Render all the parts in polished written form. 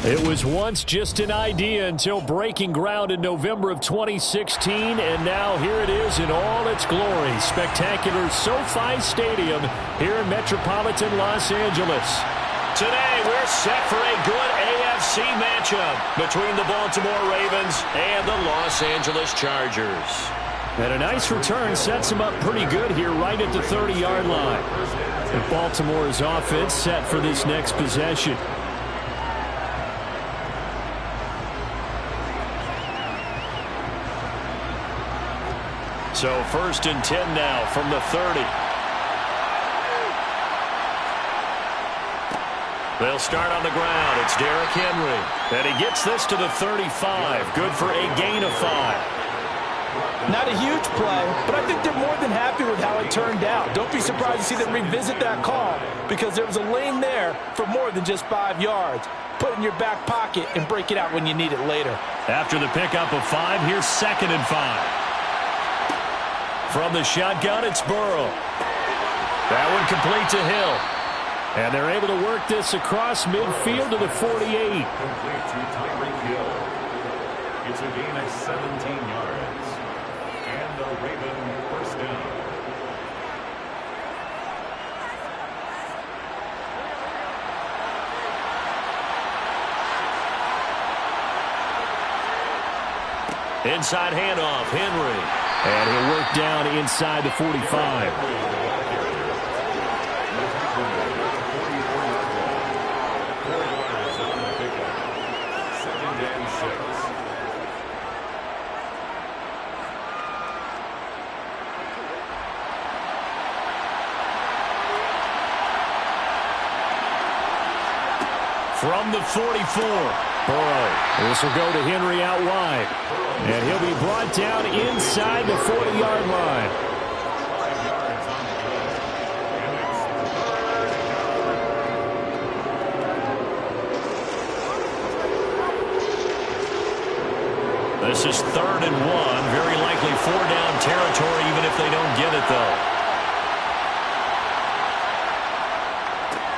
It was once just an idea until breaking ground in November of 2016, and now here it is in all its glory. Spectacular SoFi Stadium here in metropolitan Los Angeles. Today we're set for a good AFC matchup between the Baltimore Ravens and the Los Angeles Chargers. And a nice return sets them up pretty good here right at the 30-yard line. And Baltimore's offense set for this next possession. So 1st and 10 now from the 30. They'll start on the ground. It's Derrick Henry. And he gets this to the 35. Good for a gain of 5. Not a huge play, but I think they're more than happy with how it turned out. Don't be surprised to see them revisit that call because there was a lane there for more than just 5 yards. Put it in your back pocket and break it out when you need it later. After the pickup of 5, here's 2nd and 5. From the shotgun, it's Burrow. That one complete to Hill. And they're able to work this across midfield to the 48. Complete to Tyreek Hill. It's a gain of 17 yards. And the Raven first down. Inside handoff, Henry. And he'll work down inside the 45. 44. Burrow. This will go to Henry out wide. And he'll be brought down inside the 40-yard line. This is 3rd and 1. Very likely 4-down territory even if they don't get it, though.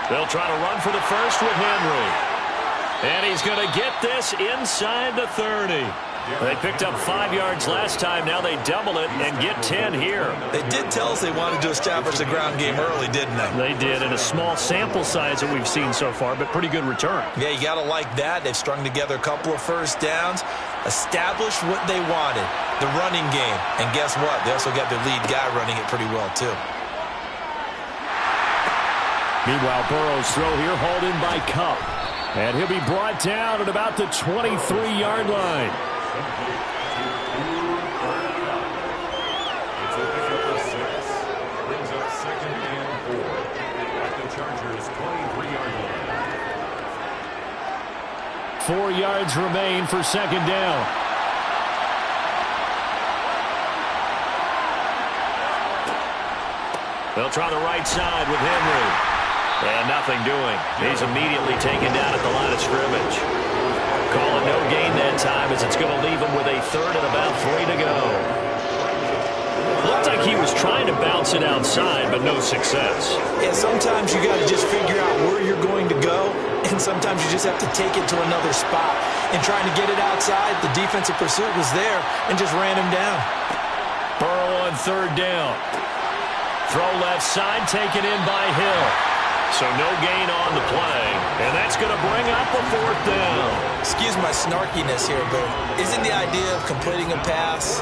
They'll try to run for the first with Henry. And he's going to get this inside the 30. They picked up 5 yards last time. Now they double it and get 10 here. They did tell us they wanted to establish the ground game early, didn't they? They did, in a small sample size that we've seen so far, but pretty good return. Yeah, you got to like that. They've strung together a couple of first downs, established what they wanted, the running game. And guess what? They also got their lead guy running it pretty well, too. Meanwhile, Burrow's throw here hauled in by Kupp. And he'll be brought down at about the 23-yard line. It's a pickup of 6. Brings up 2nd and 4 at the Chargers' 23-yard line. 4 yards remain for 2nd down. They'll try the right side with Henry. And nothing doing. He's immediately taken down at the line of scrimmage. Call it no gain that time as it's going to leave him with a 3rd and about 3 to go. Looked like he was trying to bounce it outside, but no success. Yeah, sometimes you got to just figure out where you're going to go, and sometimes you just have to take it to another spot. And trying to get it outside, the defensive pursuit was there and just ran him down. Burrow on 3rd down. Throw left side, taken in by Hill. So no gain on the play, and that's going to bring up a 4th down. Excuse my snarkiness here, but isn't the idea of completing a pass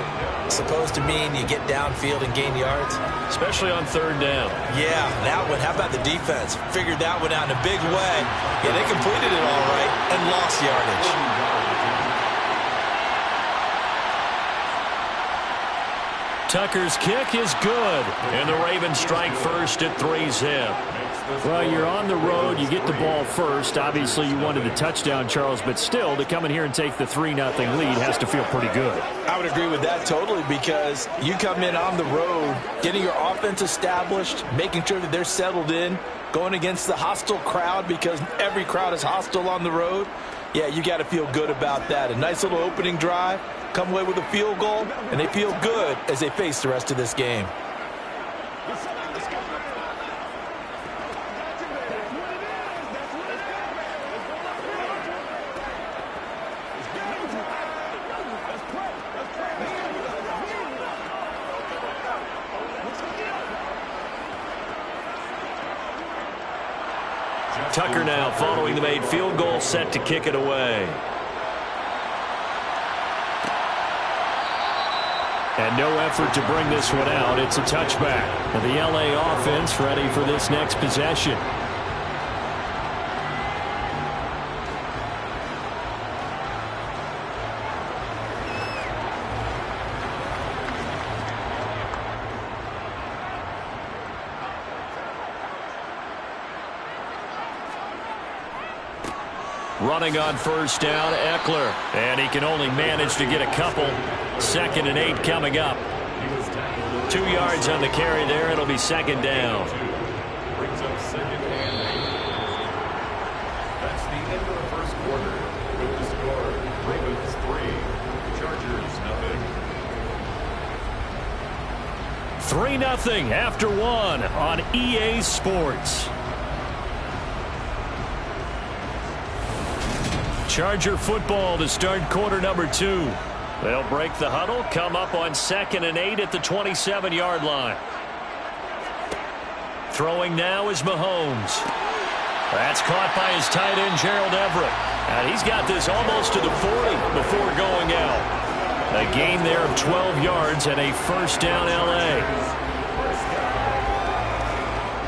supposed to mean you get downfield and gain yards? Especially on 3rd down. Yeah, that one. How about the defense? Figured that one out in a big way. Yeah, they completed it all right and lost yardage. Tucker's kick is good, and the Ravens strike first at 3-zip. Well, you're on the road. You get the ball first. Obviously, you wanted the touchdown, Charles, but still, to come in here and take the 3-0 lead has to feel pretty good. I would agree with that totally because you come in on the road, getting your offense established, making sure that they're settled in, going against the hostile crowd because every crowd is hostile on the road. Yeah, you got to feel good about that. A nice little opening drive, come away with a field goal, and they feel good as they face the rest of this game. Tucker now following the made field goal, set to kick it away. And no effort to bring this one out. It's a touchback. The LA offense ready for this next possession. Running on first down, Ekeler. And he can only manage to get a couple. 2nd and 8 coming up. 2 yards on the carry there. It'll be 2nd down. Brings up 2nd and 8. That's the end of the first quarter. With the score, Ravens 3, Chargers 3-0 0. after 1 on EA Sports. Charger football to start quarter number 2. They'll break the huddle, come up on 2nd and 8 at the 27-yard line. Throwing now is Mahomes. That's caught by his tight end, Gerald Everett. And he's got this almost to the 40 before going out. A gain there of 12 yards and a first down LA.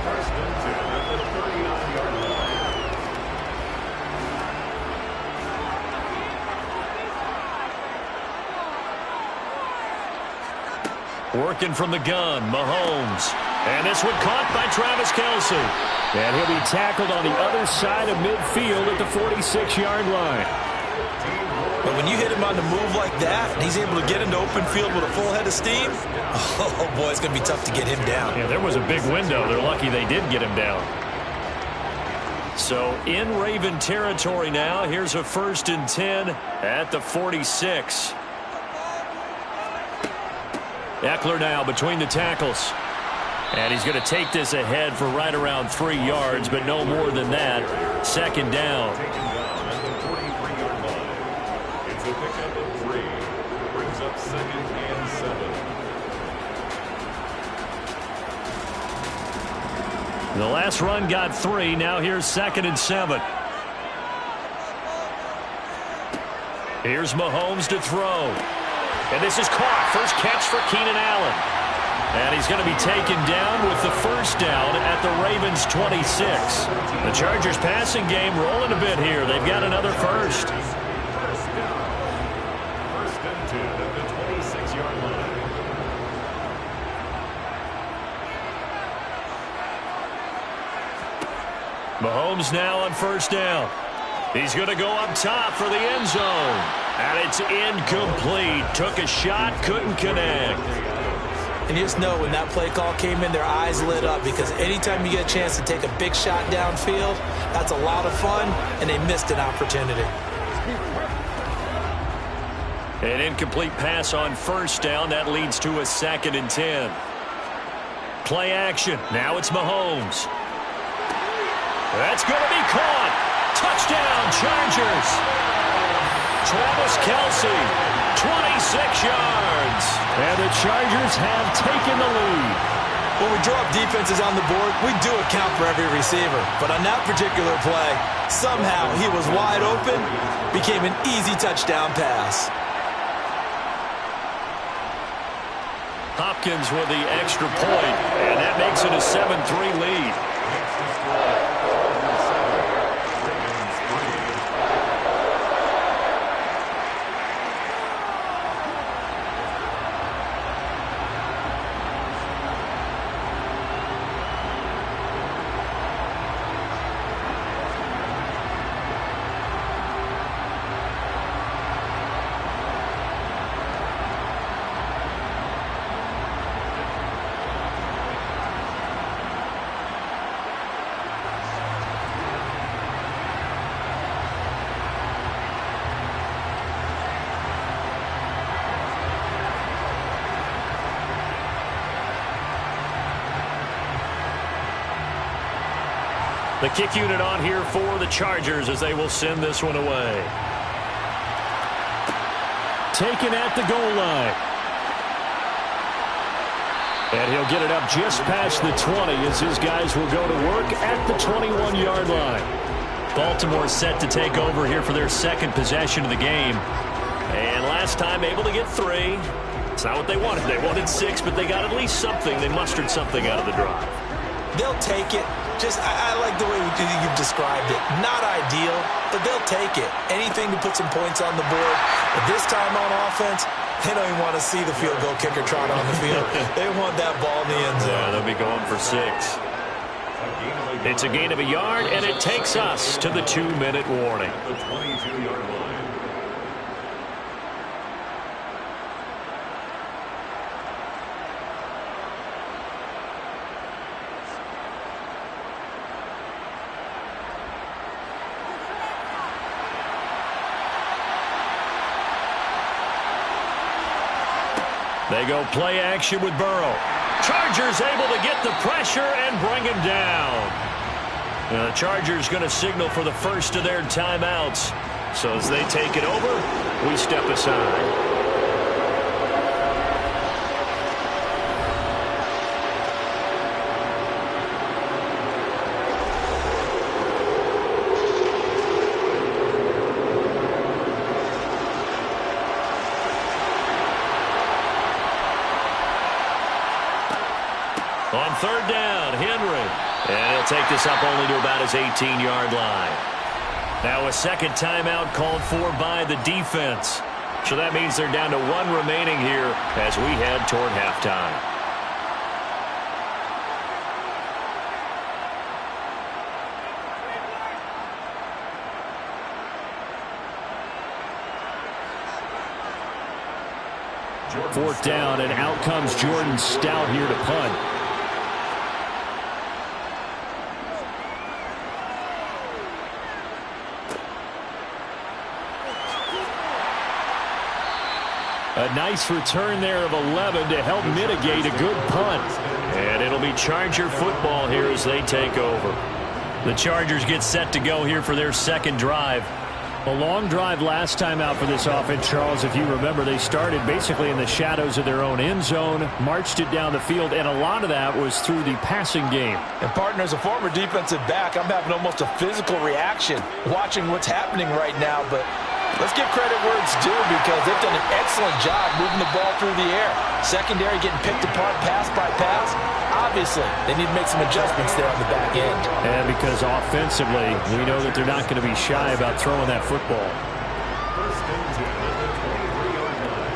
First and 10 at the 39-yard line. Working from the gun, Mahomes. And this one caught by Travis Kelce. And he'll be tackled on the other side of midfield at the 46-yard line. But when you hit him on the move like that, and he's able to get into open field with a full head of steam, oh boy, it's going to be tough to get him down. Yeah, there was a big window. They're lucky they did get him down. So in Raven territory now, here's a 1st and 10 at the 46. Ekeler now between the tackles. And he's going to take this ahead for right around 3 yards, but no more than that. 2nd down. Taken down at the 43-yard line. It's a pickup of 3. Brings up 2nd and 7. The last run got 3. Now here's 2nd and 7. Here's Mahomes to throw. And this is caught. First catch for Keenan Allen. And he's going to be taken down with the first down at the Ravens 26. The Chargers passing game rolling a bit here. They've got another first. First down. 1st and 10 at the 26-yard line. Mahomes now on first down. He's going to go up top for the end zone. And it's incomplete. Took a shot, couldn't connect. And you just know when that play call came in, their eyes lit up, because anytime you get a chance to take a big shot downfield, that's a lot of fun, and they missed an opportunity. An incomplete pass on first down. That leads to a 2nd and 10. Play action. Now it's Mahomes. That's going to be caught. Touchdown, Chargers. Travis Kelce, 26 yards. And the Chargers have taken the lead. When we draw up defenses on the board, we do account for every receiver. But on that particular play, somehow he was wide open, became an easy touchdown pass. Hopkins with the extra point, and that makes it a 7-3 lead. The kick unit on here for the Chargers as they will send this one away. Taken at the goal line. And he'll get it up just past the 20 as his guys will go to work at the 21-yard line. Baltimore set to take over here for their second possession of the game. And last time able to get 3. It's not what they wanted. They wanted 6, but they got at least something. They mustered something out of the drive. They'll take it. I like the way you've described it. Not ideal, but they'll take it. Anything to put some points on the board. But this time on offense, they don't even want to see the field goal kicker trot on the field. They want that ball in the end zone. Yeah, they'll be going for 6. It's a gain of a yard, and it takes us to the 2-minute warning. The 22-yard line. They go play action with Burrow. Chargers able to get the pressure and bring him down. The Chargers going to signal for the first of their timeouts. So as they take it over, we step aside. On third down, Henry. And he'll take this up only to about his 18-yard line. Now a second timeout called for by the defense. So that means they're down to 1 remaining here as we head toward halftime. Fourth down, and out comes Jordan Stout here to punt. A nice return there of 11 to help mitigate a good punt. And it'll be Charger football here as they take over. The Chargers get set to go here for their second drive. A long drive last time out for this offense, Charles. If you remember, they started basically in the shadows of their own end zone, marched it down the field, and a lot of that was through the passing game. And, partner, as a former defensive back, I'm having almost a physical reaction watching what's happening right now. But let's give credit where it's due because they've done an excellent job moving the ball through the air. Secondary getting picked apart pass by pass. Obviously, they need to make some adjustments there on the back end. And because offensively, we know that they're not going to be shy about throwing that football. First and 10 at the 23-yard line.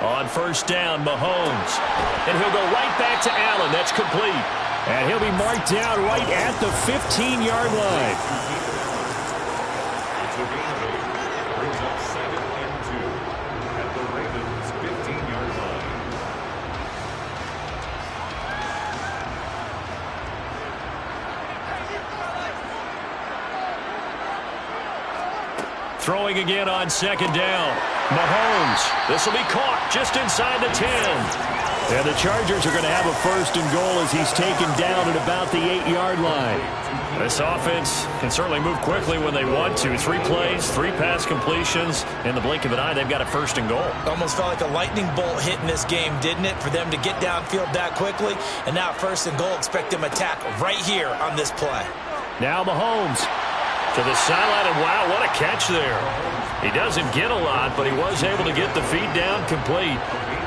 On first down, Mahomes. And he'll go right back to Allen. That's complete. And he'll be marked down right at the 15-yard line. It's a gain of 8. Brings up 2nd and 2 at the Ravens' 15-yard line. Throwing again on second down. Mahomes. This will be caught just inside the 10. And the Chargers are going to have a first and goal as he's taken down at about the 8-yard line. This offense can certainly move quickly when they want to. 3 plays, 3 pass completions. In the blink of an eye, they've got a first and goal. Almost felt like a lightning bolt hit in this game, didn't it? For them to get downfield that quickly. And now first and goal, expect them to attack right here on this play. Now Mahomes to the sideline, and wow, what a catch there. He doesn't get a lot, but he was able to get the feed down complete.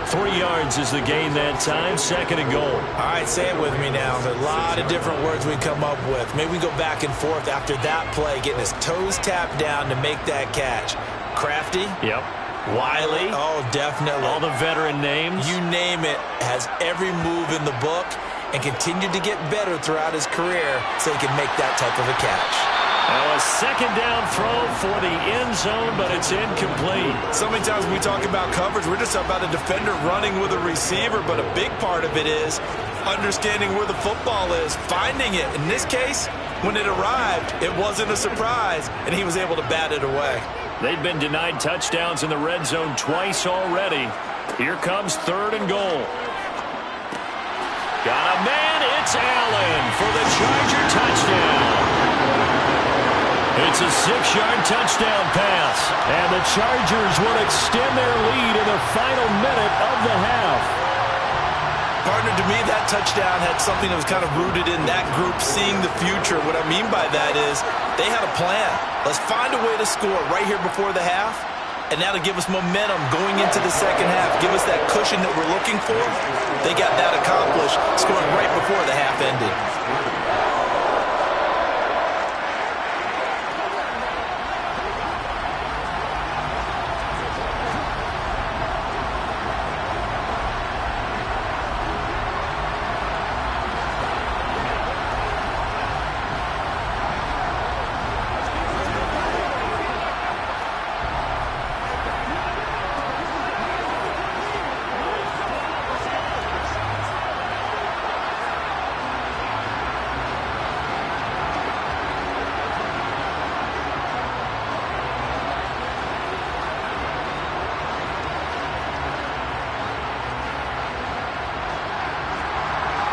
3 yards is the gain that time, second and goal. All right, say it with me now. There's a lot of different words we come up with. Maybe we go back and forth after that play, getting his toes tapped down to make that catch. Crafty? Yep. Wiley? Oh, definitely. All the veteran names? You name it. Has every move in the book and continued to get better throughout his career so he can make that type of a catch. Now a second down throw for the end zone, but it's incomplete. So many times when we talk about coverage, we're just about a defender running with a receiver, but a big part of it is understanding where the football is, finding it. In this case, when it arrived, it wasn't a surprise, and he was able to bat it away. They've been denied touchdowns in the red zone twice already. Here comes third and goal. Got a man, it's Allen for the Charger touchdown. It's a 6-yard touchdown pass. And the Chargers will extend their lead in the final minute of the half. Partner, to me, that touchdown had something that was kind of rooted in that group seeing the future. What I mean by that is they had a plan. Let's find a way to score right here before the half, and that'll give us momentum going into the second half. Give us that cushion that we're looking for. They got that accomplished, scoring right before the half ended.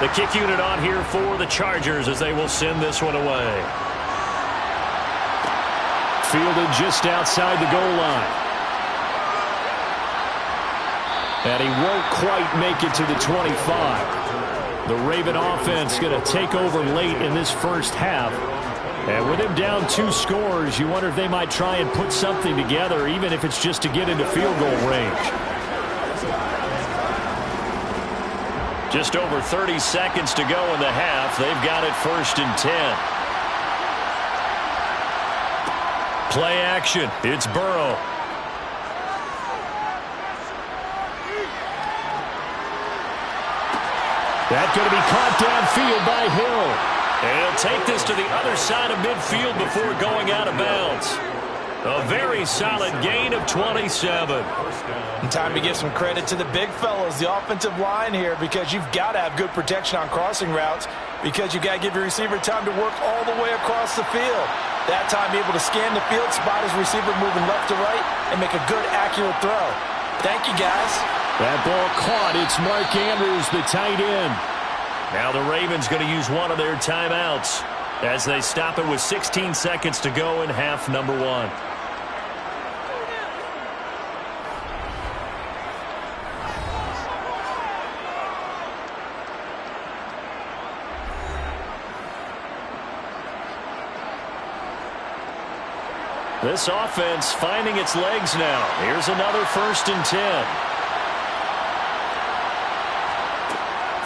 The kick unit on here for the Chargers as they will send this one away. Fielded just outside the goal line. And he won't quite make it to the 25. The Raven offense going to take over late in this first half. And with him down 2 scores, you wonder if they might try and put something together, even if it's just to get into field goal range. Just over 30 seconds to go in the half. They've got it 1st and 10. Play action. It's Burrow. That's going to be caught downfield by Hill. And he'll take this to the other side of midfield before going out of bounds. A very solid gain of 27. And time to give some credit to the big fellows, the offensive line here, because you've got to have good protection on crossing routes, because you've got to give your receiver time to work all the way across the field. That time able to scan the field, spot his receiver moving left to right, and make a good, accurate throw. Thank you, guys. That ball caught. It's Mark Andrews, the tight end. Now the Ravens going to use one of their timeouts as they stop it with 16 seconds to go in half number 1. This offense finding its legs now. Here's another 1st and 10.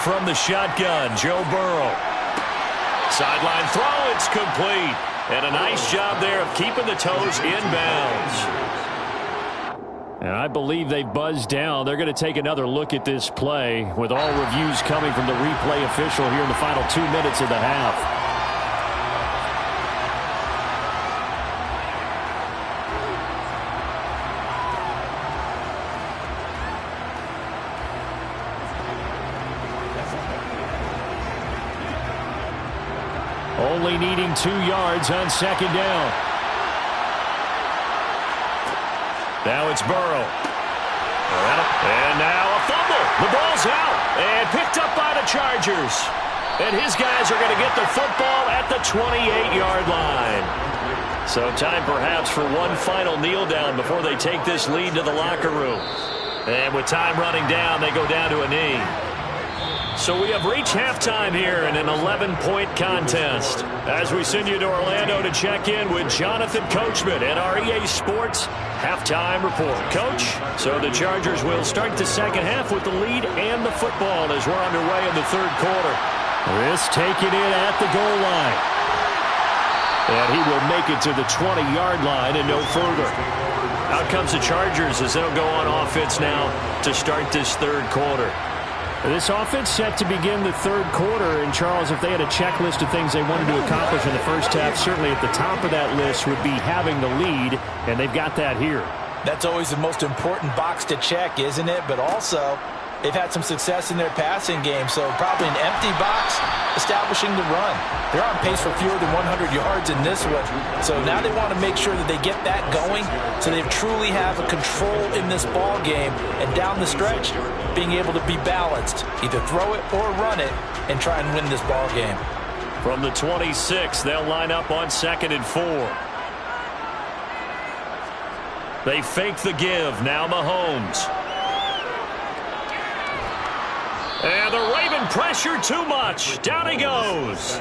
From the shotgun, Joe Burrow. Sideline throw, it's complete. And a nice job there of keeping the toes inbounds. And I believe they buzzed down. They're going to take another look at this play with all reviews coming from the replay official here in the final 2 minutes of the half. Only needing 2 yards on 2nd down. Now it's Burrow. And now a fumble. The ball's out and picked up by the Chargers. And his guys are going to get the football at the 28-yard line. So time perhaps for one final kneel down before they take this lead to the locker room. And with time running down, they go down to a knee. So we have reached halftime here in an 11-point contest. As we send you to Orlando to check in with Jonathan Coachman at our EA Sports Halftime Report. Coach, so the Chargers will start the second half with the lead and the football as we're underway in the 3rd quarter. This taken in at the goal line. And he will make it to the 20-yard line and no further. Out comes the Chargers as they'll go on offense now to start this 3rd quarter. This offense set to begin the 3rd quarter, and Charles, if they had a checklist of things they wanted to accomplish in the first half, certainly at the top of that list would be having the lead, and they've got that here. That's always the most important box to check, isn't it? But also, they've had some success in their passing game, so probably an empty box establishing the run. They're on pace for fewer than 100 yards in this one, so now they want to make sure that they get that going so they truly have a control in this ball game, and down the stretch, being able to be balanced, either throw it or run it, and try and win this ball game. From the 26, they'll line up on 2nd and 4. They fake the give. Now Mahomes. And the Raven pressure too much. Down he goes.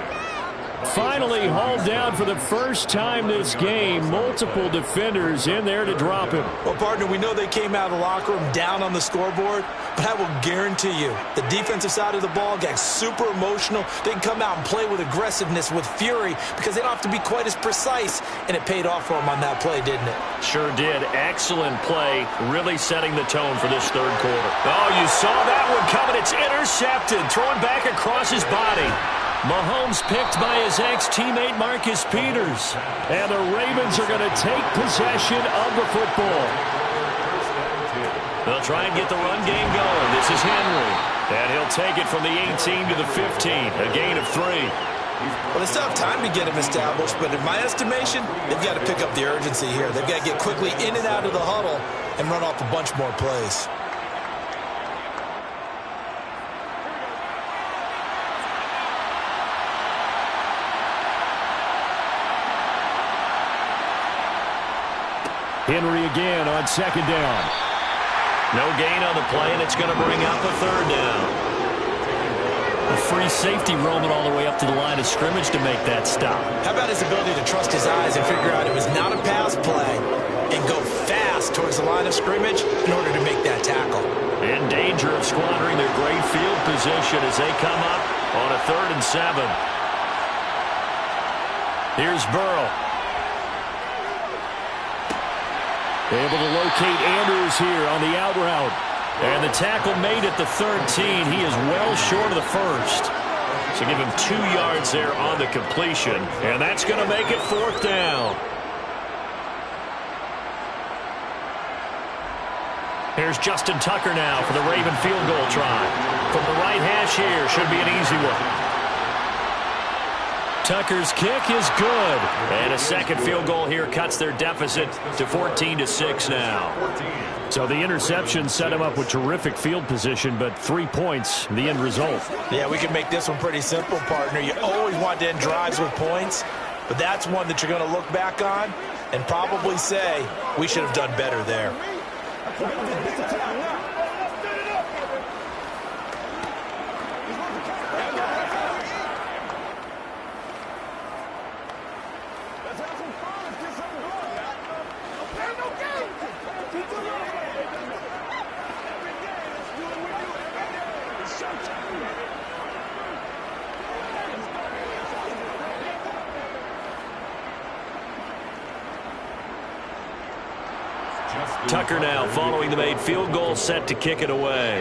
Finally hauled down for the first time this game. Multiple defenders in there to drop him. Well, partner, we know they came out of the locker room down on the scoreboard, but I will guarantee you the defensive side of the ball got super emotional. They can come out and play with aggressiveness, with fury, because they don't have to be quite as precise, and it paid off for them on that play, didn't it? Sure did. Excellent play, really setting the tone for this third quarter. Oh, you saw that one coming. It's intercepted, thrown back across his body. Mahomes picked by his ex-teammate Marcus Peters. And the Ravens are going to take possession of the football. They'll try and get the run game going. This is Henry. And he'll take it from the 18 to the 15. A gain of 3. Well, it's not time to get him established, but in my estimation, they've got to pick up the urgency here. They've got to get quickly in and out of the huddle and run off a bunch more plays. Henry again on second down. No gain on the play, and it's going to bring up a third down. A free safety roaming all the way up to the line of scrimmage to make that stop. How about his ability to trust his eyes and figure out it was not a pass play and go fast towards the line of scrimmage in order to make that tackle? In danger of squandering their great field position as they come up on a 3rd and 7. Here's Burrow. Able to locate Andrews here on the out route. And the tackle made at the 13. He is well short of the first. So give him 2 yards there on the completion. And that's going to make it 4th down. Here's Justin Tucker now for the Raven field goal try. From the right hash here, should be an easy one. Tucker's kick is good. And a second field goal here cuts their deficit to 14-6 now. So the interception set him up with terrific field position, but 3 points, the end result. Yeah, we can make this one pretty simple, partner. You always want to end drives with points, but that's one that you're going to look back on and probably say, we should have done better there. Tucker now following the made field goal, set to kick it away.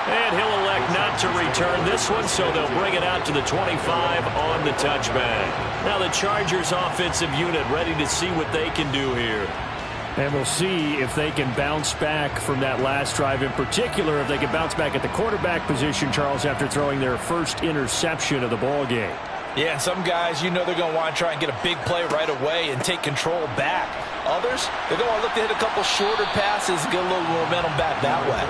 And he'll elect not to return this one, so they'll bring it out to the 25 on the touchback. Now the Chargers offensive unit ready to see what they can do here. And we'll see if they can bounce back from that last drive, in particular if they can bounce back at the quarterback position, Charles, after throwing their first interception of the ball game. Yeah, and some guys, you know they're going to want to try and get a big play right away and take control back. Others, they're going to look to hit a couple shorter passes and get a little momentum back that way.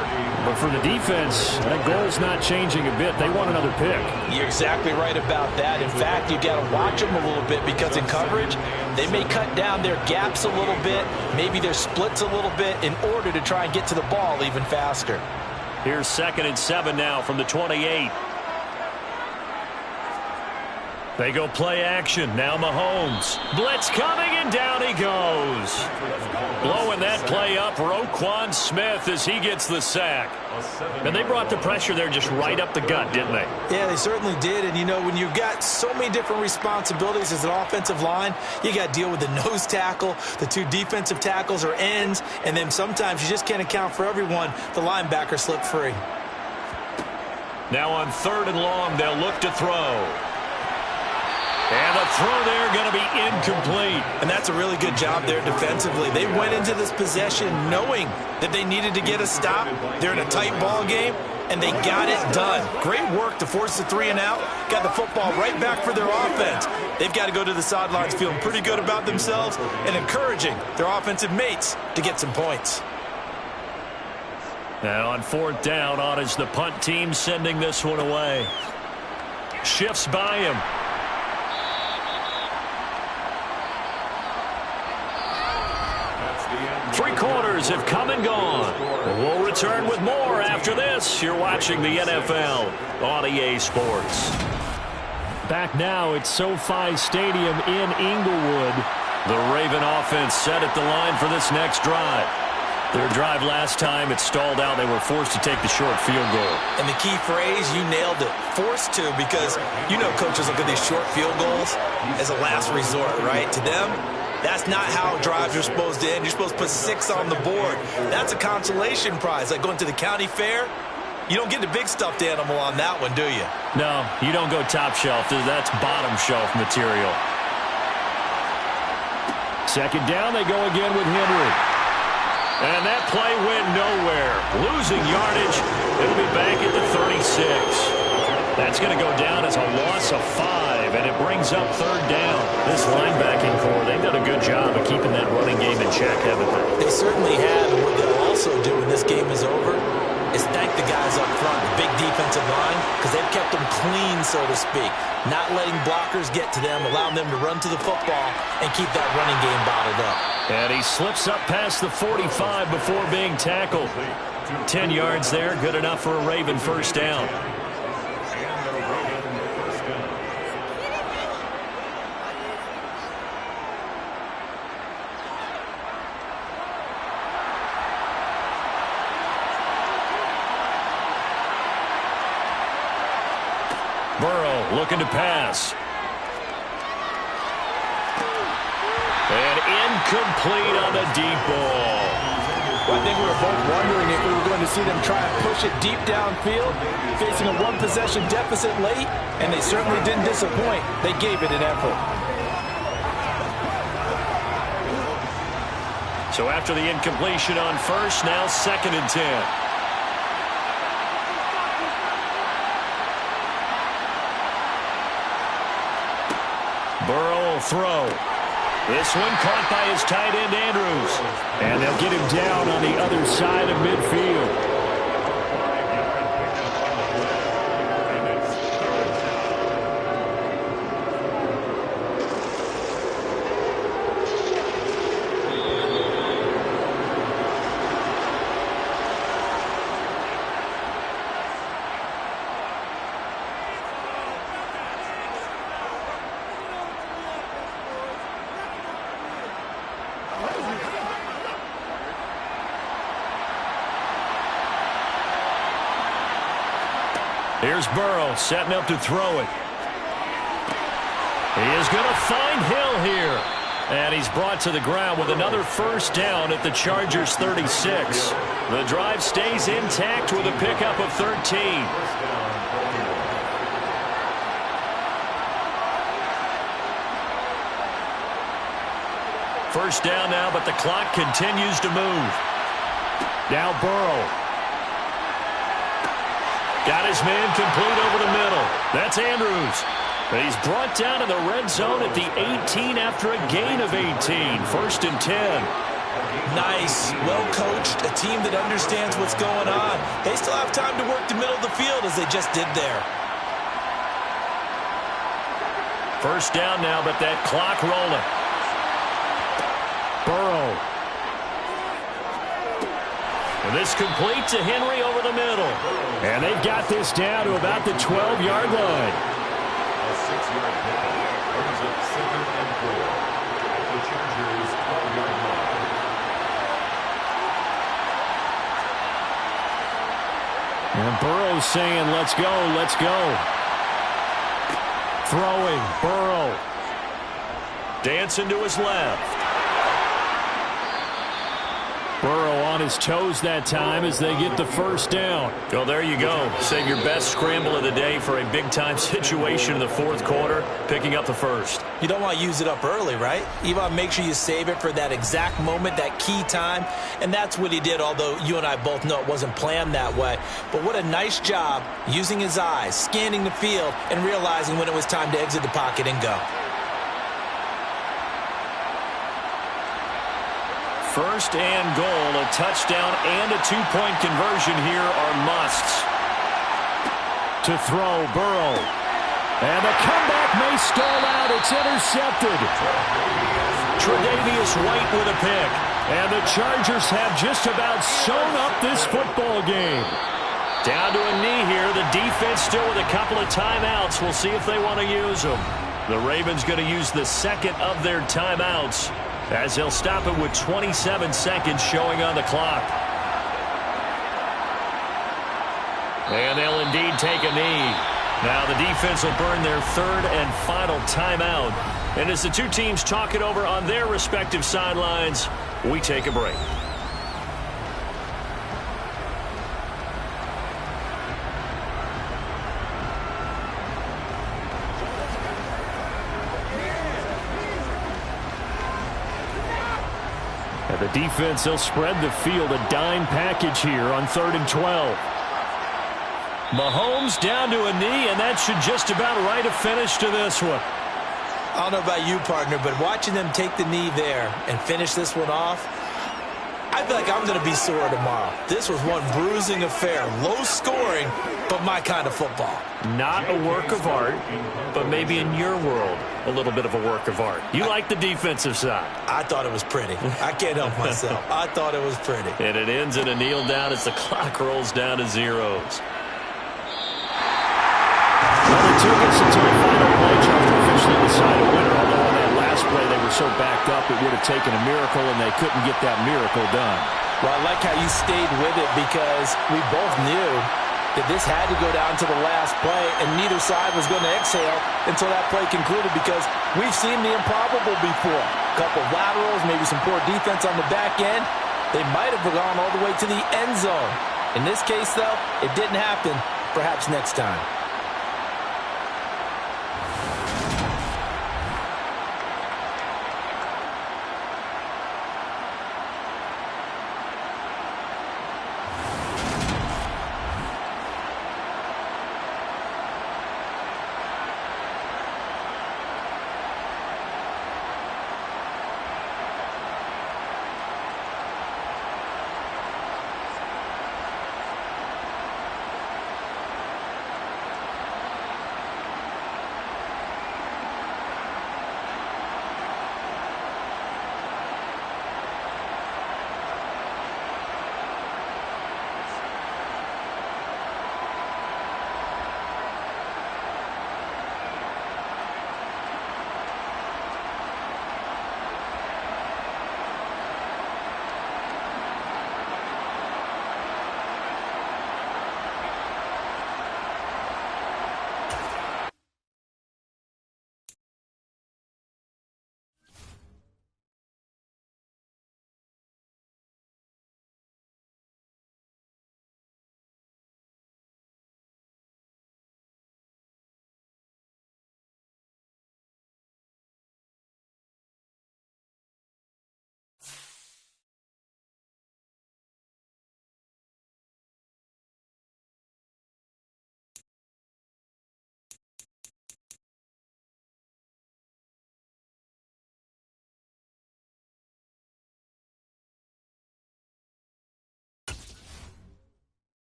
But for the defense, that goal's not changing a bit. They want another pick. You're exactly right about that. In fact, you've got to watch them a little bit because in coverage, they may cut down their gaps a little bit, maybe their splits a little bit in order to try and get to the ball even faster. Here's 2nd and 7 now from the 28. They go play action. Now Mahomes. Blitz coming, and down he goes. Blowing that play up, Roquan Smith, as he gets the sack. And they brought the pressure there just right up the gut, didn't they? Yeah, they certainly did. And, you know, when you've got so many different responsibilities as an offensive line, you got to deal with the nose tackle, the 2 defensive tackles or ends, and then sometimes you just can't account for everyone. The linebacker slipped free. Now on 3rd and long, they'll look to throw. And the throw there going to be incomplete. And that's a really good job there defensively. They went into this possession knowing that they needed to get a stop. They're in a tight ball game, and they got it done. Great work to force the 3 and out. Got the football right back for their offense. They've got to go to the sidelines feeling pretty good about themselves and encouraging their offensive mates to get some points. Now on 4th down, on is the punt team sending this one away. Shifts by him. quarters have come and gone. We'll return with more after this. You're watching the NFL on EA Sports. Back now at SoFi Stadium in Inglewood. The Raven offense set at the line for this next drive. Their drive last time, it stalled out. They were forced to take the short field goal. And the key phrase, you nailed it, forced to, because you know coaches look at these short field goals as a last resort, right? To them, that's not how drives are supposed to end. You're supposed to put 6 on the board. That's a consolation prize, like going to the county fair. You don't get the big stuffed animal on that one, do you? No, you don't go top shelf. That's bottom shelf material. Second down, they go again with Henry. And that play went nowhere. Losing yardage. It'll be back at the 36. That's going to go down as a loss of 5, and it brings up third down. This linebacking core, they've done a good job of keeping that running game in check, haven't they? They certainly have, and what they'll also do when this game is over is thank the guys up front, the big defensive line, because they've kept them clean, so to speak. Not letting blockers get to them, allowing them to run to the football and keep that running game bottled up. And he slips up past the 45 before being tackled. 10 yards there, good enough for a Raven first down. Burrow looking to pass. And incomplete on the deep ball. Well, I think we were both wondering if we were going to see them try and push it deep downfield, facing a one-possession deficit late, and they certainly didn't disappoint. They gave it an effort. So after the incompletion on first, now 2nd and 10. Burrow will throw. This one caught by his tight end, Andrews. And they'll get him down on the other side of midfield. Here's Burrow setting up to throw it. He is going to find Hill here. And he's brought to the ground with another first down at the Chargers' 36. The drive stays intact with a pickup of 13. First down now, but the clock continues to move. Now Burrow. Got his man complete over the middle. That's Andrews. But he's brought down in the red zone at the 18 after a gain of 18. 1st and 10. Nice, well coached, a team that understands what's going on. They still have time to work the middle of the field as they just did there. First down now, but that clock rolling. Burrow. And this complete to Henry over the middle. And they've got this down to about the 12-yard line. A 6-yard pickup brings up 2nd and 4 at the Chargers' 12-yard line. And Burrow's saying, let's go, let's go. Throwing, Burrow. Dancing to his left. Burrow on his toes that time as they get the first down. Well, there you go. Save your best scramble of the day for a big-time situation in the 4th quarter, picking up the first. You don't want to use it up early, right? You want to make sure you save it for that exact moment, that key time. And that's what he did, although you and I both know it wasn't planned that way. But what a nice job using his eyes, scanning the field, and realizing when it was time to exit the pocket and go. First and goal, a touchdown and a 2-point conversion here are musts. To throw, Burrow. And the comeback may stall out. It's intercepted. Tre'Davious White with a pick. And the Chargers have just about sewn up this football game. Down to a knee here. The defense still with a couple of timeouts. We'll see if they want to use them. The Ravens going to use the second of their timeouts as they'll stop it with 27 seconds showing on the clock. And they'll indeed take a knee. Now the defense will burn their third and final timeout. And as the two teams talk it over on their respective sidelines, we take a break. And the defense, they'll spread the field, a dime package here on 3rd and 12. Mahomes down to a knee, and that should just about write a finish to this one. I don't know about you, partner, but watching them take the knee there and finish this one off, I feel like I'm going to be sore tomorrow. This was one bruising affair. Low scoring, but my kind of football. Not a work of art, but maybe in your world, a little bit of a work of art. You like the defensive side. I thought it was pretty. I can't help myself. I thought it was pretty. And it ends in a kneel down as the clock rolls down to zeros. Well, it took us until the final play to officially decide a winner, although on that last play they were so backed up it would have taken a miracle, and they couldn't get that miracle done. Well, I like how you stayed with it because we both knew that this had to go down to the last play, and neither side was going to exhale until that play concluded because we've seen the improbable before. A couple of laterals, maybe some poor defense on the back end. They might have gone all the way to the end zone. In this case, though, it didn't happen. Perhaps next time.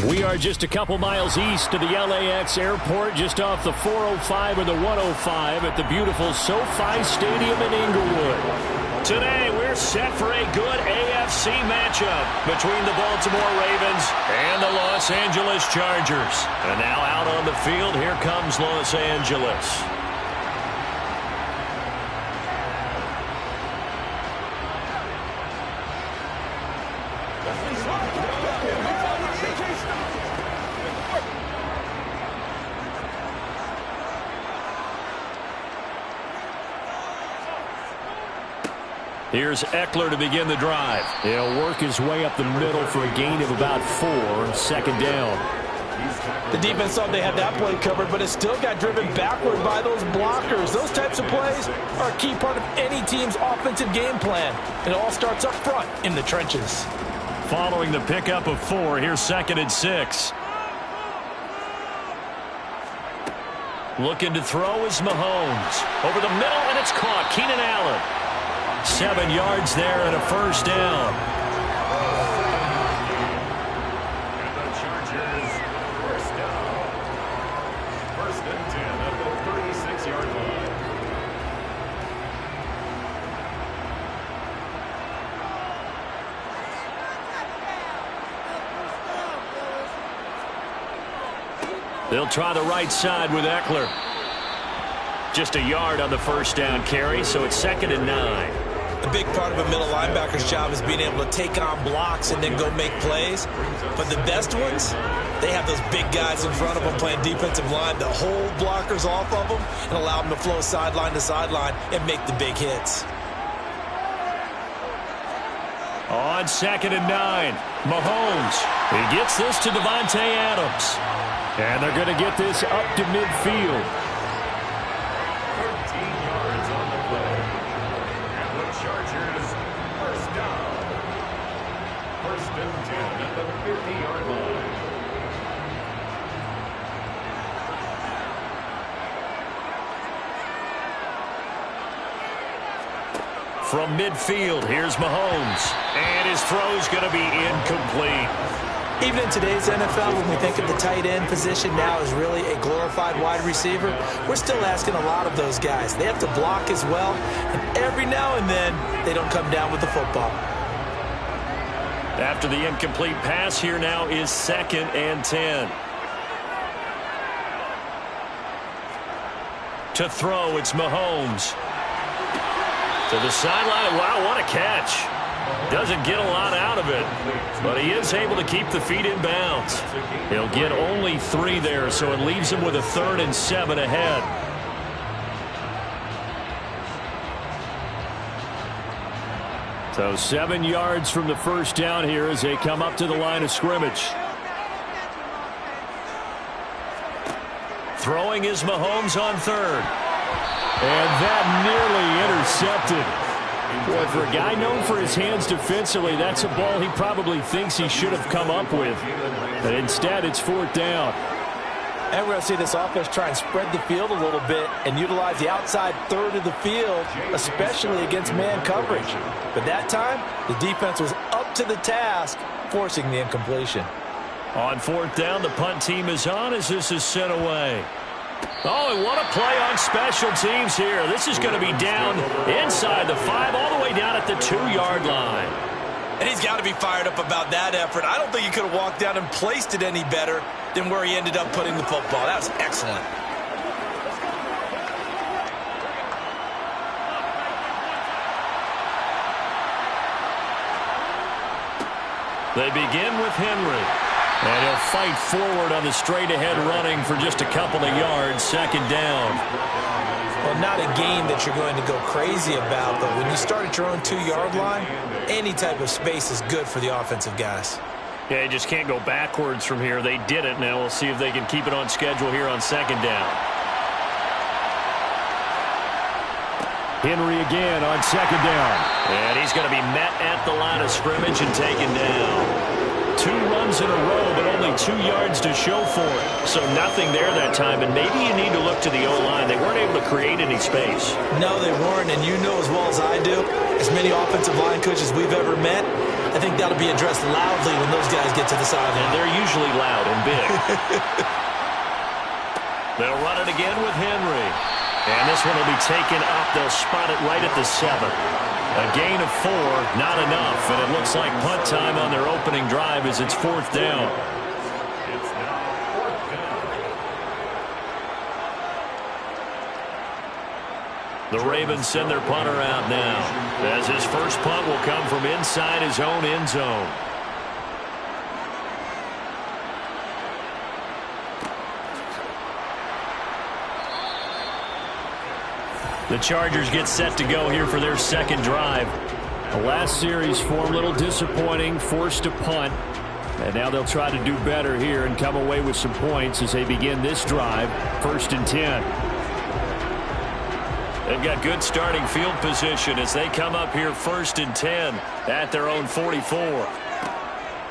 We are just a couple miles east of the LAX airport, just off the 405 or the 105 at the beautiful SoFi Stadium in Inglewood. Today, we're set for a good AFC matchup between the Baltimore Ravens and the Los Angeles Chargers. And now out on the field, here comes Los Angeles. Here's Eckler to begin the drive. He'll work his way up the middle for a gain of about 4, second down. The defense thought they had that play covered, but it still got driven backward by those blockers. Those types of plays are a key part of any team's offensive game plan. It all starts up front in the trenches. Following the pickup of 4, here's 2nd and 6. Looking to throw is Mahomes. Over the middle, and it's caught. Keenan Allen. 7 yards there and a first down. And the Chargers, first down. 1st and 10 at the 36-yard line. They'll try the right side with Eckler. Just a yard on the first down carry, so it's 2nd and 9. A big part of a middle linebacker's job is being able to take on blocks and then go make plays. But the best ones, they have those big guys in front of them playing defensive line that hold blockers off of them and allow them to flow sideline to sideline and make the big hits. On 2nd and 9, Mahomes. He gets this to Davante Adams. And they're going to get this up to midfield. 13 yards on the play. And the Chargers, first down. 1st and 10 at the 50-yard line. From midfield, here's Mahomes. And his throw's going to be incomplete. Even in today's NFL, when we think of the tight end position now as really a glorified wide receiver, we're still asking a lot of those guys. They have to block as well, and every now and then, they don't come down with the football. After the incomplete pass, here now is 2nd and 10. To throw, it's Mahomes. To the sideline. Wow, what a catch. Doesn't get a lot out of it, but he is able to keep the feet in bounds. He'll get only 3 there, so it leaves him with a 3rd and 7 ahead. So 7 yards from the first down here as they come up to the line of scrimmage. Throwing is Mahomes on 3rd. And that nearly intercepted. Boy, for a guy known for his hands defensively, that's a ball he probably thinks he should have come up with. But instead, it's 4th down. And we're going to see this offense try and spread the field a little bit and utilize the outside 3rd of the field, especially against man coverage. But that time, the defense was up to the task, forcing the incompletion. On 4th down, the punt team is on as this is sent away. Oh, and what a play on special teams here. This is going to be down inside the 5, all the way down at the 2-yard line. And he's got to be fired up about that effort. I don't think he could have walked down and placed it any better than where he ended up putting the football. That was excellent. They begin with Henry. And he'll fight forward on the straight-ahead running for just a couple of yards, 2nd down. Well, not a game that you're going to go crazy about, but when you start at your own 2-yard line, any type of space is good for the offensive guys. Yeah, you just can't go backwards from here. They did it. Now we'll see if they can keep it on schedule here on 2nd down. Henry again on 2nd down. And he's going to be met at the line of scrimmage and taken down. 2 runs in a row, but only 2 yards to show for it. So nothing there that time, and maybe you need to look to the O-line. They weren't able to create any space. No, they weren't, and you know as well as I do, as many offensive line coaches we've ever met, I think that'll be addressed loudly when those guys get to the sideline. And they're usually loud and big. They'll run it again with Henry. And this one will be taken up. They'll spot it right at the 7. A gain of 4, not enough. And it looks like punt time on their opening drive as it's 4th down. It's now 4th down. The Ravens send their punter out now, as his first punt will come from inside his own end zone. The Chargers get set to go here for their second drive. The last series form a little disappointing, forced to punt. And now they'll try to do better here and come away with some points as they begin this drive, 1st and 10. They've got good starting field position as they come up here 1st and 10 at their own 44.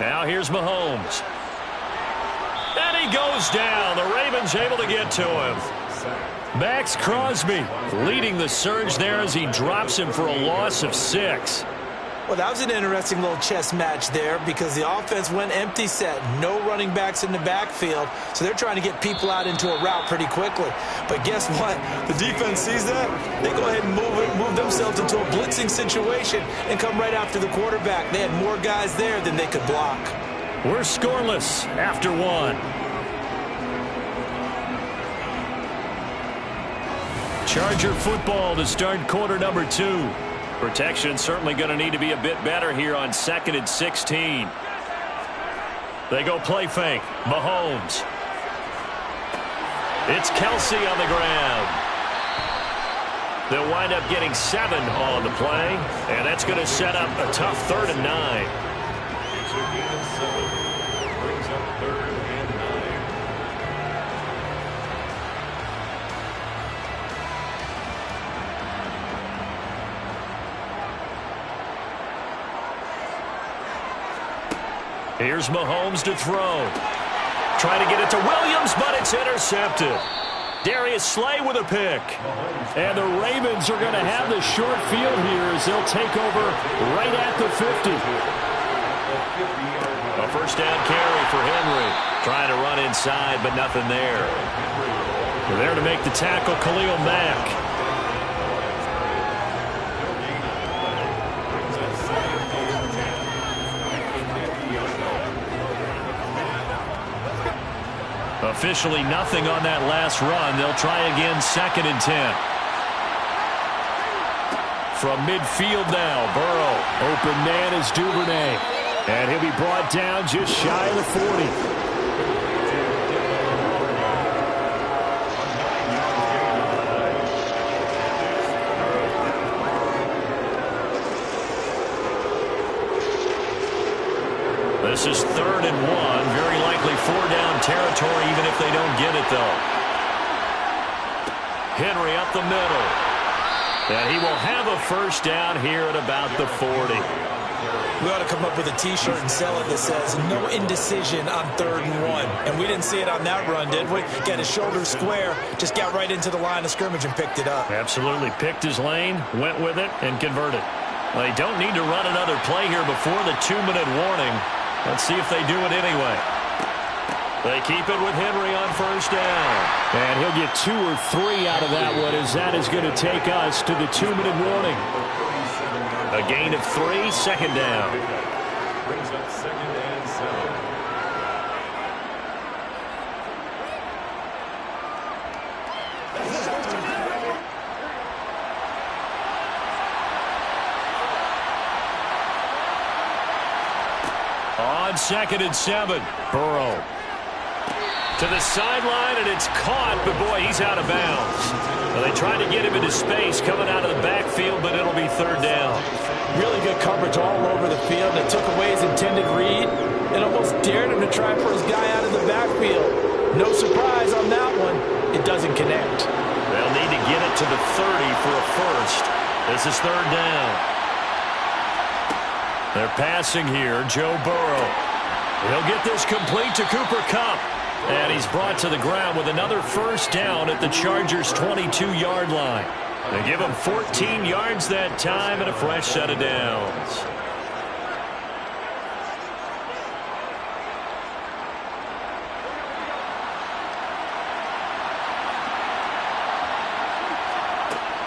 Now here's Mahomes. And he goes down. The Ravens able to get to him. Max Crosby leading the surge there as he drops him for a loss of 6. Well, that was an interesting little chess match there because the offense went empty set. No running backs in the backfield, so they're trying to get people out into a route pretty quickly. But guess what? The defense sees that. They go ahead and move themselves into a blitzing situation and come right after the quarterback. They had more guys there than they could block. We're scoreless after 1. Charger football to start quarter number 2. Protection certainly going to need to be a bit better here on 2nd and 16. They go play fake. Mahomes. It's Kelsey on the ground. They'll wind up getting 7 on the play, and that's going to set up a tough 3rd and 9. It's a gain of 7. Brings up 3rd and 9. Here's Mahomes to throw. Trying to get it to Williams, but it's intercepted. Darius Slay with a pick. And the Ravens are going to have the short field here as they'll take over right at the 50. A first down carry for Henry. Trying to run inside, but nothing there. They're there to make the tackle, Khalil Mack. Officially nothing on that last run. They'll try again 2nd and 10. From midfield now, Burrow. Open man is Duvernay. And he'll be brought down just shy of the 40. This is 3rd and 1. Very likely 4-down territory, even if they don't get it, though. Henry up the middle. And he will have a first down here at about the 40. We ought to come up with a T-shirt and sell it that says, no indecision on 3rd and 1. And we didn't see it on that run, did we? Got his shoulders square, just got right into the line of scrimmage and picked it up. Absolutely. Picked his lane, went with it, and converted. They don't need to run another play here before the 2-minute warning. Let's see if they do it anyway. They keep it with Henry on first down. And he'll get 2 or 3 out of that one, as that is going to take us to the 2-minute warning. A gain of 3, 2nd down. Brings up 2nd and 7. On 2nd and 7, Burrow. To the sideline, and it's caught, but boy, he's out of bounds. Well, they tried to get him into space coming out of the backfield, but it'll be 3rd down. Really good coverage all over the field. It took away his intended read and almost dared him to try for his guy out of the backfield. No surprise on that one. It doesn't connect. They'll need to get it to the 30 for a first. This is 3rd down. They're passing here, Joe Burrow. He'll get this complete to Cooper Kupp. And he's brought to the ground with another first down at the Chargers' 22-yard line. They give him 14 yards that time and a fresh set of downs.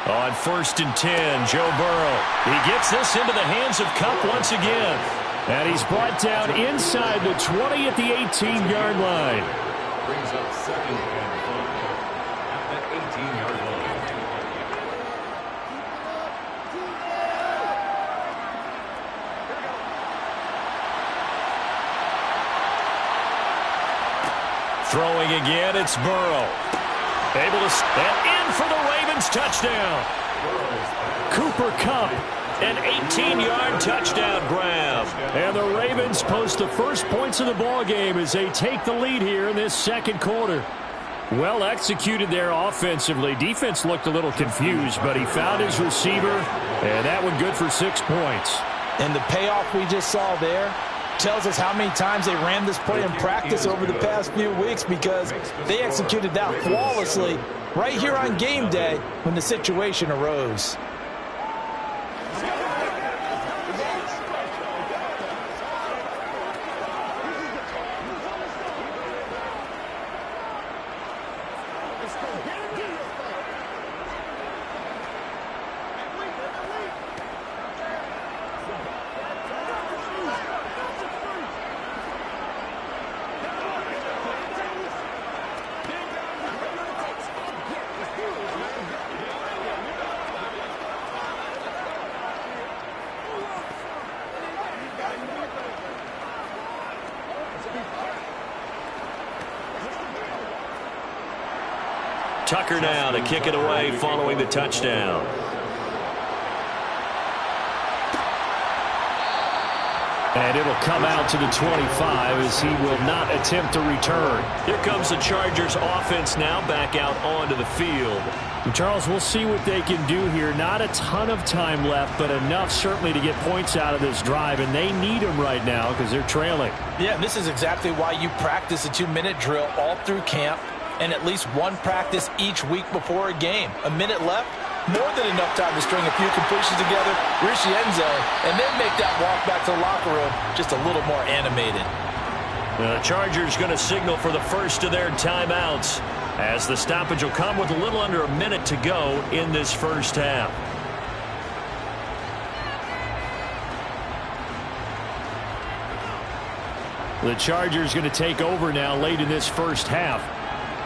On 1st and 10, Joe Burrow. He gets this into the hands of Kupp once again. And he's brought down inside the 20 at the 18-yard line. Brings up 2nd and 5 at the 18-yard line. Throwing again, it's Burrow. Able to stand in for the Ravens touchdown. Cooper Kupp, an 18-yard touchdown grab. And the Ravens post the first points of the ball game as they take the lead here in this second quarter. Well executed there offensively. Defense looked a little confused, but he found his receiver, and that one good for 6 points. And the payoff we just saw there tells us how many times they ran this play in practice over the past few weeks, because they executed that flawlessly right here on game day when the situation arose. Tucker now to kick it away following the touchdown. And it'll come out to the 25 as he will not attempt to return. Here comes the Chargers offense now back out onto the field. And Charles, we'll see what they can do here. Not a ton of time left, but enough certainly to get points out of this drive, and they need them right now because they're trailing. Yeah, this is exactly why you practice a 2-minute drill all through camp, and at least one practice each week before a game. A minute left, more than enough time to string a few completions together, reach the end zone, and then make that walk back to the locker room just a little more animated. The Chargers going to signal for the first of their timeouts, as the stoppage will come with a little under a minute to go in this first half. The Chargers going to take over now late in this first half.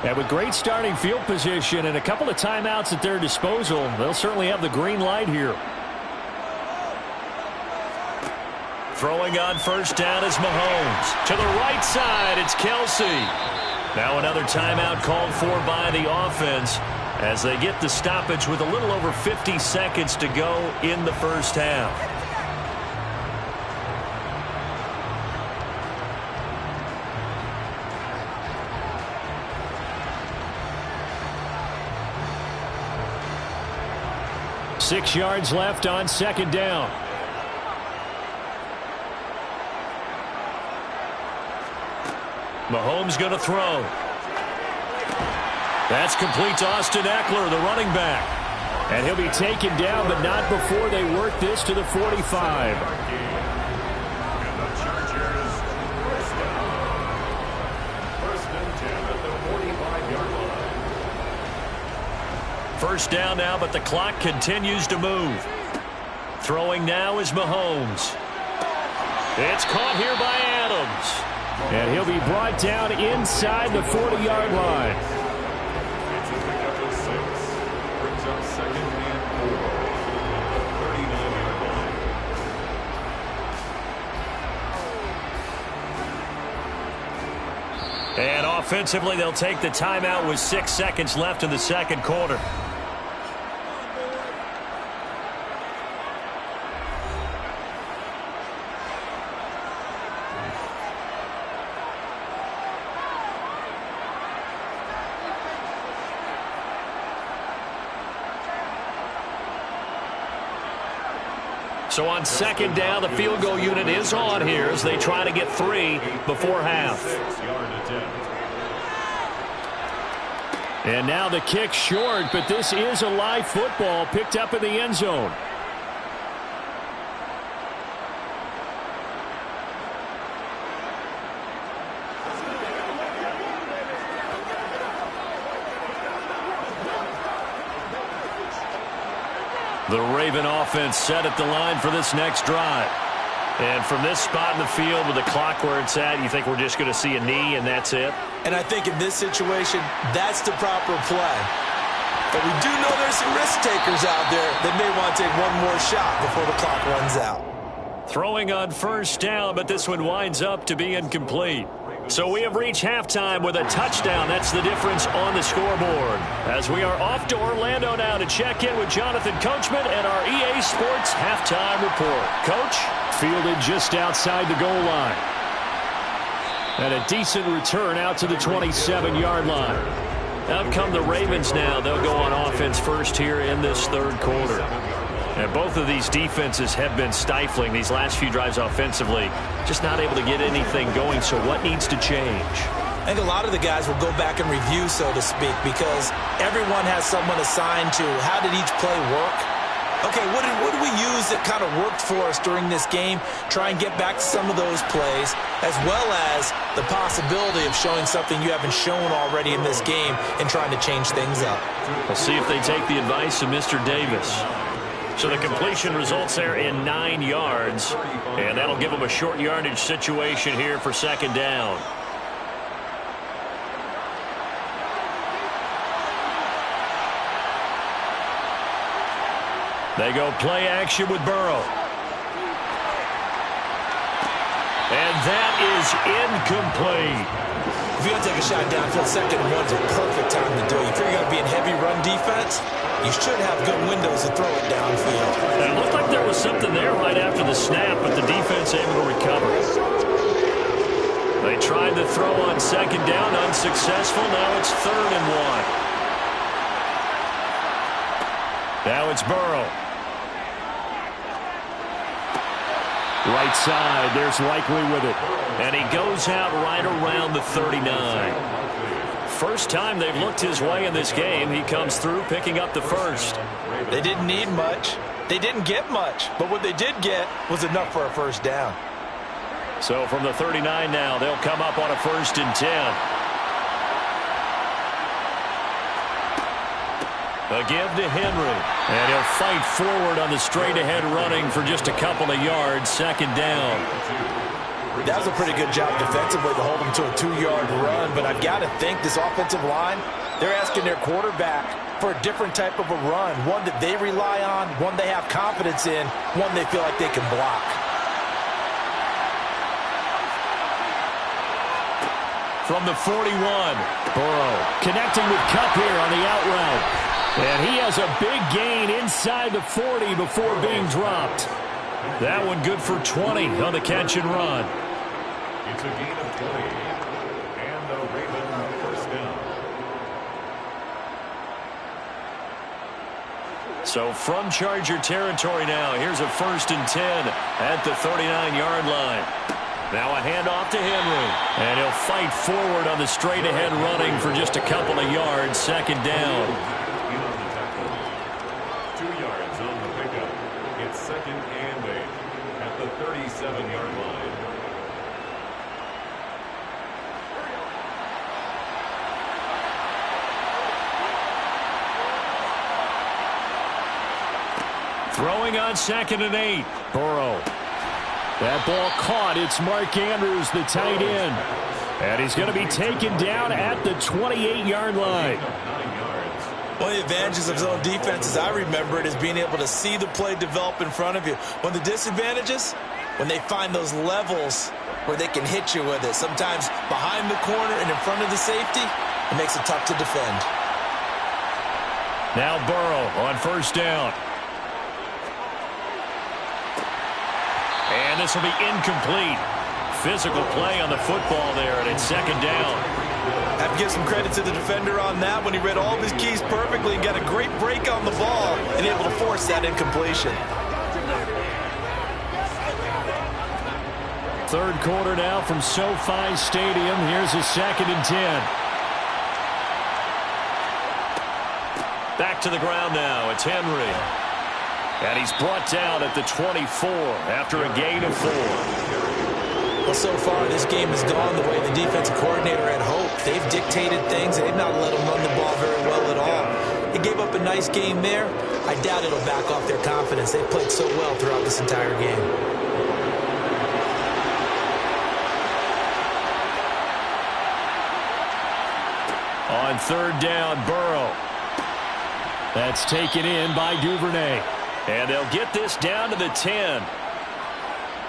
And with great starting field position and a couple of timeouts at their disposal, they'll certainly have the green light here. Throwing on first down is Mahomes. To the right side, it's Kelsey. Now another timeout called for by the offense as they get the stoppage with a little over 50 seconds to go in the first half. Six yards left on second down. Mahomes going to throw. That's complete to Austin Eckler, the running back. And he'll be taken down, but not before they work this to the 45. And the Chargers first down. 1st and 10 at the 45-yard line. First down now, but the clock continues to move. Throwing now is Mahomes. It's caught here by Adams. And he'll be brought down inside the 40-yard line. It's a pickup of 6. Brings up 2nd and 4. 39-yard line. And offensively, they'll take the timeout with 6 seconds left in the second quarter. So on second down, the field goal unit is on here as they try to get 3 before half. 6-yard attempt. And now the kick short, but this is a live football picked up in the end zone. The Raven offense set at the line for this next drive. And from this spot in the field with the clock where it's at, you think we're just going to see a knee and that's it? And I think in this situation, that's the proper play. But we do know there's some risk takers out there that may want to take one more shot before the clock runs out. Throwing on first down, but this one winds up to be incomplete. So we have reached halftime with a touchdown. That's the difference on the scoreboard. As we are off to Orlando now to check in with Jonathan Coachman and our EA Sports halftime report. Coach? Fielded just outside the goal line. And a decent return out to the 27-yard line. Out come the Ravens now. They'll go on offense first here in this third quarter. And both of these defenses have been stifling these last few drives offensively. Just not able to get anything going. So what needs to change? I think a lot of the guys will go back and review, so to speak, because everyone has someone assigned to how did each play work. Okay, what did we use that kind of worked for us during this game? Try and get back to some of those plays, as well as the possibility of showing something you haven't shown already in this game and trying to change things up. We'll see if they take the advice of Mr. Davis. So the completion results there in 9 yards, and that'll give them a short yardage situation here for second down. They go play action with Burrow. And that is incomplete. If you're going to take a shot downfield, second and one's a perfect time to do it. If you're going to be in heavy run defense, you should have good windows to throw it downfield. It looked like there was something there right after the snap, but the defense able to recover. They tried to throw on second down, unsuccessful. Now it's third and one. Now it's Burrow. Right side, there's Likely with it. And he goes out right around the 39. First time they've looked his way in this game. He comes through picking up the first. They didn't need much. They didn't get much. But what they did get was enough for a first down. So from the 39 now, they'll come up on a 1st and 10. A give to Henry. And he'll fight forward on the straight-ahead running for just a couple of yards. Second down. That was a pretty good job defensively to hold them to a 2-yard run. But I've got to think this offensive line, they're asking their quarterback for a different type of a run. One that they rely on, one they have confidence in, one they feel like they can block. From the 41, Burrow connecting with Kupp here on the out route. And he has a big gain inside the 40 before being dropped. That one good for 20 on the catch and run. It's a gain of 20. And the Ravens first down. So from Charger territory now, here's a 1st and 10 at the 39-yard line. Now a handoff to Henry. And he'll fight forward on the straight-ahead running for just a couple of yards. Second down. 2 yards on the pickup. It's 2nd and 8 at the 37-yard line. Throwing on 2nd and 8. Burrow. That ball caught. It's Mark Andrews, the tight end. And he's going to be taken down at the 28-yard line. One of the advantages of zone defense, as I remember it, is being able to see the play develop in front of you. One of the disadvantages, when they find those levels where they can hit you with it, sometimes behind the corner and in front of the safety, it makes it tough to defend. Now Burrow on 1st down. And this will be incomplete. Physical play on the football there, and it's 2nd down. I have to give some credit to the defender on that when he read all of his keys perfectly and got a great break on the ball and able to force that incompletion. Third quarter now from SoFi Stadium. Here's a 2nd and 10. Back to the ground now. It's Henry. And he's brought down at the 24 after a gain of 4. Well, so far, this game has gone the way the defensive coordinator had hoped. They've dictated things, and they've not let them run the ball very well at all. He gave up a a nice game there. I doubt it'll back off their confidence. They've played so well throughout this entire game. On third down, Burrow. That's taken in by Duvernay. And they'll get this down to the 10.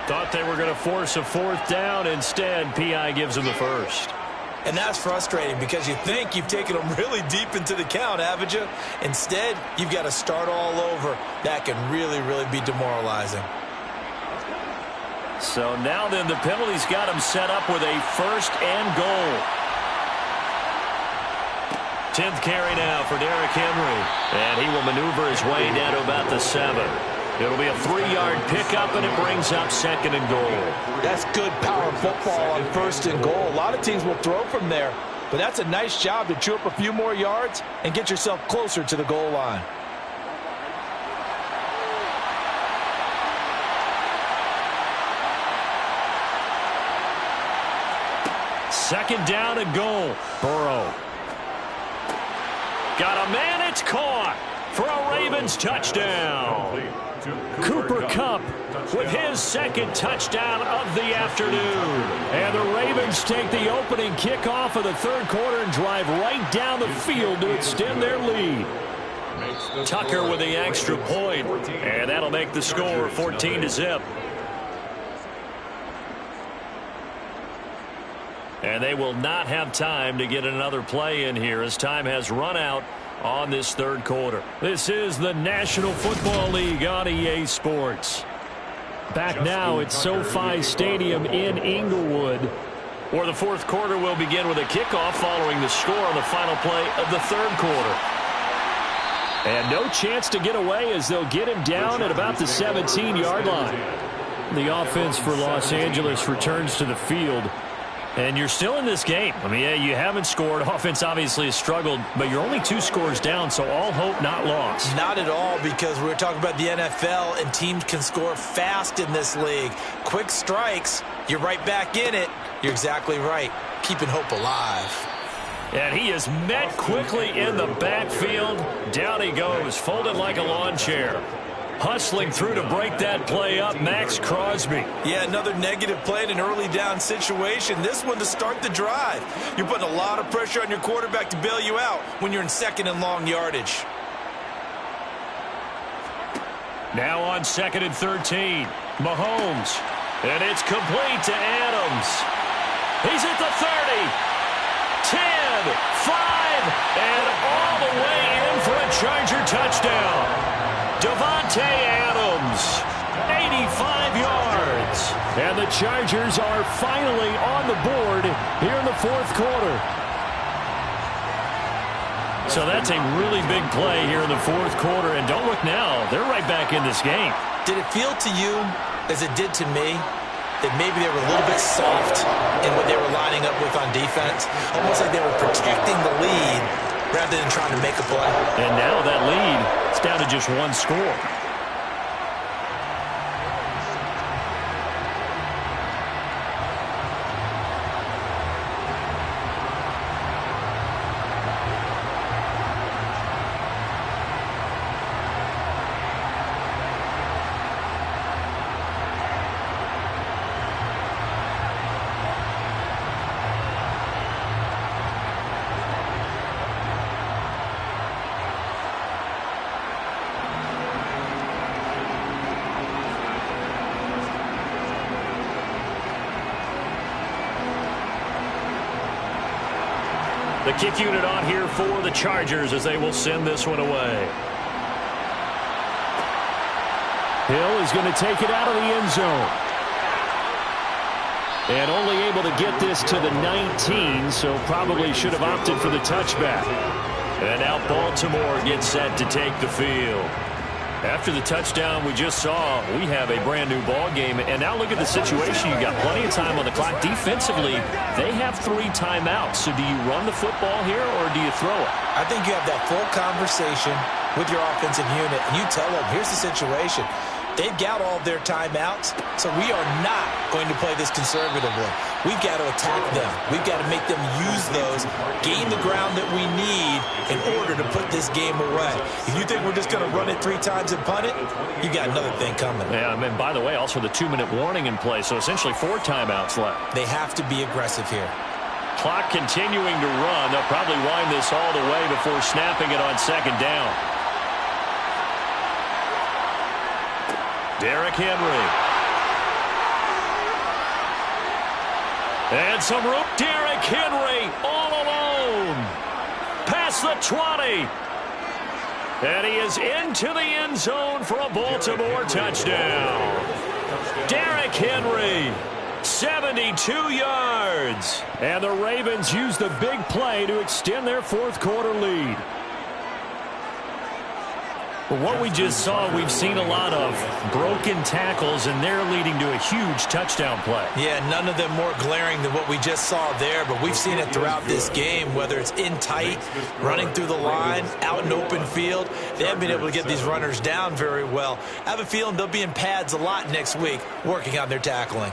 Thought they were going to force a fourth down. Instead, P.I. gives them the first. And that's frustrating because you think you've taken them really deep into the count, haven't you? Instead, you've got to start all over. That can really, really be demoralizing. So now then, the penalty's got him set up with a first and goal. 10th carry now for Derrick Henry. And he will maneuver his way down to about the 7. It'll be a 3-yard pickup, and it brings up second and goal. That's good power football on first and goal. A lot of teams will throw from there, but that's a nice job to chew up a few more yards and get yourself closer to the goal line. Second down and goal. Burrow. Got a man, it's caught for a Ravens touchdown. Cooper Kupp with his second touchdown of the afternoon. And the Ravens take the opening kickoff of the third quarter and drive right down the field to extend their lead. Tucker with the extra point, and that'll make the score 14-0. And they will not have time to get another play in here as time has run out on this third quarter. This is the National Football League on EA Sports. Back now at SoFi Stadium in Inglewood, where the fourth quarter will begin with a kickoff following the score on the final play of the third quarter. And no chance to get away as they'll get him down at about the 17-yard line. The offense for Los Angeles returns to the field. And you're still in this game. I mean, yeah, you haven't scored. Offense obviously has struggled, but you're only 2 scores down, so all hope not lost. Not at all, because we're talking about the NFL, and teams can score fast in this league. Quick strikes, you're right back in it. You're exactly right. Keeping hope alive. And he is met quickly in the backfield. Down he goes, folded like a lawn chair. Hustling through to break that play up, Max Crosby. Yeah, another negative play in an early down situation. This one to start the drive. You're putting a lot of pressure on your quarterback to bail you out when you're in second and long yardage. Now on 2nd and 13, Mahomes. And it's complete to Adams. He's at the 30, 10, 5, and all the way in for a Charger touchdown. Davante Adams, 85 yards. And the Chargers are finally on the board here in the fourth quarter. So that's a really big play here in the fourth quarter. And don't look now, they're right back in this game. Did it feel to you, as it did to me, that maybe they were a little bit soft in what they were lining up with on defense? Almost like they were protecting the lead rather than trying to make a play. And now that lead, it's down to just 1 score. The kick unit on here for the Chargers as they will send this one away. Hill is going to take it out of the end zone. And only able to get this to the 19, so probably should have opted for the touchback. And now Baltimore gets set to take the field. After the touchdown we just saw, we have a brand-new ball game. And now look at the situation. You got plenty of time on the clock. Defensively, they have 3 timeouts. So do you run the football here or do you throw it? I think you have that full conversation with your offensive unit, and you tell them, here's the situation. They've got all of their timeouts, so we are not going to play this conservatively. We've got to attack them. We've got to make them use those, gain the ground that we need in order to put this game away. If you think we're just going to run it 3 times and punt it, you got another thing coming. Yeah, and by the way, also the 2-minute warning in play, so essentially 4 timeouts left. They have to be aggressive here. Clock continuing to run. They'll probably wind this all the way before snapping it on 2nd down. Derrick Henry. And some room. Derrick Henry all alone. Past the 20. And he is into the end zone for a Baltimore touchdown. Derrick Henry, 72 yards. And the Ravens use the big play to extend their 4th quarter lead. What we just saw, we've seen a lot of broken tackles, and they're leading to a huge touchdown play. Yeah, none of them more glaring than what we just saw there, but we've seen it throughout this game, whether it's in tight, running through the line, out in open field. They haven't been able to get these runners down very well. I have a feeling they'll be in pads a lot next week, working on their tackling.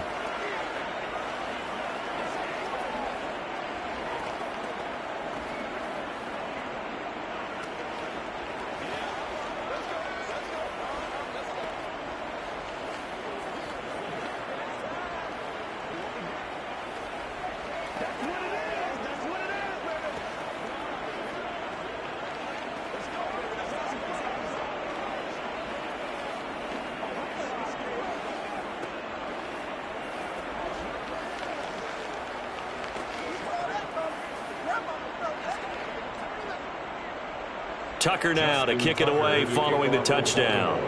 Tucker now to kick it away following the touchdown.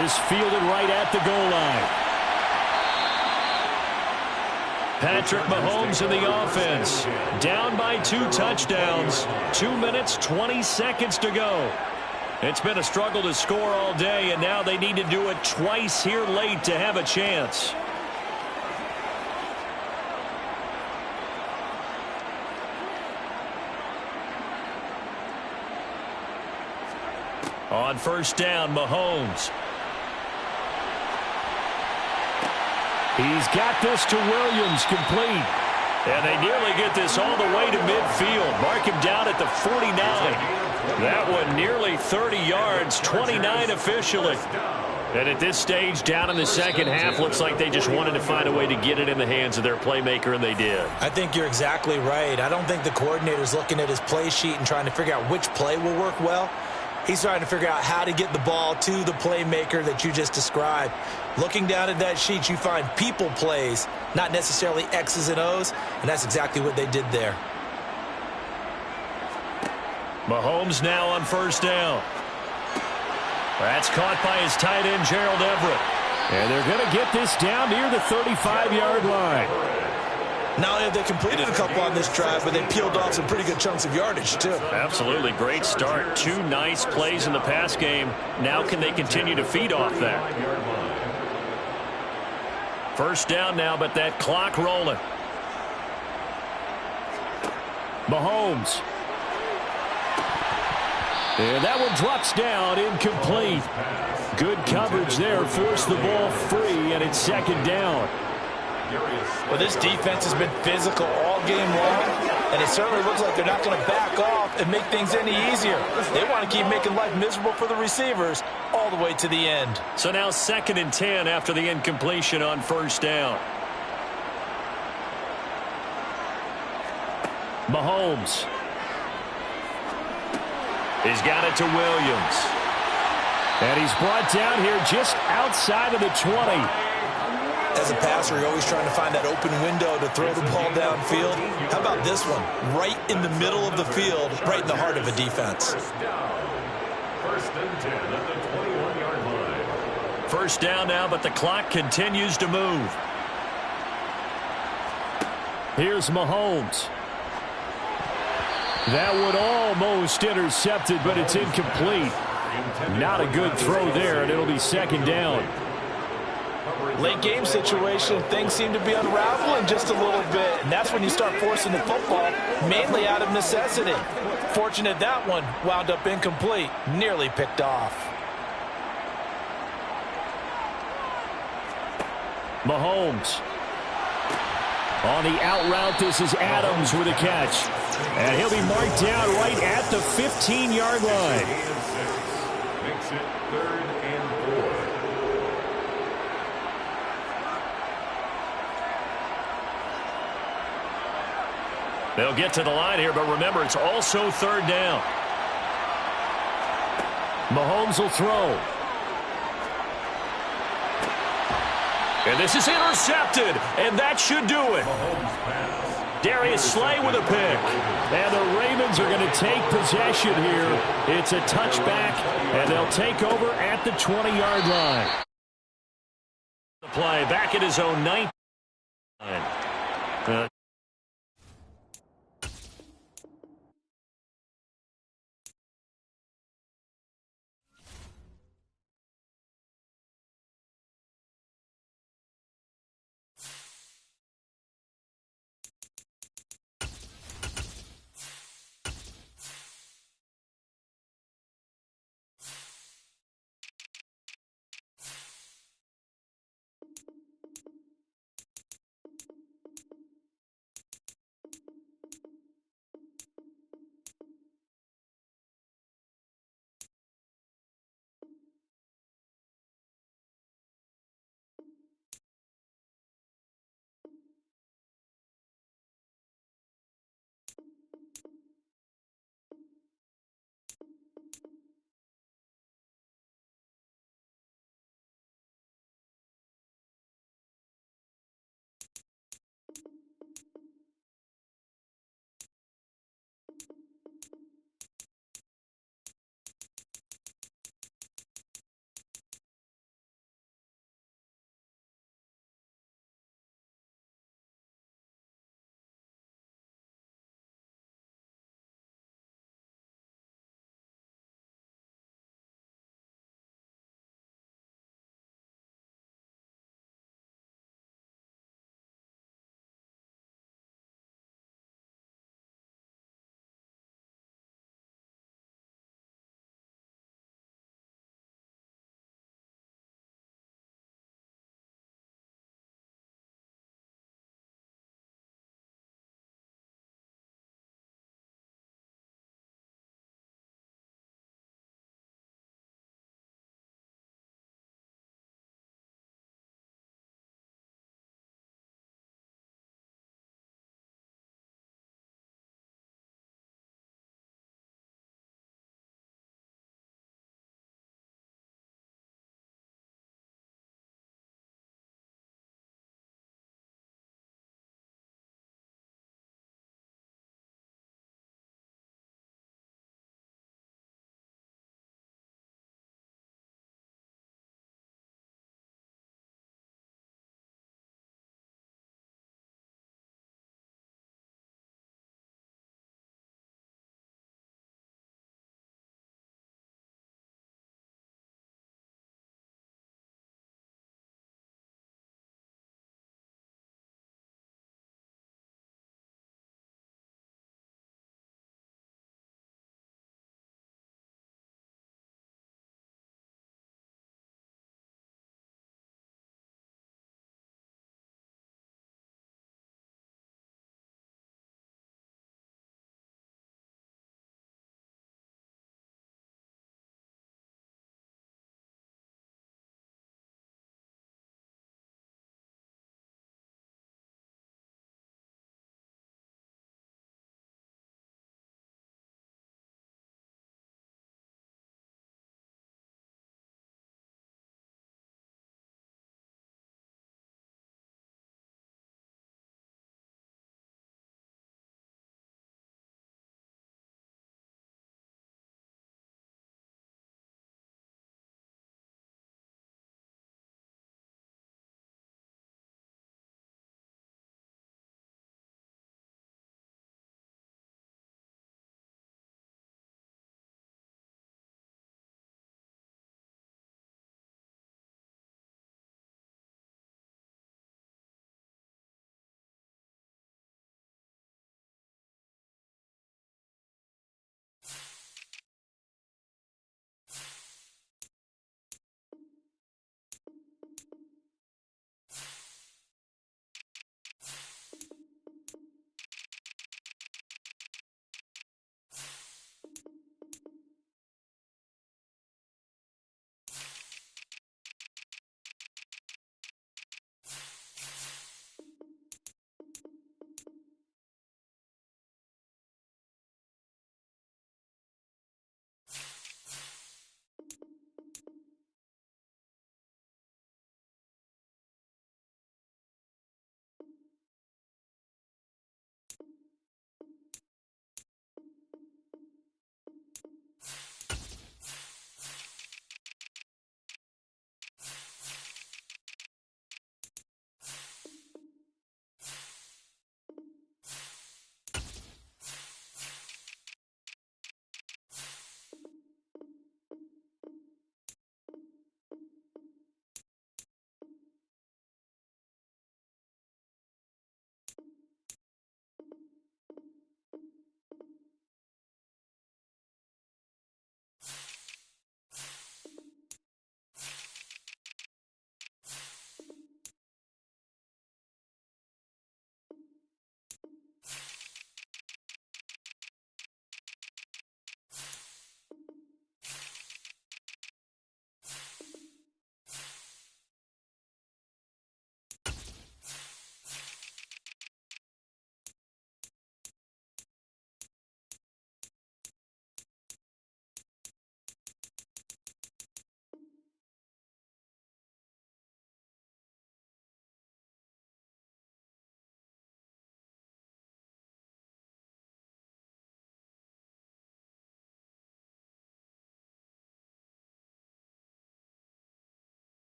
This fielded right at the goal line. Patrick Mahomes in the offense. Down by 2 touchdowns. 2 minutes, 20 seconds to go. It's been a struggle to score all day, and now they need to do it twice here late to have a chance. On 1st down, Mahomes. He's got this to Williams, complete. And they nearly get this all the way to midfield. Mark him down at the 49. That one nearly 30 yards, 29 officially. And at this stage, down in the 2nd half, looks like they just wanted to find a way to get it in the hands of their playmaker, and they did. I think you're exactly right. I don't think the coordinator's looking at his play sheet and trying to figure out which play will work well. He's trying to figure out how to get the ball to the playmaker that you just described. Looking down at that sheet, you find people plays, not necessarily X's and O's, and that's exactly what they did there. Mahomes now on 1st down. That's caught by his tight end, Gerald Everett. And they're going to get this down near the 35-yard line. Not only have they completed a couple on this drive, but they peeled off some pretty good chunks of yardage, too. Absolutely. Great start. 2 nice plays in the pass game. Now can they continue to feed off that? 1st down now, but that clock rolling. Mahomes. And that one drops down, incomplete. Good coverage there, forced the ball free, and it's 2nd down. Well, this defense has been physical all game long, and it certainly looks like they're not going to back off and make things any easier. They want to keep making life miserable for the receivers all the way to the end. So now 2nd and 10 after the incompletion on 1st down. Mahomes. He's got it to Williams. And he's brought down here just outside of the 20. As a passer, you're always trying to find that open window to throw the ball downfield. How about this one? Right in the middle of the field, right in the heart of a defense. 1st and 10 at the 21-yard line. 1st down now, but the clock continues to move. Here's Mahomes. That one almost intercepted, but it's incomplete. Not a good throw there, and it'll be 2nd down. Late game situation, things seem to be unraveling just a little bit, and that's when you start forcing the football, mainly out of necessity. Fortunate that one wound up incomplete, nearly picked off. Mahomes. On the out route, this is Adams with a catch. And he'll be marked down right at the 15-yard line. Makes it 3rd and 4. They'll get to the line here, but remember, it's also 3rd down. Mahomes will throw. And this is intercepted, and that should do it. Darius Slay with a pick. And the Ravens are going to take possession here. It's a touchback, and they'll take over at the 20-yard line. The play back at his own 9.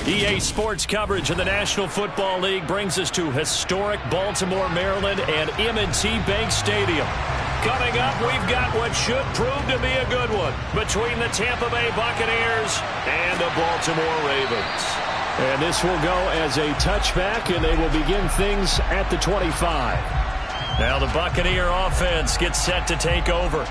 EA Sports coverage of the National Football League brings us to historic Baltimore, Maryland and M&T Bank Stadium. Coming up, we've got what should prove to be a good one between the Tampa Bay Buccaneers and the Baltimore Ravens. And this will go as a touchback, and they will begin things at the 25. Now the Buccaneer offense gets set to take over.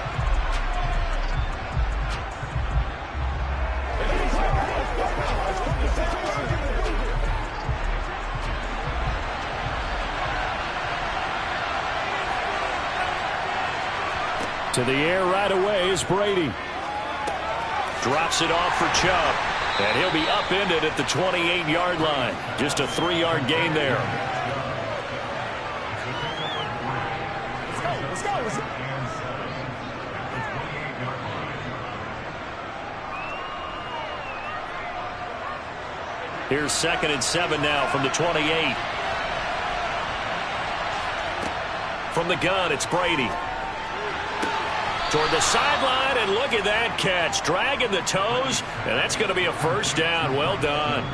To the air right away is Brady. Drops it off for Chubb. And he'll be upended at the 28-yard line. Just a 3-yard gain there. Let's go. Here's 2nd and 7 now from the 28. From the gun, it's Brady. Toward the sideline, and look at that catch. Dragging the toes, and that's going to be a first down. Well done.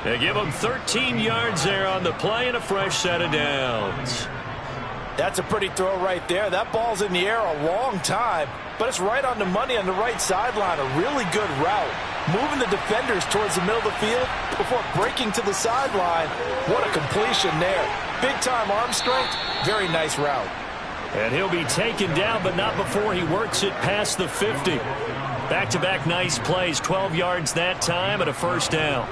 They give him 13 yards there on the play and a fresh set of downs. That's a pretty throw right there. That ball's in the air a long time, but it's right on the money on the right sideline. A really good route. Moving the defenders towards the middle of the field before breaking to the sideline. What a completion there. Big-time arm strength. Very nice route. And he'll be taken down, but not before he works it past the 50. Back-to-back nice plays, 12 yards that time and a first down.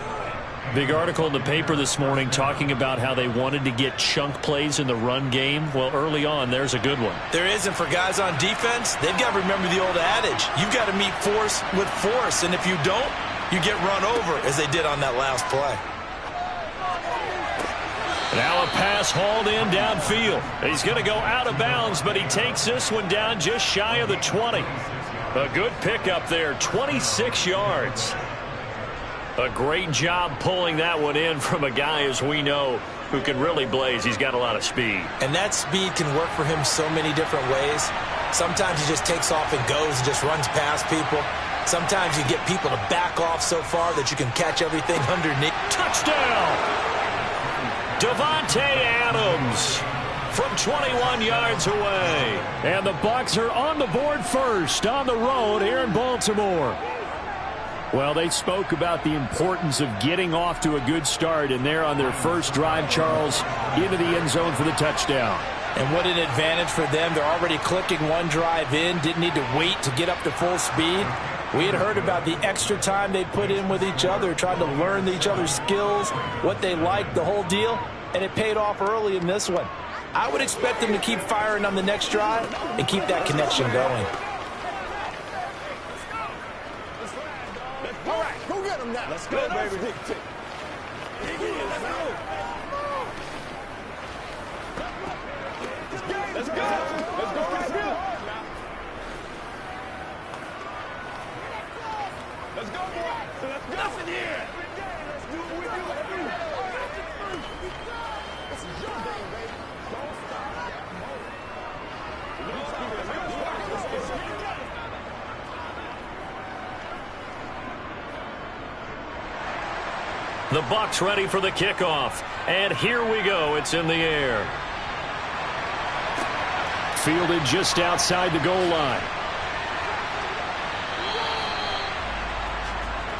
Big article in the paper this morning talking about how they wanted to get chunk plays in the run game. Well, early on, there's a good one. There isn't for guys on defense. They've got to remember the old adage. You've got to meet force with force, and if you don't, you get run over, as they did on that last play. Now a pass hauled in downfield. He's going to go out of bounds, but he takes this one down just shy of the 20. A good pickup there, 26 yards. A great job pulling that one in from a guy, as we know, who can really blaze. He's got a lot of speed. And that speed can work for him so many different ways. Sometimes he just takes off and goes and just runs past people. Sometimes you get people to back off so far that you can catch everything underneath. Touchdown! Davante Adams from 21 yards away. And the Bucs are on the board first on the road here in Baltimore. Well, they spoke about the importance of getting off to a good start, and they're on their first drive, Charles, into the end zone for the touchdown. And what an advantage for them. They're already clicking one drive in, didn't need to wait to get up to full speed. We had heard about the extra time they put in with each other, trying to learn each other's skills, what they liked, the whole deal, and it paid off early in this one. I would expect them to keep firing on the next drive and keep that connection going. All right, go get him now. Let's go, baby. Let's go. Let's go right here. Let's go, boy. Let's go. Nothing here. Let's do what we do. This is your game, baby. Don't stop. The Bucs ready for the kickoff. And here we go. It's in the air. Fielded just outside the goal line.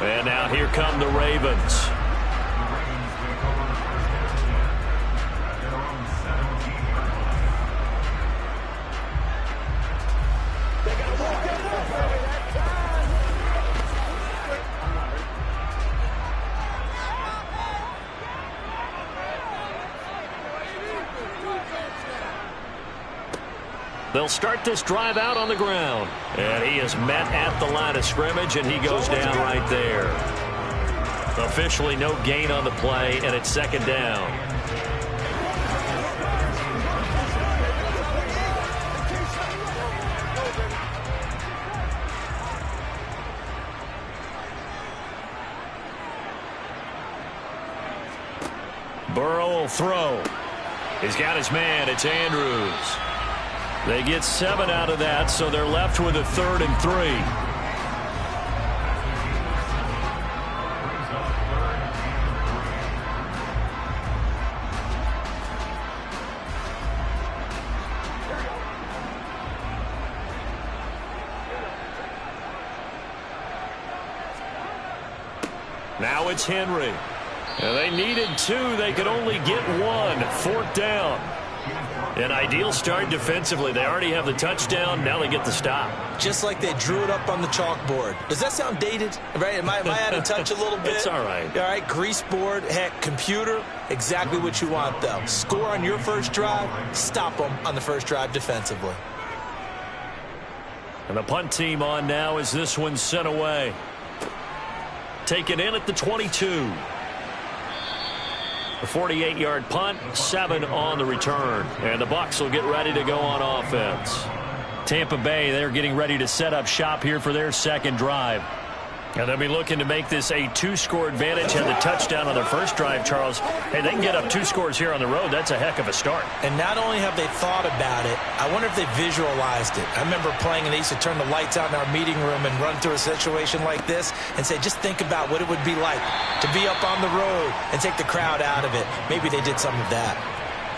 And now here come the Ravens. They'll start this drive out on the ground. And he is met at the line of scrimmage, and he goes down right there. Officially no gain on the play, and it's second down. Burrow will throw. He's got his man. It's Andrews. They get 7 out of that, so they're left with a 3rd and 3. Now it's Henry. And they needed 2. They could only get 1. 4th down. An ideal start defensively. They already have the touchdown. Now they get the stop. Just like they drew it up on the chalkboard. Does that sound dated? Right? Am I out of touch a little bit? It's all right. All right, grease board, heck, computer, exactly what you want, though. Score on your first drive, stop them on the first drive defensively. And the punt team on now as this one's sent away. Taken in at the 22. A 48-yard punt, 7 on the return. And the Bucs will get ready to go on offense. Tampa Bay, they're getting ready to set up shop here for their second drive. And they'll be looking to make this a 2-score advantage. Had the touchdown on their first drive, Charles. Hey, they can get up 2 scores here on the road. That's a heck of a start. And not only have they thought about it, I wonder if they visualized it. I remember playing and they used to turn the lights out in our meeting room and run through a situation like this and say, just think about what it would be like to be up on the road and take the crowd out of it. Maybe they did some of that.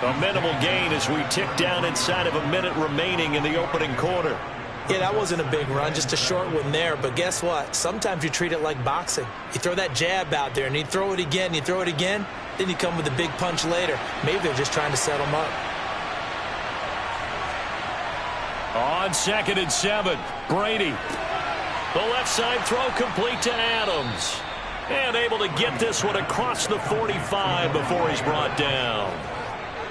A minimal gain as we tick down inside of a minute remaining in the opening quarter. Yeah, that wasn't a big run, just a short one there. But guess what? Sometimes you treat it like boxing. You throw that jab out there, and you throw it again, you throw it again, then you come with a big punch later. Maybe they're just trying to set them up. On 2nd and 7, Brady. The left side throw complete to Adams. And able to get this one across the 45 before he's brought down.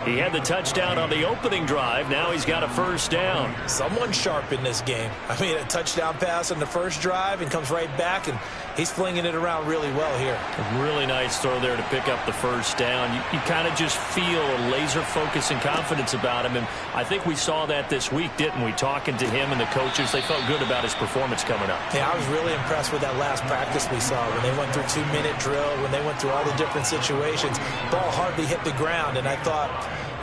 He had the touchdown on the opening drive. Now he's got a first down. Someone's sharp in this game. I mean, a touchdown pass on the first drive and comes right back, and he's flinging it around really well here. A really nice throw there to pick up the first down. You kind of just feel a laser focus and confidence about him, and I think we saw that this week, didn't we? Talking to him and the coaches, they felt good about his performance coming up. Yeah, I was really impressed with that last practice we saw when they went through 2-minute drill, when they went through all the different situations. Ball hardly hit the ground, and I thought,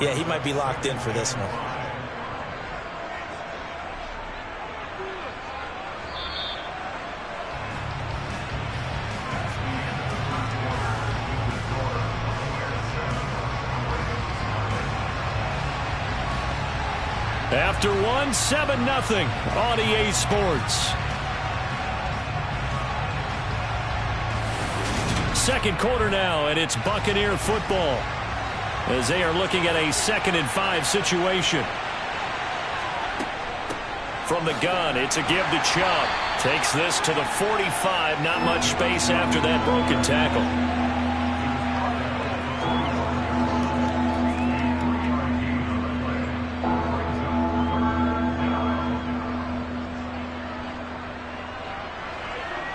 yeah, he might be locked in for this one. After 7-0 on EA Sports. Second quarter now, and it's Buccaneer football as they are looking at a 2nd and 5 situation. From the gun, it's a give to Chubb. Takes this to the 45. Not much space after that broken tackle.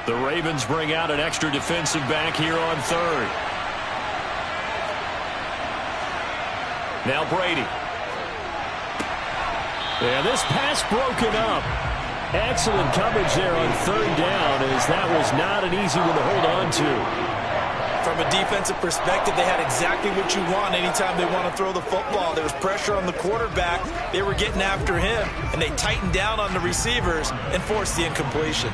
The Ravens bring out an extra defensive back here on 3rd. Now Brady. And this pass broken up. Excellent coverage there on 3rd down, as that was not an easy one to hold on to. From a defensive perspective, they had exactly what you want anytime they want to throw the football. There was pressure on the quarterback. They were getting after him, and they tightened down on the receivers and forced the incompletion.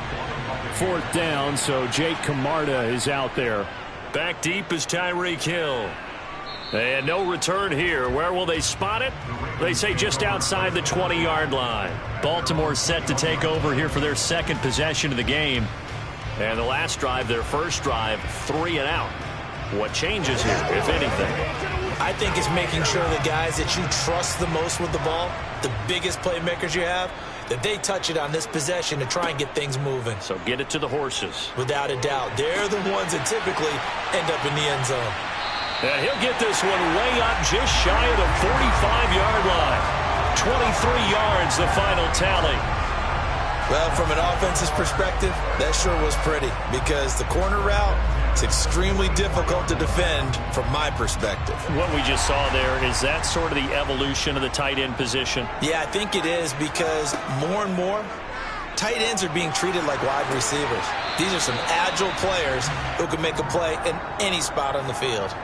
4th down, so Jake Camarda is out there. Back deep is Tyreek Hill. And no return here. Where will they spot it? They say just outside the 20-yard line. Baltimore set to take over here for their 2nd possession of the game. And the last drive, their first drive, 3 and out. What changes here, if anything? I think it's making sure the guys that you trust the most with the ball, the biggest playmakers you have, that they touch it on this possession to try and get things moving. So get it to the horses. Without a doubt. They're the ones that typically end up in the end zone. And he'll get this one way up just shy of the 45-yard line. 23 yards, the final tally. Well, from an offense's perspective, that sure was pretty, because the corner route, it's extremely difficult to defend from my perspective. What we just saw there, is that sort of the evolution of the tight end position? Yeah, I think it is, because more and more, tight ends are being treated like wide receivers. These are some agile players who can make a play in any spot on the field.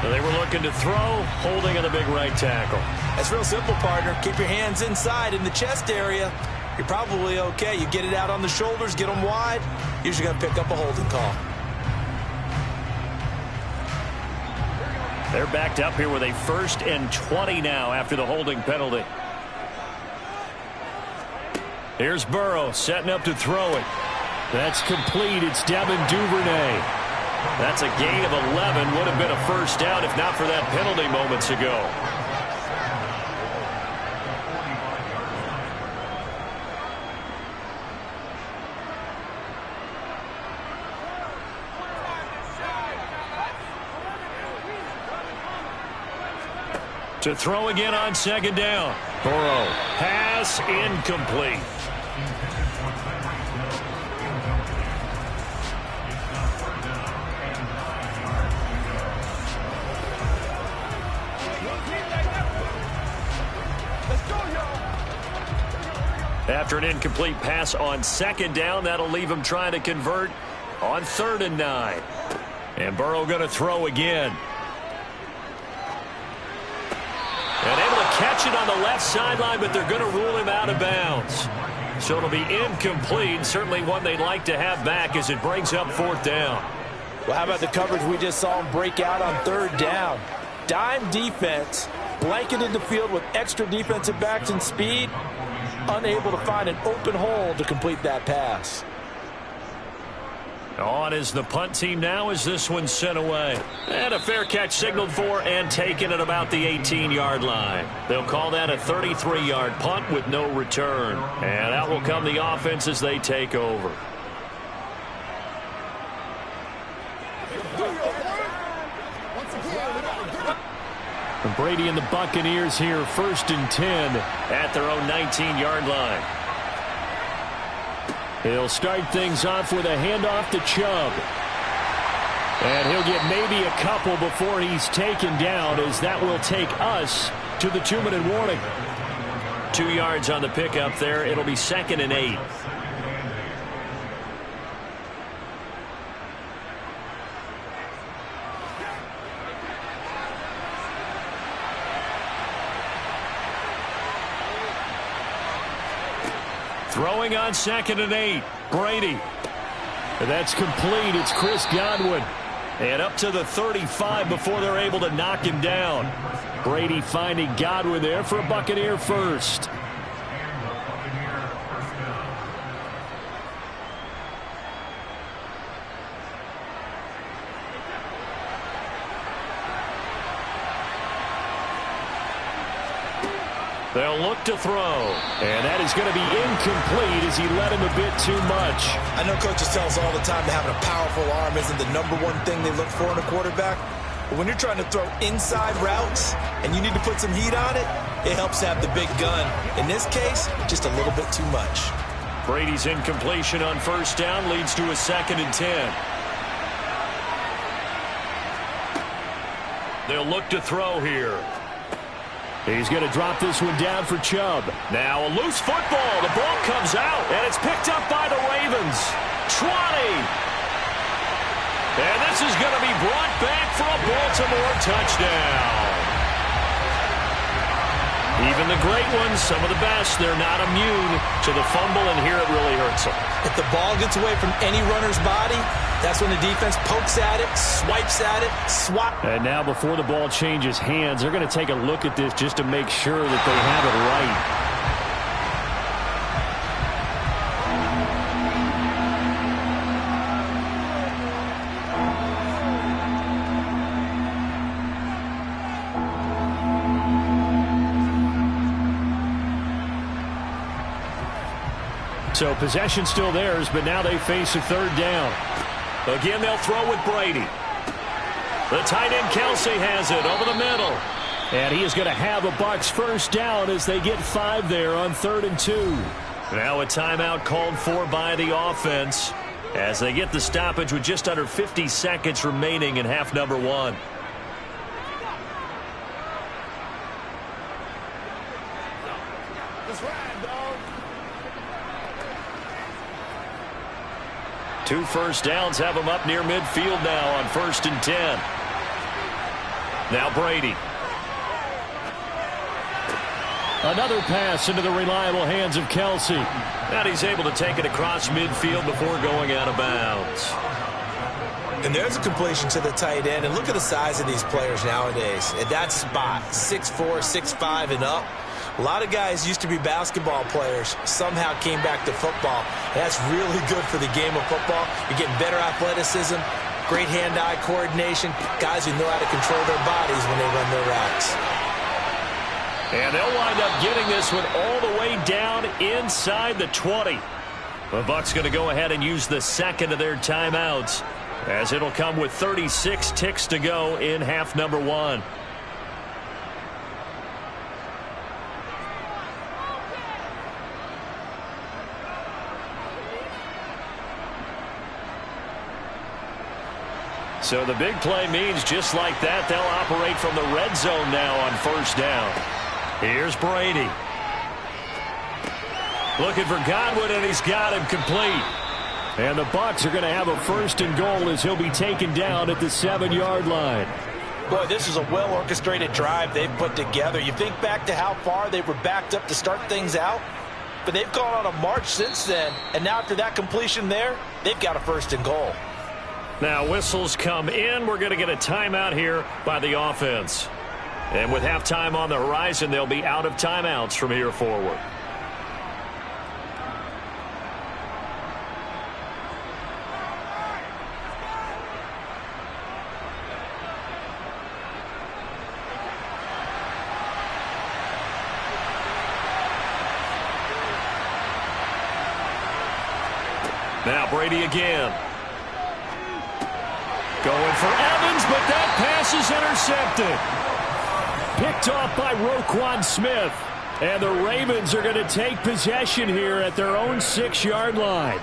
So they were looking to throw, holding on the big right tackle. That's real simple, partner. Keep your hands inside in the chest area. You're probably okay. You get it out on the shoulders, get them wide, usually going to pick up a holding call. They're backed up here with a 1st and 20 now after the holding penalty. Here's Burrow setting up to throw it. That's complete. It's Devin Duvernay. That's a gain of 11. Would have been a first down if not for that penalty moments ago. To throw again on second down. Burrow. Pass incomplete. After an incomplete pass on second down, that'll leave him trying to convert on 3rd and 9. And Burrow going to throw again. And able to catch it on the left sideline, but they're going to rule him out of bounds. So it'll be incomplete. Certainly one they'd like to have back as it brings up 4th down. Well, how about the coverage we just saw him break out on 3rd down? Dime defense, blanketed the field with extra defensive backs and speed, unable to find an open hole to complete that pass. On is the punt team now as this one's sent away. And a fair catch signaled for and taken at about the 18-yard line. They'll call that a 33-yard punt with no return. And out will come the offense as they take over. And Brady and the Buccaneers here 1st and 10 at their own 19-yard line. He'll start things off with a handoff to Chubb. And he'll get maybe a couple before he's taken down, as that will take us to the 2-minute warning. 2 yards on the pickup there. It'll be 2nd and 8. Throwing on 2nd and 8. Brady. That's complete. It's Chris Godwin. And up to the 35 before they're able to knock him down. Brady finding Godwin there for a Buccaneer first. They'll look to throw. And that is going to be incomplete as he led him a bit too much. I know coaches tell us all the time that having a powerful arm isn't the #1 thing they look for in a quarterback. But when you're trying to throw inside routes and you need to put some heat on it, it helps to have the big gun. In this case, just a little bit too much. Brady's incompletion on 1st down leads to a 2nd and 10. They'll look to throw here. He's going to drop this one down for Chubb. Now a loose football. The ball comes out, and it's picked up by the Ravens. 20. And this is going to be brought back for a Baltimore touchdown. Even the great ones, some of the best, they're not immune to the fumble, and here it really hurts them. If the ball gets away from any runner's body, that's when the defense pokes at it, swipes at it, swat. And now before the ball changes hands, they're going to take a look at this just to make sure that they have it right. So possession still theirs, but now they face a 3rd down. Again, they'll throw with Brady. The tight end Kelsey has it over the middle. And he is going to have a Bucs first down as they get 5 there on 3rd and 2. Now a timeout called for by the offense as they get the stoppage with just under 50 seconds remaining in half number 1. Two first downs have them up near midfield now on 1st and 10. Now Brady. Another pass into the reliable hands of Kelsey. And he's able to take it across midfield before going out of bounds. And there's a completion to the tight end. And look at the size of these players nowadays. At that spot, 6'4", 6'5", and up. A lot of guys used to be basketball players, somehow came back to football. And that's really good for the game of football. You're getting better athleticism, Great hand-eye coordination. Guys who know how to control their bodies when they run their routes. And they'll wind up getting this one all the way down inside the 20. The Bucs going to go ahead and use the second of their timeouts, as it'll come with 36 ticks to go in half number 1. So the big play means just like that, they'll operate from the red zone now on first down. Here's Brady. Looking for Godwin, and he's got him complete. And the Bucs are going to have a first and goal as he'll be taken down at the 7-yard line. Boy, this is a well-orchestrated drive they've put together. You think back to how far they were backed up to start things out, but they've gone on a march since then, and now after that completion there, they've got a first and goal. Now whistles come in. We're going to get a timeout here by the offense. And with halftime on the horizon, they'll be out of timeouts from here forward. Now Brady again. Going for Evans, but that pass is intercepted. Picked off by Roquan Smith. And the Ravens are going to take possession here at their own 6-yard line.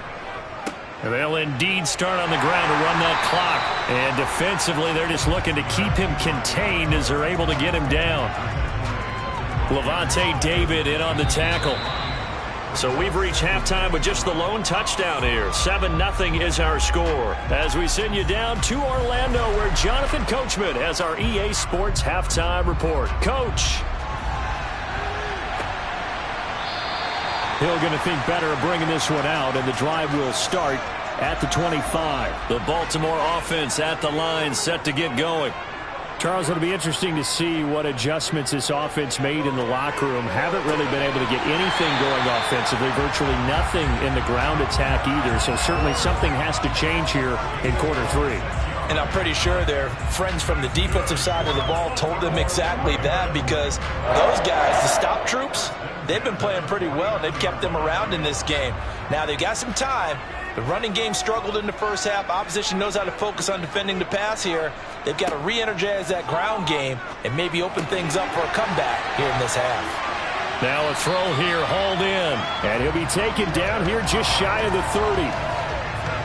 And they'll indeed start on the ground to run that clock. And defensively, they're just looking to keep him contained as they're able to get him down. Levante David in on the tackle. So we've reached halftime with just the lone touchdown here. 7-0 is our score. As we send you down to Orlando, where Jonathan Coachman has our EA Sports halftime report. Coach. Hill going to think better of bringing this one out, and the drive will start at the 25. The Baltimore offense at the line, set to get going. Charles, it'll be interesting to see what adjustments this offense made in the locker room. Haven't really been able to get anything going offensively, virtually nothing in the ground attack either. So certainly something has to change here in quarter 3. And I'm pretty sure their friends from the defensive side of the ball told them exactly that, because those guys, the stop troops, they've been playing pretty well. They've kept them around in this game. Now they've got some time. The running game struggled in the first half. Opposition knows how to focus on defending the pass here. They've got to re-energize that ground game and maybe open things up for a comeback here in this half. Now a throw here, hauled in. And he'll be taken down here just shy of the 30.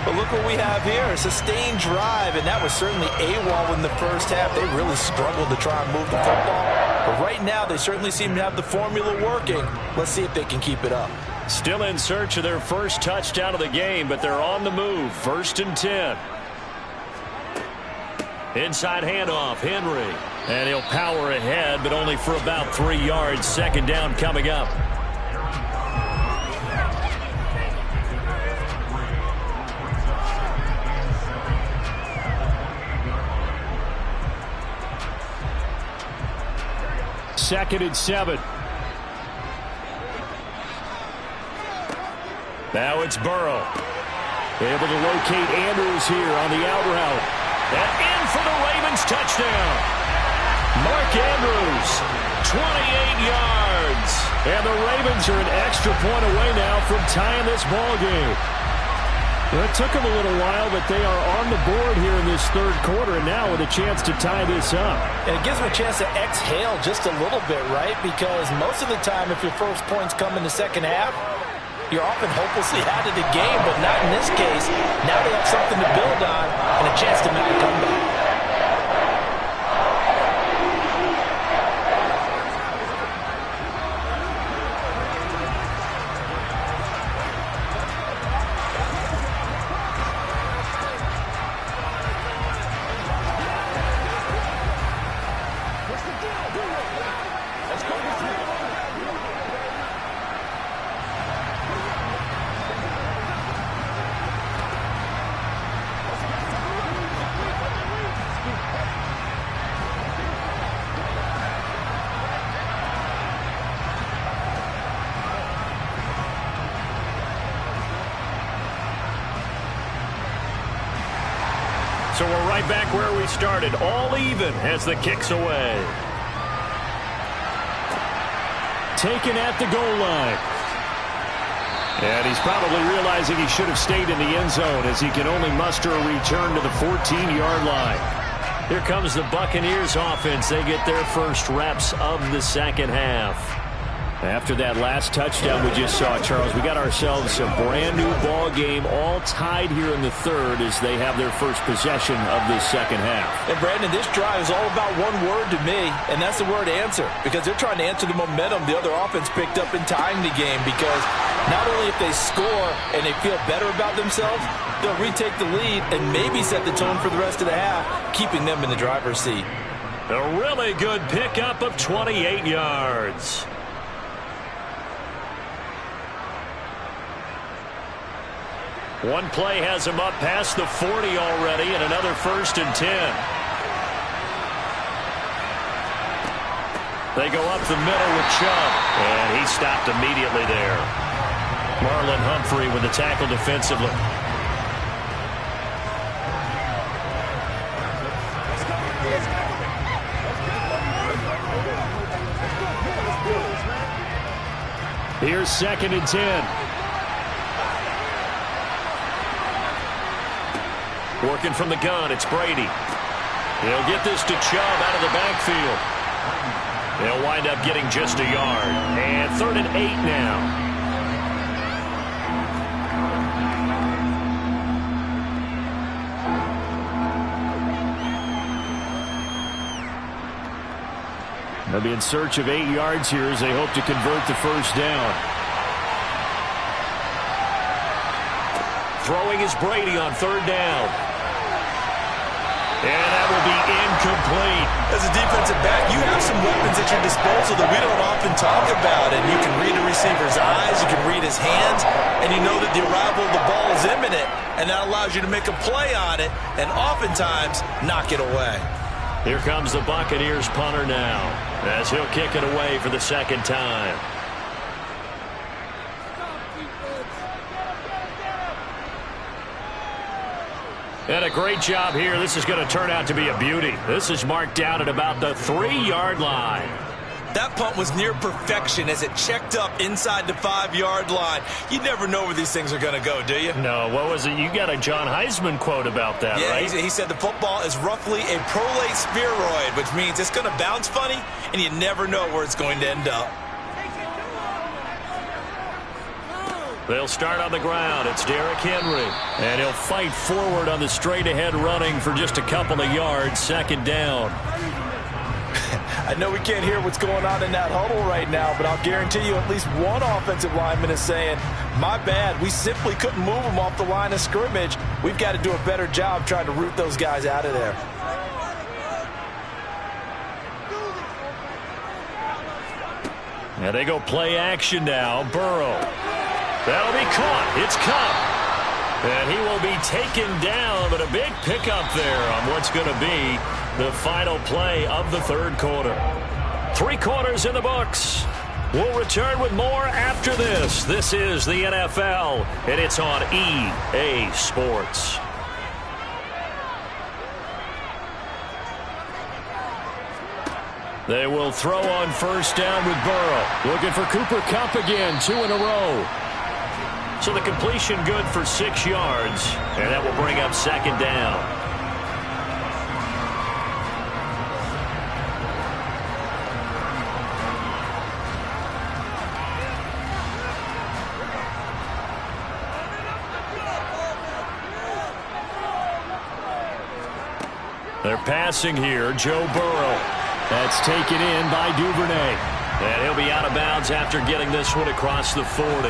But look what we have here, a sustained drive, and that was certainly AWOL in the first half. They really struggled to try and move the football. But right now, they certainly seem to have the formula working. Let's see if they can keep it up. Still in search of their first touchdown of the game, but they're on the move. 1st and 10. Inside handoff, Henry. And he'll power ahead, but only for about 3 yards. 2nd down coming up. Second and 7. Now it's Burrow. Able to locate Andrews here on the out route. And in for the Ravens touchdown. Mark Andrews, 28 yards. And the Ravens are an extra point away now from tying this ball game. Well, it took them a little while, but they are on the board here in this 3rd quarter, and now with a chance to tie this up. And it gives them a chance to exhale just a little bit, right? Because most of the time, if your first points come in the second half, you're often hopelessly out of the game, but not in this case. Now they have something to build on and a chance to make a comeback. So we're right back where we started, all even as the kick's away. Taken at the goal line. And he's probably realizing he should have stayed in the end zone as he can only muster a return to the 14-yard line. Here comes the Buccaneers offense. They get their first reps of the second half. After that last touchdown we just saw, Charles, we got ourselves a brand-new ball game, all tied here in the third as they have their first possession of this second half. And, Brandon, this drive is all about one word to me, and that's the word answer, because they're trying to answer the momentum the other offense picked up in tying the game, because not only if they score and they feel better about themselves, they'll retake the lead and maybe set the tone for the rest of the half, keeping them in the driver's seat. A really good pickup of 28 yards. One play has him up past the 40 already, and another 1st and 10. They go up the middle with Chubb, and he stopped immediately there. Marlon Humphrey with the tackle defensively. Here's 2nd and 10. Working from the gun, it's Brady. He'll get this to Chubb out of the backfield. They'll wind up getting just a yard. And 3rd and 8 now. They'll be in search of 8 yards here as they hope to convert the first down. Throwing is Brady on 3rd down. And that will be incomplete. As a defensive back, you have some weapons at your disposal that we don't often talk about. And you can read a receiver's eyes, you can read his hands, and you know that the arrival of the ball is imminent. And that allows you to make a play on it and oftentimes knock it away. Here comes the Buccaneers punter now as he'll kick it away for the 2nd time. And a great job here. This is going to turn out to be a beauty. This is marked down at about the 3-yard line. That punt was near perfection as it checked up inside the 5-yard line. You never know where these things are going to go, do you? No, what was it? You got a John Heisman quote about that, right? Yeah, he said the football is roughly a prolate spheroid, which means it's going to bounce funny, and you never know where it's going to end up. They'll start on the ground. It's Derrick Henry. And he'll fight forward on the straight-ahead running for just a couple of yards. 2nd down. I know we can't hear what's going on in that huddle right now, but I'll guarantee you at least one offensive lineman is saying, my bad, we simply couldn't move them off the line of scrimmage. We've got to do a better job trying to root those guys out of there. And they go play action now. Burrow. That'll be caught. It's Kupp. And he will be taken down, but a big pickup there on what's going to be the final play of the 3rd quarter. 3 quarters in the books. We'll return with more after this. This is the NFL, and it's on EA Sports. They will throw on 1st down with Burrow. Looking for Cooper Kupp again, 2 in a row. So the completion good for 6 yards, and that will bring up 2nd down. They're passing here, Joe Burrow. That's taken in by Duvernay. And he'll be out of bounds after getting this one across the 40.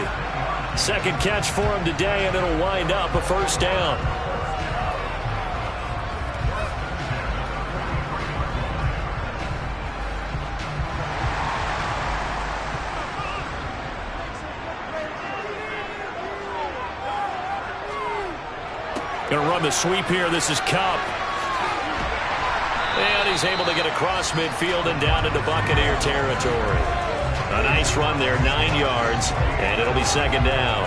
2nd catch for him today, and it'll wind up a 1st down. Going to run the sweep here. This is Kupp. And he's able to get across midfield and down into Buccaneer territory. A nice run there, 9 yards, and it'll be 2nd down.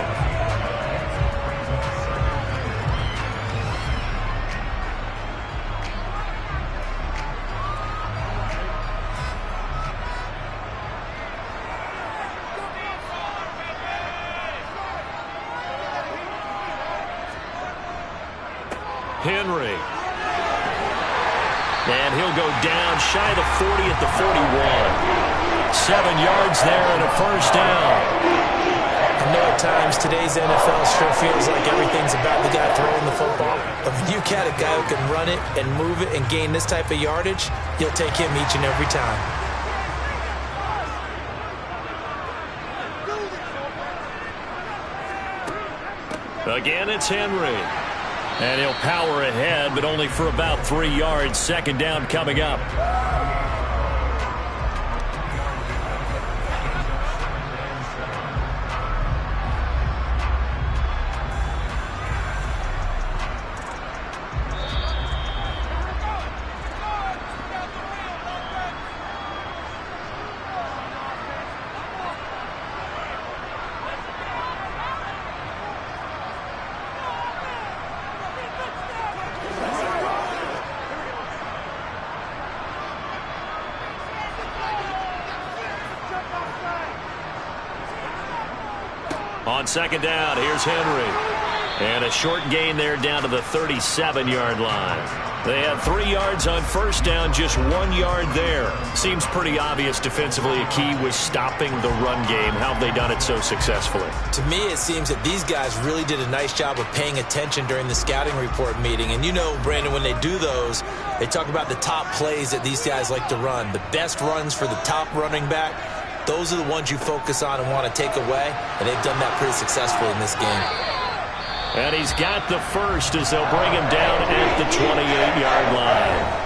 Henry. And he'll go down shy of the 40 at the 41. 7 yards there and a first down. I know at times today's NFL sure feels like everything's about the guy throwing the football. But if you got a guy who can run it and move it and gain this type of yardage, you'll take him each and every time. Again, it's Henry. And he'll power ahead, but only for about 3 yards. Second down coming up. On second down, here's Henry. And a short gain there down to the 37-yard line. They had 3 yards on first down, just 1 yard there. Seems pretty obvious defensively a key was stopping the run game. How have they done it so successfully? To me, it seems that these guys really did a nice job of paying attention during the scouting report meeting. And you know, Brandon, when they do those, they talk about the top plays that these guys like to run. The best runs for the top running back. Those are the ones you focus on and want to take away, and they've done that pretty successfully in this game. And he's got the first as they'll bring him down at the 28-yard line.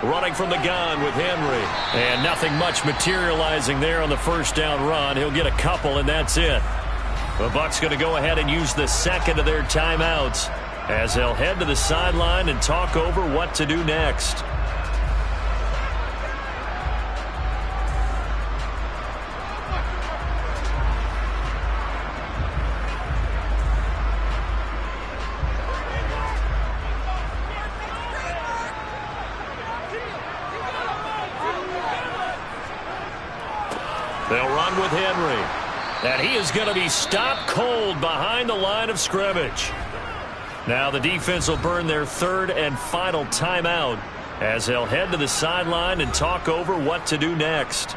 Running from the gun with Henry. And nothing much materializing there on the first down run. He'll get a couple, and that's it. The Bucs going to go ahead and use the second of their timeouts as they'll head to the sideline and talk over what to do next. They'll run with Henry. And he is going to be stopped cold behind the line of scrimmage. Now the defense will burn their third and final timeout as they'll head to the sideline and talk over what to do next.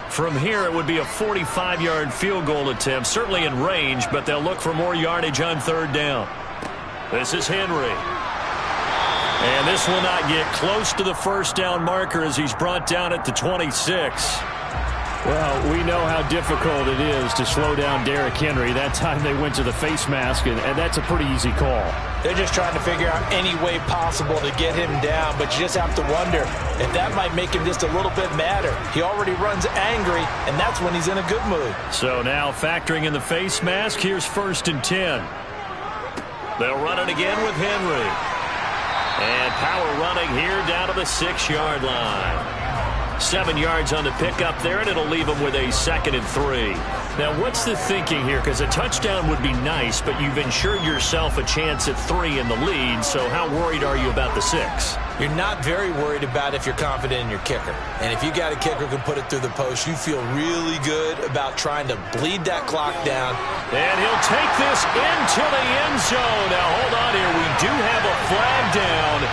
From here, it would be a 45-yard field goal attempt, certainly in range, but they'll look for more yardage on third down. This is Henry. And this will not get close to the first down marker as he's brought down at the 26. Well, we know how difficult it is to slow down Derrick Henry. That time they went to the face mask, and that's a pretty easy call. They're just trying to figure out any way possible to get him down, but you just have to wonder if that might make him just a little bit madder. He already runs angry, and that's when he's in a good mood. So now factoring in the face mask, here's 1st and 10. They'll run it again with Henry. And power running here down to the 6-yard line. 7 yards on the pickup there, and it'll leave them with a 2nd and 3. Now, what's the thinking here? Because a touchdown would be nice, but you've ensured yourself a chance at 3 in the lead, so how worried are you about the 6? You're not very worried about if you're confident in your kicker. And if you got a kicker who can put it through the post, you feel really good about trying to bleed that clock down. And he'll take this into the end zone. Now, hold on here. We do have a flag down,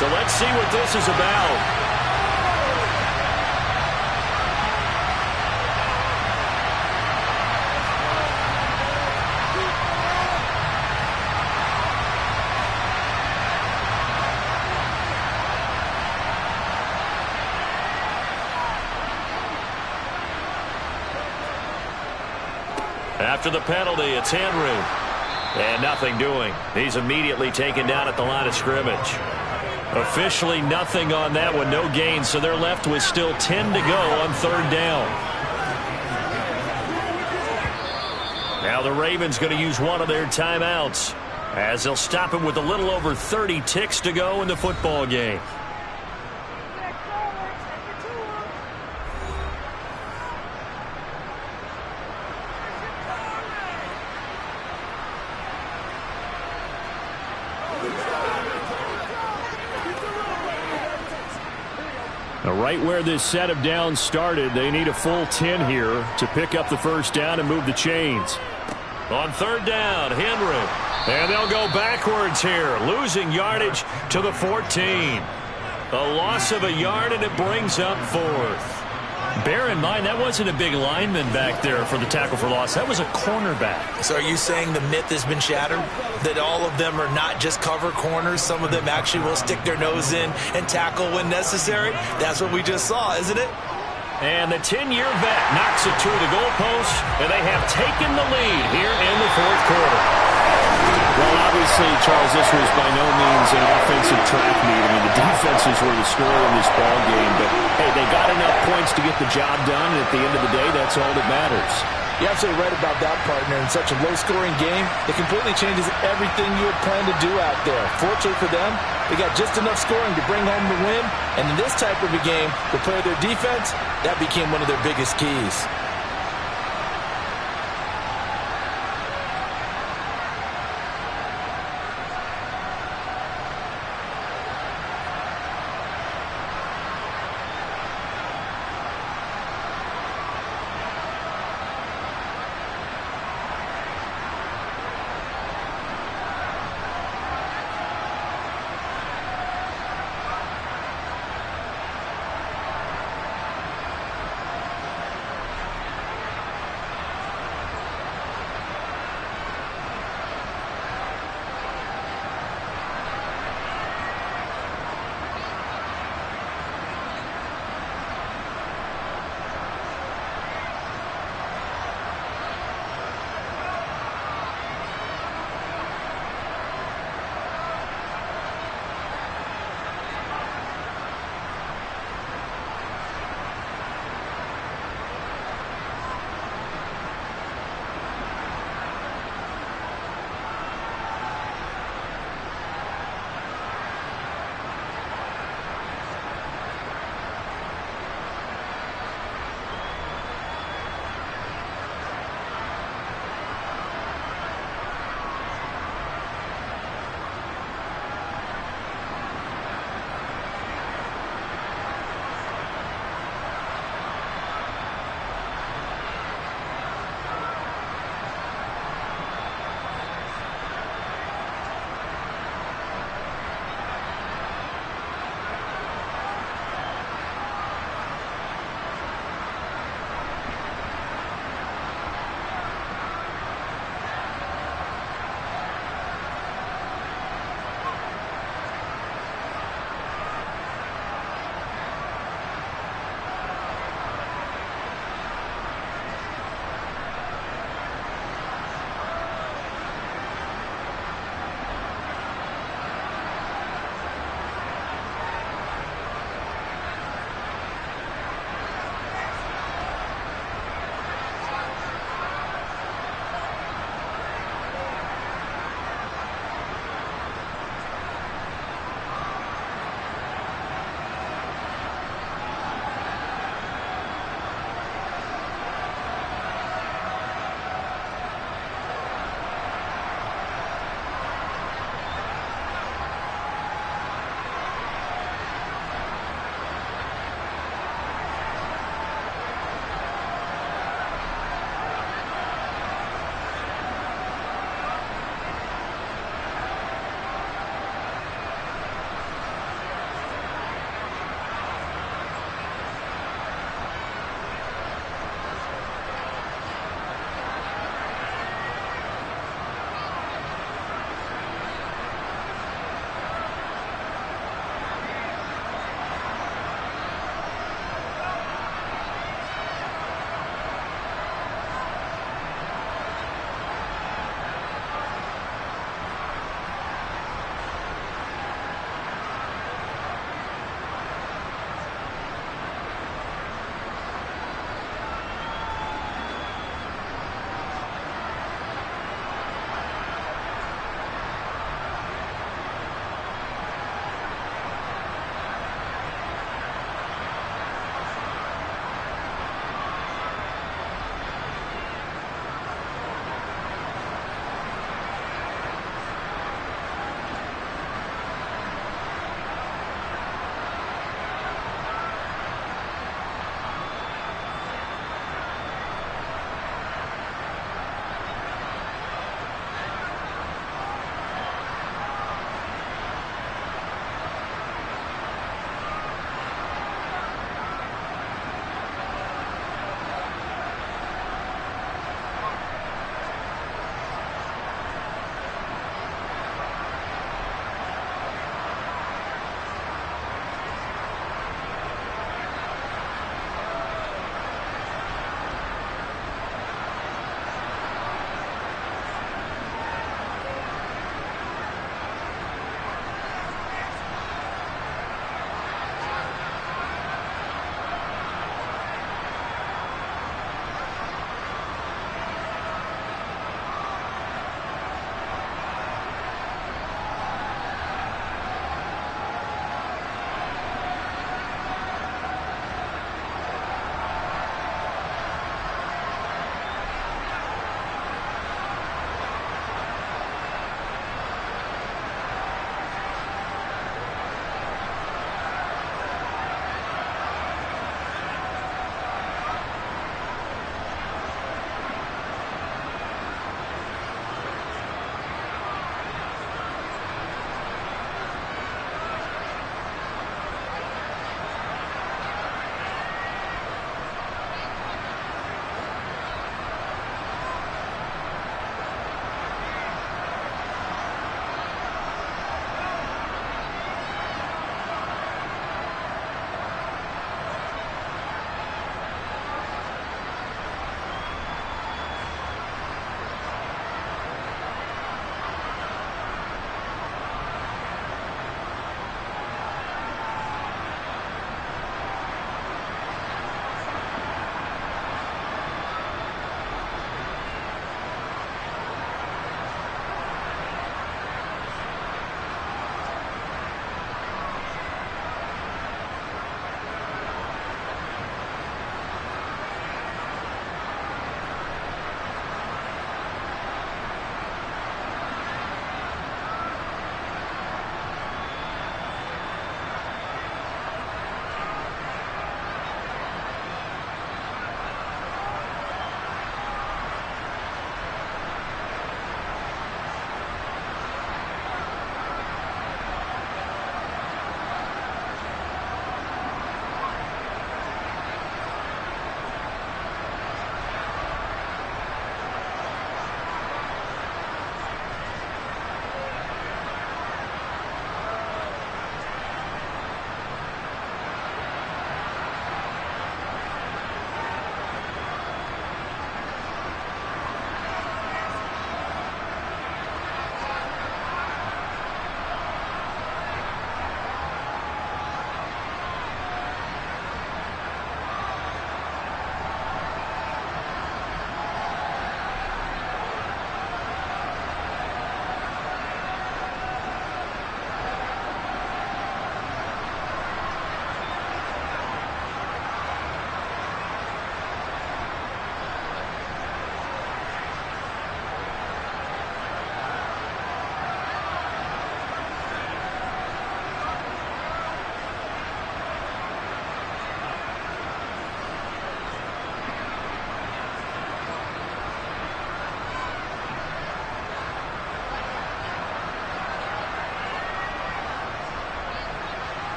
so let's see what this is about. After the penalty, it's Henry. And nothing doing. He's immediately taken down at the line of scrimmage. Officially nothing on that one, no gain, so they're left with still 10 to go on third down. Now the Ravens going to use one of their timeouts as they'll stop it with a little over 30 ticks to go in the football game. Right where this set of downs started, they need a full 10 here to pick up the first down and move the chains. On third down, Henry. And they'll go backwards here, losing yardage to the 14. A loss of a yard, and it brings up fourth. Bear in mind, that wasn't a big lineman back there for the tackle for loss. That was a cornerback. So are you saying the myth has been shattered? That all of them are not just cover corners? Some of them actually will stick their nose in and tackle when necessary? That's what we just saw, isn't it? And the 10-year vet knocks it through the goalpost, and they have taken the lead here in the fourth quarter. Well, obviously, Charles, this was by no means an offensive track meet. I mean, the defenses were the scorer in this ball game, but hey, they got enough points to get the job done, and at the end of the day, that's all that matters. You're absolutely right about that, partner. In such a low-scoring game, it completely changes everything you had planned to do out there. Fortunately for them, they got just enough scoring to bring home the win, and in this type of a game, to play their defense, that became one of their biggest keys.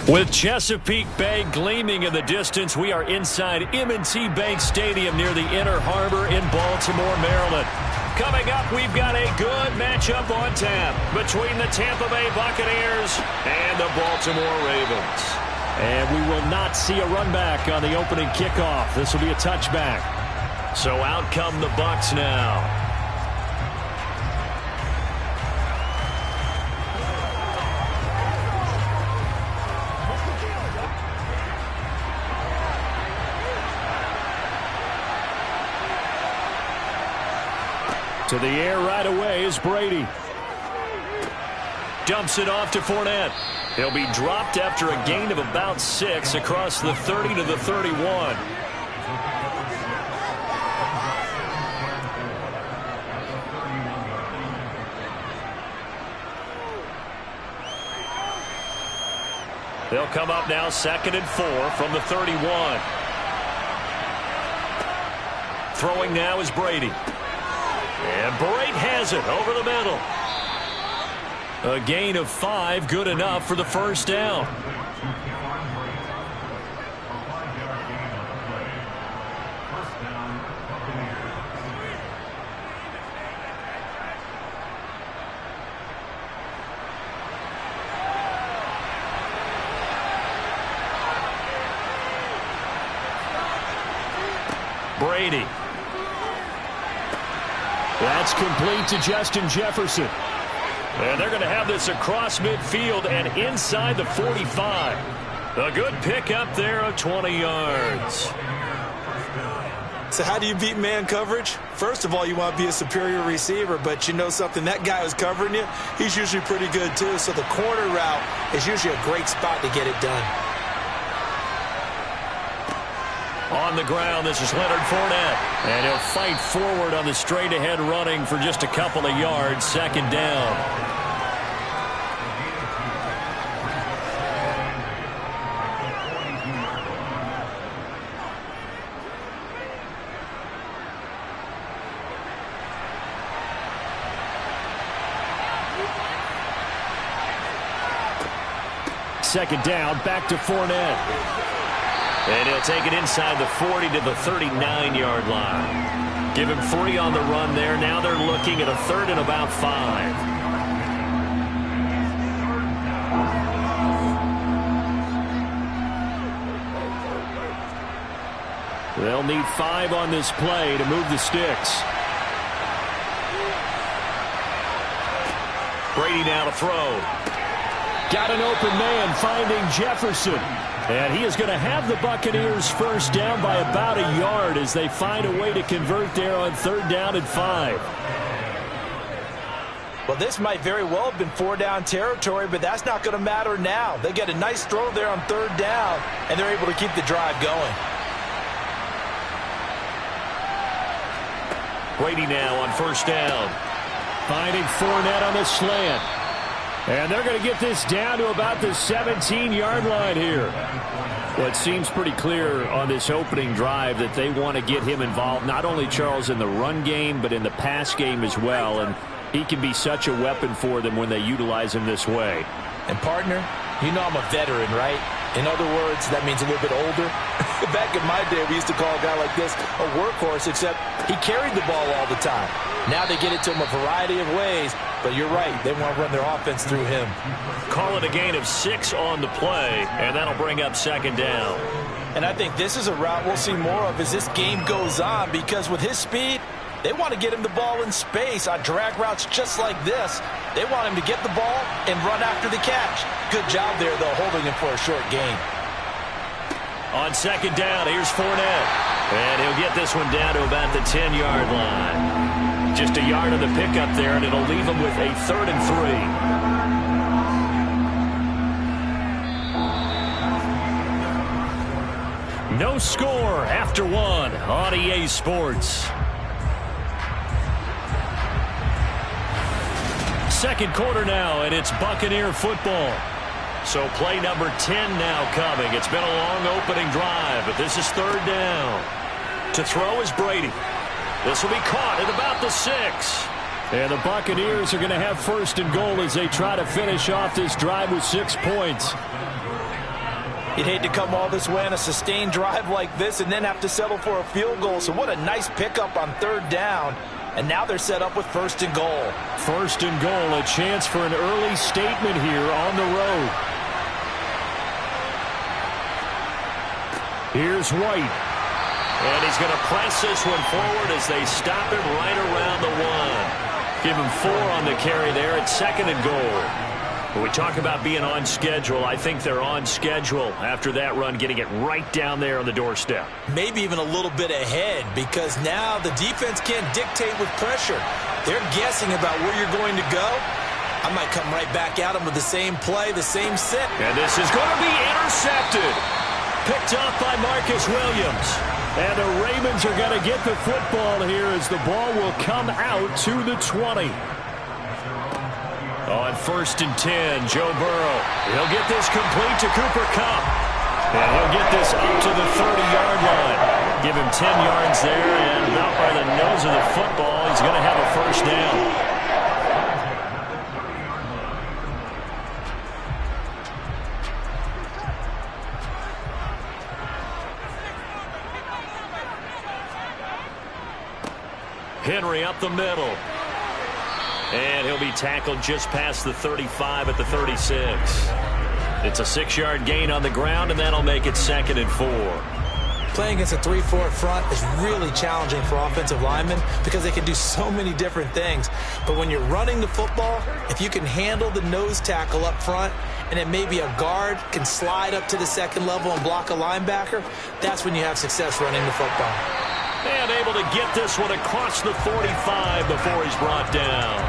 With Chesapeake Bay gleaming in the distance, we are inside M&T Bank Stadium near the Inner Harbor in Baltimore, Maryland. Coming up, we've got a good matchup on tap between the Tampa Bay Buccaneers and the Baltimore Ravens. And we will not see a run back on the opening kickoff. This will be a touchback. So out come the Bucs now. To the air right away is Brady. Dumps it off to Fournette. He'll be dropped after a gain of about 6 across the 30 to the 31. They'll come up now 2nd and 4 from the 31. Throwing now is Brady. And Brate has it over the middle. A gain of 5, good enough for the first down. Brady. That's complete to Justin Jefferson. And they're going to have this across midfield and inside the 45. A good pickup there of 20 yards. So how do you beat man coverage? First of all, you want to be a superior receiver, but you know something, that guy who's covering you, he's usually pretty good too. So the corner route is usually a great spot to get it done. On the ground, this is Leonard Fournette. And he'll fight forward on the straight-ahead running for just a couple of yards. 2nd down. Second down, back to Fournette. And he'll take it inside the 40 to the 39-yard line. Give him 3 on the run there. Now they're looking at a 3rd and about 5. They'll need 5 on this play to move the sticks. Brady now to throw. Got an open man finding Jefferson. And he is going to have the Buccaneers first down by about a yard as they find a way to convert there on 3rd down and 5. Well, this might very well have been 4-down territory, but that's not going to matter now. They get a nice throw there on 3rd down, and they're able to keep the drive going. Brady now on 1st down. Finding Fournette on the slant. And they're going to get this down to about the 17-yard line here. Well, it seems pretty clear on this opening drive that they want to get him involved, not only, Charles, in the run game, but in the pass game as well. And he can be such a weapon for them when they utilize him this way. And, partner, you know I'm a veteran, right? In other words, that means a little bit older. Back in my day, we used to call a guy like this a workhorse, except he carried the ball all the time. Now they get it to him a variety of ways. But you're right, they want to run their offense through him. Call it a gain of 6 on the play, and that'll bring up 2nd down. And I think this is a route we'll see more of as this game goes on, because with his speed, they want to get him the ball in space on drag routes just like this. They want him to get the ball and run after the catch. Good job there, though, holding him for a short gain. On 2nd down, here's Fournette. And he'll get this one down to about the 10-yard line. Just a yard of the pickup there, and it'll leave him with a 3rd and 3. No score after 1 on EA Sports. 2nd quarter now, and it's Buccaneer football. So play number 10 now coming. It's been a long opening drive, but this is 3rd down. To throw is Brady. This will be caught at about the 6. And the Buccaneers are going to have 1st and goal as they try to finish off this drive with 6 points. You'd hate to come all this way on a sustained drive like this and then have to settle for a field goal. So what a nice pickup on 3rd down. And now they're set up with 1st and goal. 1st and goal, a chance for an early statement here on the road. Here's White. And he's going to press this one forward as they stop him right around the 1. Give him 4 on the carry there at 2nd and goal. When we talk about being on schedule, I think they're on schedule after that run, getting it right down there on the doorstep. Maybe even a little bit ahead, because now the defense can't dictate with pressure. They're guessing about where you're going to go. I might come right back at them with the same play, the same set. And this is going to be intercepted. Picked off by Marcus Williams. And the Ravens are going to get the football here as the ball will come out to the 20. On 1st and 10, Joe Burrow. He'll get this complete to Cooper Kupp. And he'll get this up to the 30-yard line. Give him 10 yards there, and about by the nose of the football, he's going to have a 1st down. Henry up the middle. And he'll be tackled just past the 35 at the 36. It's a 6-yard gain on the ground, and that'll make it 2nd and 4. Playing against a 3-4 front is really challenging for offensive linemen because they can do so many different things. But when you're running the football, if you can handle the nose tackle up front, and then maybe a guard can slide up to the 2nd level and block a linebacker, that's when you have success running the football. And able to get this one across the 45 before he's brought down.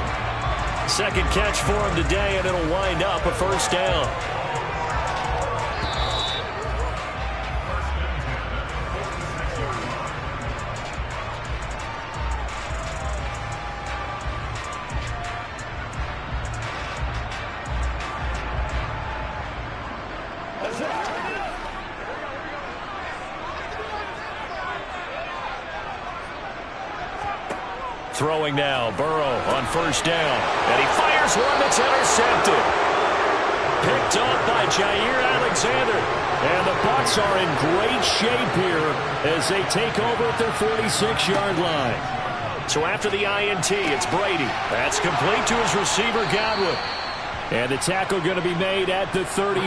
2nd catch for him today, and it'll wind up a 1st down. Throwing now, Burrow on 1st down. And he fires one that's intercepted. Picked up by Jair Alexander. And the Bucs are in great shape here as they take over at their 46-yard line. So after the INT, it's Brady. That's complete to his receiver, Godwin. And the tackle going to be made at the 38.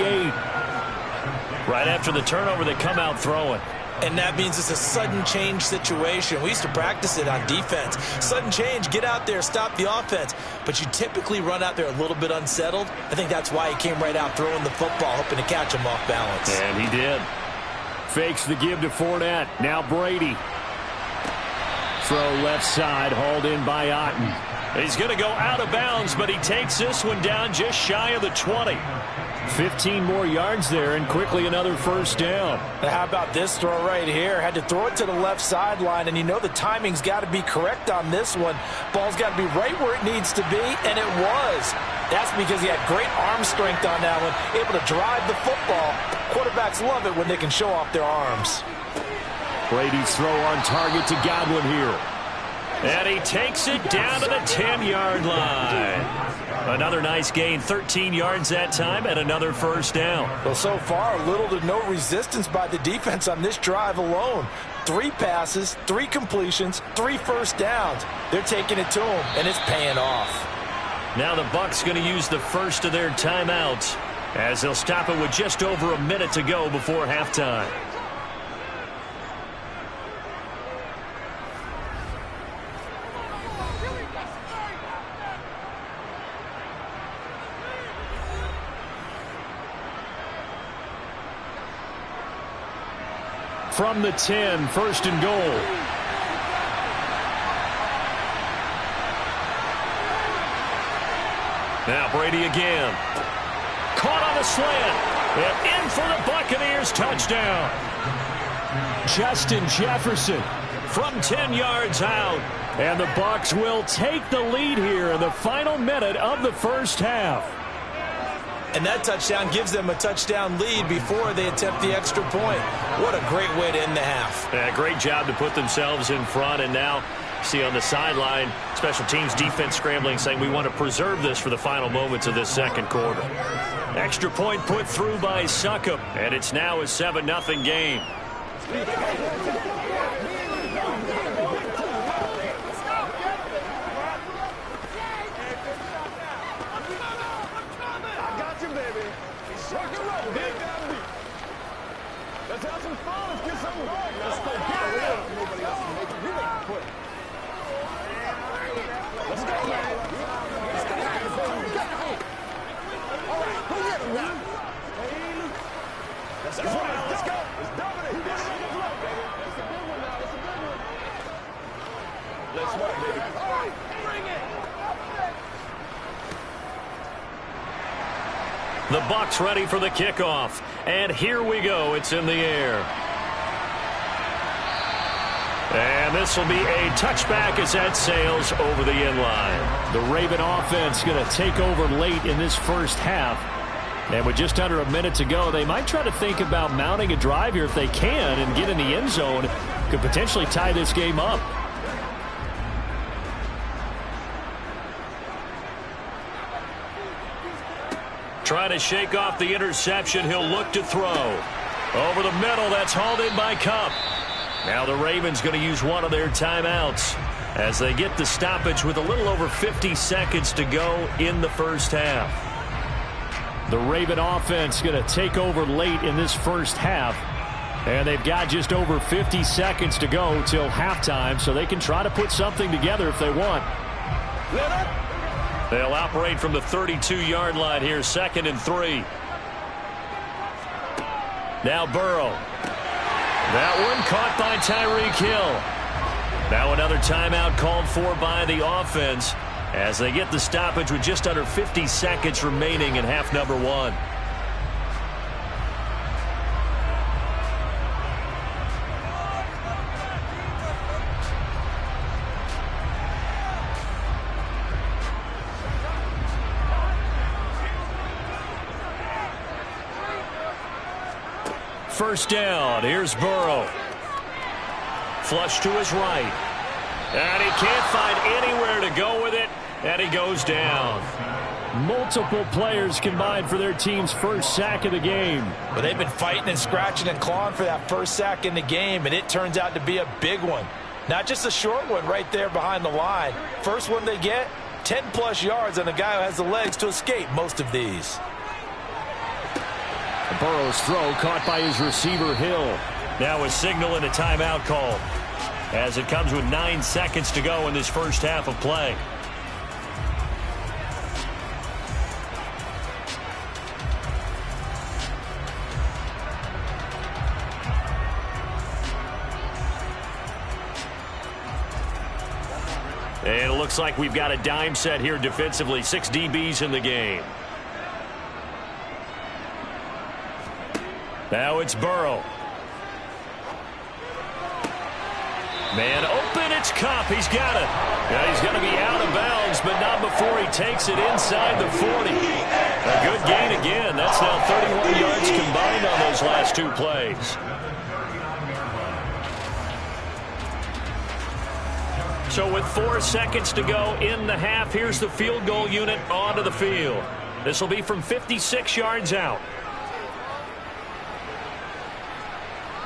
Right after the turnover, they come out throwing. And that means it's a sudden change situation. We used to practice it on defense. Sudden change, get out there, stop the offense. But you typically run out there a little bit unsettled. I think that's why he came right out throwing the football, hoping to catch him off balance. And he did. Fakes the give to Fournette. Now Brady. Throw left side, hauled in by Otten. He's going to go out of bounds, but he takes this one down just shy of the 20. 15 more yards there, and quickly another 1st down. Now how about this throw right here? Had to throw it to the left sideline, and you know the timing's got to be correct on this one. Ball's got to be right where it needs to be, and it was. That's because he had great arm strength on that one, able to drive the football. Quarterbacks love it when they can show off their arms. Brady's throw on target to Godwin here. And he takes it down to the 10-yard line. Another nice gain, 13 yards that time, and another 1st down. Well, so far, little to no resistance by the defense on this drive alone. 3 passes, 3 completions, 3 1st downs. They're taking it to him, and it's paying off. Now the Bucs going to use the first of their timeouts as they'll stop it with just over a minute to go before halftime. From the 10, 1st and goal. Now Brady again. Caught on the slant. And in for the Buccaneers touchdown. Justin Jefferson from 10 yards out. And the Bucs will take the lead here in the final minute of the 1st half. And that touchdown gives them a touchdown lead before they attempt the extra point. What a great way to end the half. Yeah, great job to put themselves in front. And now, see on the sideline, special teams defense scrambling, saying we want to preserve this for the final moments of this 2nd quarter. Extra point put through by Succop, and it's now a 7-0 game. Let's have some fun. Let's get some right. Let's go. Nobody else can make it. You make the put. Let's go, man. Let's go. All right, who get him now? Let's go. Let's go. Let's dominate. Who gets it? Baby. It's a big one now. It's a big one. Let's work, baby. All right, bring it. The Bucs ready for the kickoff. And here we go. It's in the air. And this will be a touchback as that sails over the end line. The Raven offense going to take over late in this first half. And with just under a minute to go, they might try to think about mounting a drive here if they can and get in the end zone. Could potentially tie this game up. Trying to shake off the interception. He'll look to throw. Over the middle, that's hauled in by Kupp. Now the Ravens going to use one of their timeouts as they get the stoppage with a little over 50 seconds to go in the first half. The Raven offense going to take over late in this first half. And they've got just over 50 seconds to go till halftime, so they can try to put something together if they want. They'll operate from the 32-yard line here, 2nd and 3. Now Burrow. That one caught by Tyreek Hill. Now another timeout called for by the offense as they get the stoppage with just under 50 seconds remaining in half number 1. First down. Here's Burrow. Flush to his right. And he can't find anywhere to go with it. And he goes down. Multiple players combined for their team's first sack of the game. But they've been fighting and scratching and clawing for that first sack in the game, and it turns out to be a big one. Not just a short one right there behind the line. First one they get, 10-plus yards on a guy who has the legs to escape most of these. Burrow's throw caught by his receiver, Hill. Now a signal and a timeout call as it comes with 9 seconds to go in this first half of play. And it looks like we've got a dime set here defensively. 6 DBs in the game. Now it's Burrow. Man open, it's Kupp. He's got it. Yeah, he's going to be out of bounds, but not before he takes it inside the 40. A good gain again. That's now 31 yards combined on those last 2 plays. So with 4 seconds to go in the half, here's the field goal unit onto the field. This will be from 56 yards out.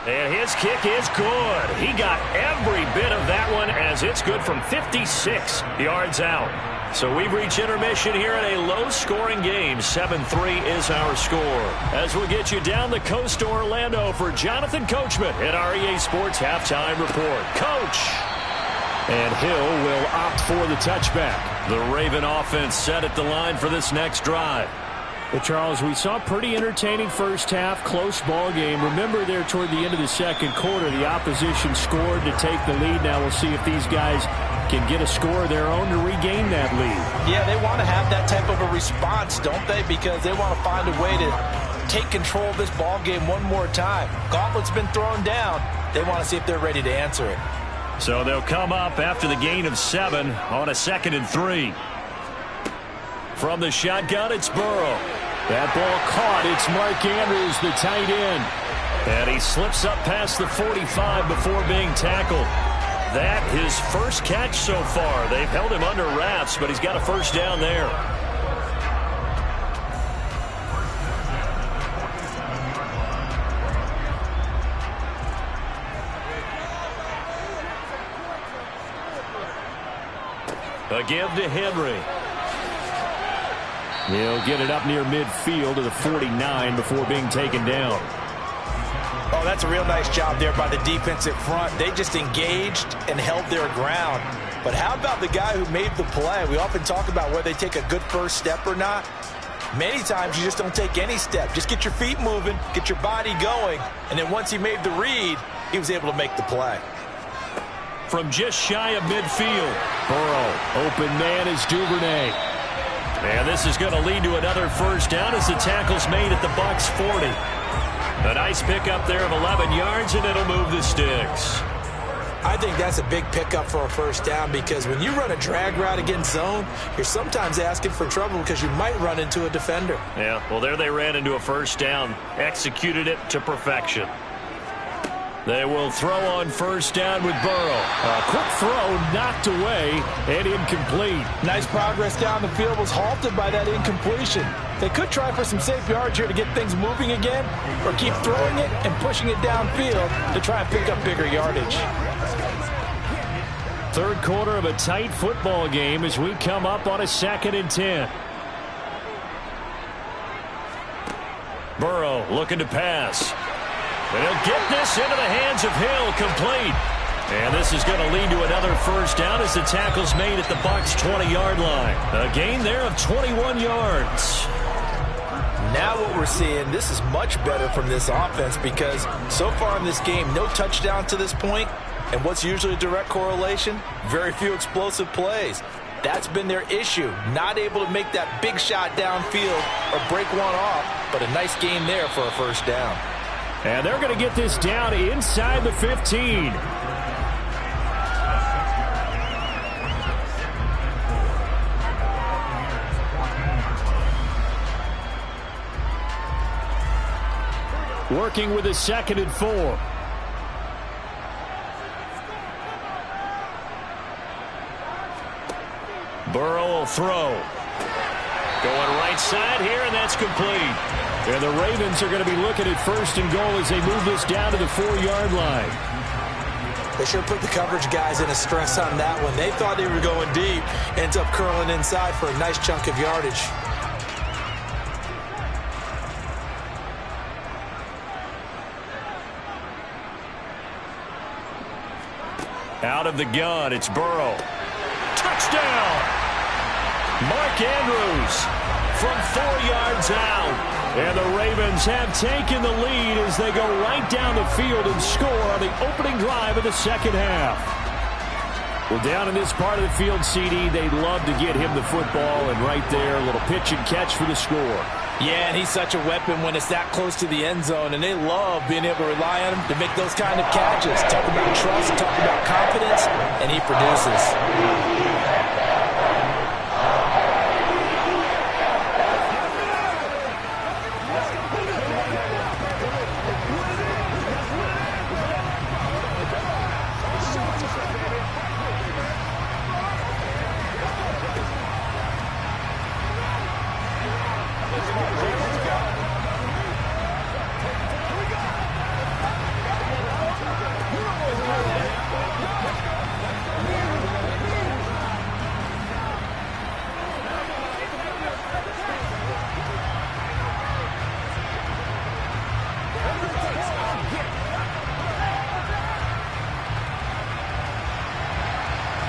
And his kick is good. He got every bit of that one as it's good from 56 yards out. So we've reached intermission here in a low-scoring game. 7-3 is our score. As we'll get you down the coast to Orlando for Jonathan Coachman at our EA Sports Halftime Report. Coach! And Hill will opt for the touchback. The Raven offense set at the line for this next drive. Well, Charles, we saw a pretty entertaining first half, close ball game. Remember there toward the end of the second quarter, the opposition scored to take the lead. Now we'll see if these guys can get a score of their own to regain that lead. Yeah, they want to have that type of a response, don't they? Because they want to find a way to take control of this ball game one more time. Gauntlet's been thrown down. They want to see if they're ready to answer it. So they'll come up after the gain of 7 on a 2nd and 3. From the shotgun, it's Burrow. That ball caught. It's Mark Andrews, the tight end. And he slips up past the 45 before being tackled. That his first catch so far. They've held him under wraps, but he's got a first down there. A give to Henry. He'll get it up near midfield to the 49 before being taken down. Oh, that's a real nice job there by the defensive front. They just engaged and held their ground. But how about the guy who made the play? We often talk about whether they take a good first step or not. Many times you just don't take any step. Just get your feet moving, get your body going, and then once he made the read, he was able to make the play. From just shy of midfield, Burrow, open man is Duvernay. And this is going to lead to another first down as the tackle's made at the Bucs 40. A nice pickup there of 11 yards, and it'll move the sticks. I think that's a big pickup for a first down because when you run a drag route against zone, you're sometimes asking for trouble because you might run into a defender. Yeah, well, there they ran into a first down, executed it to perfection. They will throw on first down with Burrow. A quick throw knocked away and incomplete. Nice progress down the field was halted by that incompletion. They could try for some safe yards here to get things moving again, or keep throwing it and pushing it downfield to try and pick up bigger yardage. Third quarter of a tight football game as we come up on a 2nd and 10. Burrow looking to pass. And he'll get this into the hands of Hill, complete. And this is going to lead to another first down as the tackle's made at the Bucs 20-yard line. A gain there of 21 yards. Now what we're seeing, this is much better from this offense because so far in this game, no touchdown to this point. And what's usually a direct correlation? Very few explosive plays. That's been their issue. Not able to make that big shot downfield or break one off, but a nice gain there for a first down. And they're going to get this down inside the 15. Working with a 2nd and 4. Burrow will throw. Going right side here, and that's complete. And the Ravens are going to be looking at 1st and goal as they move this down to the 4-yard line. They sure put the coverage guys in a stress on that one. They thought they were going deep. Ends up curling inside for a nice chunk of yardage. Out of the gun, it's Burrow. Touchdown! Mark Andrews from 4 yards out. And the Ravens have taken the lead as they go right down the field and score on the opening drive of the second half. Well, down in this part of the field, CD, they love to get him the football, and right there, a little pitch and catch for the score. Yeah, and he's such a weapon when it's that close to the end zone, and they love being able to rely on him to make those kind of catches. Talk about trust, talk about confidence, and he produces.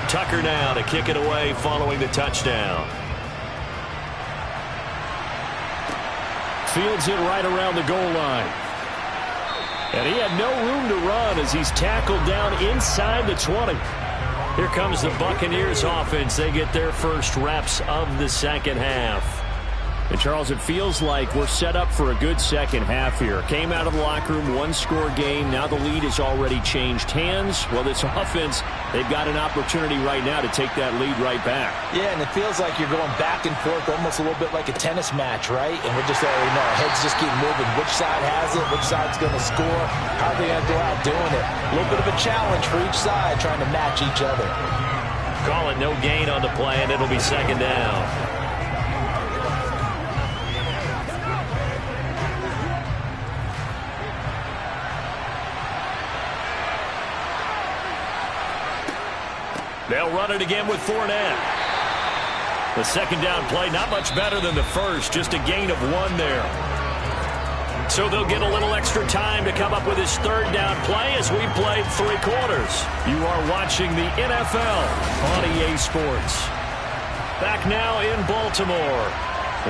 Tucker now to kick it away following the touchdown. Fields it right around the goal line. And he had no room to run as he's tackled down inside the 20. Here comes the Buccaneers offense. They get their first reps of the second half. And, Charles, it feels like we're set up for a good second half here. Came out of the locker room, one-score game. Now the lead has already changed hands. Well, this offense, they've got an opportunity right now to take that lead right back. Yeah, and it feels like you're going back and forth almost a little bit like a tennis match, right? And we're just already know our heads just keep moving. Which side has it? Which side's going to score? How are they going to go out doing it? A little bit of a challenge for each side trying to match each other. Calling no gain on the play, and it'll be second down. They'll run it again with Fournette. The second down play, not much better than the first, just a gain of 1 there. So they'll get a little extra time to come up with his third down play as we played 3 quarters. You are watching the NFL on EA Sports. Back now in Baltimore.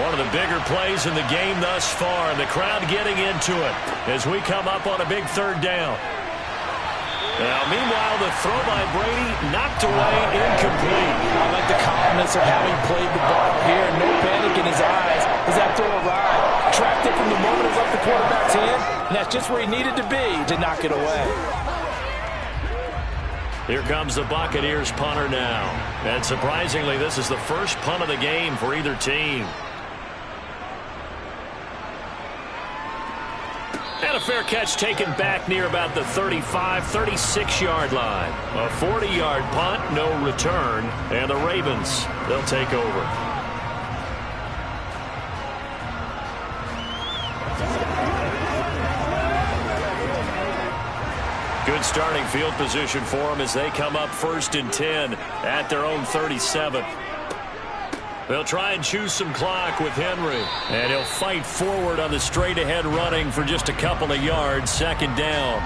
One of the bigger plays in the game thus far, and the crowd getting into it as we come up on a big third down. Now, meanwhile, the throw by Brady knocked away, incomplete. I like the calmness of how he played the ball here. No panic in his eyes as that throw arrived. Tracked it from the moment it left the quarterback's hand, and that's just where he needed to be to knock it away. Here comes the Buccaneers punter now. And surprisingly, this is the first punt of the game for either team. And a fair catch taken back near about the 35, 36-yard line. A 40-yard punt, no return. And the Ravens, they'll take over. Good starting field position for them as they come up 1st and 10 at their own 37. They'll try and choose some clock with Henry. And he'll fight forward on the straight-ahead running for just a couple of yards. 2nd down.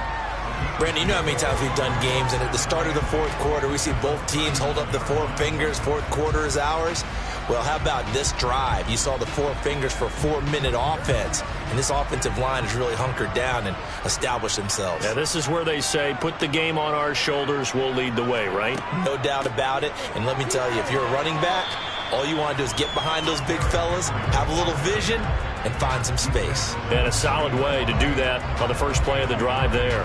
Brandon, you know how many times we've done games, and at the start of the 4th quarter, we see both teams hold up the 4 fingers. 4th quarter is ours. Well, how about this drive? You saw the 4 fingers for a 4-minute offense, and this offensive line has really hunkered down and established themselves. Yeah, this is where they say, put the game on our shoulders, we'll lead the way, right? No doubt about it. And let me tell you, if you're a running back, all you want to do is get behind those big fellas, have a little vision, and find some space. And a solid way to do that on the first play of the drive there.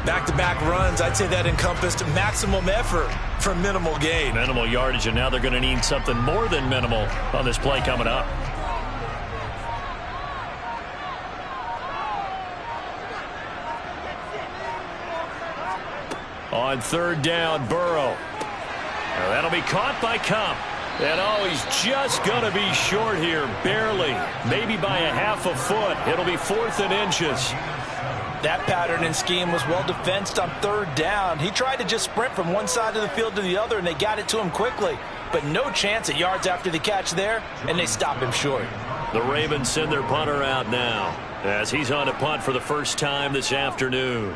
Back-to-back runs, I'd say that encompassed maximum effort for minimal gain. Minimal yardage, and now they're going to need something more than minimal on this play coming up. On 3rd down, Burrow. Now that'll be caught by Kupp. And oh, he's just going to be short here, barely. Maybe by a half a foot. It'll be 4th and inches. That pattern and scheme was well defensed on 3rd down. He tried to just sprint from one side of the field to the other, and they got it to him quickly. But no chance at yards after the catch there, and they stop him short. The Ravens send their punter out now as he's on a punt for the first time this afternoon.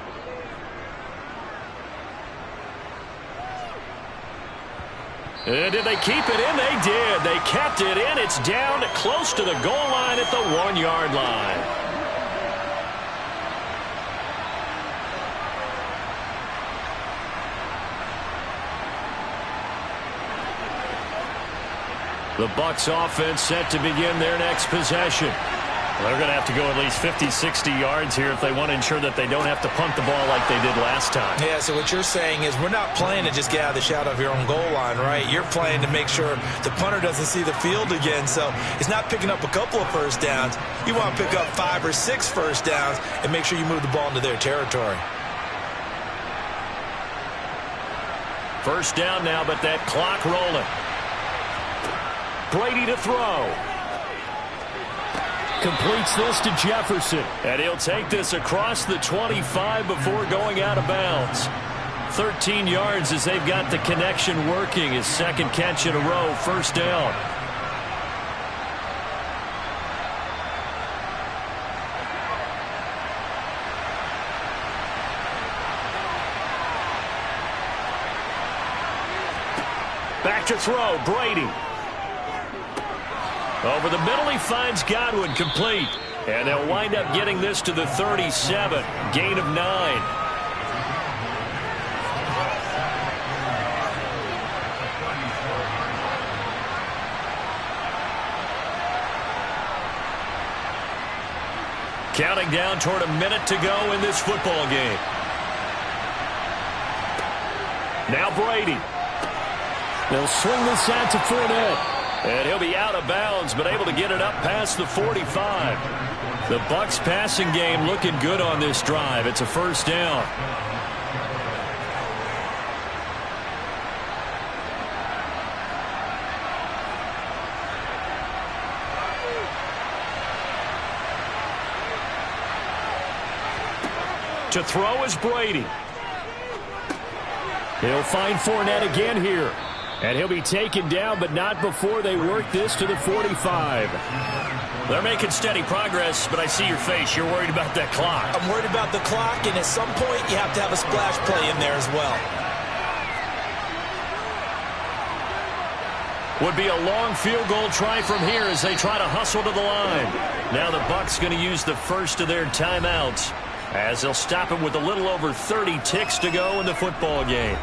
And did they keep it in? They did. They kept it in. It's down close to the goal line at the 1-yard line. The Bucs offense set to begin their next possession. They're going to have to go at least 50, 60 yards here if they want to ensure that they don't have to punt the ball like they did last time. Yeah, so what you're saying is we're not playing to just get out of the shadow of your own goal line, right? You're playing to make sure the punter doesn't see the field again. So it's not picking up a couple of first downs. You want to pick up 5 or 6 first downs and make sure you move the ball into their territory. First down now, but that clock rolling. Brady to throw. Completes this to Jefferson. And he'll take this across the 25 before going out of bounds. 13 yards as they've got the connection working. His 2nd catch in a row, 1st down. Back to throw, Brady. Over the middle, he finds Godwin, complete. And they'll wind up getting this to the 37. Gain of 9. Counting down toward a minute to go in this football game. Now Brady. They'll swing this out to Fournette. And he'll be out of bounds, but able to get it up past the 45. The Bucs passing game looking good on this drive. It's a 1st down. To throw is Brady. He'll find Fournette again here. And he'll be taken down, but not before they work this to the 45. They're making steady progress, but I see your face. You're worried about that clock. I'm worried about the clock, and at some point you have to have a splash play in there as well. Would be a long field goal try from here as they try to hustle to the line. Now the Bucs going to use the first of their timeouts as they'll stop him with a little over 30 ticks to go in the football game.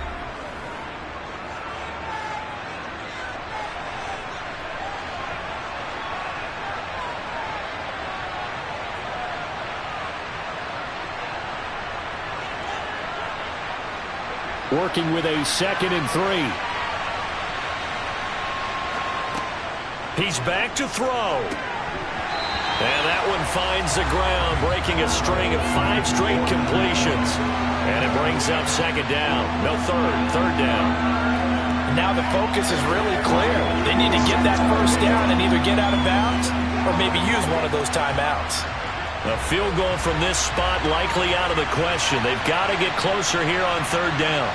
Working with a 2nd and 3. He's back to throw. And that one finds the ground, breaking a string of 5 straight completions. And it brings up 2nd down. No, third down. Now the focus is really clear. They need to get that first down and either get out of bounds or maybe use one of those timeouts. A field goal from this spot likely out of the question. They've got to get closer here on 3rd down.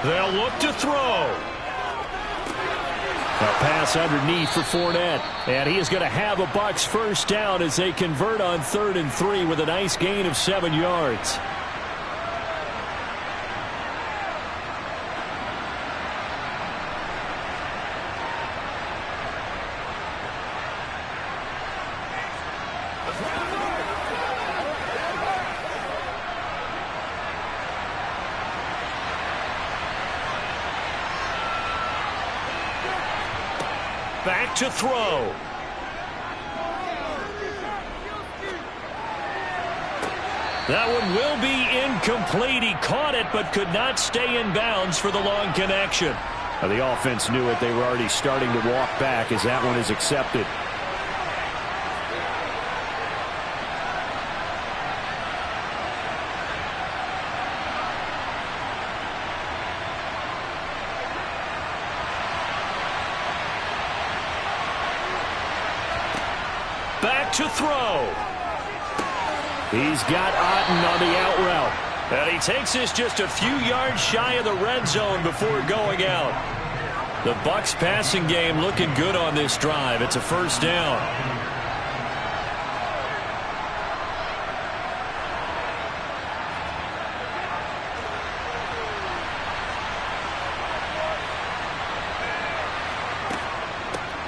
They'll look to throw. A pass underneath for Fournette. And he is going to have a Bucs first down as they convert on 3rd and 3 with a nice gain of 7 yards. Back to throw. That one will be incomplete. He caught it but could not stay in bounds for the long connection. The offense knew it. They were already starting to walk back as that one is accepted. Back to throw. He's got Otten on the out route. And he takes this just a few yards shy of the red zone before going out. The Bucs passing game looking good on this drive. It's a first down.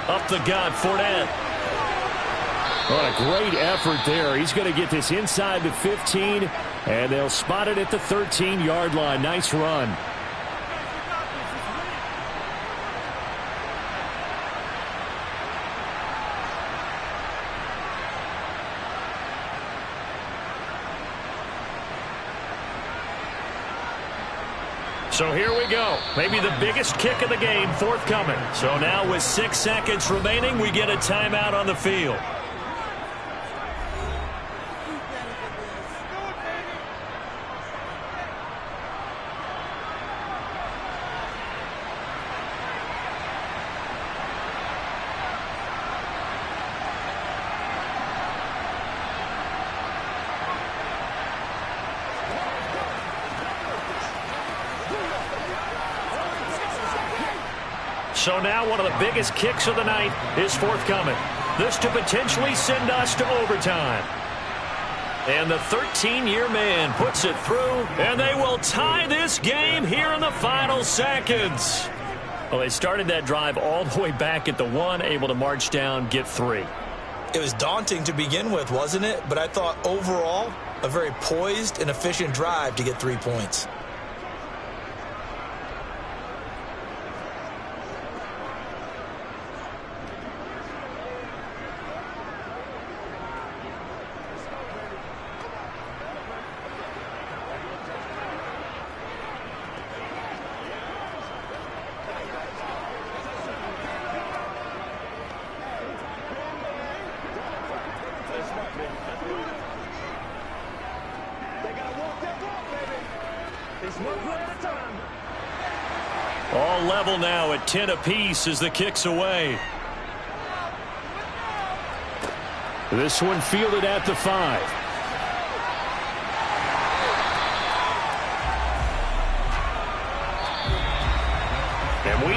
Up the gut, Fournette. What a great effort there. He's going to get this inside the 15, and they'll spot it at the 13-yard line. Nice run. So here we go. Maybe the biggest kick of the game forthcoming. So now with 6 seconds remaining, we get a timeout on the field. So now one of the biggest kicks of the night is forthcoming. This to potentially send us to overtime. And the 13-year man puts it through, and they will tie this game here in the final seconds. Well, they started that drive all the way back at the 1, able to march down, get 3. It was daunting to begin with, wasn't it? But I thought overall, a very poised and efficient drive to get 3 points. All level now at 10 apiece as the kick's away. This one fielded at the 5.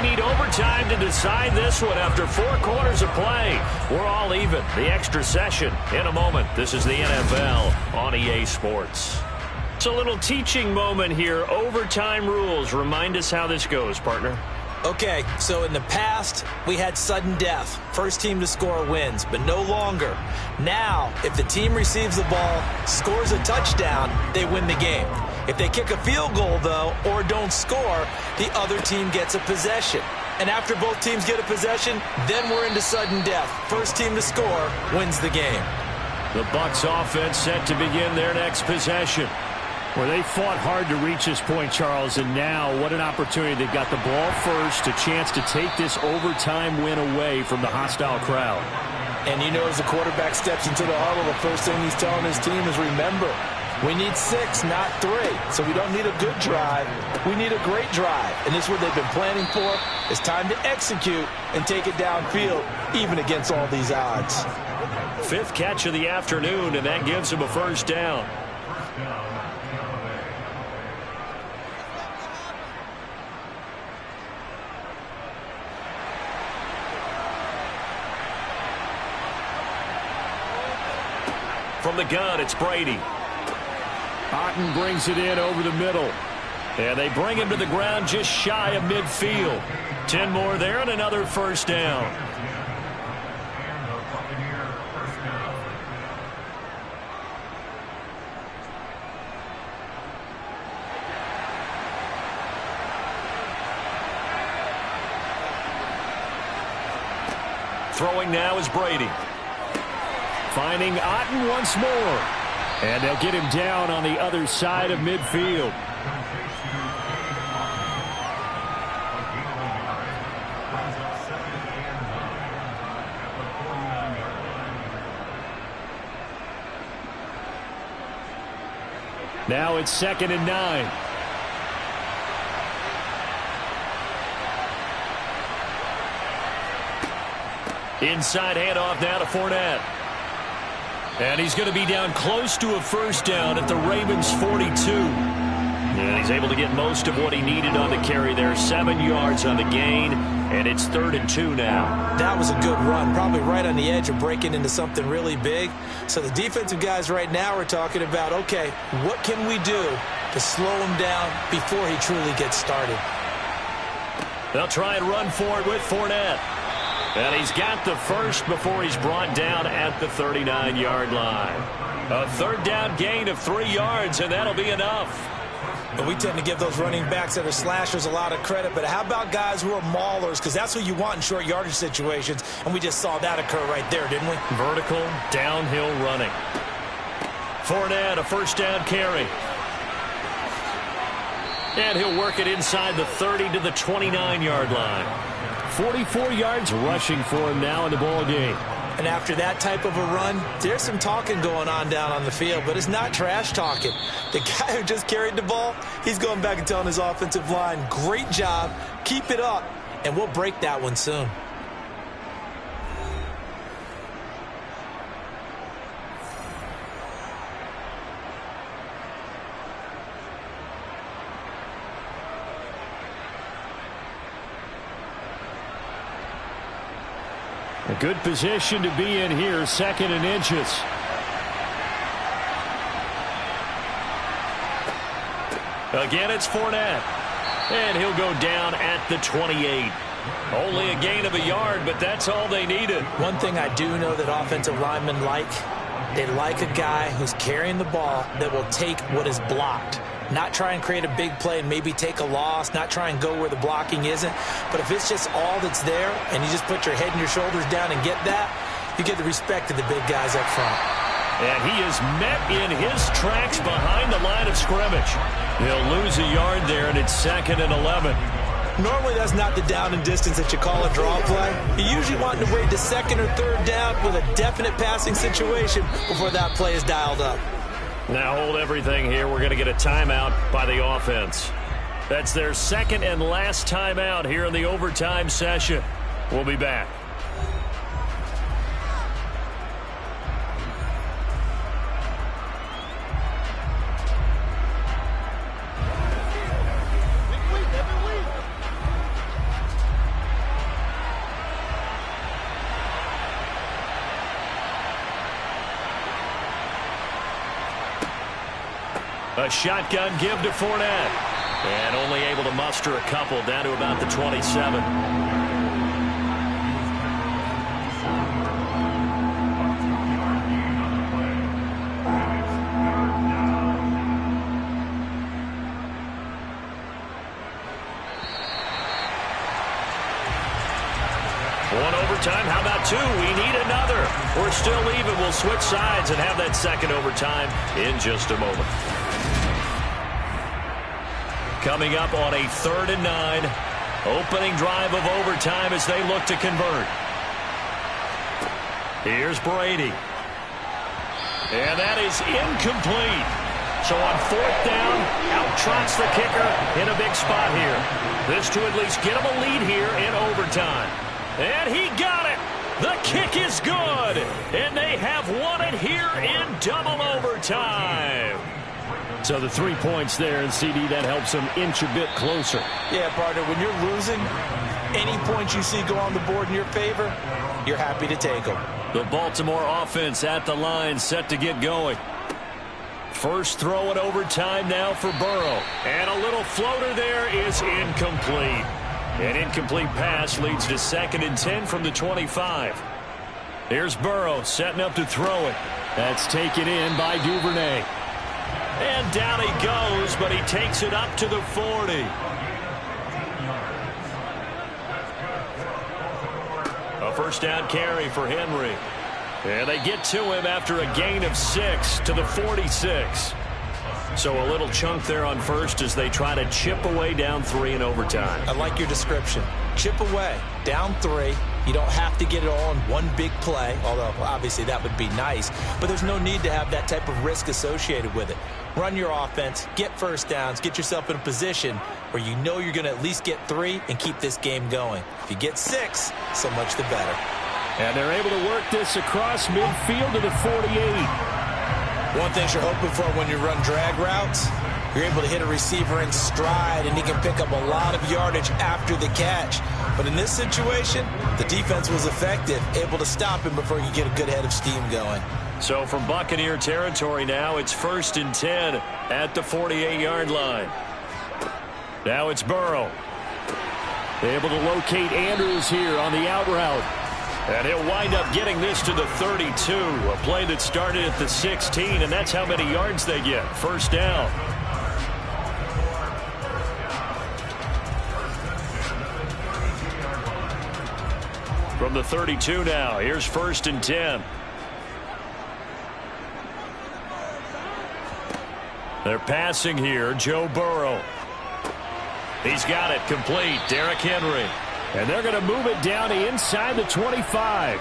need overtime to decide this one after 4 quarters of play. We're all even. The extra session in a moment. This is the NFL on EA Sports. It's a little teaching moment here. Overtime rules. Remind us how this goes, partner. Okay, so in the past, we had sudden death. First team to score wins, but no longer. Now, if the team receives the ball, scores a touchdown, they win the game. If they kick a field goal, though, or don't score, the other team gets a possession. And after both teams get a possession, then we're into sudden death. First team to score wins the game. The Bucs offense set to begin their next possession. Well, they fought hard to reach this point, Charles, and now what an opportunity. They've got the ball first, a chance to take this overtime win away from the hostile crowd. And you know, as the quarterback steps into the huddle, the first thing he's telling his team is, remember, we need 6, not 3. So we don't need a good drive. We need a great drive. And this is what they've been planning for. It's time to execute and take it downfield, even against all these odds. 5th catch of the afternoon, and that gives him a first down. From the gun, it's Brady. Otten brings it in over the middle. And they bring him to the ground just shy of midfield. 10 more there and another first down. Throwing now is Brady. Finding Otten once more. And they'll get him down on the other side of midfield. Now it's 2nd and 9. Inside handoff now to Fournette. And he's going to be down close to a first down at the Ravens' 42. And he's able to get most of what he needed on the carry there. 7 yards on the gain, and it's 3rd and 2 now. That was a good run, probably right on the edge of breaking into something really big. So the defensive guys right now are talking about, okay, what can we do to slow him down before he truly gets started? They'll try and run for it with Fournette. And he's got the first before he's brought down at the 39-yard line. A 3rd down gain of 3 yards, and that'll be enough. And we tend to give those running backs that are slashers a lot of credit, but how about guys who are maulers? Because that's what you want in short yardage situations, and we just saw that occur right there, didn't we? Vertical, downhill running. Fournette, a first down carry. And he'll work it inside the 30 to the 29-yard line. 44 yards rushing for him now in the ball game. And after that type of a run, there's some talking going on down on the field, but it's not trash talking. The guy who just carried the ball, he's going back and telling his offensive line, great job, keep it up, and we'll break that one soon. A good position to be in here, 2nd and inches. Again, it's Fournette. And he'll go down at the 28. Only a gain of a yard, but that's all they needed. One thing I do know that offensive linemen like, they like a guy who's carrying the ball that will take what is blocked. Not try and create a big play and maybe take a loss, not try and go where the blocking isn't. But if it's just all that's there and you just put your head and your shoulders down and get that, you get the respect of the big guys up front. And he is met in his tracks behind the line of scrimmage. He'll lose a yard there, and it's 2nd and 11. Normally that's not the down and distance that you call a draw play. You usually want to wait to 2nd or 3rd down with a definite passing situation before that play is dialed up. Now hold everything here. We're going to get a timeout by the offense. That's their 2nd and last timeout here in the overtime session. We'll be back. A shotgun give to Fournette. And only able to muster a couple down to about the 27. One overtime. How about two? We need another. We're still even. We'll switch sides and have that second overtime in just a moment. Coming up on a 3rd and 9. Opening drive of overtime as they look to convert. Here's Brady. And that is incomplete. So on 4th down, out trots the kicker in a big spot here. This to at least get him a lead here in overtime. And he got it. The kick is good. And they have won it here in double overtime. So the 3 points there, and CD, that helps them inch a bit closer. Yeah, partner, when you're losing, any points you see go on the board in your favor, you're happy to take them. The Baltimore offense at the line, set to get going. First throw in overtime now for Burrow. And a little floater there is incomplete. An incomplete pass leads to 2nd and 10 from the 25. Here's Burrow setting up to throw it. That's taken in by Duvernay. And down he goes, but he takes it up to the 40. A first down carry for Henry. And they get to him after a gain of 6 to the 46. So a little chunk there on first as they try to chip away down 3 in overtime. I like your description. Chip away, down 3. You don't have to get it all in one big play, although obviously that would be nice. But there's no need to have that type of risk associated with it. Run your offense, get first downs, get yourself in a position where you know you're going to at least get 3 and keep this game going. If you get 6, so much the better. And they're able to work this across midfield to the 48. One thing you're hoping for when you run drag routes, you're able to hit a receiver in stride, and he can pick up a lot of yardage after the catch. But in this situation, the defense was effective, able to stop him before you get a good head of steam going. So from Buccaneer territory now, it's 1st and 10 at the 48-yard line. Now it's Burrow. Able to locate Andrews here on the out route. And he'll wind up getting this to the 32. A play that started at the 16, and that's how many yards they get. First down. From the 32 now, here's 1st and 10. They're passing here, Joe Burrow. He's got it complete, Derrick Henry. And they're going to move it down to inside the 25.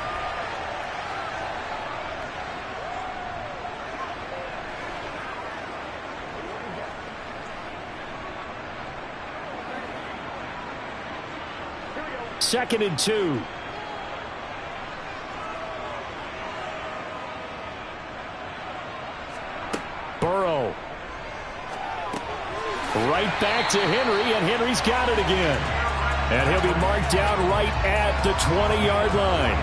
Second and 2. Burrow. Right back to Henry, and Henry's got it again. And he'll be marked down right at the 20-yard line.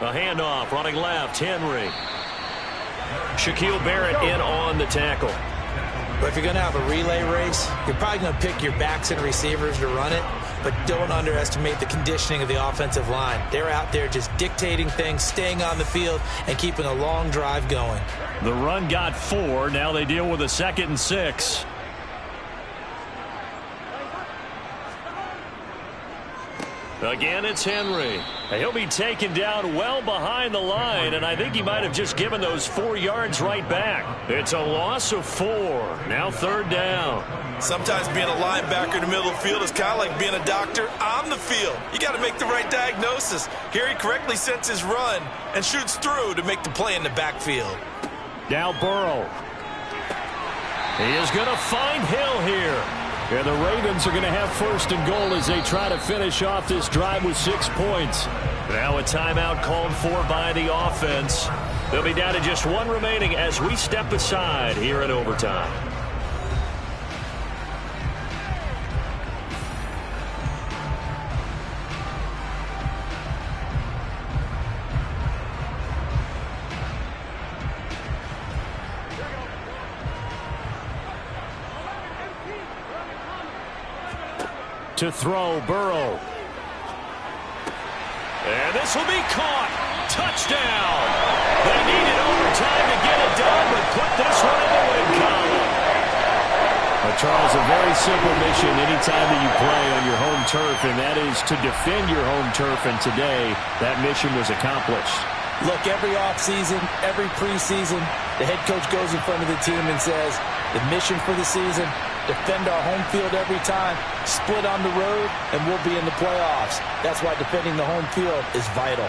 A handoff, running left, Henry. Shaquille Barrett in on the tackle. But if you're going to have a relay race, you're probably going to pick your backs and receivers to run it, but don't underestimate the conditioning of the offensive line. They're out there just dictating things, staying on the field, and keeping a long drive going. The run got 4. Now they deal with a 2nd and 6. Again, it's Henry. He'll be taken down well behind the line, and I think he might have just given those 4 yards right back. It's a loss of 4. Now 3rd down. Sometimes being a linebacker in the middle of the field is kind of like being a doctor on the field. You got to make the right diagnosis. Here he correctly sets his run and shoots through to make the play in the backfield. Now Burrow. He is going to find Hill here. And the Ravens are going to have 1st and goal as they try to finish off this drive with 6 points. Now a timeout called for by the offense. They'll be down to just one remaining as we step aside here in overtime. To throw, Burrow. And this will be caught. Touchdown. They needed overtime to get it done, but put this one in the win column. Well, Charles, a very simple mission anytime that you play on your home turf, and that is to defend your home turf, and today that mission was accomplished. Look, every offseason, every preseason, the head coach goes in front of the team and says, the mission for the season, defend our home field every time, split on the road, and we'll be in the playoffs. That's why defending the home field is vital.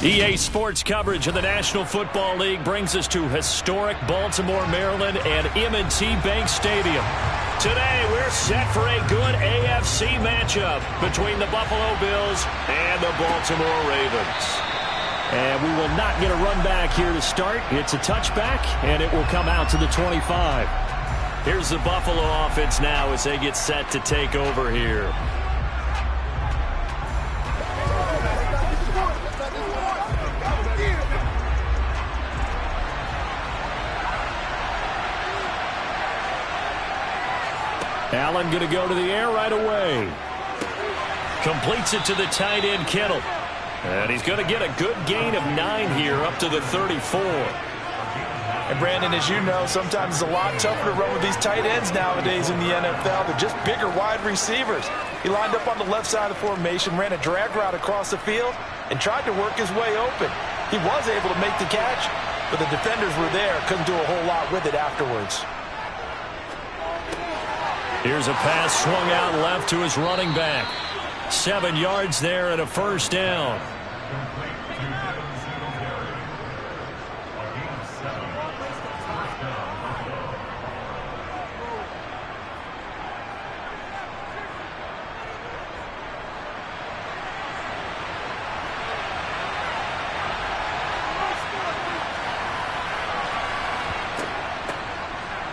EA Sports coverage of the National Football League brings us to historic Baltimore, Maryland and M&T Bank Stadium. Today, we're set for a good AFC matchup between the Buffalo Bills and the Baltimore Ravens. And we will not get a run back here to start. It's a touchback, and it will come out to the 25. Here's the Buffalo offense now as they get set to take over here. Allen going to go to the air right away. Completes it to the tight end, Kittle. And he's going to get a good gain of 9 here up to the 34. And Brandon, as you know, sometimes it's a lot tougher to run with these tight ends nowadays in the NFL. They're just bigger wide receivers. He lined up on the left side of the formation, ran a drag route across the field, and tried to work his way open. He was able to make the catch, but the defenders were there. Couldn't do a whole lot with it afterwards. Here's a pass swung out left to his running back. 7 yards there and a first down.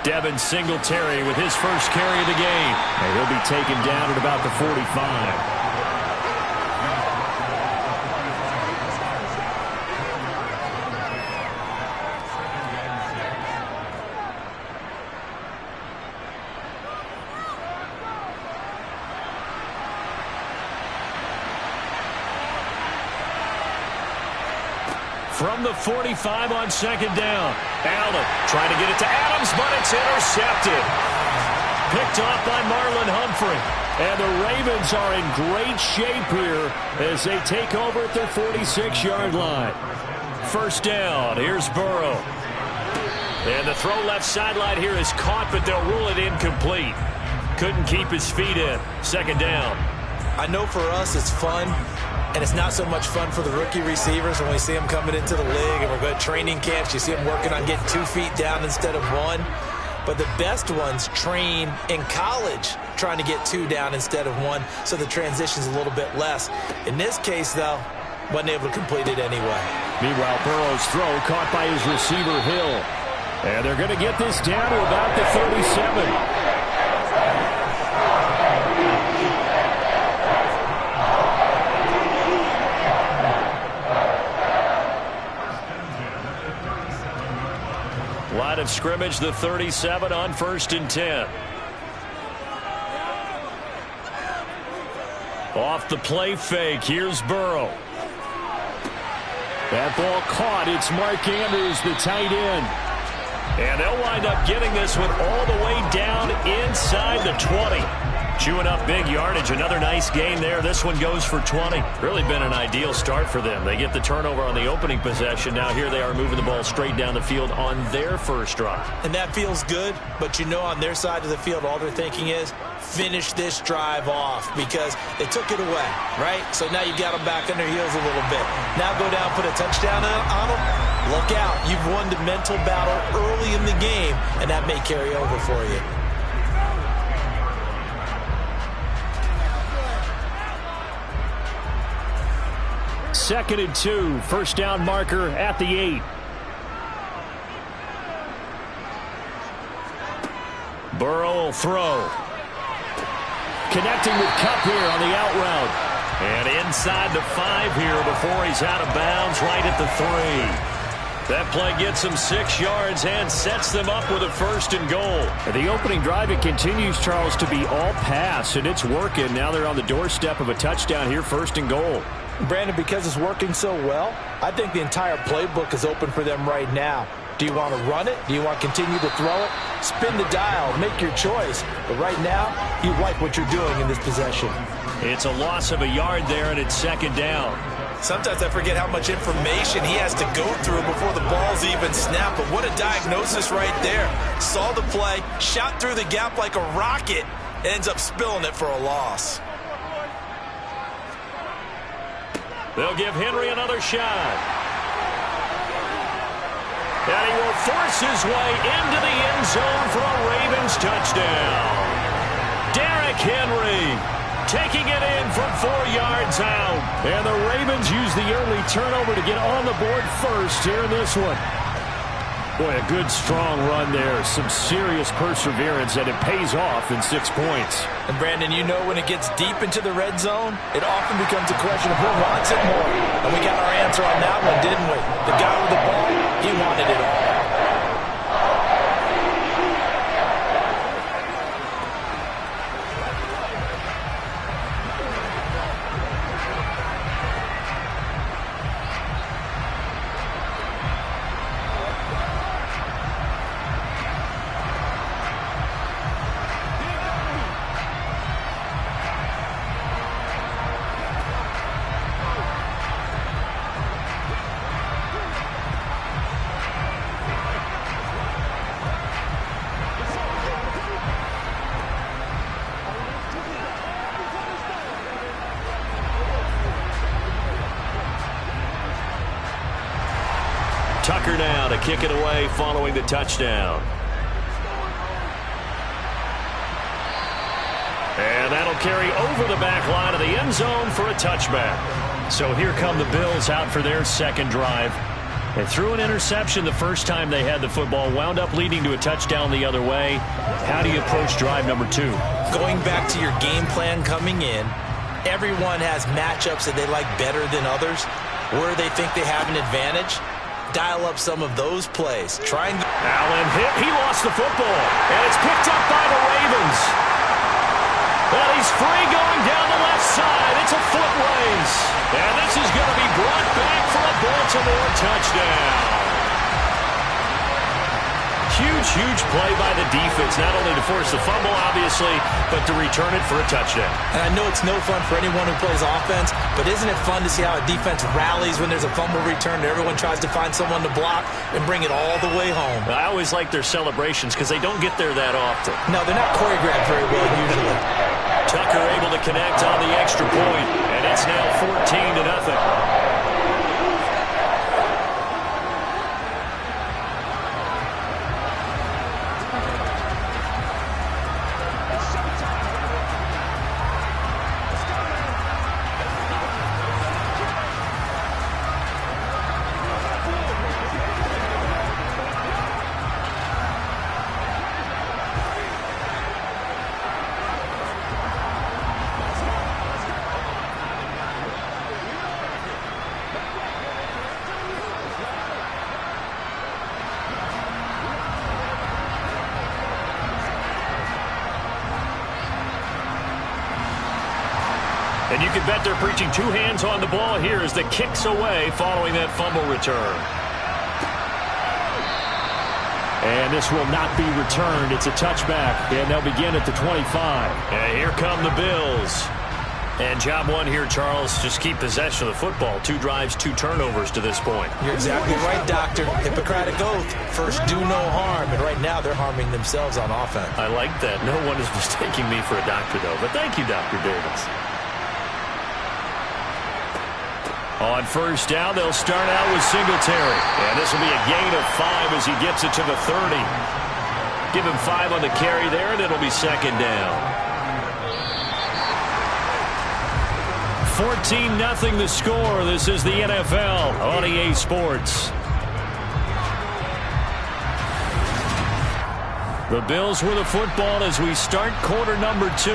Devin Singletary with his first carry of the game. And he'll be taken down at about the 45. From the 45 on second down. Allen trying to get it to Adams, but it's intercepted. Picked off by Marlon Humphrey. And the Ravens are in great shape here as they take over at their 46-yard line. First down. Here's Burrow. And the throw left sideline here is caught, but they'll rule it incomplete. Couldn't keep his feet in. Second down. I know for us it's fun. And it's not so much fun for the rookie receivers when we see them coming into the league and we're going to training camps. You see them working on getting 2 feet down instead of 1. But the best ones train in college trying to get 2 down instead of 1, so the transition's a little bit less. In this case, though, wasn't able to complete it anyway. Meanwhile, Burrow's throw caught by his receiver, Hill. And they're going to get this down to about the 37. Line of scrimmage, the 37 on 1st and 10. Off the play fake, here's Burrow. That ball caught. It's Mark Andrews, the tight end. And they'll wind up getting this one all the way down inside the 20. Chewing up big yardage. Another nice gain there. This one goes for 20. Really been an ideal start for them. They get the turnover on the opening possession. Now here they are moving the ball straight down the field on their first drive. And that feels good, but you know on their side of the field all they're thinking is finish this drive off because they took it away, right? So now you got them back on their heels a little bit. Now go down, put a touchdown on them. Look out. You've won the mental battle early in the game, and that may carry over for you. Second and 2. First down marker at the 8. Burrow will throw. Connecting with Kupp here on the out route. And inside the 5 here before he's out of bounds right at the 3. That play gets them 6 yards and sets them up with a 1st and goal. The opening drive, it continues, Charles, to be all pass, and it's working. Now they're on the doorstep of a touchdown here, 1st and goal. Brandon, because it's working so well, I think the entire playbook is open for them right now. Do you want to run it? Do you want to continue to throw it? Spin the dial. Make your choice. But right now, you like what you're doing in this possession. It's a loss of a yard there, and it's 2nd down. Sometimes I forget how much information he has to go through before the ball's even snapped. But what a diagnosis right there. Saw the play, shot through the gap like a rocket, ends up spilling it for a loss. They'll give Henry another shot. And he will force his way into the end zone for a Ravens touchdown. Derrick Henry taking it in from 4 yards out. And the Ravens use the early turnover to get on the board first here in this one. Boy, a good, strong run there. Some serious perseverance, and it pays off in 6 points. And, Brandon, you know when it gets deep into the red zone, it often becomes a question of who wants it more. And we got our answer on that one, didn't we? The guy with the ball, he wanted it all. Tucker now to kick it away following the touchdown. And that'll carry over the back line of the end zone for a touchback. So here come the Bills out for their second drive. They threw an interception the first time they had the football, wound up leading to a touchdown the other way. How do you approach drive number 2? Going back to your game plan coming in, everyone has matchups that they like better than others. Where they think they have an advantage, dial up some of those plays. Allen hit. He lost the football. And it's picked up by the Ravens. And he's free going down the left side. It's a foot race. And this is going to be brought back for a Baltimore touchdown. Huge, huge play by the defense, not only to force the fumble, obviously, but to return it for a touchdown. And I know it's no fun for anyone who plays offense, but isn't it fun to see how a defense rallies when there's a fumble return and everyone tries to find someone to block and bring it all the way home? I always like their celebrations because they don't get there that often. No, they're not choreographed very well usually. Tucker able to connect on the extra point, and it's now 14-0. And you can bet they're preaching 2 hands on the ball here as the kick's away following that fumble return. And this will not be returned. It's a touchback, and they'll begin at the 25. And here come the Bills. And job one here, Charles, just keep possession of the football. 2 drives, 2 turnovers to this point. You're exactly right, Doctor. Hippocratic oath. First, do no harm. And right now, they're harming themselves on offense. I like that. No one is mistaking me for a doctor, though. But thank you, Dr. Davis. On first down, they'll start out with Singletary. And this will be a gain of 5 as he gets it to the 30. Give him 5 on the carry there, and it'll be second down. 14-0 the score. This is the NFL on EA Sports. The Bills with the football as we start quarter number 2.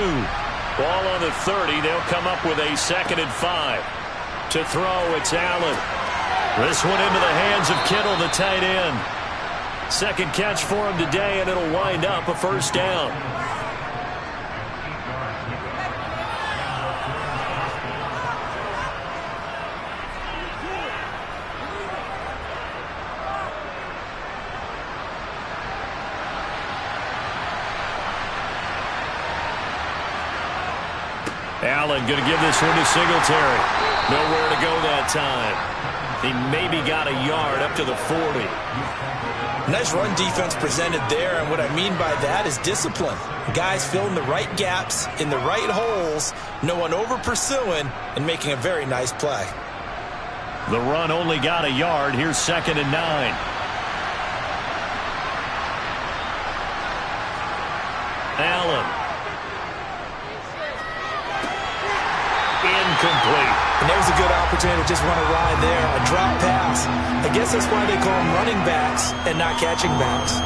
Ball on the 30. They'll come up with a 2nd and 5. To throw, it's Allen. This one into the hands of Kittle, the tight end. Second catch for him today, and it'll wind up a first down. Allen going to give this one to Singletary. Nowhere to go that time. He maybe got a yard up to the 40. Nice run defense presented there, and what I mean by that is discipline. Guys filling the right gaps in the right holes, no one over pursuing, and making a very nice play. The run only got a yard. Here's 2nd and 9. Allen. Incomplete. And there's a good opportunity to just run a ride there, a drop pass. I guess that's why they call them running backs and not catching backs.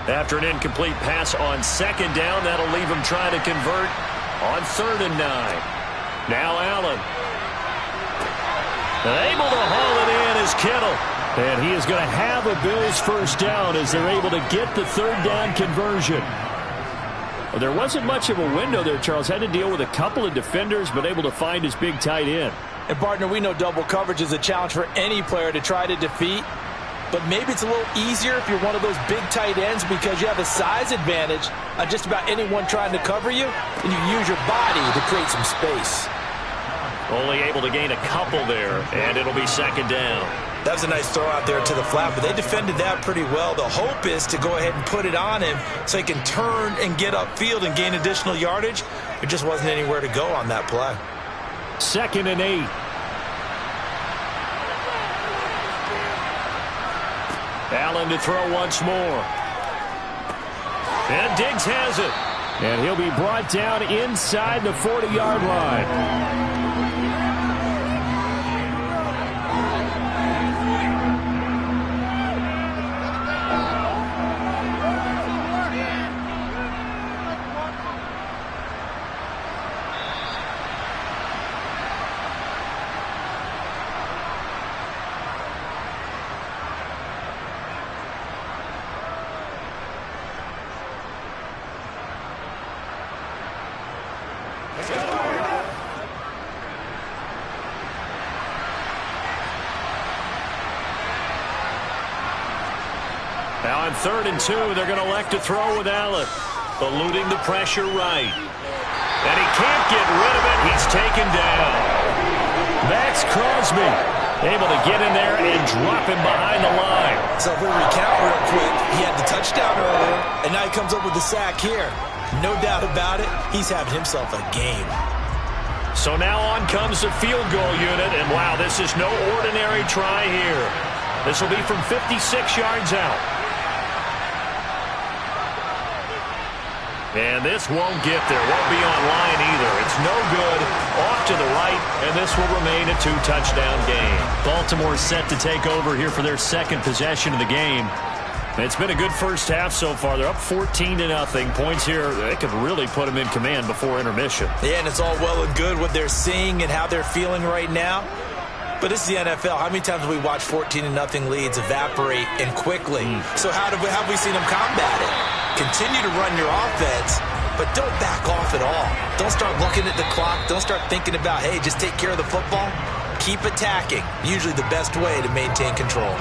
After an incomplete pass on 2nd down, that'll leave him trying to convert on 3rd and 9. Now Allen. Able to haul it in is Kittle. And he is going to have a Bills first down as they're able to get the 3rd down conversion. Well, there wasn't much of a window there, Charles. Had to deal with a couple of defenders, but able to find his big tight end. And, partner, we know double coverage is a challenge for any player to try to defeat. But maybe it's a little easier if you're one of those big tight ends because you have a size advantage on just about anyone trying to cover you, and you use your body to create some space. Only able to gain a couple there, and it'll be 2nd down. That was a nice throw out there to the flat, but they defended that pretty well. The hope is to go ahead and put it on him so he can turn and get upfield and gain additional yardage. There just wasn't anywhere to go on that play. 2nd and 8. Allen to throw once more. And Diggs has it. And he'll be brought down inside the 40-yard line. Now on 3rd and 2, they're going to elect to throw with Allen. Eluding the pressure right. And he can't get rid of it. He's taken down. Max Crosby able to get in there and drop him behind the line. So if we recount real quick, he had the touchdown earlier, and now he comes up with the sack here. No doubt about it, he's having himself a game. So now on comes the field goal unit, and wow, this is no ordinary try here. This will be from 56 yards out. And this won't get there. Won't be on line either. It's no good. Off to the right, and this will remain a 2-touchdown game. Baltimore set to take over here for their 2nd possession of the game. It's been a good first half so far. They're up 14-0. Points here, they could really put them in command before intermission. Yeah, and it's all well and good what they're seeing and how they're feeling right now. But this is the NFL. How many times have we watched 14-0 leads evaporate and quickly? So how have we seen them combat it? Continue to run your offense, but don't back off at all. Don't start looking at the clock. Don't start thinking about, hey, just take care of the football. Keep attacking. Usually the best way to maintain control.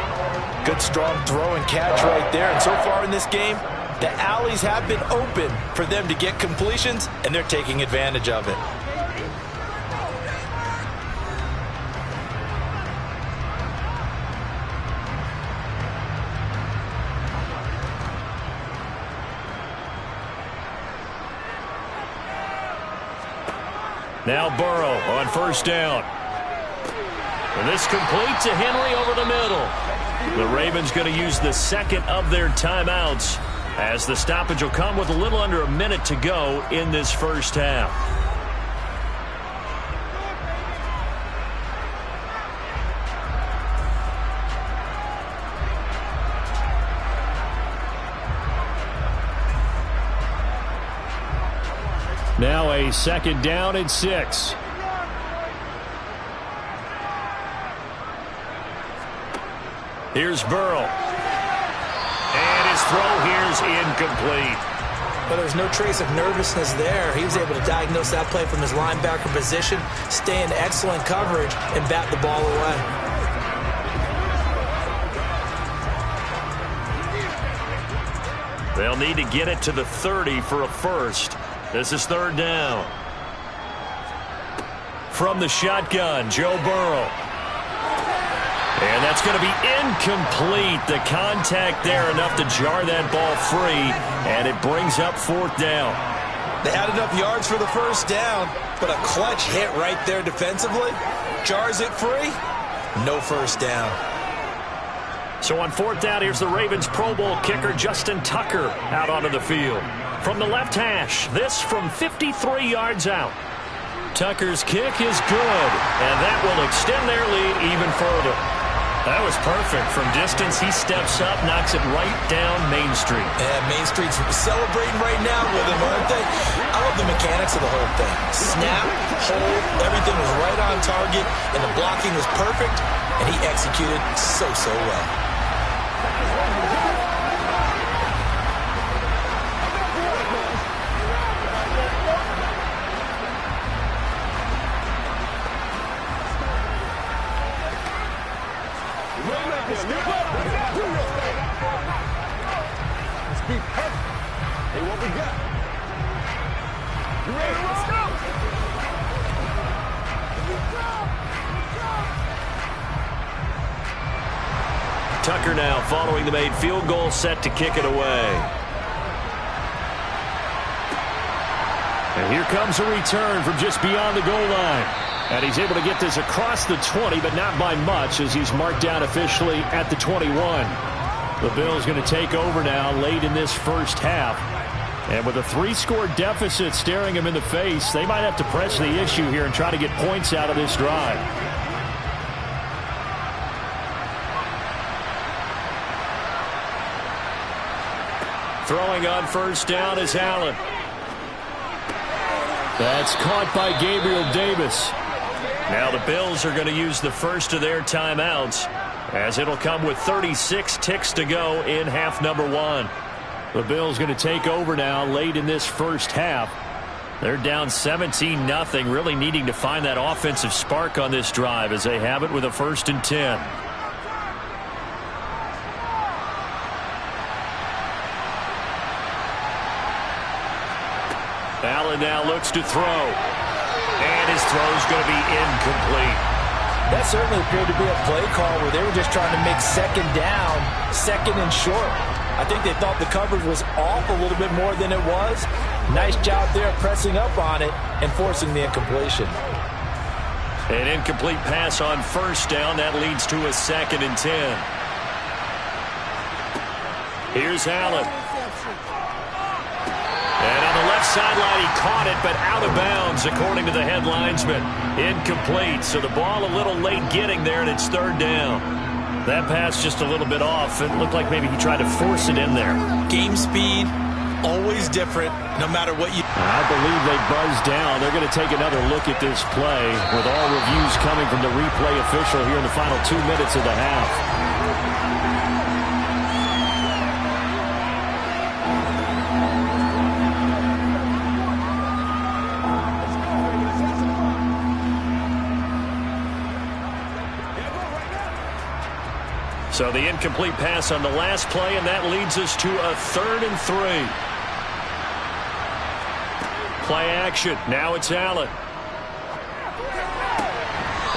Good strong throw and catch right there. And so far in this game, the alleys have been open for them to get completions, and they're taking advantage of it. Now Burrow on 1st down. And this complete to Henry over the middle. The Ravens going to use the 2nd of their timeouts as the stoppage will come with a little under a minute to go in this first half. Now a 2nd down and 6. Here's Burrow. And his throw here's incomplete. But there's no trace of nervousness there. He was able to diagnose that play from his linebacker position, stay in excellent coverage, and bat the ball away. They'll need to get it to the 30 for a first. This is 3rd down. From the shotgun, Joe Burrow. And that's going to be incomplete. The contact there enough to jar that ball free, and it brings up 4th down. They had enough yards for the first down, but a clutch hit right there defensively jars it free. No first down. So on 4th down, here's the Ravens Pro Bowl kicker Justin Tucker out onto the field. From the left hash, this from 53 yards out. Tucker's kick is good, and that will extend their lead even further. That was perfect. From distance, he steps up, knocks it right down Main Street. Yeah, Main Street's celebrating right now with him, aren't they? I love the mechanics of the whole thing. Snap, hold, everything was right on target, and the blocking was perfect, and he executed so well. Tucker now following the made field goal, set to kick it away. And here comes a return from just beyond the goal line. And he's able to get this across the 20, but not by much, as he's marked down officially at the 21. The Bills going to take over now late in this first half. And with a 3-score deficit staring him in the face, they might have to press the issue here and try to get points out of this drive. Throwing on first down is Allen. That's caught by Gabriel Davis. Now the Bills are going to use the first of their timeouts, as it'll come with 36 ticks to go in half number 1. The Bills going to take over now late in this first half. They're down 17-0, really needing to find that offensive spark on this drive as they have it with a 1st and 10. Allen now looks to throw. And his throw's going to be incomplete. That certainly appeared to be a play call where they were just trying to make 2nd down, 2nd and short. I think they thought the coverage was off a little bit more than it was. Nice job there pressing up on it and forcing the incompletion. An incomplete pass on first down. That leads to a 2nd and 10. Here's Allen. And on the left sideline, he caught it, but out of bounds, according to the head linesman. Incomplete, so the ball a little late getting there, and it's 3rd down. That pass just a little bit off. It looked like maybe he tried to force it in there. Game speed, always different, no matter what you... I believe they buzzed down. They're going to take another look at this play, with all reviews coming from the replay official here in the final 2 minutes of the half. So the incomplete pass on the last play, and that leads us to a 3rd and 3. Play action. Now it's Allen.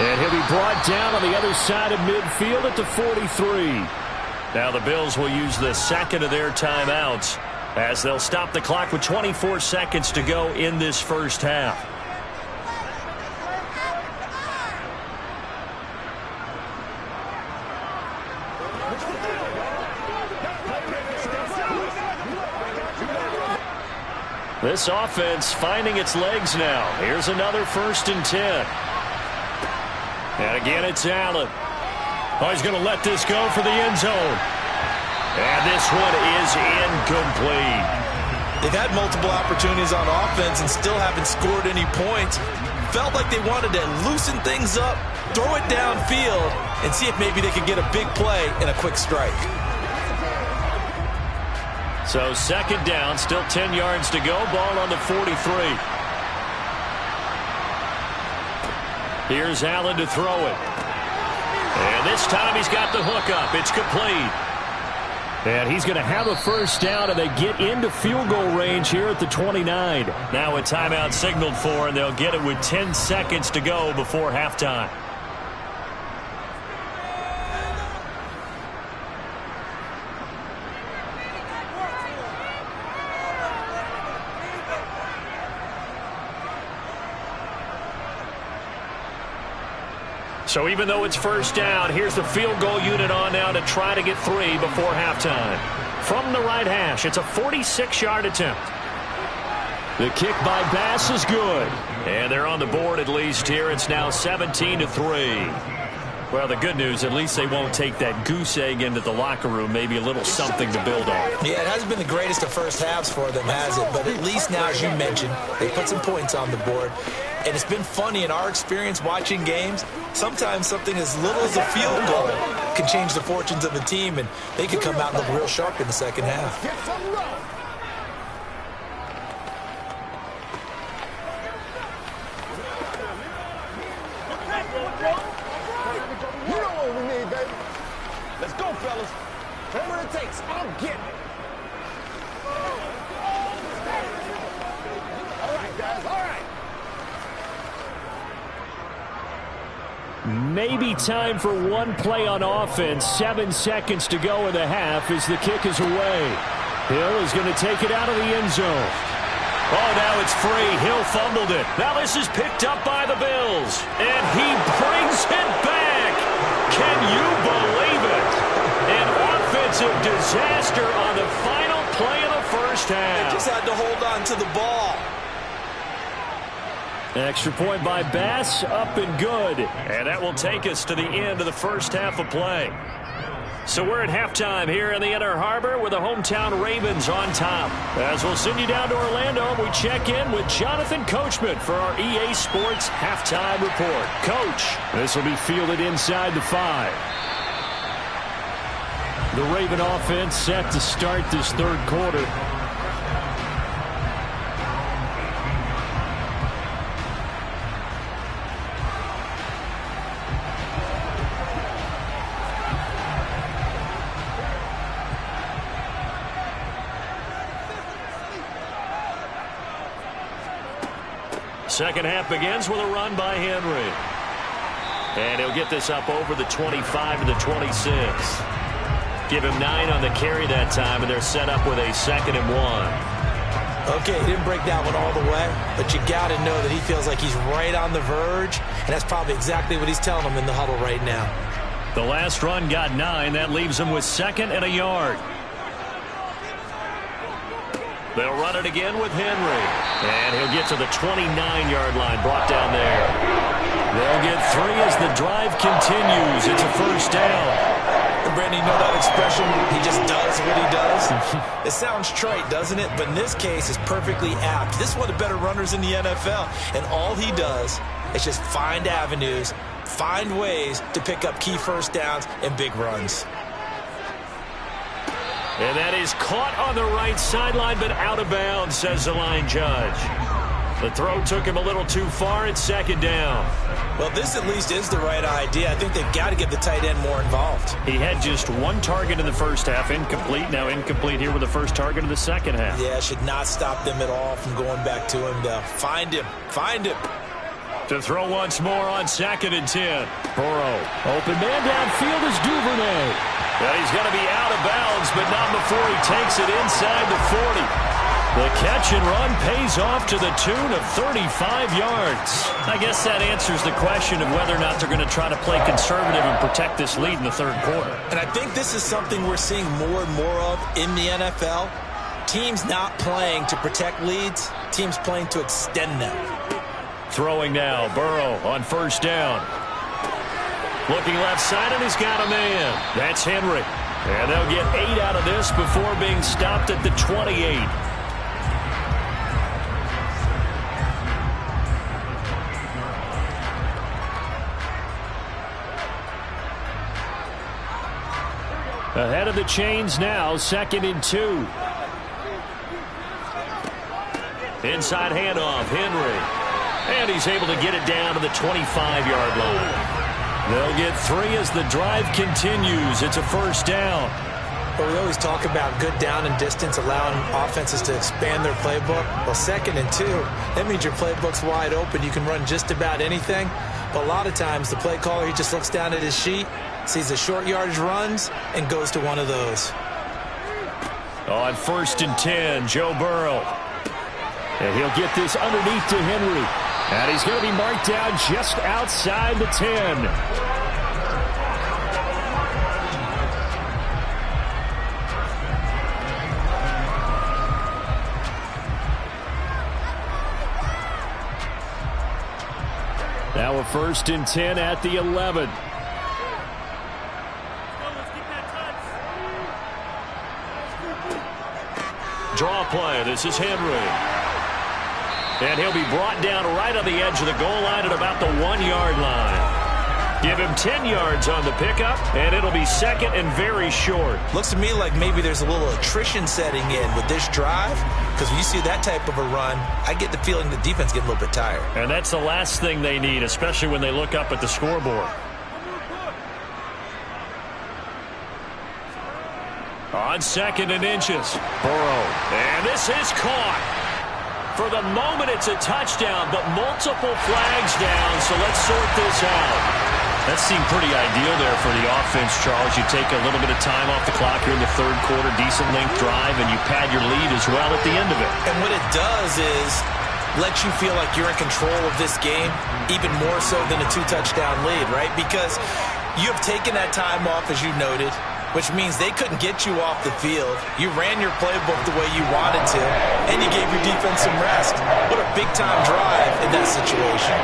And he'll be brought down on the other side of midfield at the 43. Now the Bills will use the 2nd of their timeouts, as they'll stop the clock with 24 seconds to go in this first half. This offense finding its legs now. Here's another 1st and 10. And again, it's Allen. Oh, he's going to let this go for the end zone. And this one is incomplete. They've had multiple opportunities on offense and still haven't scored any points. Felt like they wanted to loosen things up, throw it downfield, and see if maybe they could get a big play and a quick strike. So 2nd down, still 10 yards to go. Ball on the 43. Here's Allen to throw it. And this time he's got the hook up. It's complete. And he's going to have a first down, and they get into field goal range here at the 29. Now a timeout signaled for, and they'll get it with 10 seconds to go before halftime. So even though it's first down, here's the field goal unit on now to try to get 3 before halftime. From the right hash, it's a 46-yard attempt. The kick by Bass is good. And they're on the board at least here. It's now 17-3. Well, the good news, at least they won't take that goose egg into the locker room. Maybe a little something to build on. Yeah, it hasn't been the greatest of first halves for them, has it? But at least now, as you mentioned, they put some points on the board. And it's been funny in our experience watching games. Sometimes something as little as a field goal can change the fortunes of the team, and they could come out and look real sharp in the second half. Let's go, fellas. Whatever it takes, I'm getting it. All right, guys, all right. Maybe time for one play on offense. 7 seconds to go in the half as the kick is away. Hill is going to take it out of the end zone. Oh, now it's free. Hill fumbled it. Now this is picked up by the Bills. And he brings it back. Can you believe it? An offensive disaster on the final play of the first half. They just had to hold on to the ball. Extra point by Bass, up and good. And that will take us to the end of the first half of play. So we're at halftime here in the Inner Harbor with the hometown Ravens on top. As we'll send you down to Orlando, we check in with Jonathan Coachman for our EA Sports Halftime Report. Coach, this will be fielded inside the 5. The Raven offense set to start this third quarter. Second half begins with a run by Henry. And he'll get this up over the 25 to the 26. Give him 9 on the carry that time, and they're set up with a 2nd and 1. Okay, he didn't break that one all the way, but you got to know that he feels like he's right on the verge, and that's probably exactly what he's telling them in the huddle right now. The last run got 9. That leaves him with 2nd and a yard. They'll run it again with Henry. And he'll get to the 29-yard line, brought down there. They'll get 3 as the drive continues. It's a first down. And Brandon, you know that expression, he just does what he does? It sounds trite, doesn't it? But in this case, it's perfectly apt. This is one of the better runners in the NFL. And all he does is just find avenues, find ways to pick up key first downs and big runs. And that is caught on the right sideline, but out of bounds, says the line judge. The throw took him a little too far. It's 2nd down. Well, this at least is the right idea. I think they've got to get the tight end more involved. He had just 1 target in the first half, incomplete. Now incomplete here with the first target of the second half. Yeah, should not stop them at all from going back to him. Find him. Find him. To throw once more on 2nd and 10. Burrow. Open man downfield is Duvernay. Well, he's going to be out of bounds, but not before he takes it inside the 40. The catch and run pays off to the tune of 35 yards. I guess that answers the question of whether or not they're going to try to play conservative and protect this lead in the third quarter. And I think this is something we're seeing more and more of in the NFL. Teams not playing to protect leads, teams playing to extend them. Throwing now, Burrow on first down. Looking left side, and he's got a man. That's Henry. And they'll get 8 out of this before being stopped at the 28. Ahead of the chains now, 2nd and 2. Inside handoff, Henry. And he's able to get it down to the 25-yard line. They'll get 3 as the drive continues. It's a first down. Well, we always talk about good down and distance, allowing offenses to expand their playbook. Well, 2nd and 2, that means your playbook's wide open. You can run just about anything. But a lot of times, the play caller, he just looks down at his sheet, sees the short yardage runs, and goes to one of those. On 1st and 10, Joe Burrow. And he'll get this underneath to Henry. And he's going to be marked down just outside the 10. Now a 1st and 10 at the 11. Draw play. This is Henry. And he'll be brought down right on the edge of the goal line at about the 1-yard line. Give him 10 yards on the pickup, and it'll be 2nd and very short. Looks to me like maybe there's a little attrition setting in with this drive, because when you see that type of a run, I get the feeling the defense getting a little bit tired. And that's the last thing they need, especially when they look up at the scoreboard. On 2nd and inches, Burrow. And this is caught. For the moment, it's a touchdown, but multiple flags down, so let's sort this out. That seemed pretty ideal there for the offense, Charles. You take a little bit of time off the clock here in the 3rd quarter, decent length drive, and you pad your lead as well at the end of it. And what it does is let you feel like you're in control of this game, even more so than a 2-touchdown lead, right? Because you have taken that time off, as you noted, which means they couldn't get you off the field. You ran your playbook the way you wanted to, and you gave your defense some rest. What a big-time drive in that situation.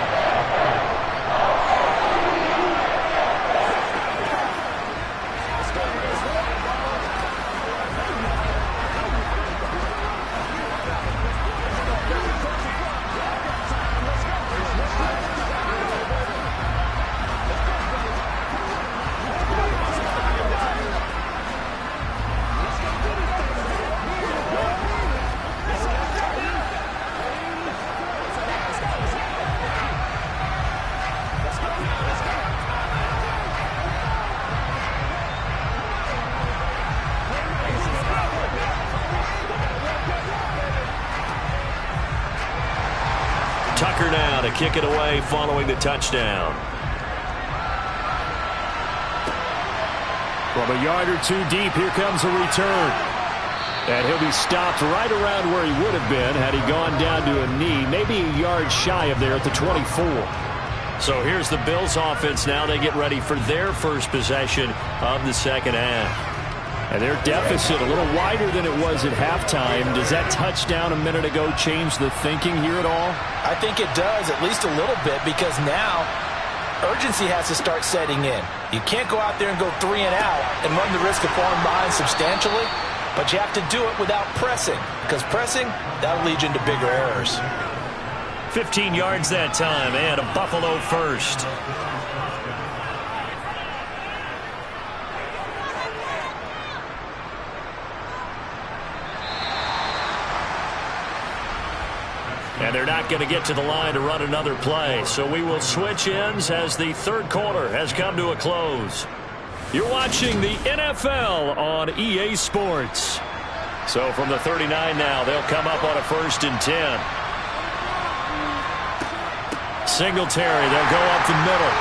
Tucker now to kick it away following the touchdown. From a yard or two deep, here comes a return. And he'll be stopped right around where he would have been had he gone down to a knee, maybe a yard shy of there at the 24. So here's the Bills offense now. They get ready for their first possession of the 2nd half. And their deficit a little wider than it was at halftime. Does that touchdown a minute ago change the thinking here at all? I think it does, at least a little bit, because now urgency has to start setting in. You can't go out there and go 3 and out and run the risk of falling behind substantially, but you have to do it without pressing, because pressing, that'll lead you into bigger errors. 15 yards that time, and a Buffalo first. And they're not going to get to the line to run another play. So we will switch ends as the 3rd quarter has come to a close. You're watching the NFL on EA Sports. So from the 39 now, they'll come up on a 1st and 10. Singletary, they'll go up the middle.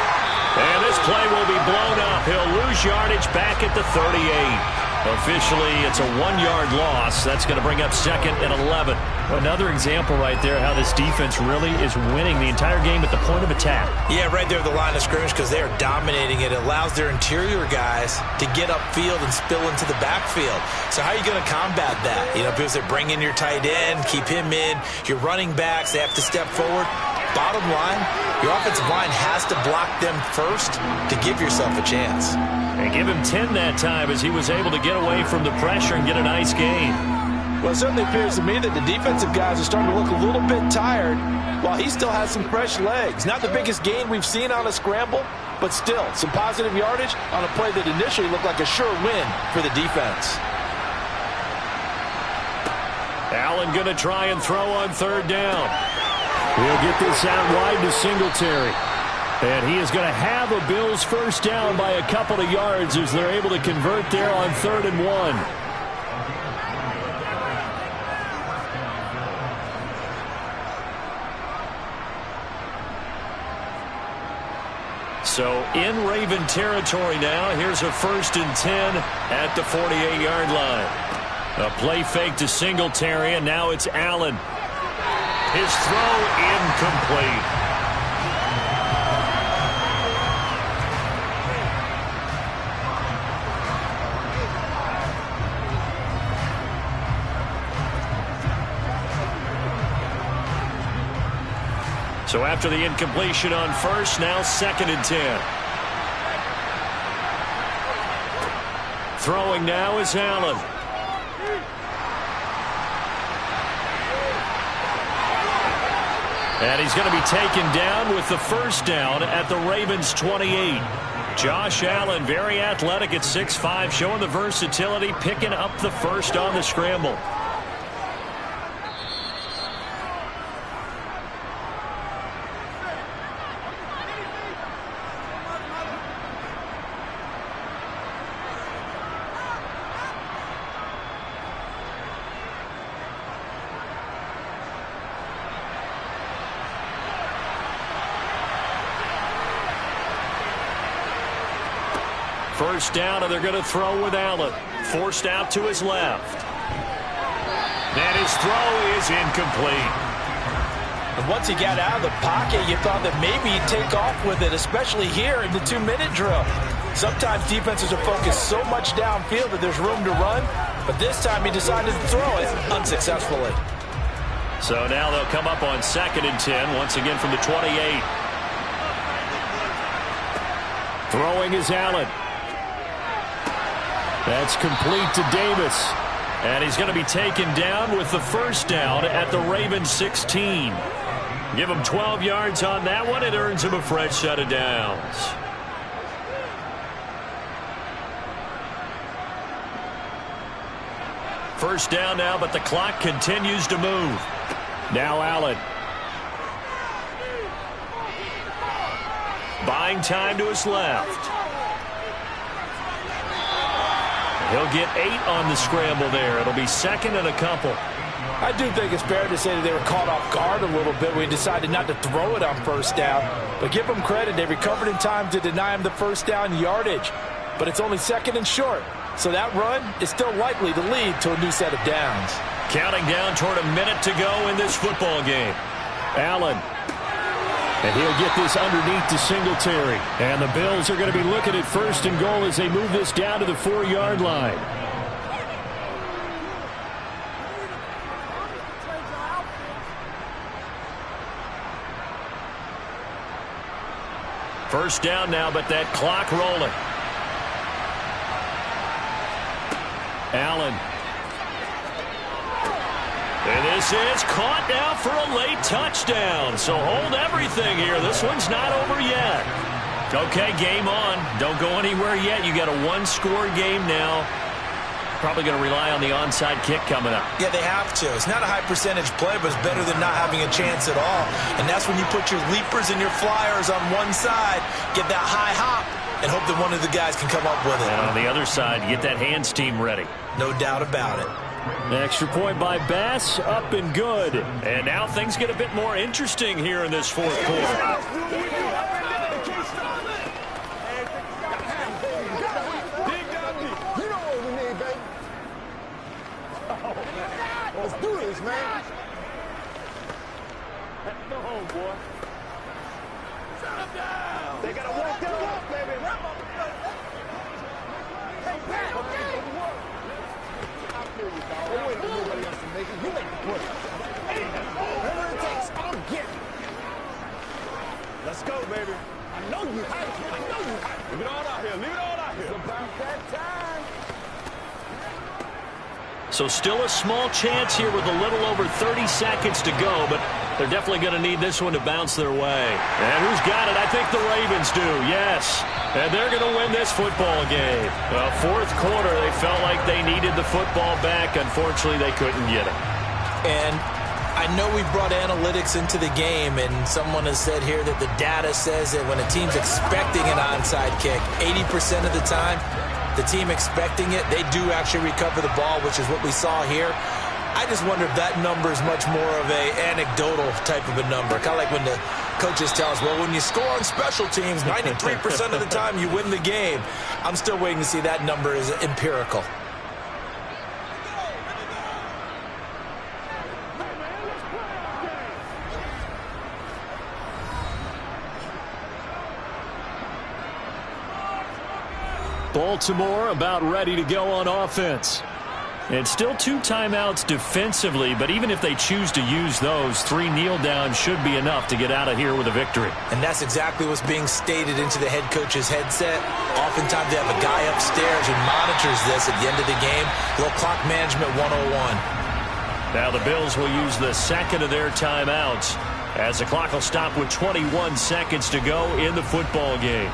And this play will be blown up. He'll lose yardage back at the 38. Officially, it's a 1-yard loss. That's going to bring up 2nd and 11. Another example right there how this defense really is winning the entire game at the point of attack. Yeah, right there at the line of scrimmage, because they are dominating it. It allows their interior guys to get upfield and spill into the backfield. So how are you going to combat that? You know, because they bring in your tight end, keep him in. Your running backs, they have to step forward. Bottom line, your offensive line has to block them first to give yourself a chance. And give him 10 that time as he was able to get away from the pressure and get a nice gain. Well, it certainly appears to me that the defensive guys are starting to look a little bit tired while he still has some fresh legs. Not the biggest gain we've seen on a scramble, but still some positive yardage on a play that initially looked like a sure win for the defense. Allen going to try and throw on 3rd down. He'll get this out wide to Singletary. And he is going to have a Bills first down by a couple of yards as they're able to convert there on 3rd and 1. So in Raven territory now. Here's a 1st and 10 at the 48-yard line. A play fake to Singletary, and now it's Allen. His throw incomplete. So after the incompletion on first, now 2nd and 10. Throwing now is Allen. And he's going to be taken down with the first down at the Ravens' 28. Josh Allen, very athletic at 6'5", showing the versatility, picking up the first on the scramble. First down, and they're going to throw with Allen. Forced out to his left. And his throw is incomplete. And once he got out of the pocket, you thought that maybe he'd take off with it, especially here in the 2-minute drill. Sometimes defenses are focused so much downfield that there's room to run, but this time he decided to throw it unsuccessfully. So now they'll come up on 2nd and 10, once again from the 28. Throwing is Allen. That's complete to Davis. And he's going to be taken down with the first down at the Ravens' 16. Give him 12 yards on that one. It earns him a fresh set of downs. First down now, but the clock continues to move. Now Allen. Buying time to his left. He'll get 8 on the scramble there. It'll be 2nd and a couple. I do think it's fair to say that they were caught off guard a little bit. We decided not to throw it on first down. But give them credit. They recovered in time to deny him the first down yardage. But it's only 2nd and short. So that run is still likely to lead to a new set of downs. Counting down toward a minute to go in this football game. Allen. And he'll get this underneath to Singletary. And the Bills are going to be looking at 1st and goal as they move this down to the 4-yard line. First down now, but that clock rolling. Allen. And this is caught now for a late touchdown. So hold everything here. This one's not over yet. Okay, game on. Don't go anywhere yet. You got a 1-score game now. Probably going to rely on the onside kick coming up. Yeah, they have to. It's not a high percentage play, but it's better than not having a chance at all. And that's when you put your leapers and your flyers on one side, get that high hop, and hope that one of the guys can come up with it. And on the other side, get that hands team ready. No doubt about it. An extra point by Bass, up and good. And now things get a bit more interesting here in this 4th quarter. Let's do this, man. Go home, boy. Shut him down. They gotta walk their walk, baby. Hey, Pat, okay. I feel you, dog. Don't wait for nobody else to make it. You make the push. Whatever it takes, I'll get it. Let's go, baby. I know you hype. I know you hype. Leave it all out here. Leave it all out here. It's about that time. So still a small chance here with a little over 30 seconds to go, but they're definitely going to need this one to bounce their way. And who's got it? I think the Ravens do, yes. And they're going to win this football game. Well, 4th quarter, they felt like they needed the football back. Unfortunately, they couldn't get it. And I know we brought analytics into the game, and someone has said here that the data says that when a team's expecting an onside kick, 80% of the time, the team expecting it, they do actually recover the ball, which is what we saw here. I just wonder if that number is much more of a anecdotal type of a number. Kind of like when the coaches tell us, well, when you score on special teams, 93% of the time you win the game. I'm still waiting to see that number is empirical. Baltimore about ready to go on offense. It's still 2 timeouts defensively, but even if they choose to use those, 3 kneel downs should be enough to get out of here with a victory. And that's exactly what's being stated into the head coach's headset. Oftentimes they have a guy upstairs who monitors this at the end of the game. A little clock management 101. Now the Bills will use the second of their timeouts as the clock will stop with 21 seconds to go in the football game.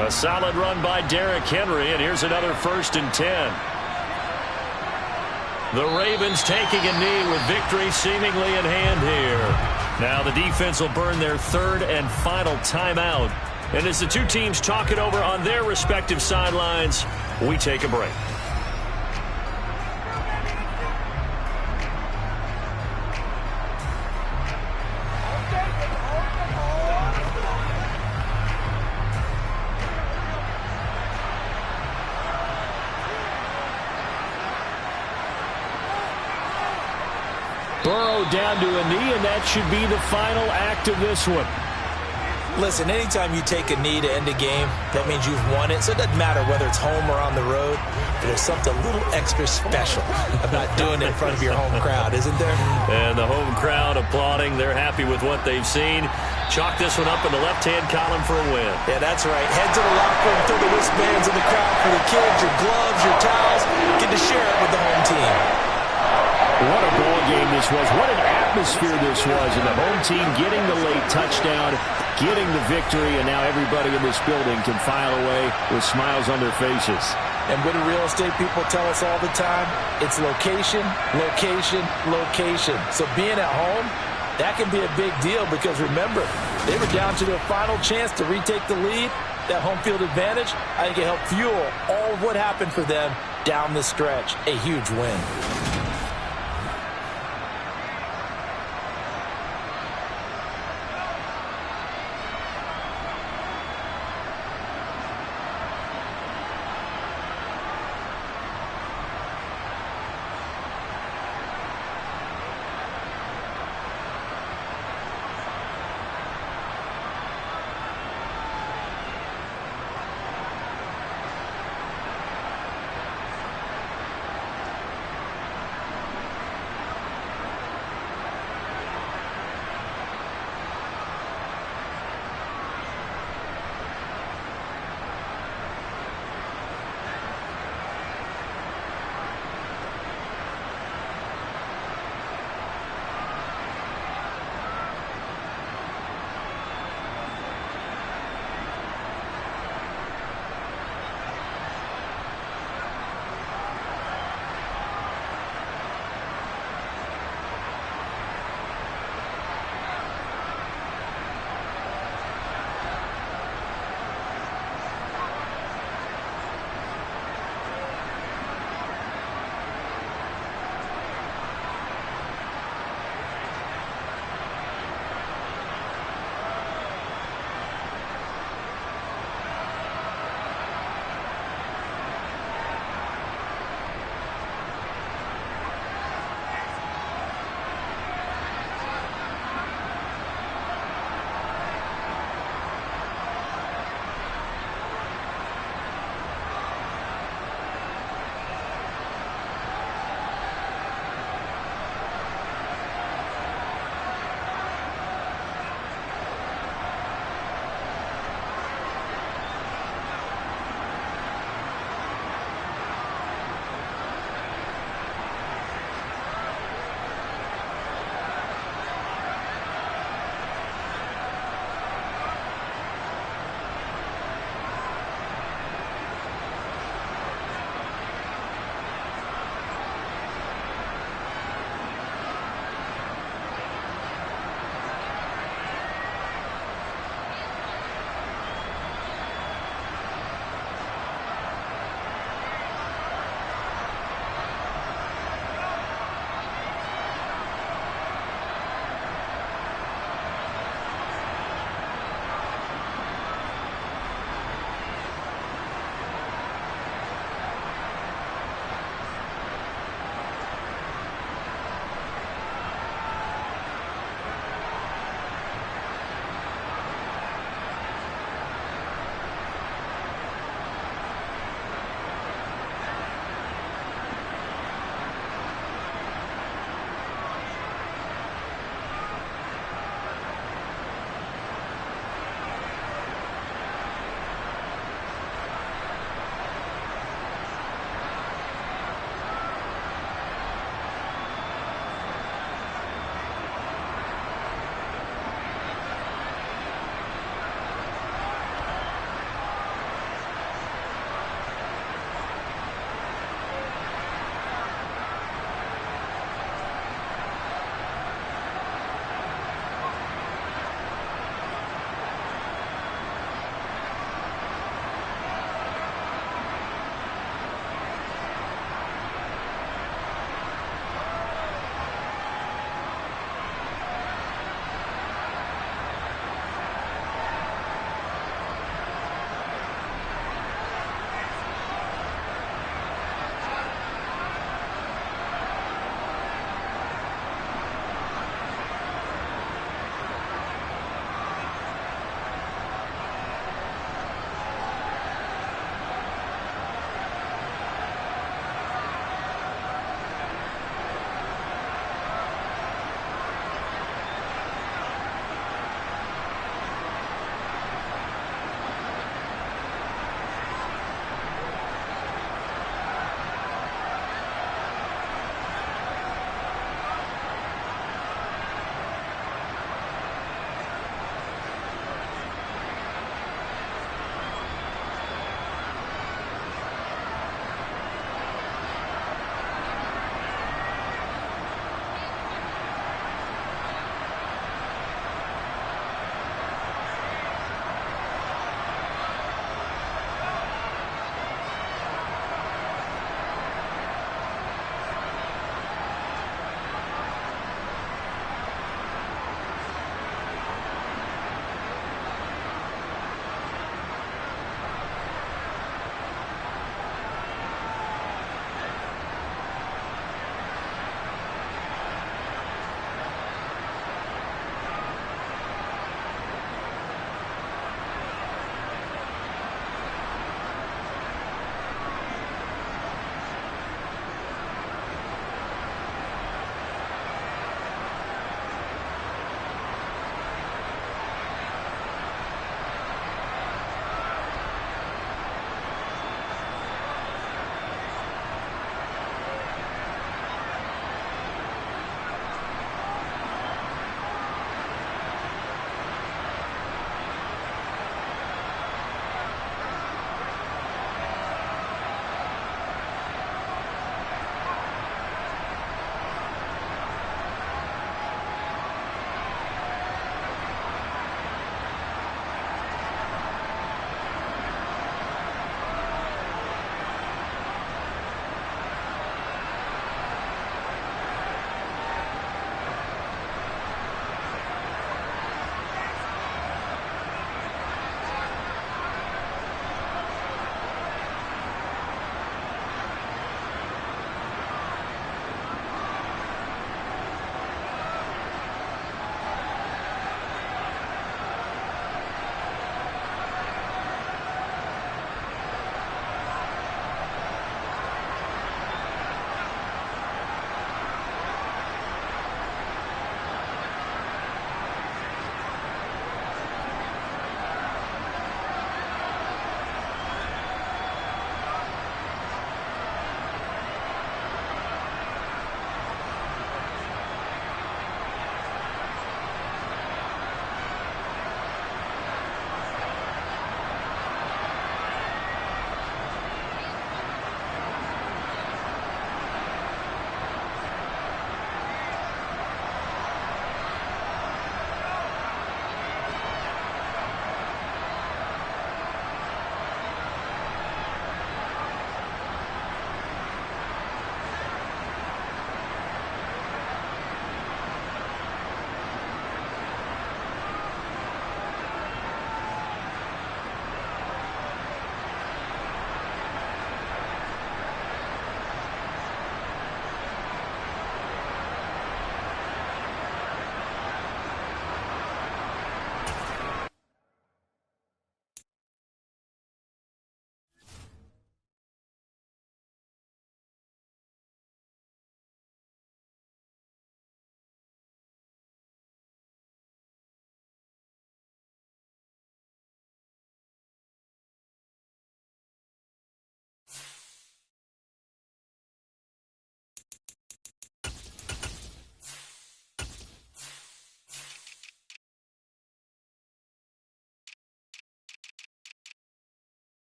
A solid run by Derrick Henry, and here's another 1st and 10. The Ravens taking a knee with victory seemingly in hand here. Now the defense will burn their 3rd and final timeout. And as the two teams talk it over on their respective sidelines, we take a break. Burrow down to a knee, and that should be the final act of this one. Listen, anytime you take a knee to end a game, that means you've won it. So it doesn't matter whether it's home or on the road. There's something a little extra special about doing it in front of your home crowd, isn't there? And the home crowd applauding. They're happy with what they've seen. Chalk this one up in the left-hand column for a win. Yeah, that's right. Head to the locker room, throw the wristbands in the crowd for the kids, your gloves, your towels. Get to share it with the home team. What a ball game this was. What an atmosphere this was. And the home team getting the late touchdown, getting the victory, and now everybody in this building can file away with smiles on their faces. And what do real estate people tell us all the time? It's location, location, location. So being at home, that can be a big deal because remember, they were down to their final chance to retake the lead. That home field advantage, I think it helped fuel all of what happened for them down the stretch. A huge win.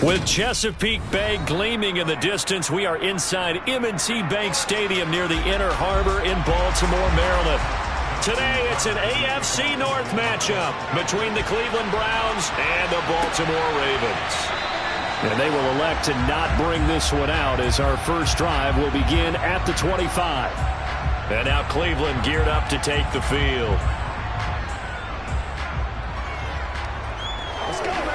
With Chesapeake Bay gleaming in the distance, we are inside M&T Bank Stadium near the Inner Harbor in Baltimore, Maryland. Today, it's an AFC North matchup between the Cleveland Browns and the Baltimore Ravens. And they will elect to not bring this one out as our first drive will begin at the 25. And now Cleveland geared up to take the field. Let's go, man.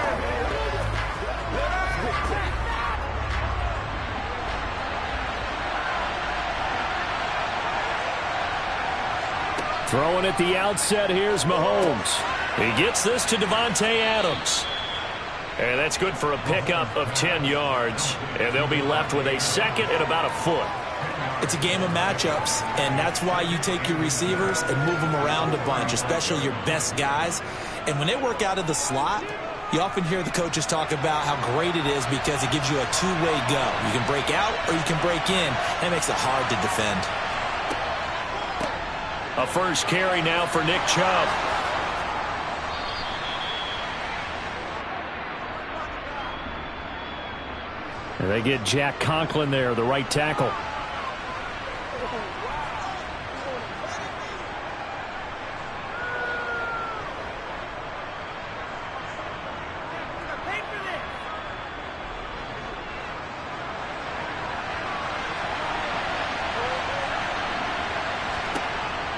Throwing at the outset, here's Mahomes. He gets this to Davante Adams. And that's good for a pickup of 10 yards. And they'll be left with a second and about a foot. It's a game of matchups, and that's why you take your receivers and move them around a bunch, especially your best guys. And when they work out of the slot, you often hear the coaches talk about how great it is because it gives you a two-way go. You can break out or you can break in, and it makes it hard to defend. A first carry now for Nick Chubb. And they get Jack Conklin there, the right tackle.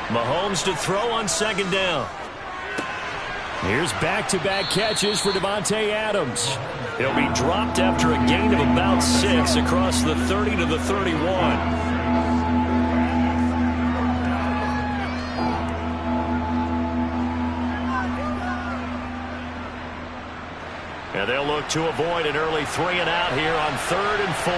Mahomes to throw on second down. Here's back-to-back catches for Davante Adams. He'll be dropped after a gain of about 6 across the 30 to the 31. And they'll look to avoid an early 3-and-out here on 3rd and 4.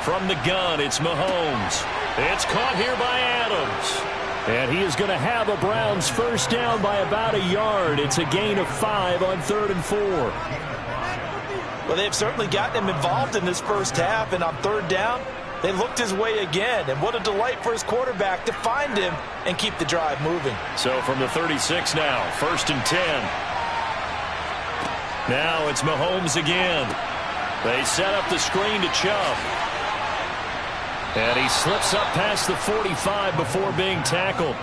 From the gun, it's Mahomes. It's caught here by Adams. And he is going to have a Browns first down by about a yard. It's a gain of 5 on 3rd and 4. Well, they've certainly gotten him involved in this first half, and on 3rd down, they looked his way again. And what a delight for his quarterback to find him and keep the drive moving. So from the 36 now, 1st and 10. Now it's Mahomes again. They set up the screen to Chubb. And he slips up past the 45 before being tackled.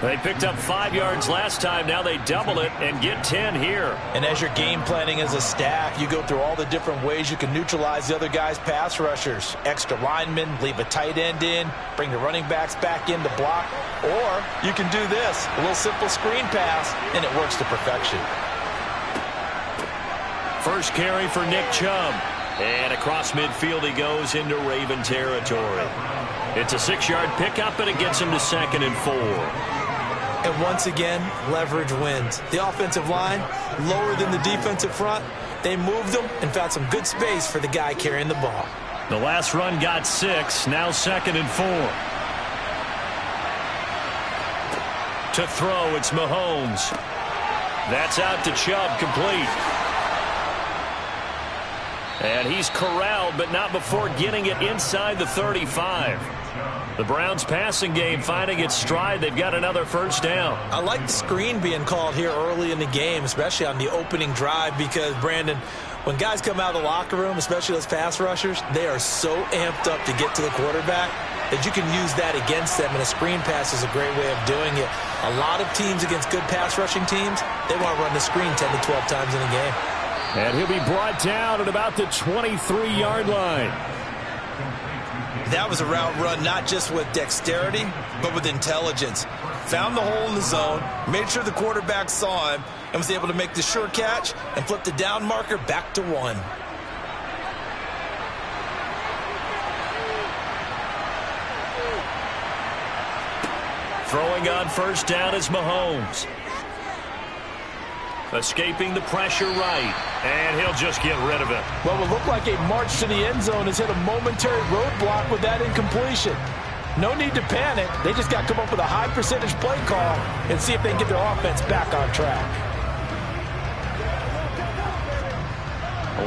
They picked up 5 yards last time. Now they double it and get 10 here. And as you're game planning as a staff, you go through all the different ways you can neutralize the other guy's pass rushers. Extra linemen, leave a tight end in, bring the running backs back in to block. Or you can do this, a little simple screen pass, and it works to perfection. First carry for Nick Chubb. And across midfield he goes into Raven territory. It's a 6-yard pickup, and it gets him to 2nd and 4. And once again, leverage wins. The offensive line, lower than the defensive front. They moved them and found some good space for the guy carrying the ball. The last run got 6, now 2nd and 4. To throw, it's Mahomes. That's out to Chubb, complete. And he's corralled, but not before getting it inside the 35. The Browns passing game finding its stride. They've got another first down. I like the screen being called here early in the game, especially on the opening drive, because, Brandon, when guys come out of the locker room, especially those pass rushers, they are so amped up to get to the quarterback that you can use that against them, and a screen pass is a great way of doing it. A lot of teams against good pass rushing teams, they want to run the screen 10 to 12 times in a game. And he'll be brought down at about the 23-yard line. That was a route run not just with dexterity, but with intelligence. Found the hole in the zone, made sure the quarterback saw him, and was able to make the sure catch and flip the down marker back to 1. Throwing on first down is Mahomes. Escaping the pressure right, and he'll just get rid of it. What will look like a march to the end zone has hit a momentary roadblock with that incompletion. No need to panic. They just got to come up with a high percentage play call and see if they can get their offense back on track.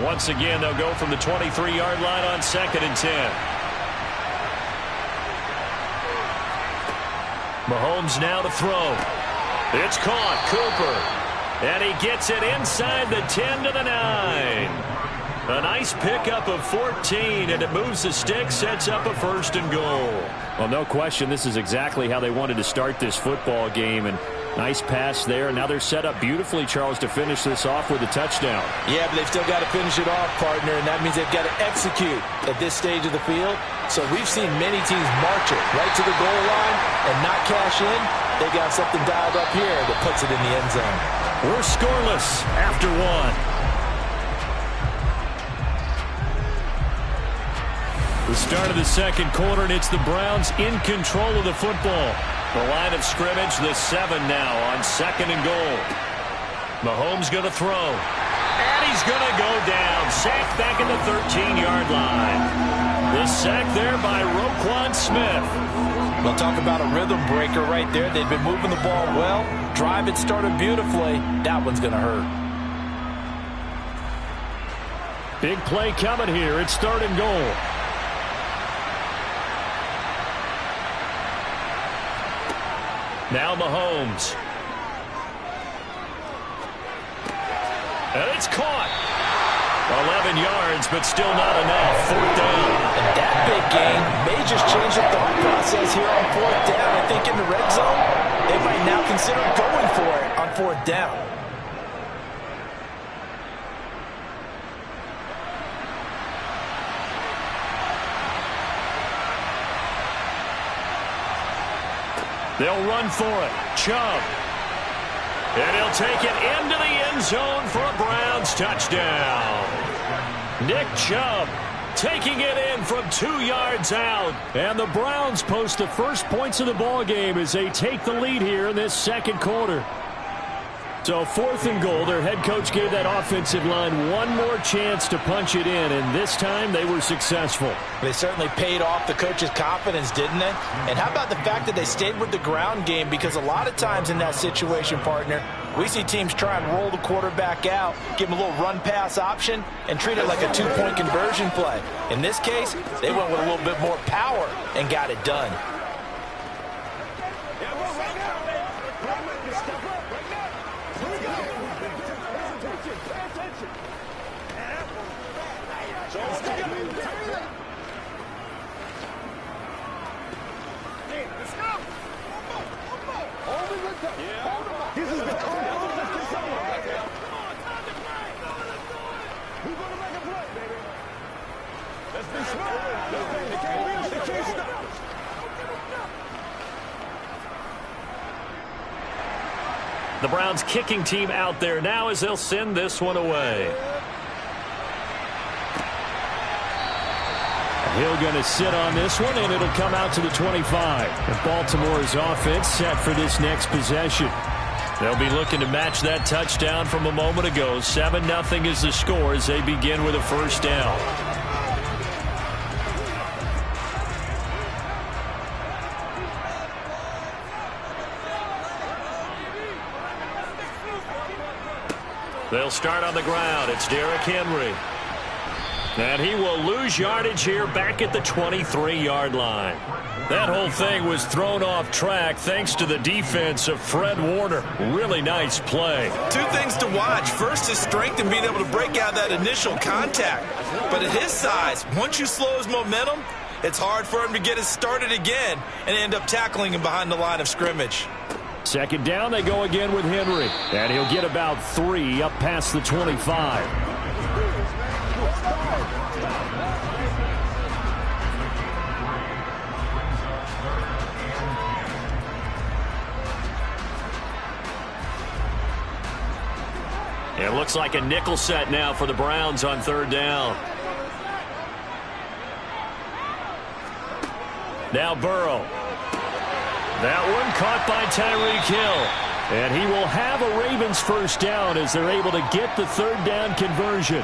Once again, they'll go from the 23-yard line on 2nd and 10. Mahomes now to throw. It's caught. Cooper. And he gets it inside the 10 to the 9. A nice pickup of 14, and it moves the stick, sets up a 1st and goal. Well, no question, this is exactly how they wanted to start this football game. And nice pass there. Now they're set up beautifully, Charles, to finish this off with a touchdown. Yeah, but they've still got to finish it off, partner, and that means they've got to execute at this stage of the field. So we've seen many teams march it right to the goal line and not cash in. They got something dialed up here that puts it in the end zone. We're scoreless after 1. The start of the second quarter, and it's the Browns in control of the football. The line of scrimmage, the 7 now on 2nd and goal. Mahomes going to throw. And he's going to go down. Sacked back at the 13-yard line. The sack there by Roquan Smith. We'll talk about a rhythm breaker right there. They've been moving the ball well. Drive it started beautifully. That one's going to hurt. Big play coming here. It's 3rd and goal. Now Mahomes. And it's caught. 11 yards, but still not enough. 4th down. And that big game may just change the thought process here on 4th down. I think in the red zone, they might now consider going for it on 4th down. They'll run for it. Chubb. And he'll take it into the end zone for a Browns touchdown. Nick Chubb taking it in from 2 yards out. And the Browns post the first points of the ball game as they take the lead here in this second quarter. So 4th and goal, their head coach gave that offensive line one more chance to punch it in, and this time they were successful. They certainly paid off the coach's confidence, didn't they? And how about the fact that they stayed with the ground game? Because a lot of times in that situation, partner, we see teams try and roll the quarterback out, give him a little run-pass option, and treat it like a 2-point conversion play. In this case, they went with a little bit more power and got it done. The Browns kicking team out there now as they'll send this one away. Hill going to sit on this one, and it'll come out to the 25. And Baltimore's offense set for this next possession. They'll be looking to match that touchdown from a moment ago. 7-0 is the score as they begin with a 1st down. They'll start on the ground. It's Derrick Henry. And he will lose yardage here back at the 23-yard line. That whole thing was thrown off track thanks to the defense of Fred Warner. Really nice play. 2 things to watch. First, his strength in being able to break out that initial contact. But at his size, once you slow his momentum, it's hard for him to get it started again and end up tackling him behind the line of scrimmage. 2nd down, they go again with Henry. And he'll get about 3 up past the 25. It looks like a nickel set now for the Browns on 3rd down. Now Burrow. That one caught by Tyreek Hill. And he will have a Ravens 1st down as they're able to get the 3rd down conversion.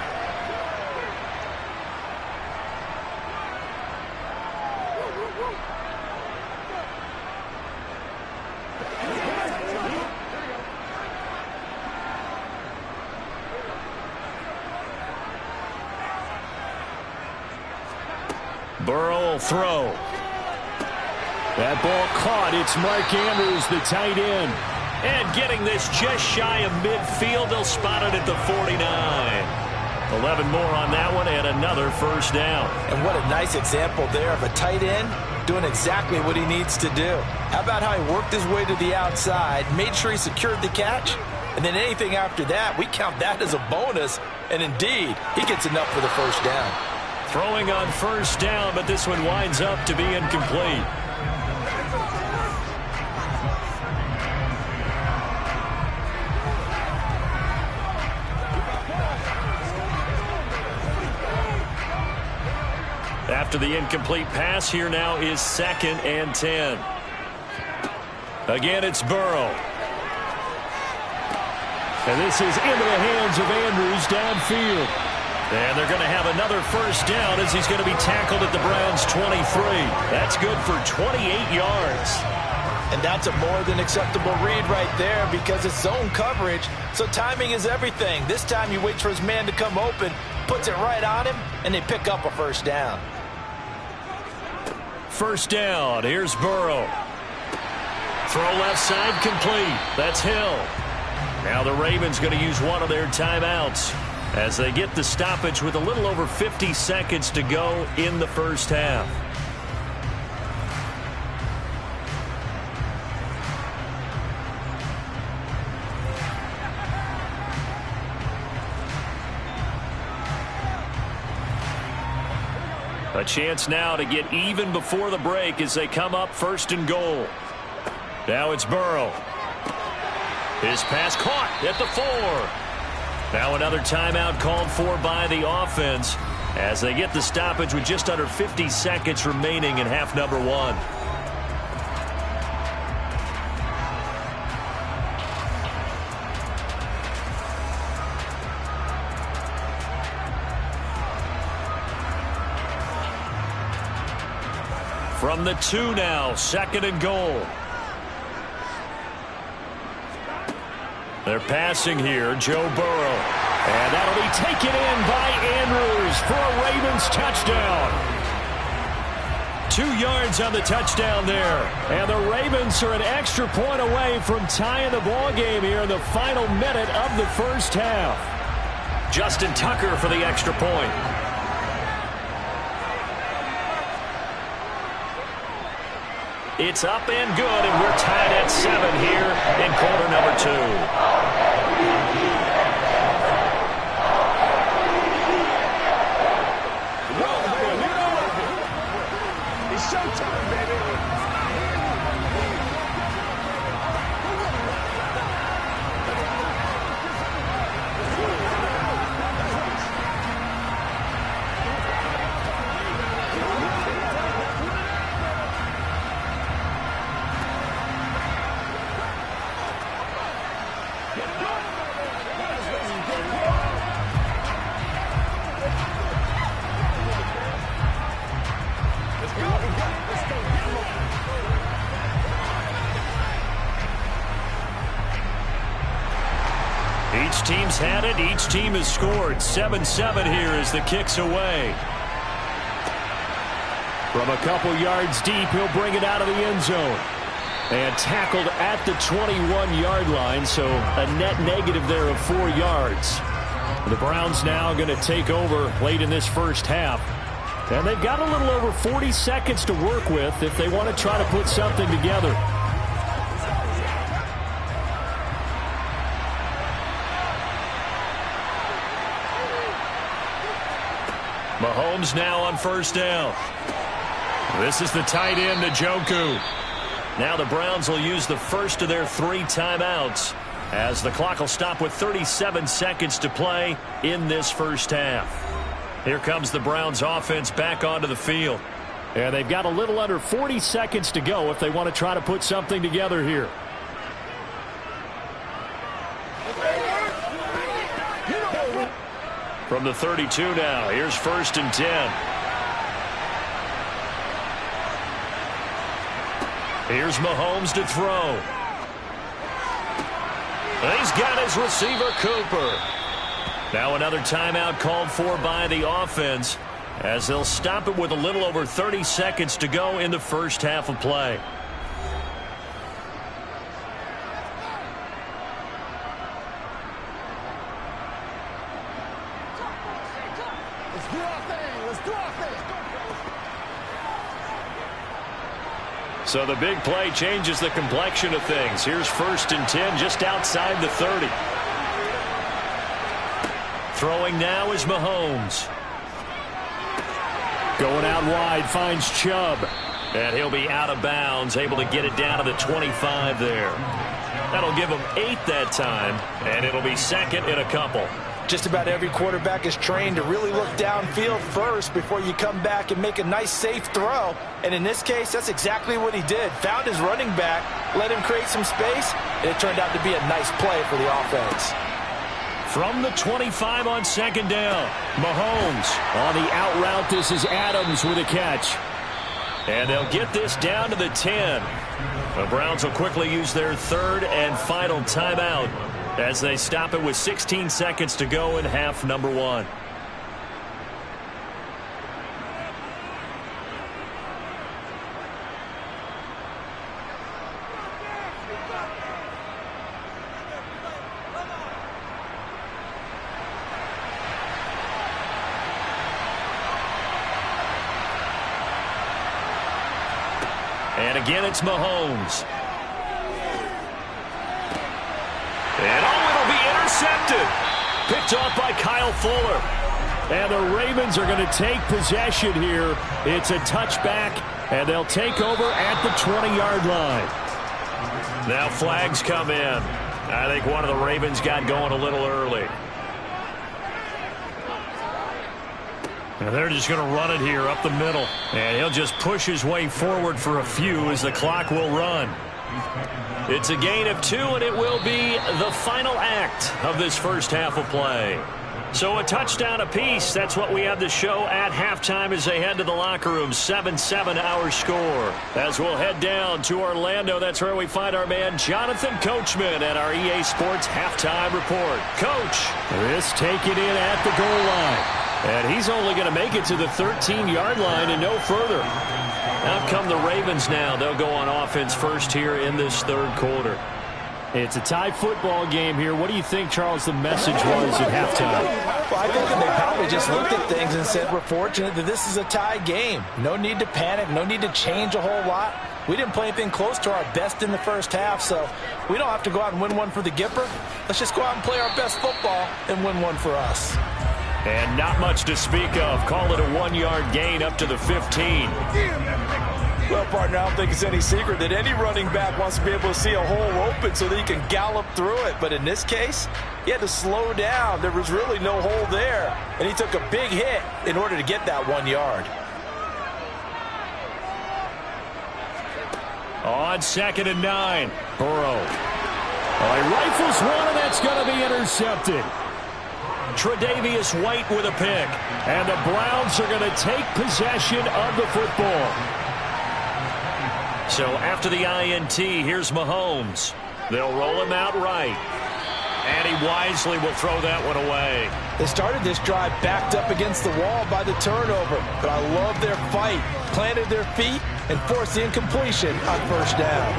Burrow will throw. That ball caught. It's Mark Andrews, the tight end. And getting this just shy of midfield, they'll spot it at the 49. 11 more on that one and another first down. And what a nice example there of a tight end doing exactly what he needs to do. How about how he worked his way to the outside, made sure he secured the catch, and then anything after that, we count that as a bonus. And indeed, he gets enough for the first down. Throwing on first down, but this one winds up to be incomplete. After the incomplete pass, here now is 2nd and 10. Again, it's Burrow. And this is into the hands of Andrews downfield. And they're going to have another first down as he's going to be tackled at the Browns' 23. That's good for 28 yards. And that's a more than acceptable read right there because it's zone coverage, so timing is everything. This time he waits for his man to come open, puts it right on him, and they pick up a first down. First down, here's Burrow. Throw left side complete. That's Hill. Now the Ravens going to use one of their timeouts as they get the stoppage with a little over 50 seconds to go in the first half. A chance now to get even before the break as they come up 1st and goal. Now it's Burrow. His pass caught at the 4. Now another timeout called for by the offense as they get the stoppage with just under 50 seconds remaining in half number 1. From the 2 now, 2nd and goal. They're passing here, Joe Burrow. And that'll be taken in by Andrews for a Ravens touchdown. 2 yards on the touchdown there. And the Ravens are an extra point away from tying the ball game here in the final minute of the first half. Justin Tucker for the extra point. It's up and good, and we're tied at 7 here in quarter number 2. It's showtime, baby. Each team's had it. Each team has scored. 7-7 here as the kick's away. From a couple yards deep, he'll bring it out of the end zone. And tackled at the 21-yard line, so a net negative there of 4 yards. The Browns now going to take over late in this first half. And they've got a little over 40 seconds to work with if they want to try to put something together. Mahomes now on first down. This is the tight end, Njoku. Now the Browns will use the first of their 3 timeouts as the clock will stop with 37 seconds to play in this first half. Here comes the Browns offense back onto the field. And they've got a little under 40 seconds to go if they want to try to put something together here. From the 32 now, here's 1st and 10. Here's Mahomes to throw. He's got his receiver, Cooper. Now another timeout called for by the offense as they'll stop it with a little over 30 seconds to go in the first half of play. So the big play changes the complexion of things. Here's 1st and 10 just outside the 30. Throwing now is Mahomes. Going out wide, finds Chubb. And he'll be out of bounds, able to get it down to the 25 there. That'll give him 8 that time, and it'll be 2nd and a couple. Just about every quarterback is trained to really look downfield first before you come back and make a nice, safe throw. And in this case, that's exactly what he did. Found his running back, let him create some space, and it turned out to be a nice play for the offense. From the 25 on 2nd down, Mahomes. On the out route, this is Adams with a catch. And they'll get this down to the 10. The Browns will quickly use their 3rd and final timeout as they stop it with 16 seconds to go in half number 1. And again, it's Mahomes. And it'll be intercepted. Picked off by Kyle Fuller. And the Ravens are going to take possession here. It's a touchback, and they'll take over at the 20-yard line. Now flags come in. I think one of the Ravens got going a little early. And they're just going to run it here up the middle. And he'll just push his way forward for a few as the clock will run. It's a gain of 2, and it will be the final act of this first half of play. So a touchdown apiece. That's what we have to show at halftime as they head to the locker room. 7-7 our score. As we'll head down to Orlando, that's where we find our man Jonathan Coachman at our EA Sports Halftime Report. Coach. This taken in at the goal line. And he's only going to make it to the 13-yard line and no further. Out come the Ravens now. They'll go on offense first here in this 3rd quarter. It's a tie football game here. What do you think, Charles, the message was at halftime? Well, I think that they probably just looked at things and said, we're fortunate that this is a tie game. No need to panic. No need to change a whole lot. We didn't play anything close to our best in the first half, so we don't have to go out and win one for the Gipper. Let's just go out and play our best football and win one for us. And not much to speak of. Call it a 1-yard gain up to the 15. Well, partner, I don't think it's any secret that any running back wants to be able to see a hole open so that he can gallop through it. But in this case, he had to slow down. There was really no hole there. And he took a big hit in order to get that 1 yard. On 2nd and 9, Burrow. He rifles one, and that's going to be intercepted. Tre'Davious White with a pick. And the Browns are going to take possession of the football. So after the INT, here's Mahomes. They'll roll him out right. And he wisely will throw that one away. They started this drive backed up against the wall by the turnover. But I love their fight. Planted their feet and forced the incompletion on 1st down.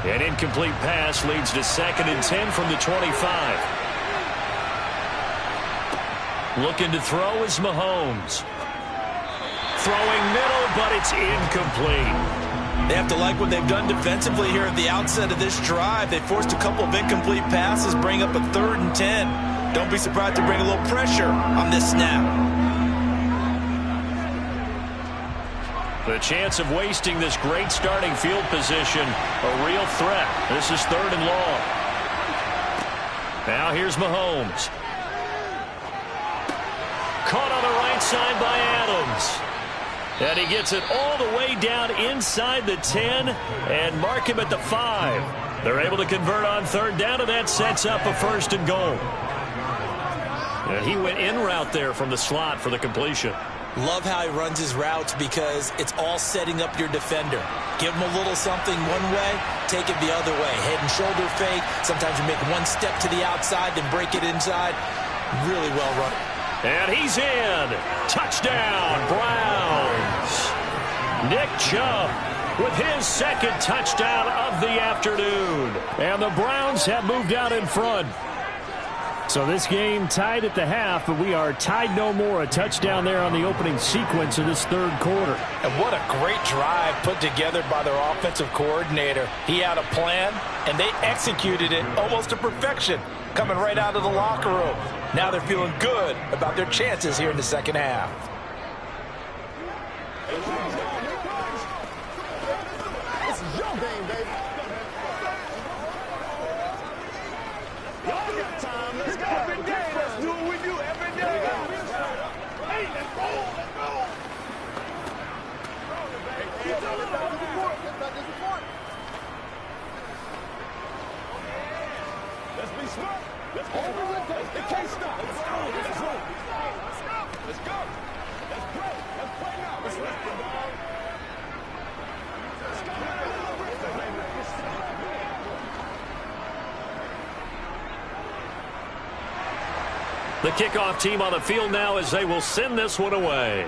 An incomplete pass leads to 2nd and 10 from the 25. Looking to throw is Mahomes. Throwing middle, but it's incomplete. They have to like what they've done defensively here at the outset of this drive. They forced a couple of incomplete passes, bring up a 3rd and 10. Don't be surprised to bring a little pressure on this snap. The chance of wasting this great starting field position, a real threat. This is 3rd and long. Now here's Mahomes. Caught on the right side by Adams. And he gets it all the way down inside the 10 and mark him at the 5. They're able to convert on 3rd down, and that sets up a 1st and goal. And he went in route there from the slot for the completion. Love how he runs his routes because it's all setting up your defender. Give him a little something one way, take it the other way. Head and shoulder fake. Sometimes you make one step to the outside, then break it inside. Really well run. And he's in. Touchdown, Browns. Nick Chubb with his 2nd touchdown of the afternoon. And the Browns have moved out in front. So this game tied at the half, but we are tied no more. A touchdown there on the opening sequence of this third quarter. And what a great drive put together by their offensive coordinator. He had a plan, and they executed it almost to perfection, coming right out of the locker room. Now they're feeling good about their chances here in the second half. This is your game, baby. Y'all got time. Let's go. Every day. Let's do what we do every day. Hey, let's go. Let's go. Let's be smart. Let's go. They can't stop. Let's go. Let's go. Let's go. Let's go. Let's play. Let's play now. Let's go. The kickoff team on the field now as they will send this one away.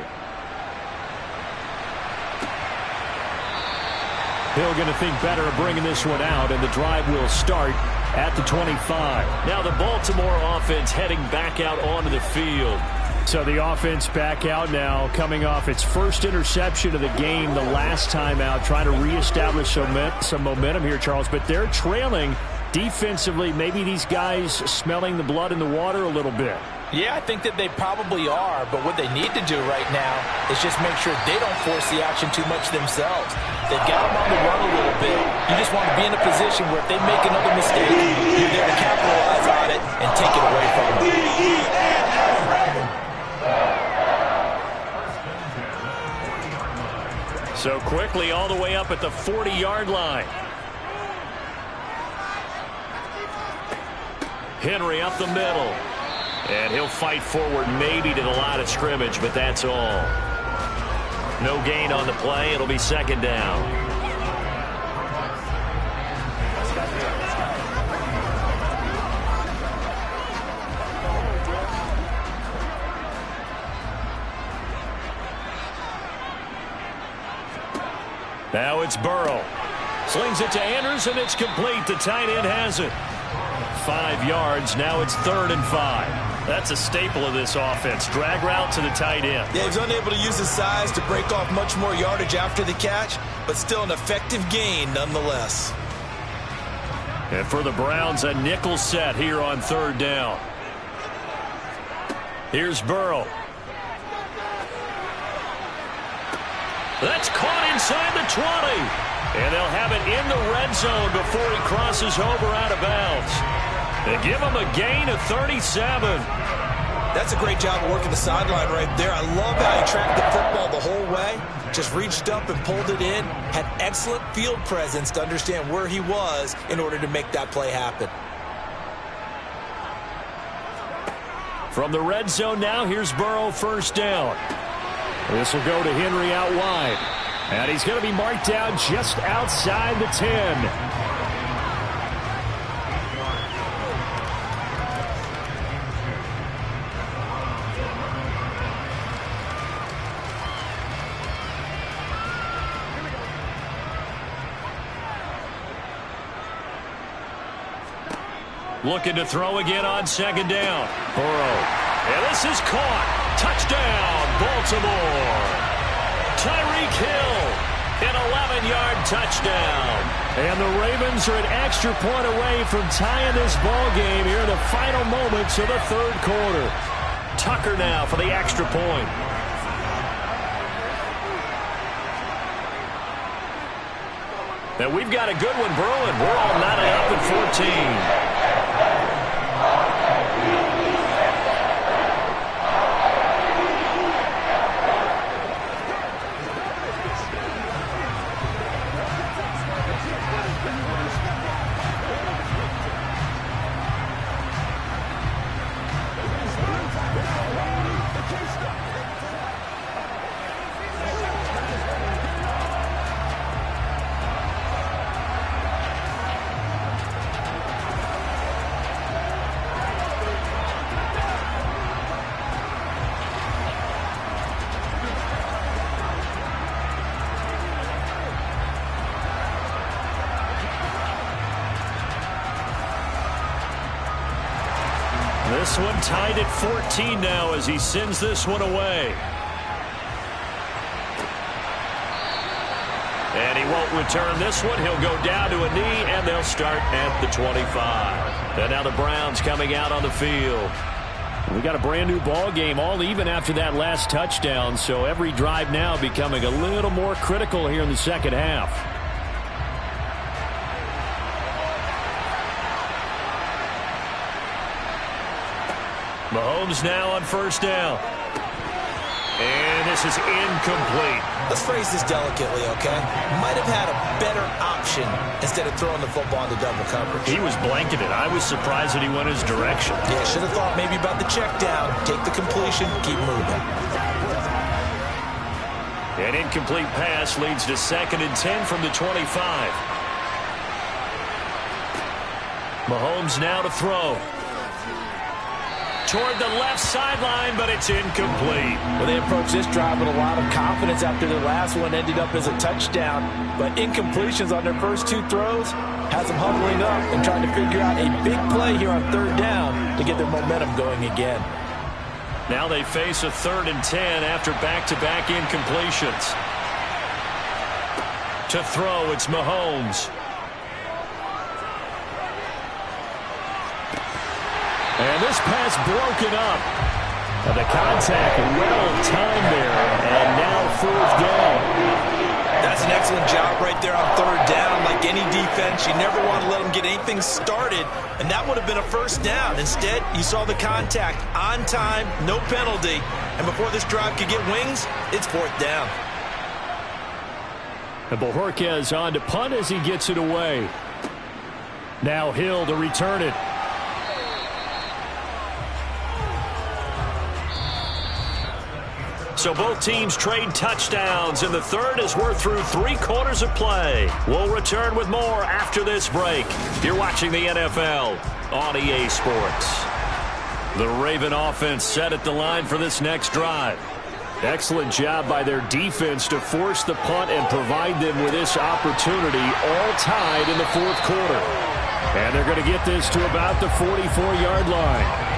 Hill going to think better of bringing this one out, and the drive will start at the 25. Now the Baltimore offense heading back out onto the field. So the offense back out now, coming off its first interception of the game the last time out, trying to reestablish some momentum here, Charles. But they're trailing defensively. Maybe these guys smelling the blood in the water a little bit. Yeah, I think that they probably are, but what they need to do right now is just make sure they don't force the action too much themselves. They've got them on the run a little bit. You just want to be in a position where if they make another mistake, you're there to capitalize on it and take it away from them. So quickly all the way up at the 40-yard line. Henry up the middle. And he'll fight forward maybe to the line of scrimmage, but that's all. No gain on the play. It'll be second down. Now it's Burrow. Slings it to Andrews, and it's complete. The tight end has it. 5 yards. Now it's 3rd and 5. That's a staple of this offense. Drag route to the tight end. Yeah, he's unable to use his size to break off much more yardage after the catch, but still an effective gain nonetheless. And for the Browns, a nickel set here on 3rd down. Here's Burrow. That's caught inside the 20. And they'll have it in the red zone before he crosses over out of bounds. They give him a gain of 37. That's a great job of working the sideline right there. I love how he tracked the football the whole way. Just reached up and pulled it in. Had excellent field presence to understand where he was in order to make that play happen. From the red zone now, here's Burrow, 1st down. This will go to Henry out wide. And he's going to be marked down just outside the 10. Looking to throw again on 2nd down. Burrow. And this is caught. Touchdown, Baltimore. Tyreek Hill, an 11-yard touchdown. And the Ravens are an extra point away from tying this ball game here in the final moments of the 3rd quarter. Tucker now for the extra point. And we've got a good one brewing. We're all knotted up at 14. This one tied at 14 now as he sends this one away. And he won't return this one. He'll go down to a knee, and they'll start at the 25. And now the Browns coming out on the field. We got a brand new ball game, all even after that last touchdown, so every drive now becoming a little more critical here in the second half. Mahomes now on first down. And this is incomplete. Let's phrase this delicately, okay? Might have had a better option instead of throwing the football into double coverage. He was blanketed. I was surprised that he went his direction. Yeah, should have thought maybe about the check down, take the completion, keep moving. An incomplete pass leads to 2nd and 10 from the 25. Mahomes now to throw. Toward the left sideline, but it's incomplete. Well, they approached this drive with a lot of confidence after their last one ended up as a touchdown. But incompletions on their first 2 throws has them huddling up and trying to figure out a big play here on 3rd down to get their momentum going again. Now they face a 3rd and 10 after back-to-back incompletions. To throw, it's Mahomes. And this pass broken up. And the contact well-timed there. And now 4th down. That's an excellent job right there on 3rd down. Like any defense, you never want to let them get anything started. And that would have been a 1st down. Instead, you saw the contact on time, no penalty. And before this drive could get wings, it's 4th down. And Bojorquez on to punt as he gets it away. Now Hill to return it. So both teams trade touchdowns in the 3rd as we're through 3 quarters of play. We'll return with more after this break. You're watching the NFL on EA Sports. The Raven offense set at the line for this next drive. Excellent job by their defense to force the punt and provide them with this opportunity, all tied in the 4th quarter. And they're going to get this to about the 44-yard line.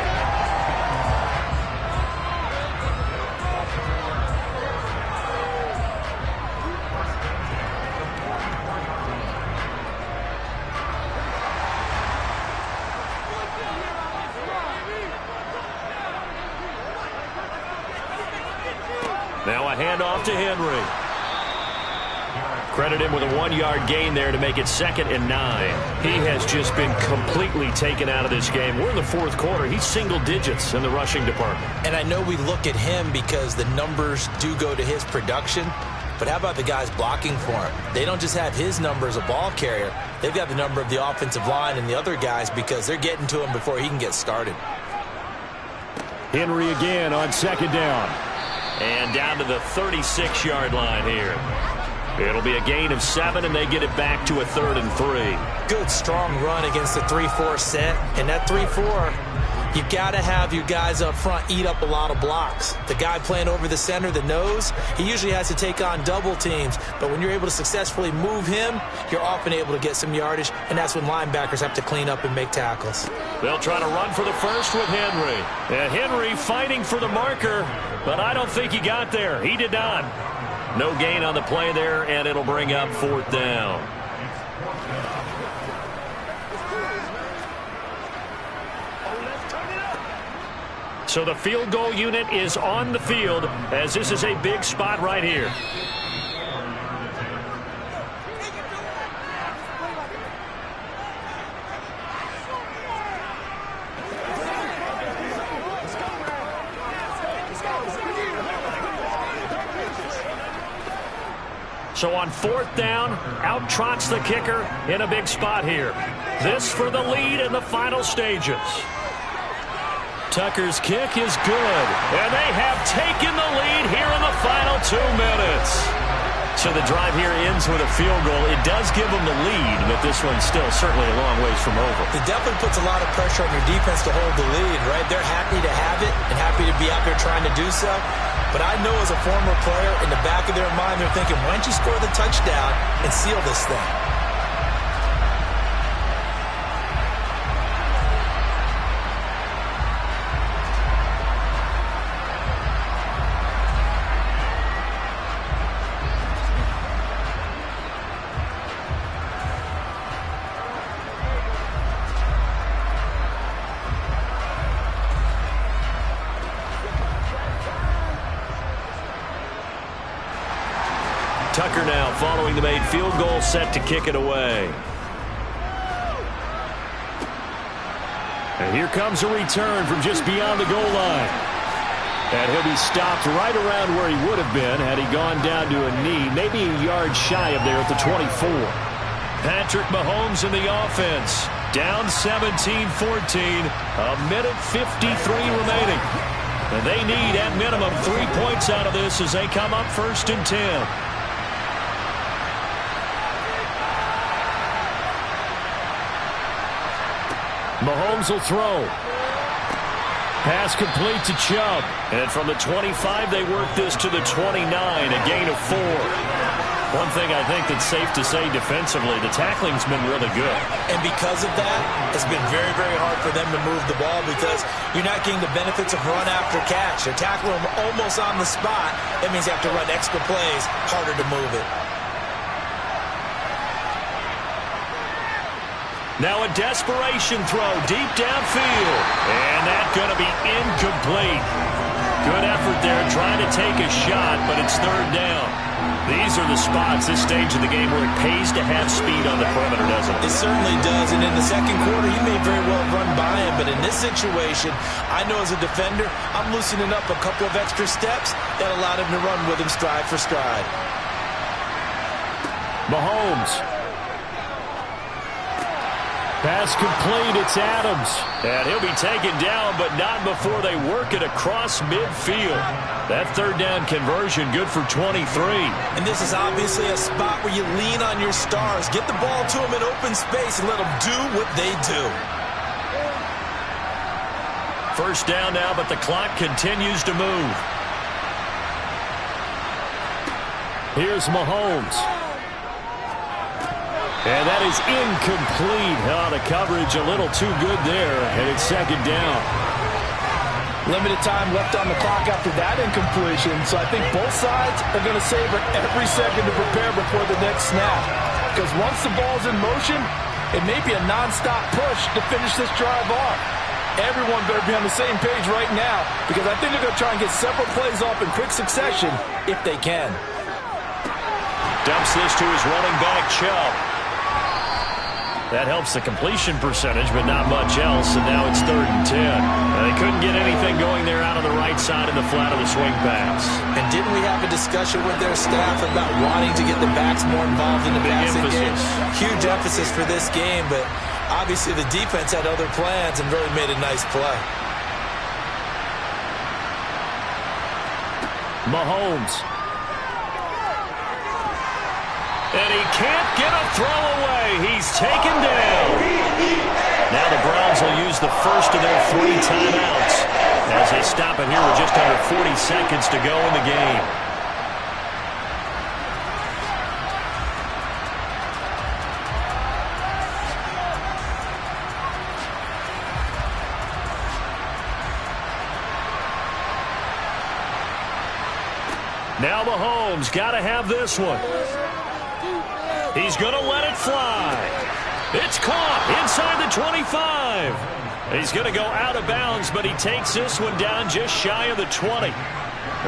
Now a handoff to Henry. Credit him with a 1-yard gain there to make it 2nd and 9. He has just been completely taken out of this game. We're in the 4th quarter. He's single digits in the rushing department. And I know we look at him because the numbers do go to his production. But how about the guys blocking for him? They don't just have his number as a ball carrier. They've got the number of the offensive line and the other guys because they're getting to him before he can get started. Henry again on 2nd down. And down to the 36-yard line here. It'll be a gain of 7, and they get it back to a 3rd and 3. Good, strong run against the 3-4 set. And that 3-4, you've got to have your guys up front eat up a lot of blocks. The guy playing over the center, the nose, he usually has to take on double teams. But when you're able to successfully move him, you're often able to get some yardage, and that's when linebackers have to clean up and make tackles. They'll try to run for the first with Henry. And Henry fighting for the marker, but I don't think he got there. He did not. No gain on the play there, and it'll bring up 4th down. So the field goal unit is on the field as this is a big spot right here. So on 4th down, out trots the kicker in a big spot here. This for the lead in the final stages. Tucker's kick is good, and they have taken the lead here in the final 2 minutes. So the drive here ends with a field goal. It does give them the lead, but this one's still certainly a long ways from over. It definitely puts a lot of pressure on your defense to hold the lead, right? They're happy to have it and happy to be out there trying to do so. But I know as a former player, in the back of their mind, they're thinking, why don't you score the touchdown and seal this thing? Tucker now following the made field goal, set to kick it away. And here comes a return from just beyond the goal line. And he'll be stopped right around where he would have been had he gone down to a knee, maybe a yard shy of there at the 24. Patrick Mahomes in the offense. Down 17-14. A minute 53 remaining. And they need, at minimum, 3 points out of this as they come up 1st and 10. Mahomes will throw. Pass complete to Chubb. And from the 25, they work this to the 29, a gain of 4. One thing I think that's safe to say defensively, the tackling's been really good. And because of that, it's been very, very hard for them to move the ball because you're not getting the benefits of run after catch. They're tackling them almost on the spot. That means you have to run extra plays, harder to move it. Now a desperation throw deep downfield. And that's going to be incomplete. Good effort there trying to take a shot, but it's 3rd down. These are the spots, this stage of the game, where it pays to have speed on the perimeter, doesn't it? It certainly does, and in the second quarter, he may very well run by him, but in this situation, I know as a defender, I'm loosening up a couple of extra steps that allowed him to run with him stride for stride. Mahomes. Pass complete, it's Adams. And he'll be taken down, but not before they work it across midfield. That 3rd down conversion good for 23. And this is obviously a spot where you lean on your stars. Get the ball to them in open space and let them do what they do. 1st down now, but the clock continues to move. Here's Mahomes. And that is incomplete. Oh, the coverage a little too good there, and it's 2nd down. Limited time left on the clock after that incompletion, so I think both sides are going to savor every second to prepare before the next snap. Because once the ball's in motion, it may be a nonstop push to finish this drive off. Everyone better be on the same page right now, because I think they're going to try and get several plays off in quick succession if they can. Dumps this to his running back, Chubb. That helps the completion percentage, but not much else, and now it's 3rd and 10. They couldn't get anything going there out of the right side of the flat of the swing pass. And didn't we have a discussion with their staff about wanting to get the backs more involved in the passing game? Huge emphasis for this game, but obviously the defense had other plans and really made a nice play. Mahomes. And he can't get a throw away. He's taken down. Now the Browns will use the first of their 3 timeouts as they stop it here with just under 40 seconds to go in the game. Now Mahomes got to have this one. He's going to let it fly. It's caught inside the 25. He's going to go out of bounds, but he takes this one down just shy of the 20.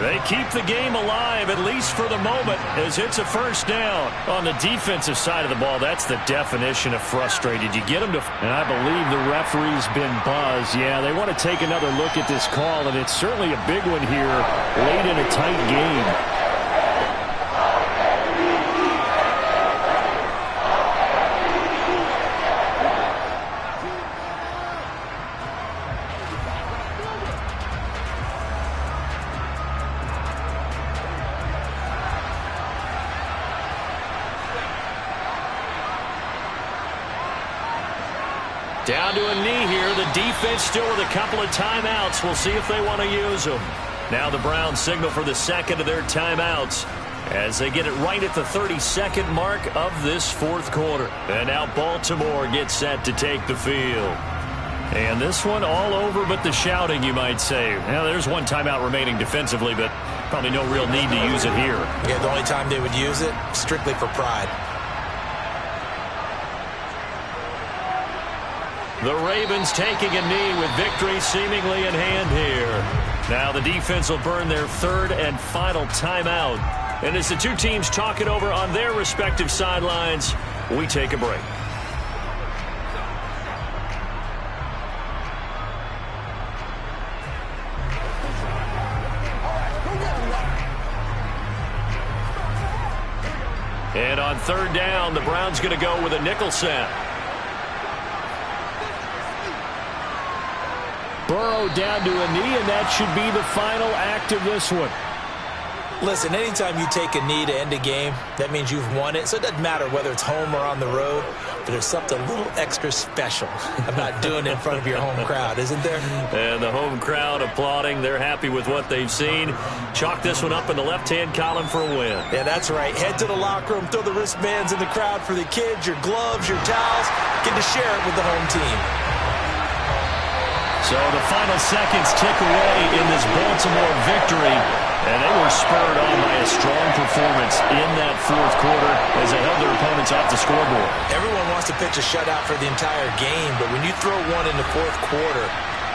They keep the game alive, at least for the moment, as it's a 1st down. On the defensive side of the ball, that's the definition of frustrated. You get them to... And I believe the referee's been buzzed. Yeah, they want to take another look at this call, and it's certainly a big one here late in a tight game. Down to a knee here. The defense still with a couple of timeouts. We'll see if they want to use them. Now the Browns signal for the 2nd of their timeouts as they get it right at the 32nd mark of this 4th quarter. And now Baltimore gets set to take the field. And this one all over but the shouting, you might say. Now there's 1 timeout remaining defensively, but probably no real need to use it here. Yeah, the only time they would use it, strictly for pride. The Ravens taking a knee with victory seemingly in hand here. Now the defense will burn their 3rd and final timeout And as the two teams talk it over on their respective sidelines, we take a break. And on third down, the Browns going to go with a nickel set. Burrow down to a knee, and that should be the final act of this one. Listen, anytime you take a knee to end a game, that means you've won it. So it doesn't matter whether it's home or on the road, but there's something a little extra special about doing it in front of your home crowd, isn't there? And the home crowd applauding. They're happy with what they've seen. Chalk this one up in the left-hand column for a win. Yeah, that's right. Head to the locker room, throw the wristbands in the crowd for the kids, your gloves, your towels. Get to share it with the home team. So the final seconds tick away in this Baltimore victory, and they were spurred on by a strong performance in that fourth quarter as they held their opponents off the scoreboard. Everyone wants to pitch a shutout for the entire game, but when you throw one in the fourth quarter,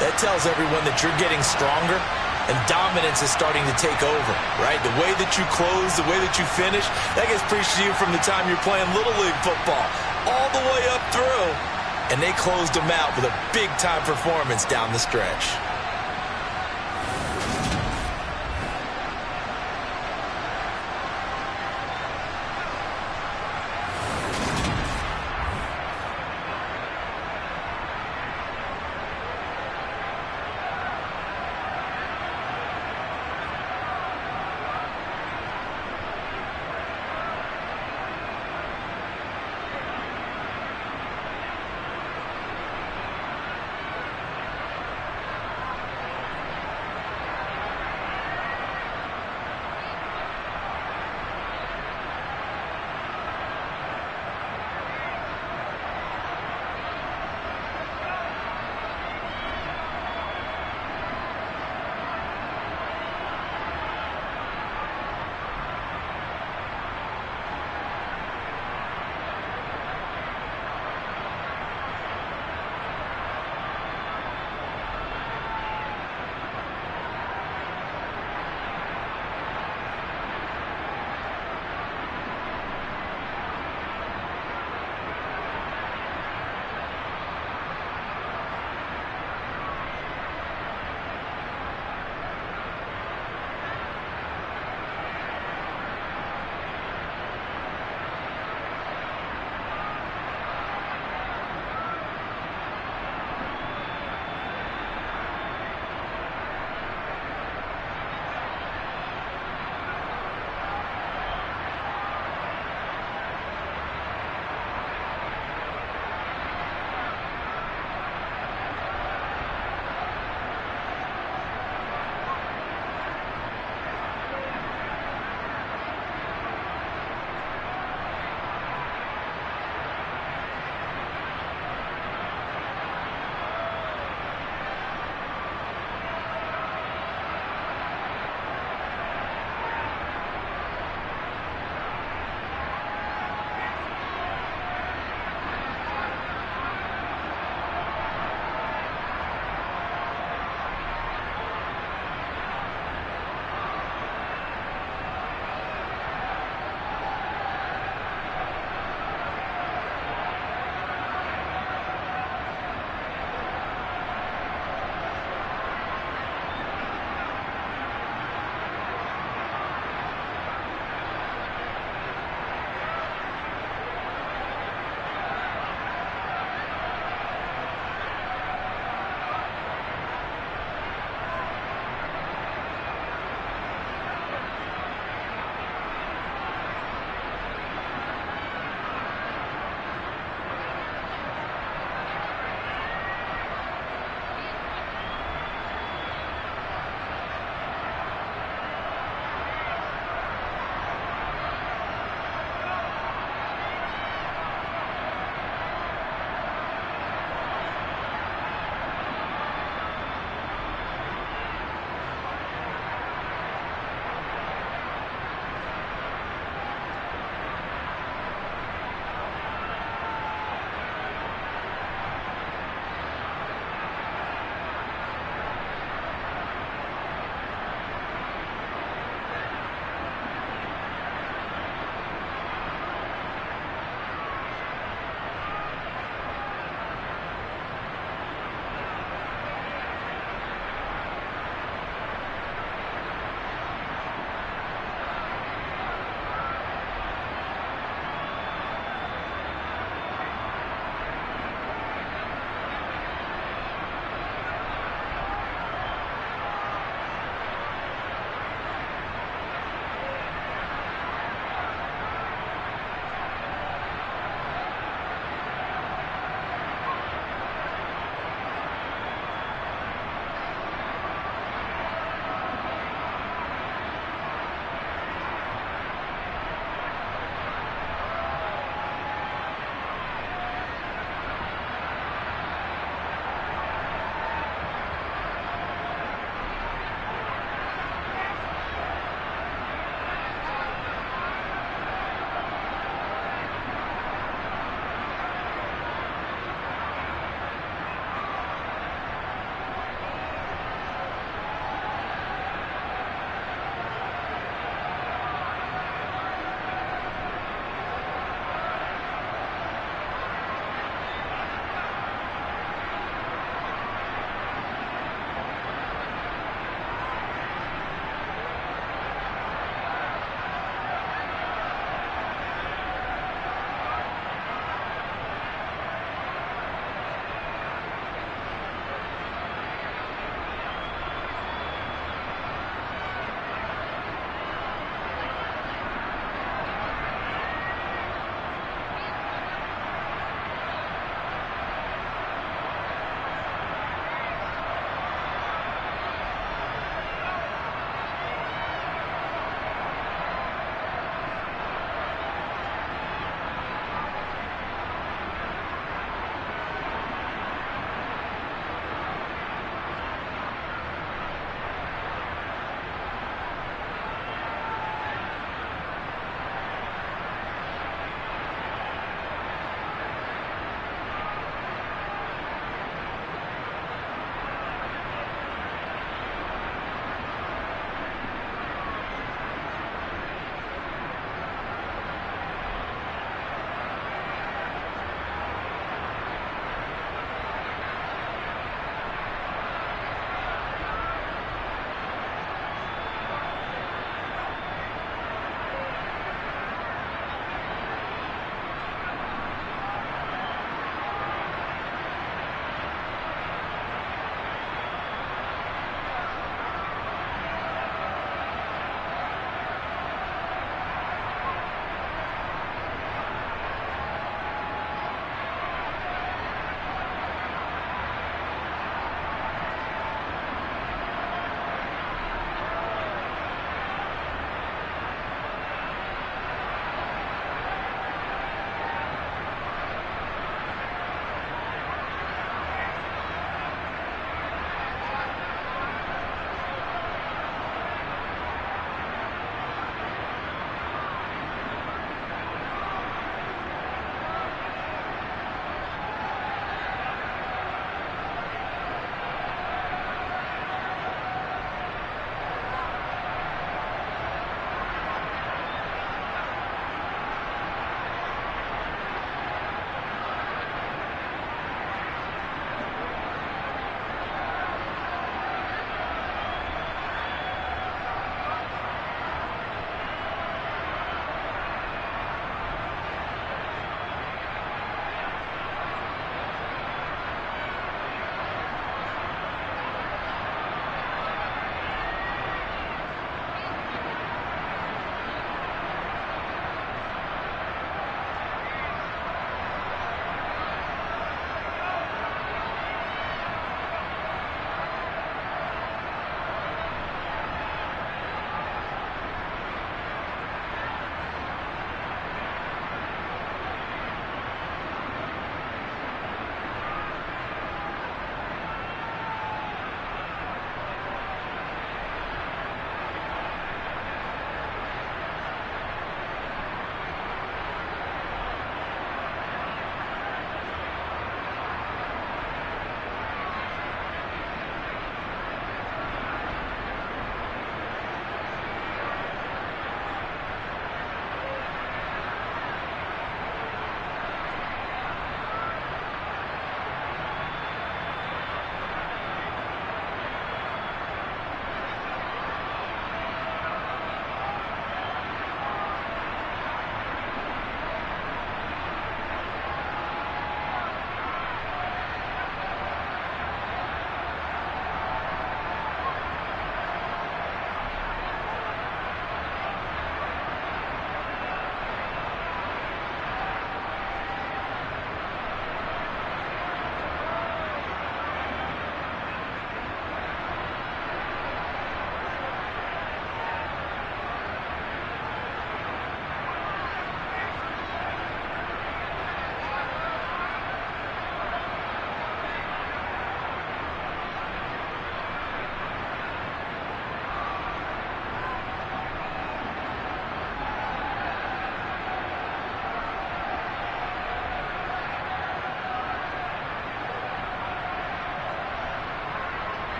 that tells everyone that you're getting stronger and dominance is starting to take over, right? The way that you close, the way that you finish, that gets preached to you from the time you're playing Little League football all the way up through. And they closed them out with a big-time performance down the stretch.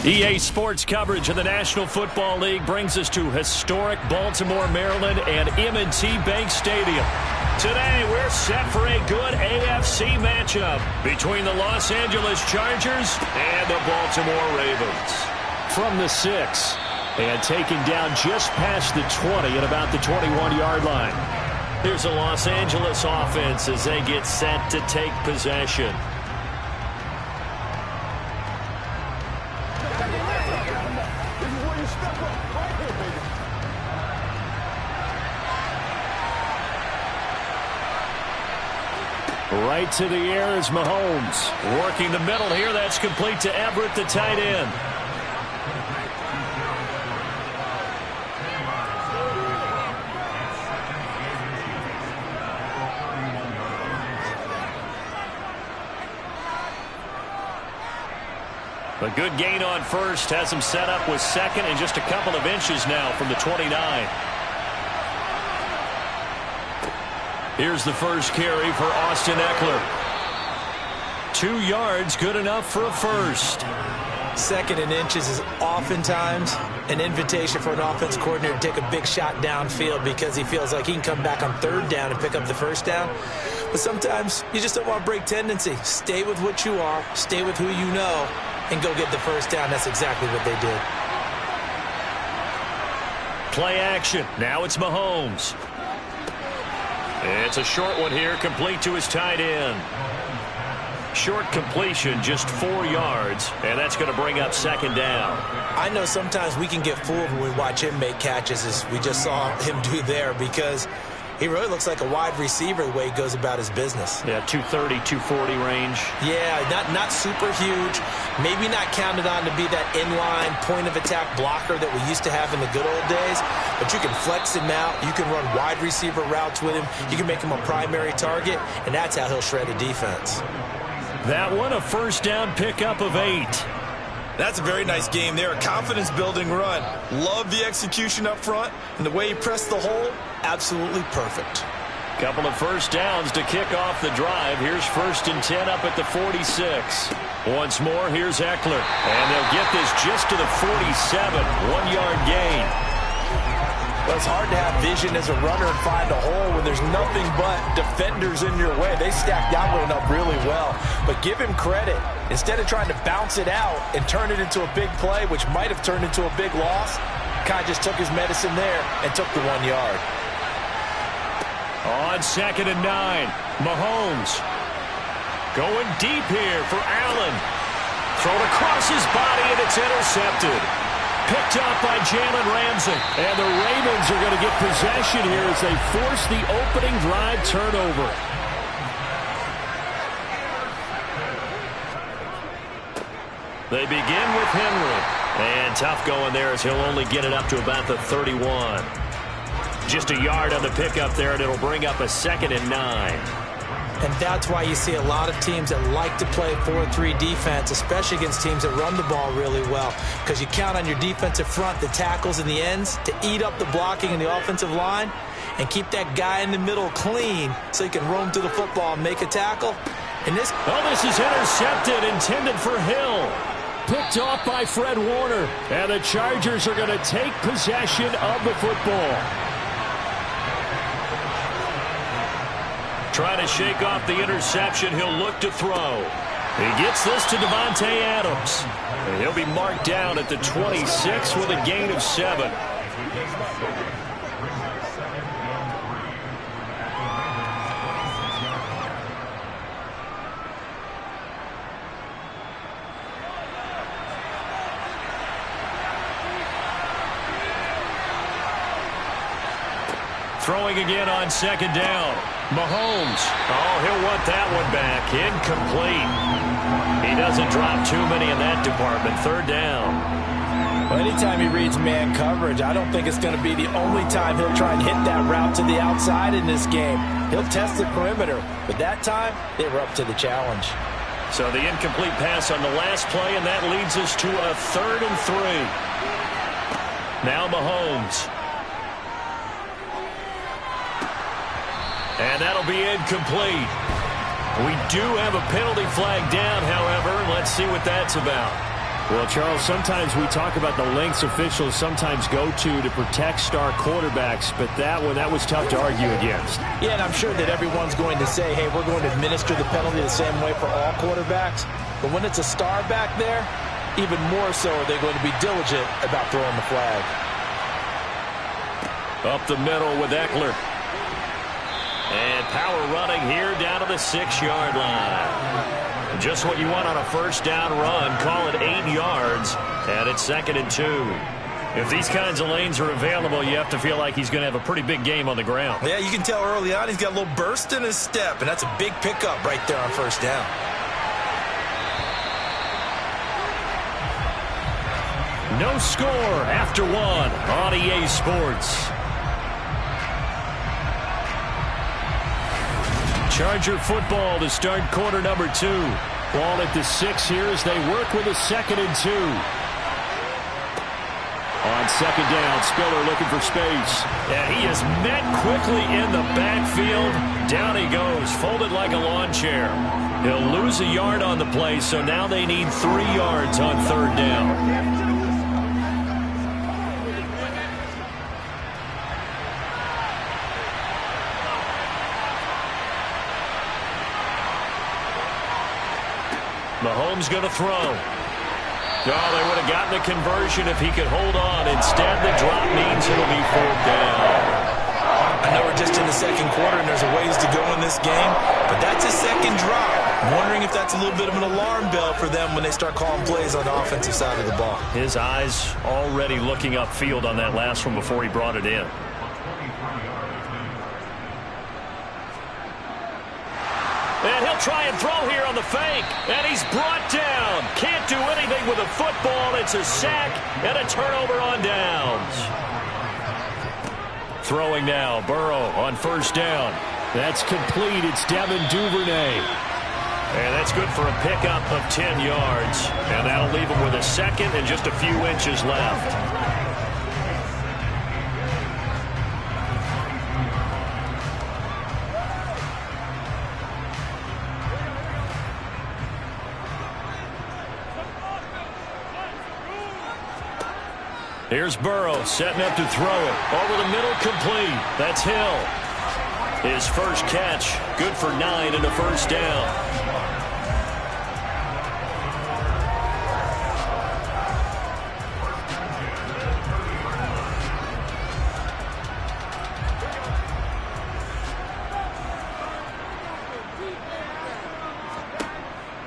EA Sports coverage of the National Football League brings us to historic Baltimore, Maryland and M&T Bank Stadium. Today, we're set for a good AFC matchup between the Los Angeles Chargers and the Baltimore Ravens. From the 6, and taken down just past the 20 at about the 21-yard line. Here's the Los Angeles offense as they get set to take possession. Right to the air is Mahomes. Working the middle here. That's complete to Everett, the tight end. A good gain on first. Has him set up with second and just a couple of inches now from the 29. Here's the first carry for Austin Eckler. 2 yards, good enough for a first. Second and inches is oftentimes an invitation for an offense coordinator to take a big shot downfield because he feels like he can come back on third down and pick up the first down. But sometimes you just don't want to break tendency. Stay with what you are, stay with who you know, and go get the first down. That's exactly what they did. Play action. Now it's Mahomes. It's a short one here, complete to his tight end. Short completion, just 4 yards, and that's going to bring up second down. I know sometimes we can get fooled when we watch him make catches, as we just saw him do there, because he really looks like a wide receiver the way he goes about his business. Yeah, 230, 240 range. Yeah, not super huge. Maybe not counted on to be that inline point-of-attack blocker that we used to have in the good old days. But you can flex him out. You can run wide receiver routes with him. You can make him a primary target, and that's how he'll shred a defense. That one, a first down pickup of 8. That's a very nice game there. A confidence-building run. Love the execution up front, and the way he pressed the hole, absolutely perfect. Couple of first downs to kick off the drive. Here's 1st and 10 up at the 46. Once more, here's Eckler. And they'll get this just to the 47. 1-yard gain. Well, it's hard to have vision as a runner and find a hole when there's nothing but defenders in your way. They stacked that one up really well. But give him credit. Instead of trying to bounce it out and turn it into a big play, which might have turned into a big loss, kind of just took his medicine there and took the 1 yard. On 2nd and 9, Mahomes going deep here for Allen. Thrown across his body, and it's intercepted. Picked up by Jalen Ramsey. And the Ravens are going to get possession here as they force the opening drive turnover. They begin with Henry. And tough going there as he'll only get it up to about the 31. Just a yard on the pickup there, and it'll bring up a 2nd and 9. And that's why you see a lot of teams that like to play 4-3 defense, especially against teams that run the ball really well, because you count on your defensive front, the tackles and the ends, to eat up the blocking in the offensive line and keep that guy in the middle clean so he can roam through the football and make a tackle. And this is intercepted, intended for Hill. Picked off by Fred Warner. And the Chargers are going to take possession of the football. Trying to shake off the interception. He'll look to throw. He gets this to Davante Adams. And he'll be marked down at the 26 with a gain of 7. Throwing again on 2nd down. Mahomes. Oh, he'll want that one back. Incomplete. He doesn't drop too many in that department. 3rd down. Well, anytime he reads man coverage, I don't think it's going to be the only time he'll try and hit that route to the outside in this game. He'll test the perimeter, but that time they were up to the challenge. So the incomplete pass on the last play, and that leads us to a 3rd and 3. Now Mahomes. And that'll be incomplete. We do have a penalty flag down, however. Let's see what that's about. Well, Charles, sometimes we talk about the lengths officials sometimes go to protect star quarterbacks, but that was tough to argue against. Yeah, and I'm sure that everyone's going to say, hey, we're going to administer the penalty the same way for all quarterbacks. But when it's a star back there, even more so are they going to be diligent about throwing the flag. Up the middle with Eckler. And power running here down to the 6-yard line. Just what you want on a first down run. Call it 8 yards. And it's 2nd and 2. If these kinds of lanes are available, you have to feel like he's going to have a pretty big game on the ground. Yeah, you can tell early on he's got a little burst in his step, and that's a big pickup right there on first down. No score after 1 on EA Sports. Charger football to start quarter number 2. Ball at the 6 here as they work with a 2nd and 2. On 2nd down, Spiller looking for space. And he is met quickly in the backfield. Down he goes, folded like a lawn chair. He'll lose a yard on the play, so now they need 3 yards on 3rd down. Mahomes going to throw. Oh, they would have gotten the conversion if he could hold on. Instead, the drop means it'll be 4th down. I know we're just in the 2nd quarter and there's a ways to go in this game, but that's a 2nd drop. I'm wondering if that's a little bit of an alarm bell for them when they start calling plays on the offensive side of the ball. His eyes already looking upfield on that last one before he brought it in. And he'll try and throw here on the fake. And he's brought down. Can't do anything with a football. It's a sack and a turnover on downs. Throwing now. Burrow on 1st down. That's complete. It's Devin Duvernay. And that's good for a pickup of 10 yards. And that'll leave him with a 2nd and just a few inches left. Here's Burrow setting up to throw it. Over the middle, complete. That's Hill. His first catch, good for 9 and a 1st down.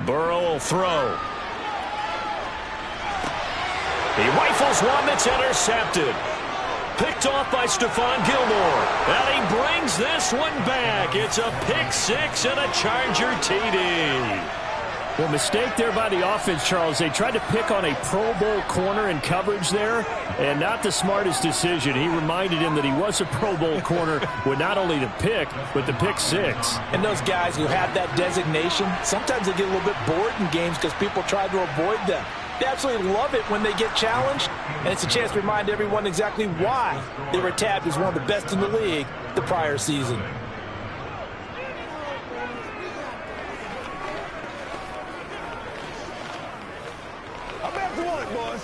Burrow will throw. He rifles one that's intercepted. Picked off by Stephon Gilmore. And he brings this one back. It's a pick 6 and a Charger TD. Well, mistake there by the offense, Charles. They tried to pick on a Pro Bowl corner in coverage there, and not the smartest decision. He reminded him that he was a Pro Bowl corner with not only the pick, but the pick 6. And those guys who have that designation, sometimes they get a little bit bored in games because people try to avoid them. They absolutely love it when they get challenged, and it's a chance to remind everyone exactly why they were tabbed as one of the best in the league the prior season. I'm back to one, boys.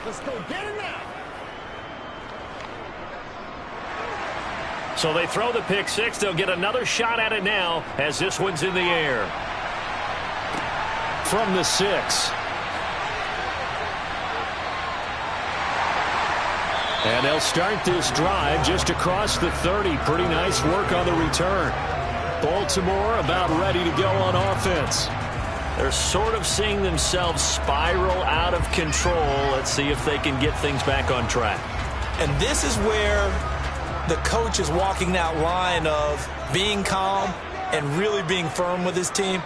Let's go get it now. So they throw the pick 6. They'll get another shot at it now as this one's in the air. From the 6. And they'll start this drive just across the 30. Pretty nice work on the return. Baltimore about ready to go on offense. They're sort of seeing themselves spiral out of control. Let's see if they can get things back on track. And this is where the coach is walking that line of being calm and really being firm with his team.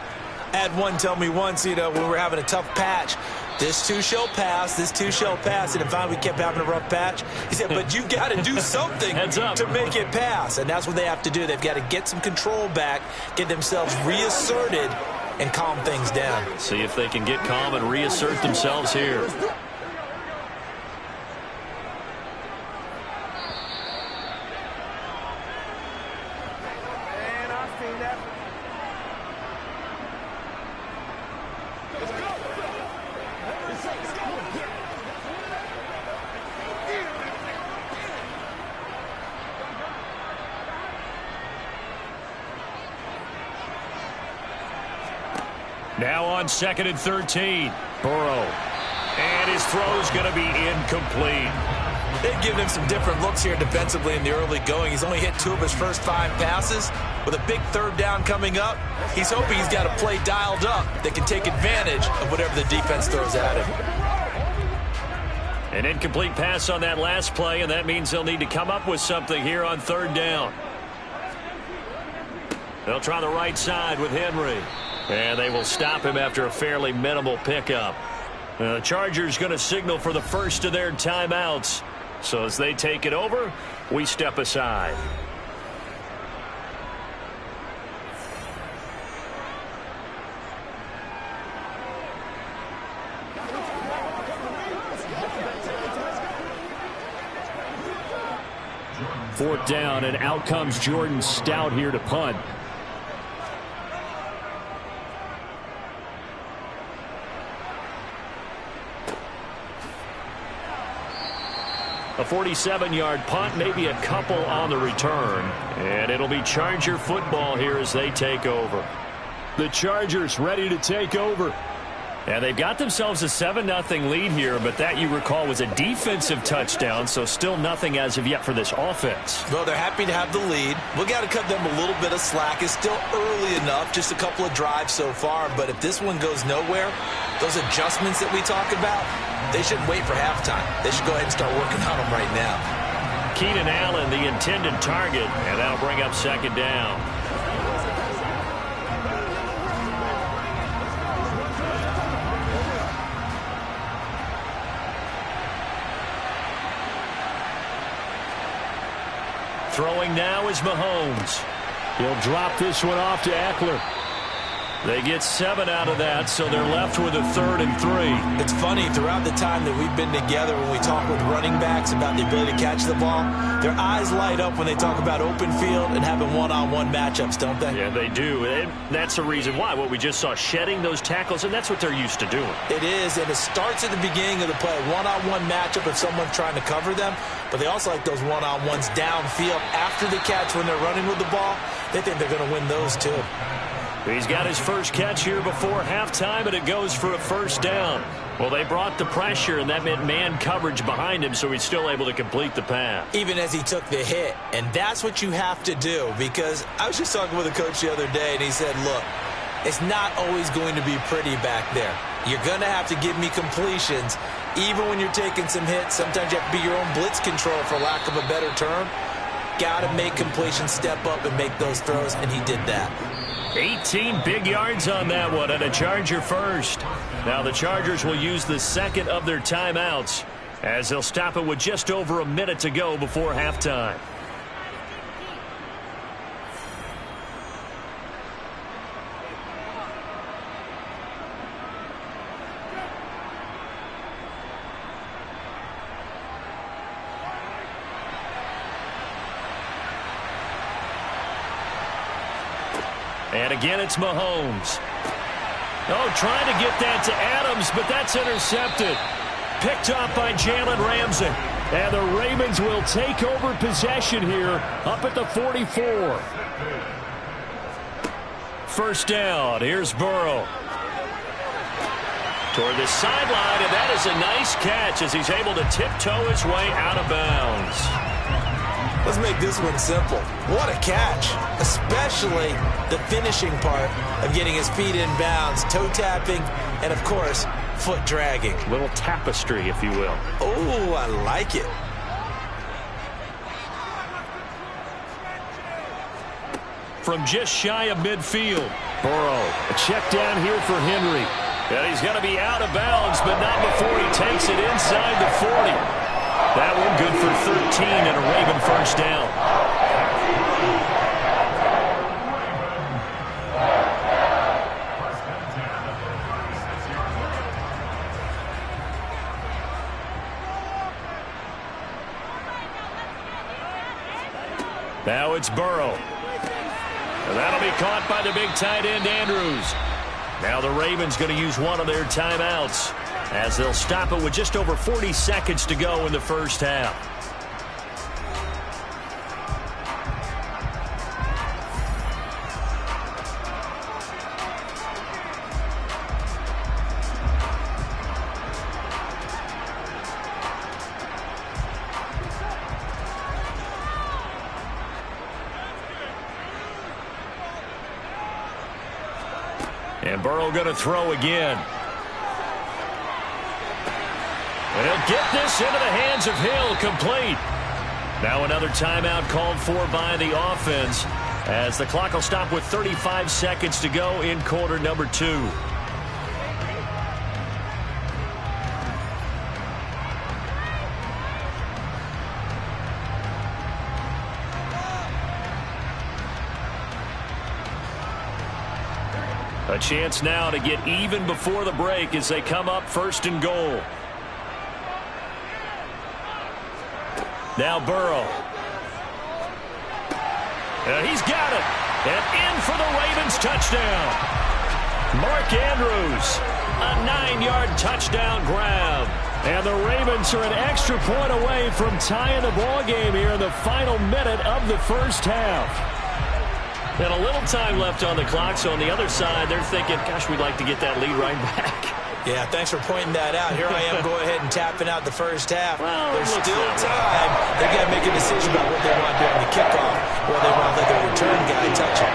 I had one tell me once, when we were having a tough patch, This too shall pass. This too shall pass. And finally, we kept having a rough patch. He said, but you got to do something to make it pass. And that's what they have to do. They've got to get some control back, get themselves reasserted, and calm things down. See if they can get calm and reassert themselves here. Now on 2nd and 13. Burrow. And his throw's going to be incomplete. They've given him some different looks here defensively in the early going. He's only hit 2 of his first 5 passes. With a big 3rd down coming up, he's hoping he's got a play dialed up that can take advantage of whatever the defense throws at him. An incomplete pass on that last play, and that means they'll need to come up with something here on 3rd down. They'll try the right side with Henry. And they will stop him after a fairly minimal pickup. The Chargers going to signal for the first of their timeouts. So as they take it over, we step aside. Fourth down, and out comes Jordan Stout here to punt. A 47-yard punt, maybe a couple on the return. And it'll be Charger football here as they take over. The Chargers ready to take over. And they've got themselves a 7-0 lead here, but that, you recall, was a defensive touchdown, so still nothing as of yet for this offense. Well, they're happy to have the lead. We've got to cut them a little bit of slack. It's still early enough, just a couple of drives so far, but if this one goes nowhere, those adjustments that we talk about, they shouldn't wait for halftime. They should go ahead and start working on them right now. Keenan Allen, the intended target, and that'll bring up 2nd down. Throwing now is Mahomes. He'll drop this one off to Eckler. They get 7 out of that, so they're left with a 3rd and 3. It's funny, throughout the time that we've been together, when we talk with running backs about the ability to catch the ball, their eyes light up when they talk about open field and having one-on-one matchups, don't they? Yeah, they do. And that's the reason why. What we just saw, shedding those tackles, and that's what they're used to doing. It is, and it starts at the beginning of the play. One-on-one matchup if someone's trying to cover them, but they also like those one-on-ones downfield after the catch when they're running with the ball. They think they're going to win those too. He's got his first catch here before halftime, and it goes for a 1st down. Well, they brought the pressure, and that meant man coverage behind him, so he's still able to complete the pass. Even as he took the hit, and that's what you have to do, because I was just talking with a coach the other day, and he said, look, it's not always going to be pretty back there. You're going to have to give me completions, even when you're taking some hits. Sometimes you have to be your own blitz control, for lack of a better term. Got to make completions, step up, and make those throws, and he did that. 18 big yards on that one, and a Charger first. Now the Chargers will use the 2nd of their timeouts, as they'll stop it with just over a minute to go before halftime. And again, it's Mahomes. Oh, trying to get that to Adams, but that's intercepted. Picked off by Jalen Ramsey. And the Ravens will take over possession here up at the 44. 1st down. Here's Burrow. Toward the sideline, and that is a nice catch as he's able to tiptoe his way out of bounds. Let's make this one simple. What a catch, especially the finishing part of getting his feet in bounds, toe tapping, and, of course, foot dragging. Little tapestry, if you will. Oh, I like it. From just shy of midfield, Burrow. A check down here for Henry. And he's going to be out of bounds, but not before he takes it inside the 40. That one good for 13 and a Raven first down. Now it's Burrow. And that'll be caught by the big tight end, Andrews. Now the Ravens going to use one of their timeouts as they'll stop it with just over 40 seconds to go in the first half. And Burrow going to throw again. And he'll get this into the hands of Hill, complete. Now another timeout called for by the offense as the clock will stop with 35 seconds to go in quarter number 2. A chance now to get even before the break as they come up first and goal. Now Burrow. And he's got it. And in for the Ravens touchdown. Mark Andrews, a 9-yard touchdown grab. And the Ravens are an extra point away from tying the ball game here in the final minute of the first half. And a little time left on the clock, so on the other side, they're thinking, gosh, we'd like to get that lead right back. Yeah, thanks for pointing that out. Here I am going ahead and tapping out the first half. Well, there's still time. They've got to make a decision about what they want during the kickoff, or they want to let their return guy touch it.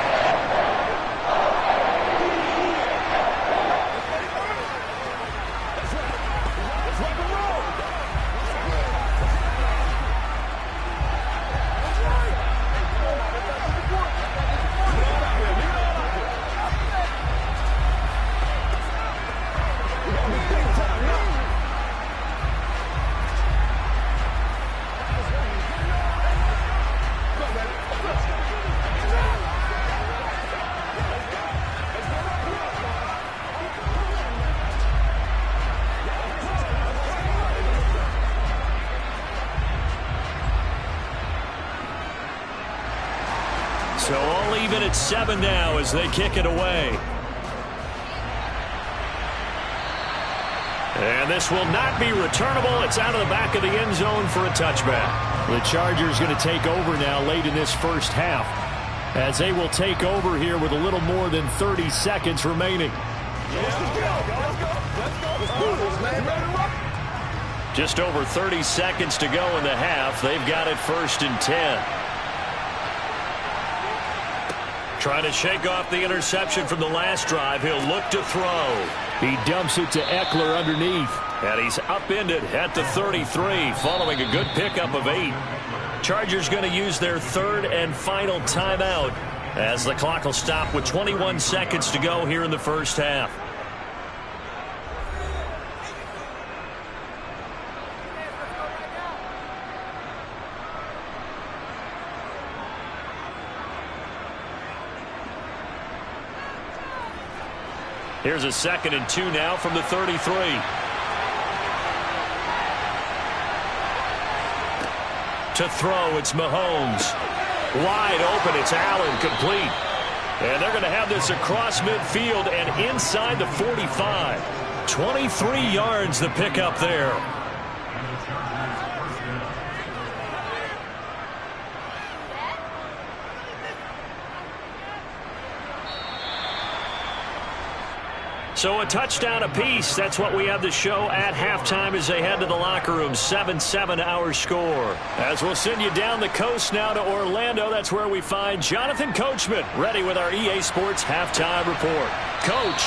So all even at 7 now as they kick it away. And this will not be returnable. It's out of the back of the end zone for a touchback. The Chargers going to take over now late in this first half as they will take over here with a little more than 30 seconds remaining. Just over 30 seconds to go in the half. They've got it 1st and 10. Trying to shake off the interception from the last drive. He'll look to throw. He dumps it to Eckler underneath. And he's upended at the 33 following a good pickup of 8. Chargers going to use their 3rd and final timeout as the clock will stop with 21 seconds to go here in the first half. Here's a 2nd and 2 now from the 33. To throw, it's Mahomes. Wide open, it's Allen, complete. And they're going to have this across midfield and inside the 45. 23 yards the pickup there. So a touchdown apiece. That's what we have to show at halftime as they head to the locker room. 7-7 our score. As we'll send you down the coast now to Orlando. That's where we find Jonathan Coachman ready with our EA Sports halftime report. Coach.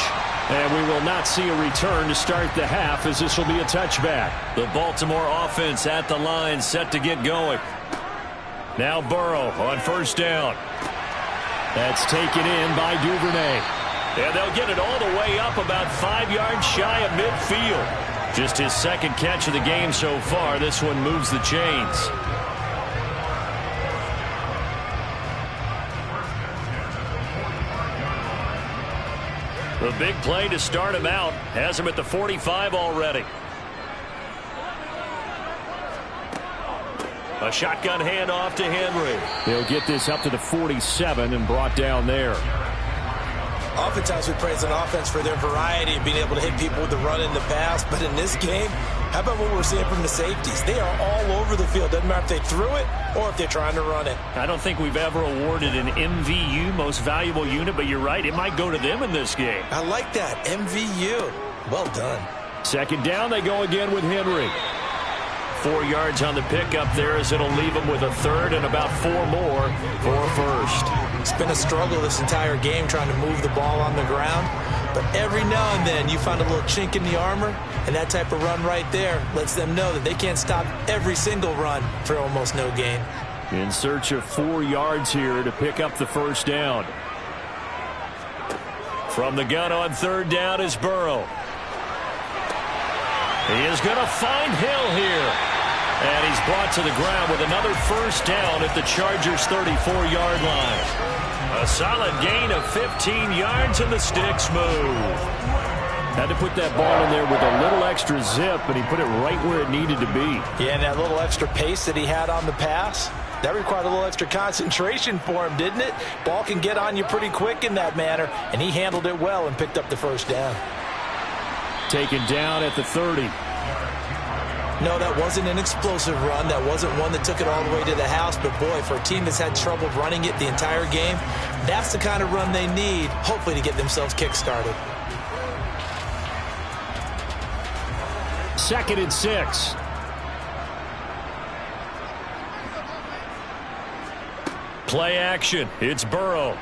And we will not see a return to start the half as this will be a touchback. The Baltimore offense at the line set to get going. Now Burrow on 1st down. That's taken in by Duvernay. And they'll get it all the way up about 5 yards shy of midfield. Just his second catch of the game so far. This one moves the chains. The big play to start him out has him at the 45 already. A shotgun handoff to Henry. They'll get this up to the 47 and brought down there. Oftentimes we praise an offense for their variety of being able to hit people with the run in the pass. But in this game, how about what we're seeing from the safeties? They are all over the field. Doesn't matter if they threw it or if they're trying to run it. I don't think we've ever awarded an MVU, most valuable unit, but you're right. It might go to them in this game. I like that. MVU. Well done. Second down, they go again with Henry. 4 yards on the pickup there as it'll leave them with a third and about 4 more for a first. It's been a struggle this entire game trying to move the ball on the ground. But every now and then you find a little chink in the armor, and that type of run right there lets them know that they can't stop every single run for almost no gain. In search of 4 yards here to pick up the first down. From the gun on third down is Burrow. He is going to find Hill here. And he's brought to the ground with another first down at the Chargers' 34-yard line. A solid gain of 15 yards, and the sticks move. Had to put that ball in there with a little extra zip, and he put it right where it needed to be. Yeah, and that little extra pace that he had on the pass, that required a little extra concentration for him, didn't it? Ball can get on you pretty quick in that manner, and he handled it well and picked up the first down. Taken down at the 30. No, that wasn't an explosive run. That wasn't one that took it all the way to the house. But, boy, for a team that's had trouble running it the entire game, that's the kind of run they need, hopefully, to get themselves kick-started. 2nd and 6. Play action. It's Burrow.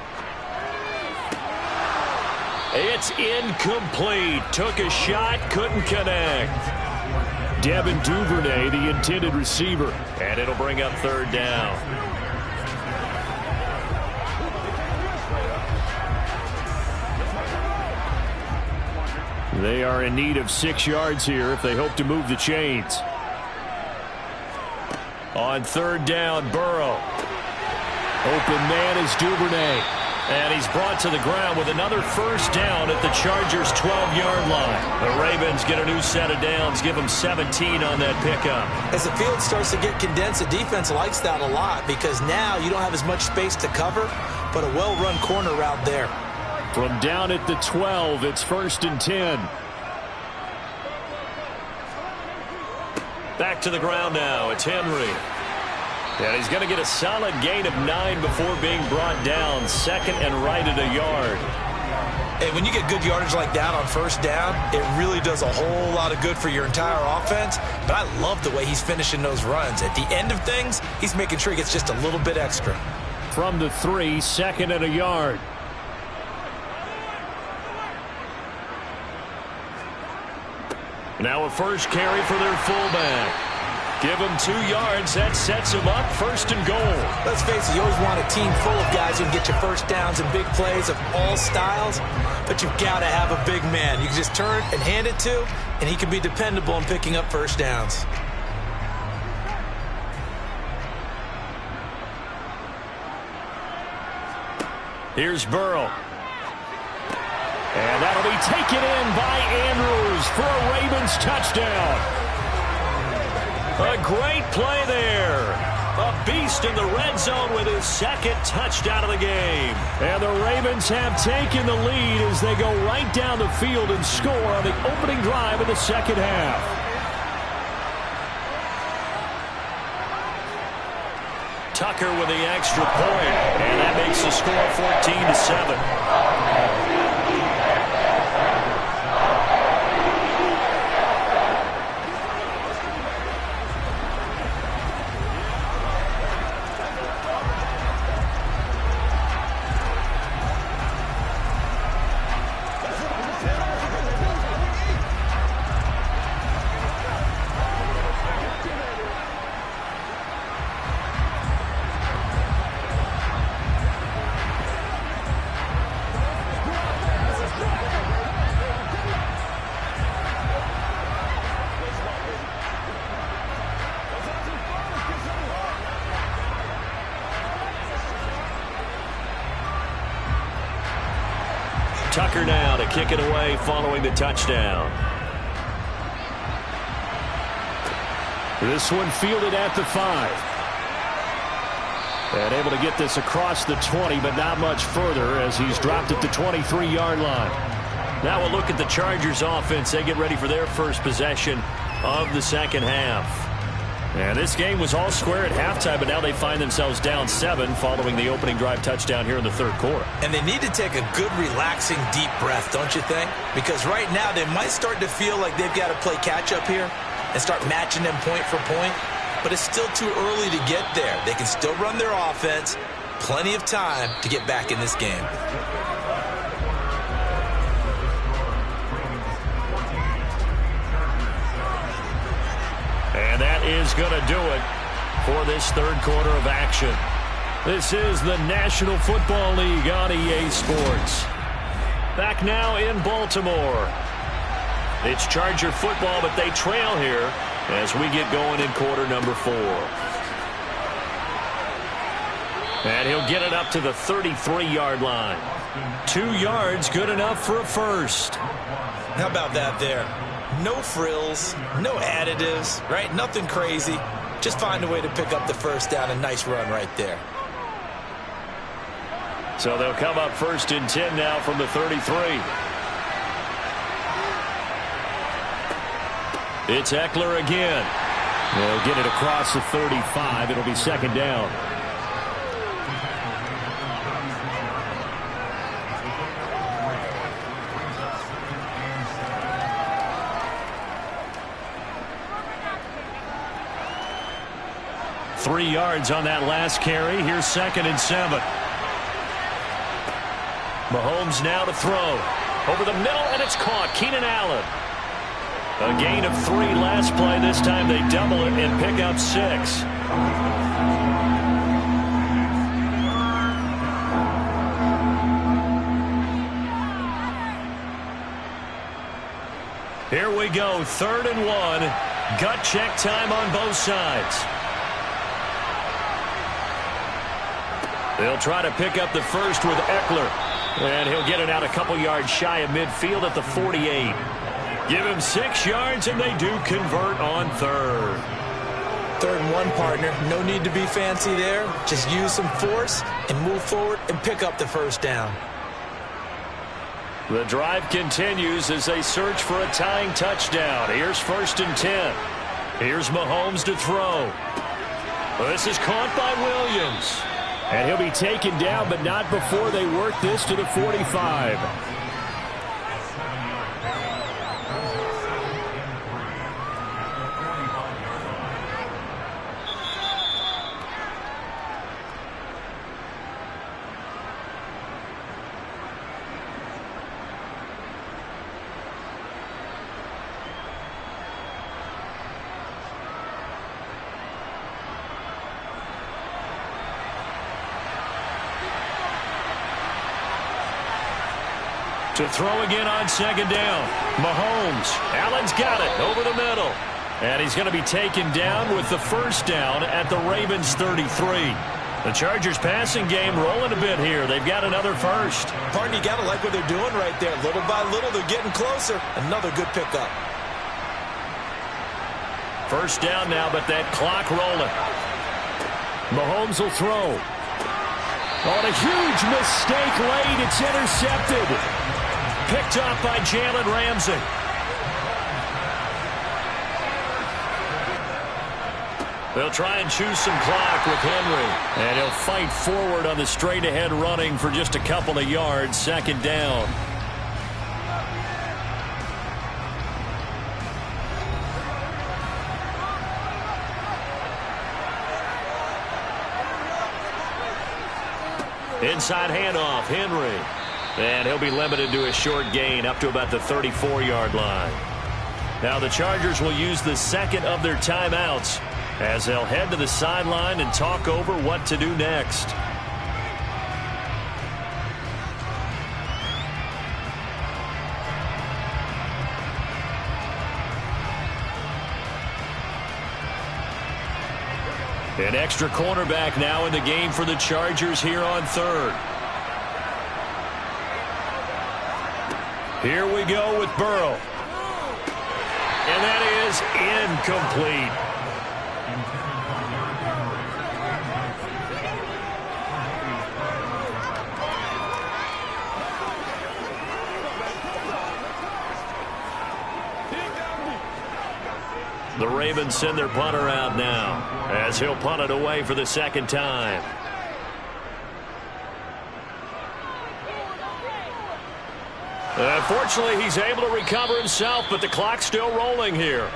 It's incomplete. Took a shot, couldn't connect. Devin Duvernay, the intended receiver. And it'll bring up third down. They are in need of 6 yards here if they hope to move the chains. On third down, Burrow. Open man is Duvernay. And he's brought to the ground with another first down at the Chargers' 12-yard line. The Ravens get a new set of downs, give them 17 on that pickup. As the field starts to get condensed, the defense likes that a lot because now you don't have as much space to cover, but a well-run corner route there. From down at the 12, it's 1st and 10. Back to the ground now. It's Henry. And he's going to get a solid gain of 9 before being brought down. 2nd and right at a yard. And when you get good yardage like that on first down, it really does a whole lot of good for your entire offense. But I love the way he's finishing those runs. At the end of things, he's making sure he gets just a little bit extra. From the 3, 2nd and a yard. Now a first carry for their fullback. Give him 2 yards. That sets him up 1st and goal. Let's face it, you always want a team full of guys who can get you first downs and big plays of all styles, but you've got to have a big man. You can just turn and hand it to, and he can be dependable in picking up first downs. Here's Burrow. And that'll be taken in by Andrews for a Ravens touchdown. A great play there. A beast in the red zone with his 2nd touchdown of the game. And the Ravens have taken the lead as they go right down the field and score on the opening drive of the second half. Tucker with the extra point, and that makes the score 14-7. Tucker now to kick it away following the touchdown. This one fielded at the 5. And able to get this across the 20, but not much further as he's dropped at the 23-yard line. Now we'll look at the Chargers offense. They get ready for their first possession of the second half. And this game was all square at halftime, but now they find themselves down 7 following the opening drive touchdown here in the third quarter. And they need to take a good, relaxing, deep breath, don't you think? Because right now they might start to feel like they've got to play catch-up here and start matching them point for point. But it's still too early to get there. They can still run their offense. Plenty of time to get back in this game. And that is going to do it for this third quarter of action. This is the National Football League on EA Sports. Back now in Baltimore. It's Charger football, but they trail here as we get going in quarter number 4. And he'll get it up to the 33-yard line. 2 yards, good enough for a first. How about that there? No frills, no additives, right? Nothing crazy. Just find a way to pick up the first down. A nice run right there. So they'll come up 1st and 10 now from the 33. It's Eckler again. They'll get it across the 35. It'll be second down. Three yards on that last carry. Here's 2nd and 7. Mahomes now to throw. Over the middle, and it's caught. Keenan Allen. A gain of 3 last play. This time they double it and pick up 6. Here we go. 3rd and 1. Gut check time on both sides. They'll try to pick up the first with Eckler. And he'll get it out a couple yards shy of midfield at the 48. Give him 6 yards, and they do convert on 3rd. 3rd and 1, partner. No need to be fancy there. Just use some force and move forward and pick up the first down. The drive continues as they search for a tying touchdown. Here's 1st and 10. Here's Mahomes to throw. This is caught by Williams. And he'll be taken down, but not before they work this to the 45. To throw again on 2nd down. Mahomes. Allen's got it over the middle. And he's going to be taken down with the first down at the Ravens 33. The Chargers passing game rolling a bit here. They've got another first. Partner, you got to like what they're doing right there. Little by little, they're getting closer. Another good pickup. First down now, but that clock rolling. Mahomes will throw. On a huge mistake late. It's intercepted. Picked up by Jalen Ramsey. They'll try and choose some clock with Henry. And he'll fight forward on the straight-ahead running for just a couple of yards. 2nd down. Inside handoff, Henry. And he'll be limited to a short gain up to about the 34-yard line. Now the Chargers will use the 2nd of their timeouts as they'll head to the sideline and talk over what to do next. An extra cornerback now in the game for the Chargers here on 3rd. Here we go with Burrow. And that is incomplete. The Ravens send their punter out now as he'll punt it away for the second time. Fortunately, he's able to recover himself, but the clock's still rolling here.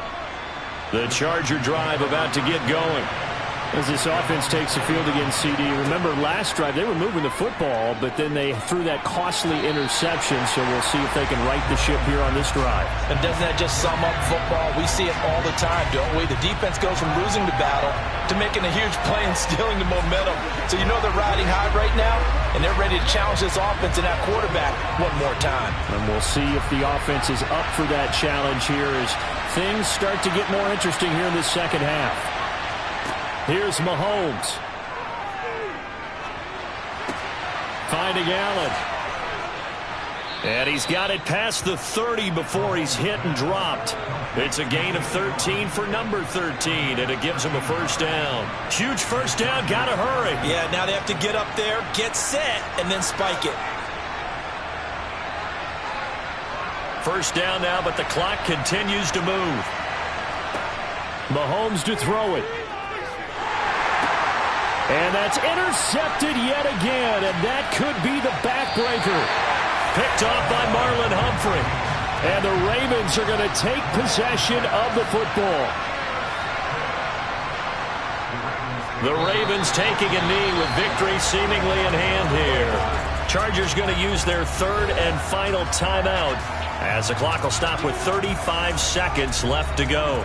The Charger drive about to get going. As this offense takes the field against CD, remember last drive they were moving the football, but then they threw that costly interception, so we'll see if they can right the ship here on this drive. And doesn't that just sum up football? We see it all the time, don't we? The defense goes from losing the battle to making a huge play and stealing the momentum. So you know they're riding high right now, and they're ready to challenge this offense and that quarterback one more time. And we'll see if the offense is up for that challenge here as things start to get more interesting here in the second half. Here's Mahomes. Finding Allen. And he's got it past the 30 before he's hit and dropped. It's a gain of 13 for number 13, and it gives him a first down. Huge first down, gotta hurry. Yeah, now they have to get up there, get set, and then spike it. First down now, but the clock continues to move. Mahomes to throw it. And that's intercepted yet again, and that could be the backbreaker. Picked off by Marlon Humphrey. And the Ravens are going to take possession of the football. The Ravens taking a knee with victory seemingly in hand here. Chargers going to use their third and final timeout as the clock will stop with 35 seconds left to go.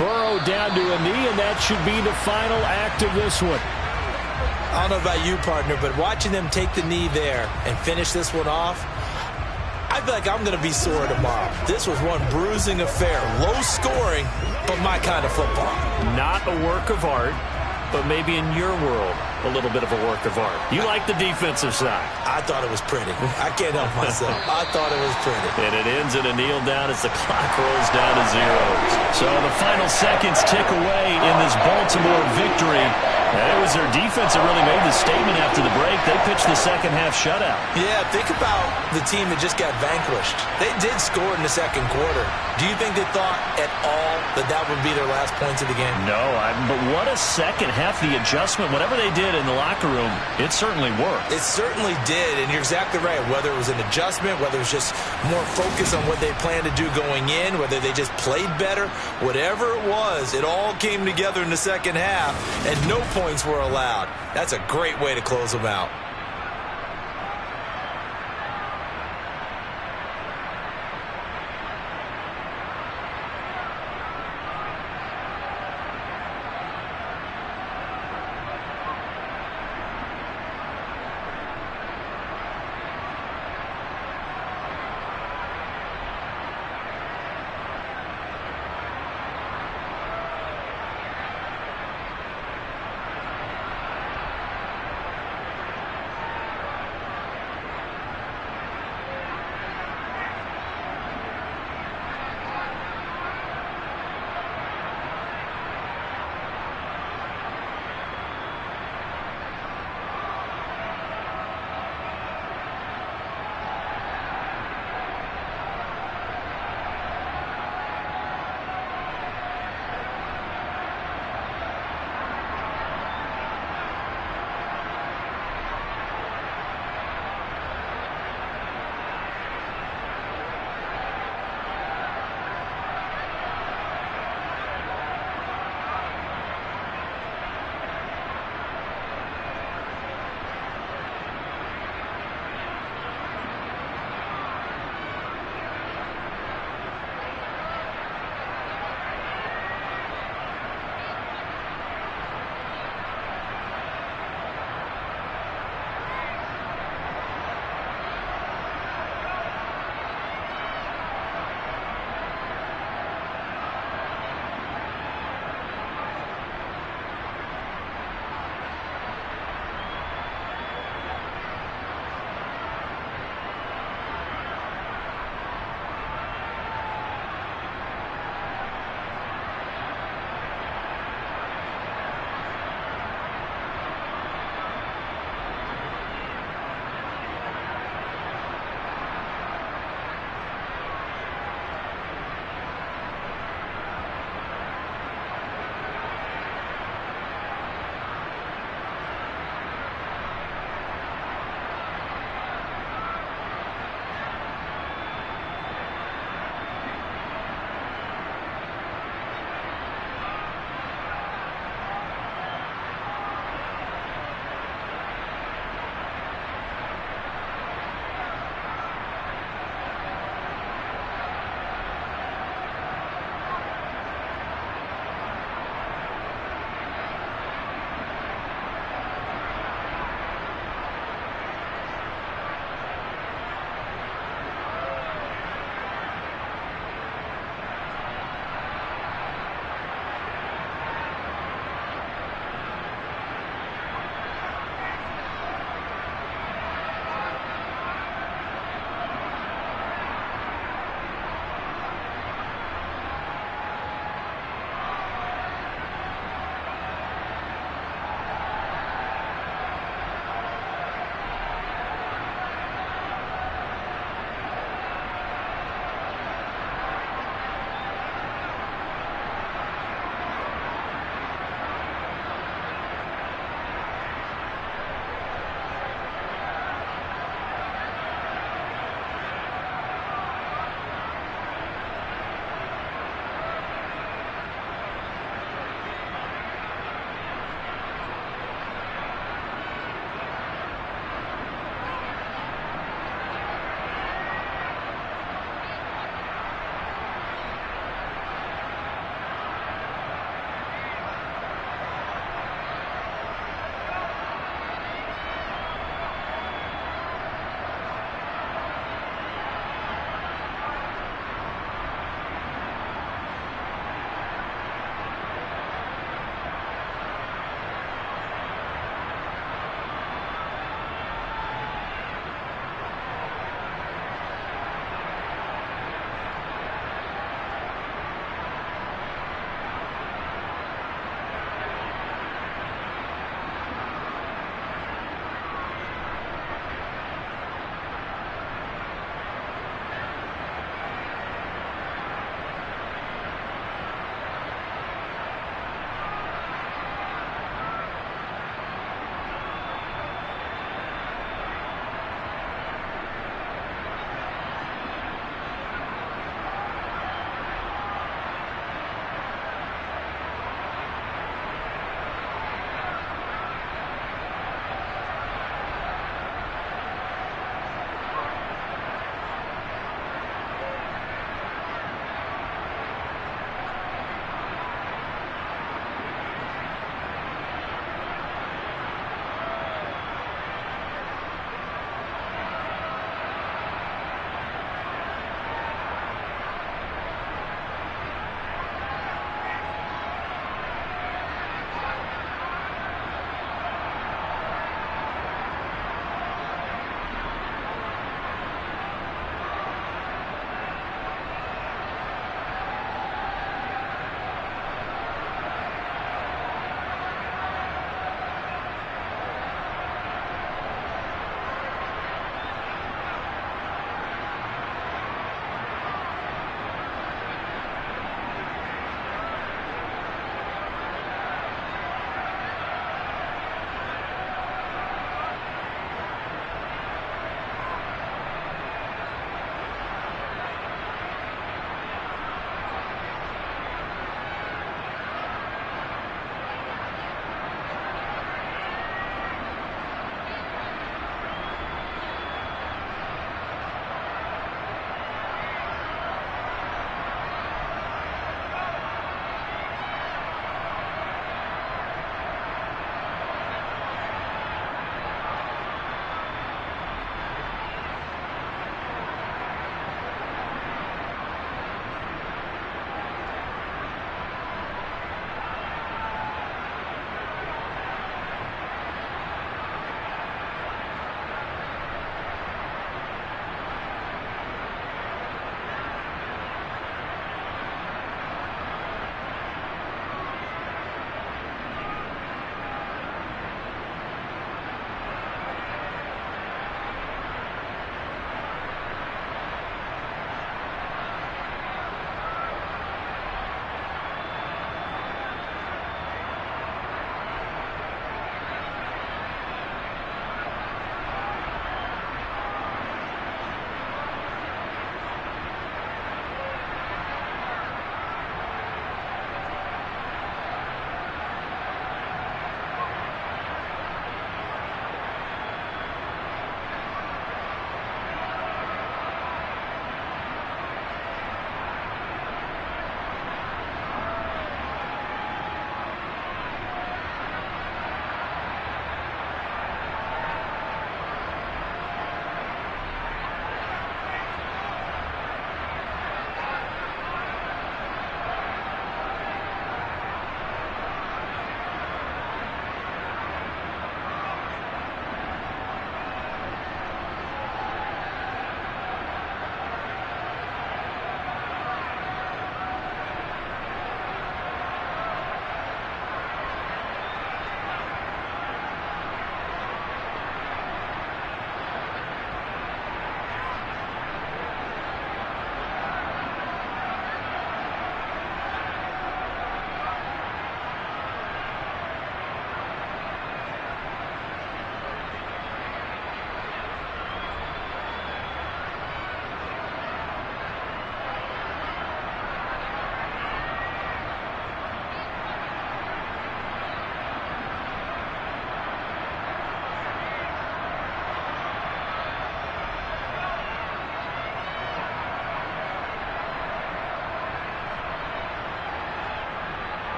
Burrow down to a knee, and that should be the final act of this one. I don't know about you, partner, but watching them take the knee there and finish this one off, I feel like I'm going to be sore tomorrow. This was one bruising affair. Low scoring, but my kind of football. Not a work of art, but maybe in your world, a little bit of a work of art. You like the defensive side. I thought it was pretty. I can't help myself. I thought it was pretty. And it ends in a kneel down as the clock rolls down to zeros. So the final seconds tick away in this Baltimore victory. And it was their defense that really made the statement after the break. They pitched the second half shutout. Yeah, think about the team that just got vanquished. They did score in the second quarter. Do you think they thought at all that that would be their last points of the game? No, but what a second half. The adjustment, whatever they did in the locker room, it certainly worked. It certainly did, and you're exactly right. Whether it was an adjustment, whether it was just more focus on what they planned to do going in, whether they just played better, whatever it was, it all came together in the second half, and no points were allowed. That's a great way to close them out.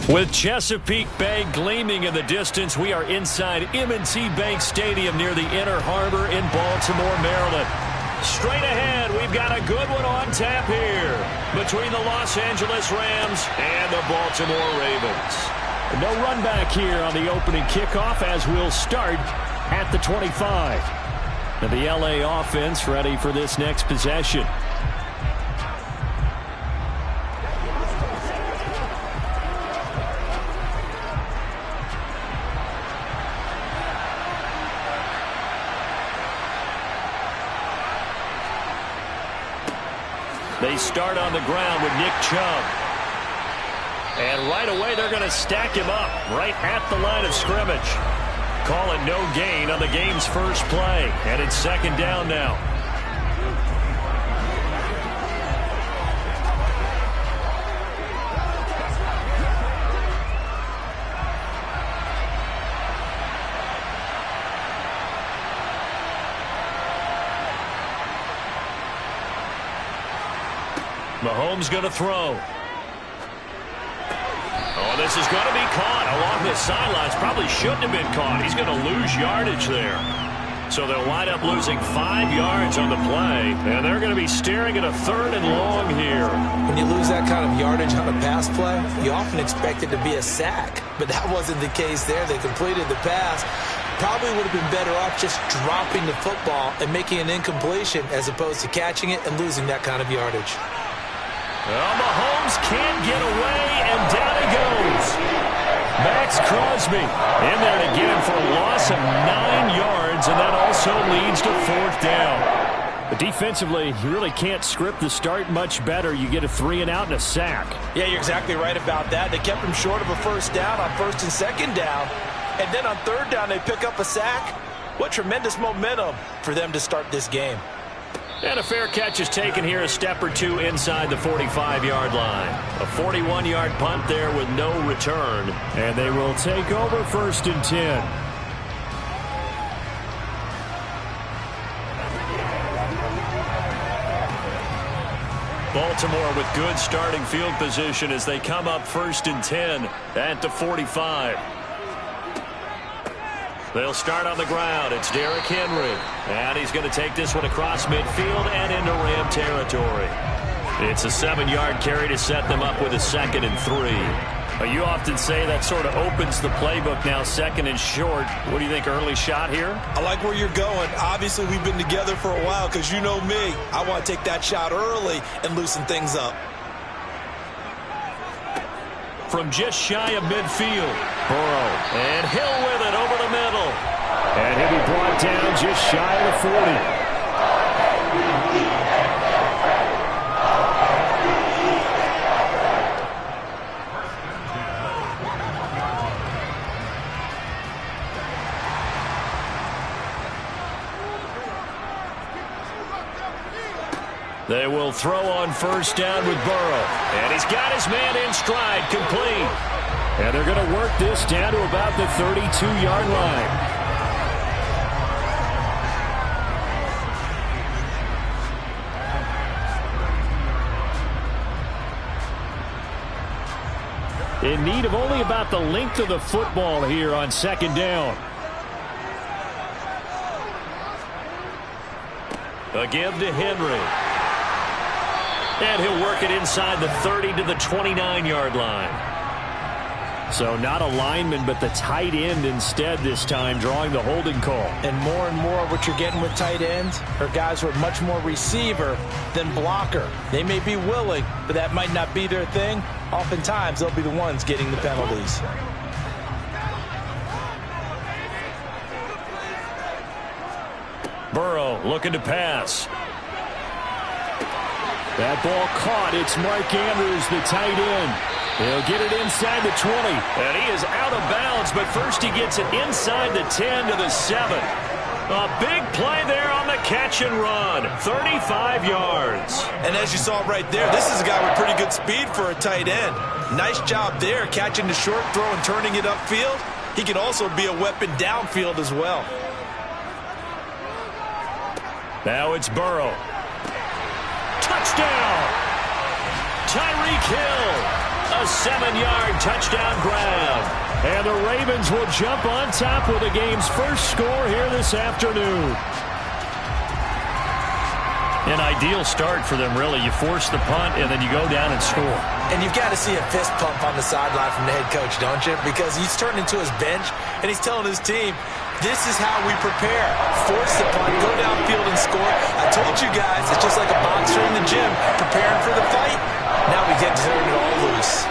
With Chesapeake Bay gleaming in the distance, we are inside M&T Bank Stadium near the Inner Harbor in Baltimore, Maryland. Straight ahead, we've got a good one on tap here between the Los Angeles Rams and the Baltimore Ravens. No run back here on the opening kickoff as we'll start at the 25. And the LA offense ready for this next possession. They start on the ground with Nick Chubb. And right away, they're going to stack him up right at the line of scrimmage. Call it no gain on the game's first play. And it's second down now. Mahomes going to throw. Oh, this is going to be caught along the sidelines. Probably shouldn't have been caught. He's going to lose yardage there. So they'll wind up losing 5 yards on the play. And they're going to be staring at a 3rd and long here. When you lose that kind of yardage on a pass play, you often expect it to be a sack. But that wasn't the case there. They completed the pass. Probably would have been better off just dropping the football and making an incompletion as opposed to catching it and losing that kind of yardage. Well, Mahomes can't get away, and down he goes. Max Crosby in there again for a loss of 9 yards, and that also leads to 4th down. But defensively, you really can't script the start much better. You get a 3 and out and a sack. Yeah, you're exactly right about that. They kept him short of a first down on 1st and 2nd down. And then on 3rd down, they pick up a sack. What tremendous momentum for them to start this game. And a fair catch is taken here a step or two inside the 45-yard line. A 41-yard punt there with no return. And they will take over 1st and 10. Baltimore with good starting field position as they come up 1st and 10 at the 45. They'll start on the ground. It's Derrick Henry. And he's going to take this one across midfield and into Ram territory. It's a 7-yard carry to set them up with a 2nd and 3. You often say that sort of opens the playbook now, 2nd and short. What do you think, early shot here? I like where you're going. Obviously, we've been together for a while because you know me. I want to take that shot early and loosen things up. From just shy of midfield, Burrow. And Hill with it over the middle. And he'll be brought down just shy of the 40. They will throw on 1st down with Burrow. And he's got his man in stride, complete. And they're going to work this down to about the 32-yard line. In need of only about the length of the football here on 2nd down. A give to Henry. And he'll work it inside the 30 to the 29-yard line. So not a lineman, but the tight end instead this time, drawing the holding call. And more what you're getting with tight ends are guys who are much more receiver than blocker. They may be willing, but that might not be their thing. Oftentimes, they'll be the ones getting the penalties. Burrow looking to pass. That ball caught. It's Mark Andrews, the tight end. He'll get it inside the 20. And he is out of bounds, but first he gets it inside the 10 to the 7. A big play there on the catch and run. 35 yards. And as you saw right there, this is a guy with pretty good speed for a tight end. Nice job there, catching the short throw and turning it upfield. He can also be a weapon downfield as well. Now it's Burrow. Touchdown! Tyreek Hill, A 7-yard touchdown grab. And the Ravens will jump on top with the game's first score here this afternoon. An ideal start for them, really. You force the punt, and then you go down and score. And you've got to see a fist pump on the sideline from the head coach, don't you? Because he's turned into his bench, and he's telling his team, this is how we prepare. Force the punt, go downfield and score. I told you guys, it's just like a boxer in the gym preparing for the fight. Now we get to turn it all loose.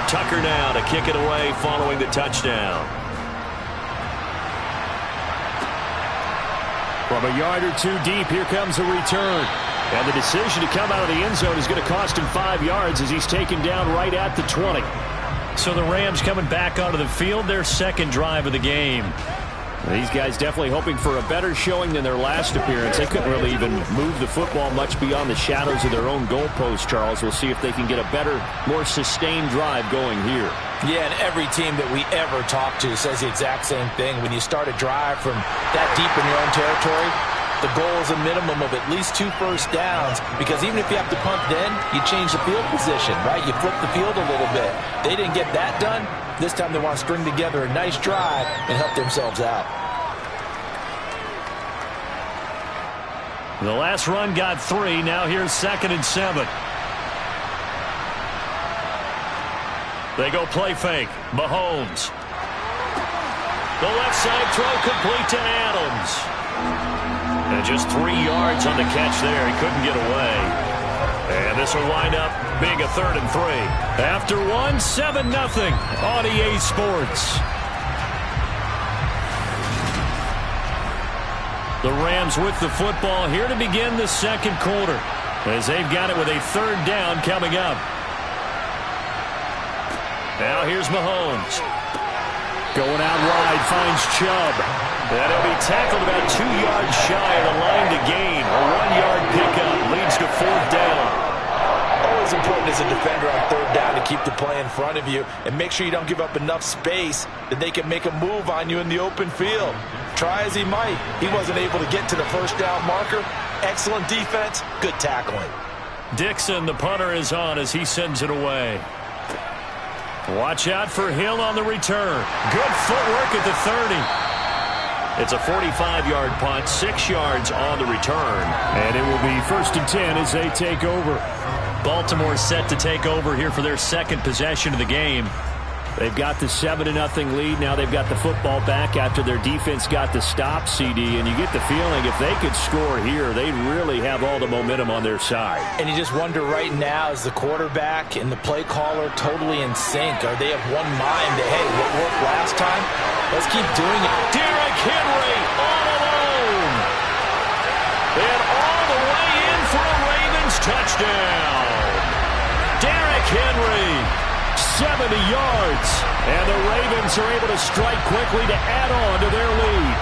Tucker now to kick it away following the touchdown. From a yard or two deep, here comes a return. And the decision to come out of the end zone is going to cost him 5 yards as he's taken down right at the 20. So the Rams coming back onto the field, their second drive of the game. These guys definitely hoping for a better showing than their last appearance. They couldn't really even move the football much beyond the shadows of their own goalpost, Charles. We'll see if they can get a better, more sustained drive going here. Yeah, and every team that we ever talk to says the exact same thing. When you start a drive from that deep in your own territory, the goal is a minimum of at least 2 first downs, because even if you have to punt then, you change the field position, right? You flip the field a little bit. They didn't get that done. This time they want to string together a nice drive and help themselves out. The last run got 3. Now here's 2nd and 7. They go play fake. Mahomes. The left side throw complete to Adams. And just 3 yards on the catch there. He couldn't get away. And this will wind up being a 3rd and 3. After 7-0 on EA Sports. The Rams with the football here to begin the second quarter, as they've got it with a 3rd down coming up. Now here's Mahomes. Going out wide, finds Chubb. And he'll be tackled about 2 yards shy of the line to gain. A 1-yard pickup leads to 4th down. Always important as a defender on 3rd down to keep the play in front of you and make sure you don't give up enough space that they can make a move on you in the open field. Try as he might, he wasn't able to get to the 1st down marker. Excellent defense, good tackling. Dixon, the punter, is on as he sends it away. Watch out for Hill on the return. Good footwork at the 30. It's a 45-yard punt, 6 yards on the return. And it will be 1st and 10 as they take over. Baltimore set to take over here for their 2nd possession of the game. They've got the 7-0 lead. Now they've got the football back after their defense got the stop, CD. And you get the feeling if they could score here, they'd really have all the momentum on their side. And you just wonder right now, is the quarterback and the play caller totally in sync? Are they of one mind that, hey, what worked last time? Let's keep doing it. Derrick Henry all alone. And all the way in for a Ravens touchdown. Derrick Henry. 70 yards. And the Ravens are able to strike quickly to add on to their lead.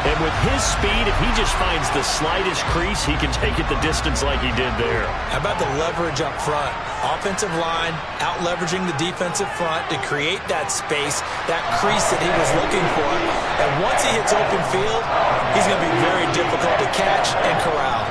And with his speed, if he just finds the slightest crease, he can take it the distance like he did there. How about the leverage up front? Offensive line out-leveraging the defensive front to create that space, that crease that he was looking for. And once he hits open field, he's going to be very difficult to catch and corral.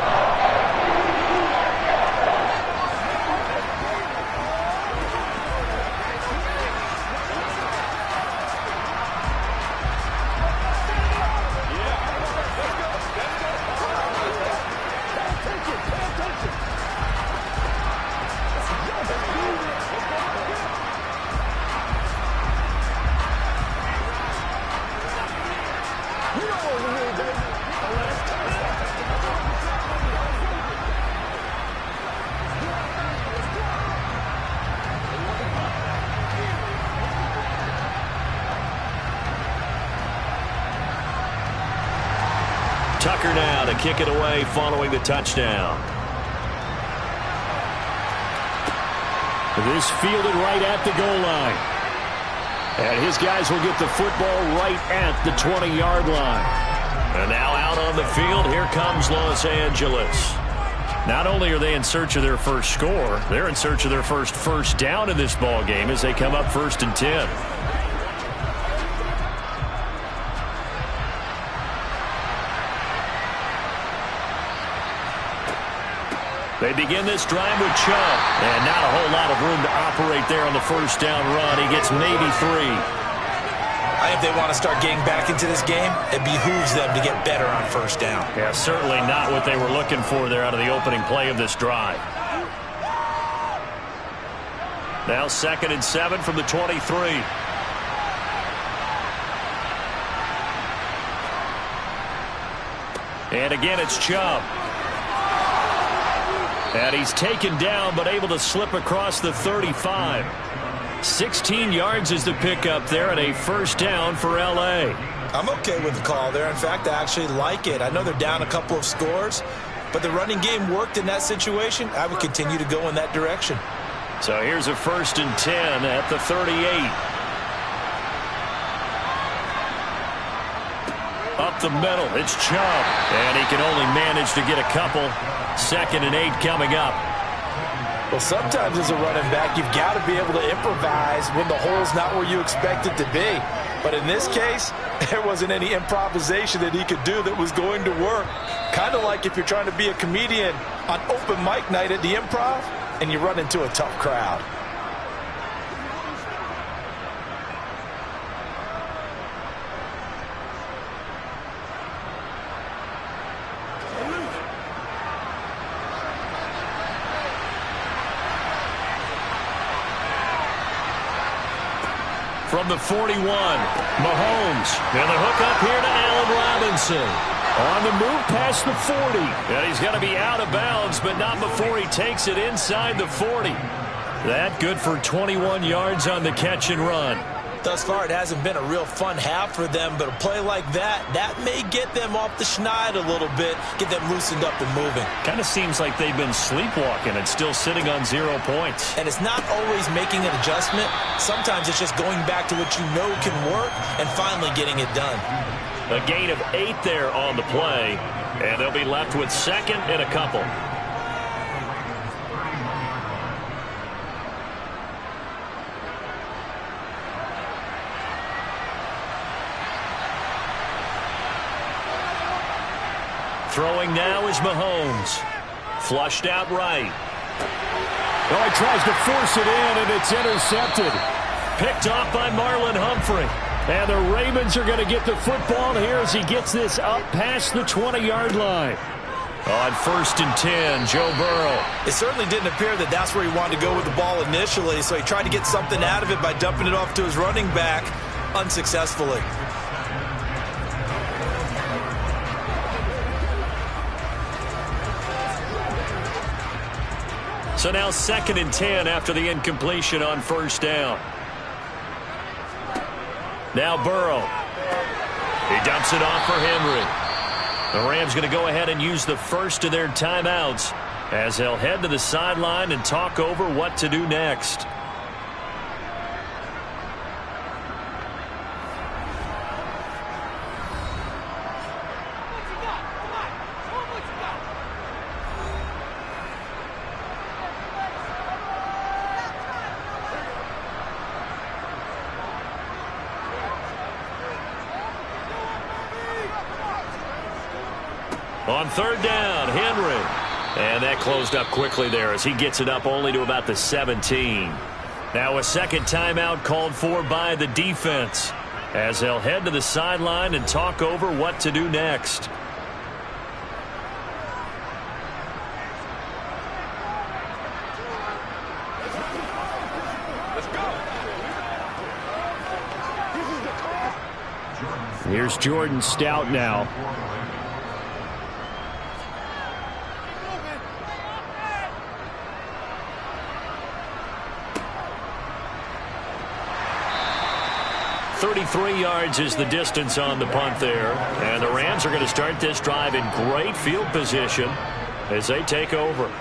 Tucker now to kick it away following the touchdown. This fielded right at the goal line. And his guys will get the football right at the 20-yard line. And now out on the field, here comes Los Angeles. Not only are they in search of their first score, they're in search of their first down in this ball game as they come up 1st and 10. They begin this drive with Chubb, and not a whole lot of room to operate there on the first down run. He gets maybe 3. I think if they want to start getting back into this game, it behooves them to get better on first down. Yeah, certainly not what they were looking for there out of the opening play of this drive. Now 2nd and 7 from the 23. And again, it's Chubb. And he's taken down, but able to slip across the 35. 16 yards is the pickup there, and a first down for L.A. I'm okay with the call there. In fact, I actually like it. I know they're down a couple of scores, but the running game worked in that situation. I would continue to go in that direction. So here's a 1st and 10 at the 38. Up the middle, it's Chubb, and he can only manage to get a couple. 2nd and 8 coming up. Well, sometimes as a running back, you've got to be able to improvise when the hole's not where you expect it to be. But in this case, there wasn't any improvisation that he could do that was going to work. Kind of like if you're trying to be a comedian on open mic night at the Improv and you run into a tough crowd. From the 41, Mahomes. And the hook up here to Allen Robinson. On the move past the 40. And he's going to be out of bounds, but not before he takes it inside the 40. That good for 21 yards on the catch and run. Thus far, it hasn't been a real fun half for them, but a play like that may get them off the schneid a little bit, get them loosened up and moving. Kind of seems like they've been sleepwalking and still sitting on 0 points. And it's not always making an adjustment. Sometimes it's just going back to what you know can work and finally getting it done. A gain of 8 there on the play, and they'll be left with 2nd and a couple. Throwing now is Mahomes. Flushed out right. Oh, he tries to force it in, and it's intercepted. Picked off by Marlon Humphrey. And the Ravens are going to get the football here as he gets this up past the 20-yard line. On 1st and 10, Joe Burrow. It certainly didn't appear that that's where he wanted to go with the ball initially, so he tried to get something out of it by dumping it off to his running back unsuccessfully. So now 2nd and 10 after the incompletion on 1st down. Now Burrow. He dumps it off for Henry. The Rams going to go ahead and use the first of their timeouts as they'll head to the sideline and talk over what to do next. On 3rd down, Henry. And that closed up quickly there as he gets it up only to about the 17. Now a 2nd timeout called for by the defense as they'll head to the sideline and talk over what to do next. Here's Jordan Stout now. 33 yards is the distance on the punt there. And the Rams are going to start this drive in great field position as they take over.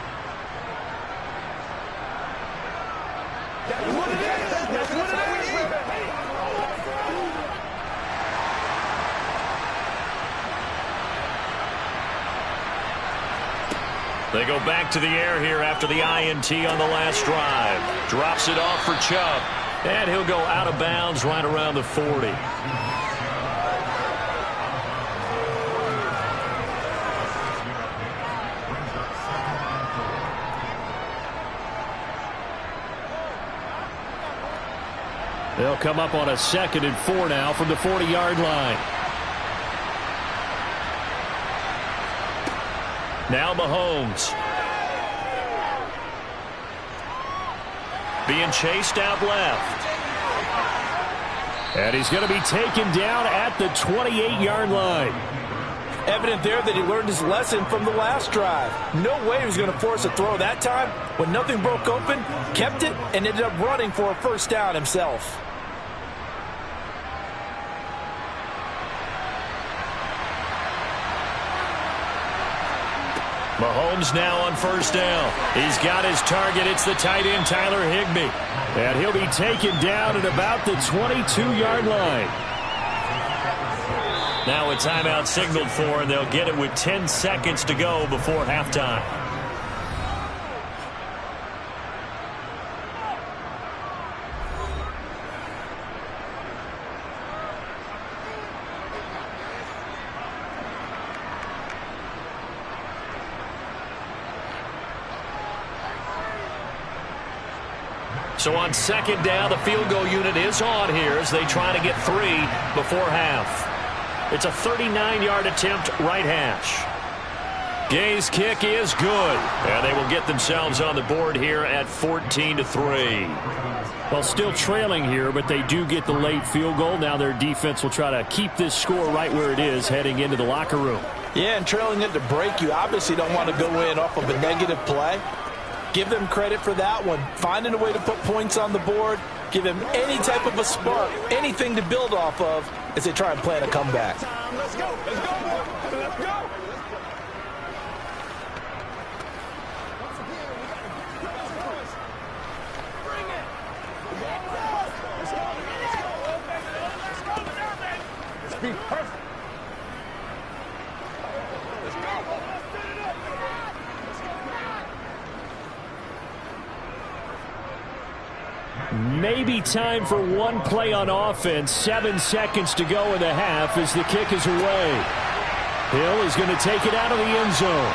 They go back to the air here after the INT on the last drive. Drops it off for Chubb. And he'll go out of bounds right around the 40. They'll come up on a 2nd and 4 now from the 40-yard line. Now Mahomes. Being chased out left. And he's going to be taken down at the 28-yard line. Evident there that he learned his lesson from the last drive. No way he was going to force a throw that time. When nothing broke open, kept it, and ended up running for a first down himself. Mahomes now on first down. He's got his target. It's the tight end, Tyler Higbee. And he'll be taken down at about the 22-yard line. Now a timeout signaled for, and they'll get it with 10 seconds to go before halftime. So on 2nd down, the field goal unit is on here as they try to get 3 before half. It's a 39-yard attempt, right hash. Gay's kick is good. And they will get themselves on the board here at 14-3. Well, still trailing here, but they do get the late field goal. Now their defense will try to keep this score right where it is heading into the locker room. Yeah, and trailing it to break, you obviously don't want to go in off of a negative play. Give them credit for that one. Finding a way to put points on the board. Give them any type of a spark, anything to build off of as they try and plan a comeback. Let's go. Let's go, boy. Let's go. Bring it. Let's go. Let's be perfect. Let's go. Maybe time for one play on offense. 7 seconds to go in the half as the kick is away. Hill is going to take it out of the end zone.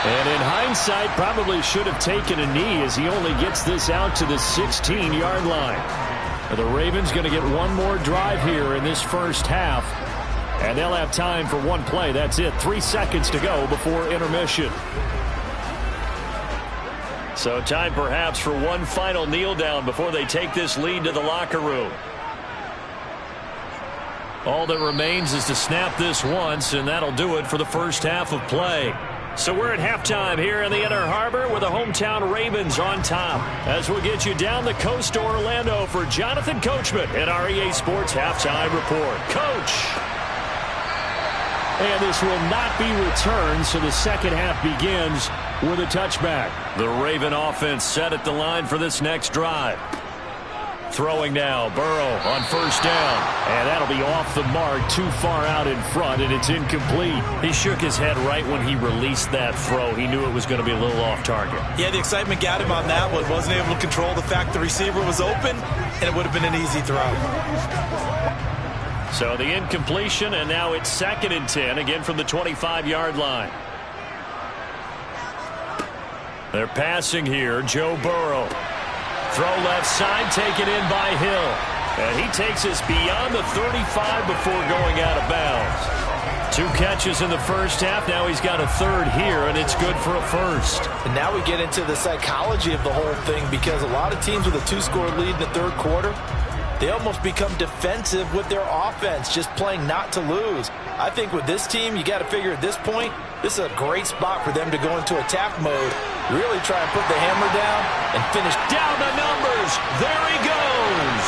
And in hindsight, probably should have taken a knee as he only gets this out to the 16-yard line. The Ravens going to get one more drive here in this first half. And they'll have time for one play. That's it. 3 seconds to go before intermission. So time perhaps for one final kneel down before they take this lead to the locker room. All that remains is to snap this once, and that'll do it for the first half of play. So we're at halftime here in the Inner Harbor with the hometown Ravens on top. As we'll get you down the coast to Orlando for Jonathan Coachman at our EA Sports Halftime Report. Coach! And this will not be returned, so the second half begins with a touchback. The Raven offense set at the line for this next drive. Throwing now, Burrow on first down. And that'll be off the mark, too far out in front, and it's incomplete. He shook his head right when he released that throw. He knew it was going to be a little off target. Yeah, the excitement got him on that one. Wasn't able to control the fact the receiver was open, and it would have been an easy throw. So the incompletion, and now it's 2nd and 10, again from the 25-yard line. They're passing here. Joe Burrow. Throw left side, taken in by Hill. And he takes us beyond the 35 before going out of bounds. 2 catches in the first half. Now he's got a 3rd here, and it's good for a 1st. And now we get into the psychology of the whole thing, because a lot of teams with a 2-score lead in the 3rd quarter, they almost become defensive with their offense, just playing not to lose. I think with this team, you got to figure at this point, this is a great spot for them to go into attack mode, really try and put the hammer down and finish. Down the numbers. There he goes.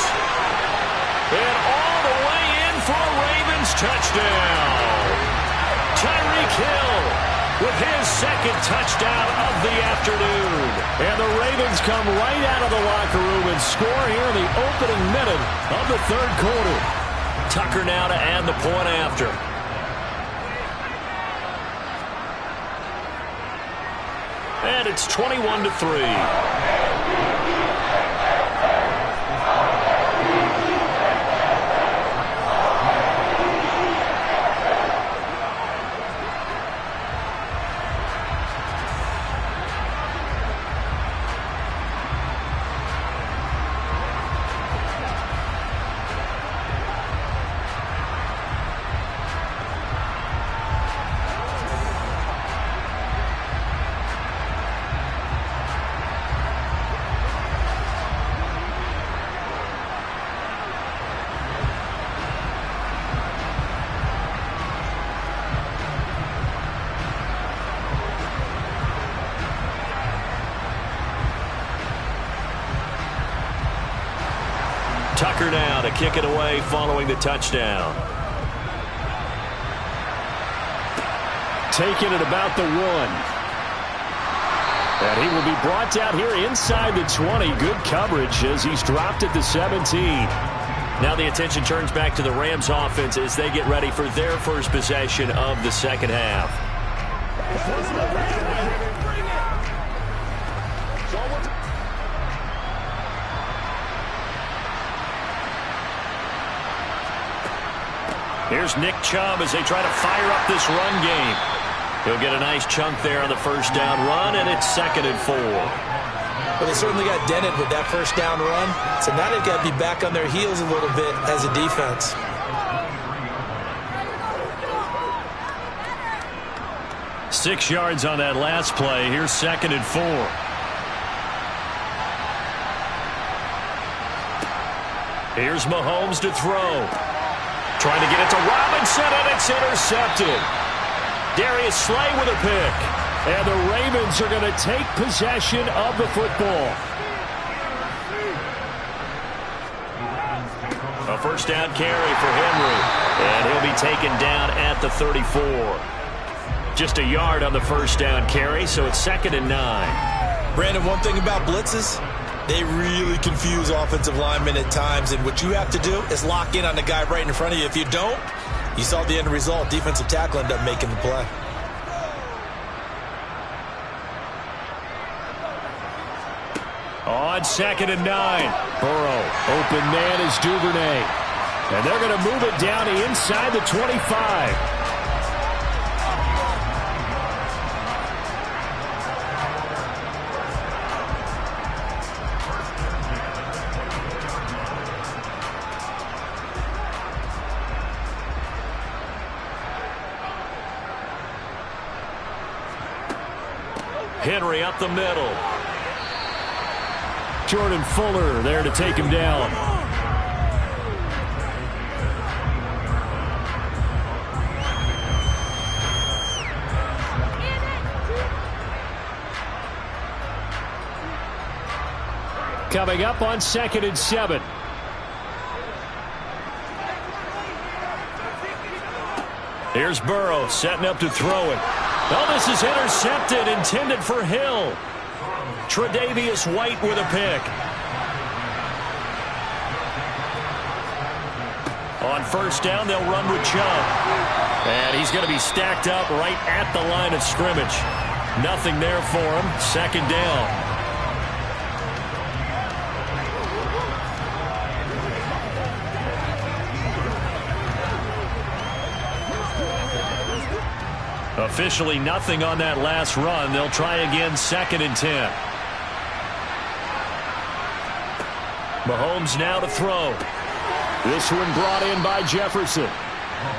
touchdown. Tyreek Hill with his second touchdown of the afternoon. And the Ravens come right out of the locker room and score here in the opening minute of the third quarter. Tucker now to add the point after. And it's 21-3. Tucker now to kick it away following the touchdown. Taking it about the 1. And he will be brought down here inside the 20. Good coverage as he's dropped at the 17. Now the attention turns back to the Rams offense as they get ready for their first possession of the second half. Here's Nick Chubb as they try to fire up this run game. He'll get a nice chunk there on the first down run, and it's 2nd and 4. Well, they certainly got dented with that first down run, so now they've got to be back on their heels a little bit as a defense. Six yards on that last play. Here's 2nd and 4. Here's Mahomes to throw. Trying to get it to Robinson, and it's intercepted. Darius Slay with a pick. And the Ravens are going to take possession of the football. A first down carry for Henry. And he'll be taken down at the 34. Just a yard on the first down carry, so it's 2nd and 9. Brandon, one thing about blitzes, they really confuse offensive linemen at times, and what you have to do is lock in on the guy right in front of you. If you don't, you saw the end result. Defensive tackle ended up making the play. On 2nd and 9, Burrow, open man is Duvernay. And they're going to move it down to inside the 25. Henry up the middle. Jordan Fuller there to take him down. Coming up on 2nd and 7. Here's Burrow setting up to throw it. Oh, this is intercepted, intended for Hill. Tre'Davious White with a pick. On first down, they'll run with Chubb. And he's going to be stacked up right at the line of scrimmage. Nothing there for him. 2nd down. Officially nothing on that last run. They'll try again 2nd and 10. Mahomes now to throw. This one brought in by Jefferson.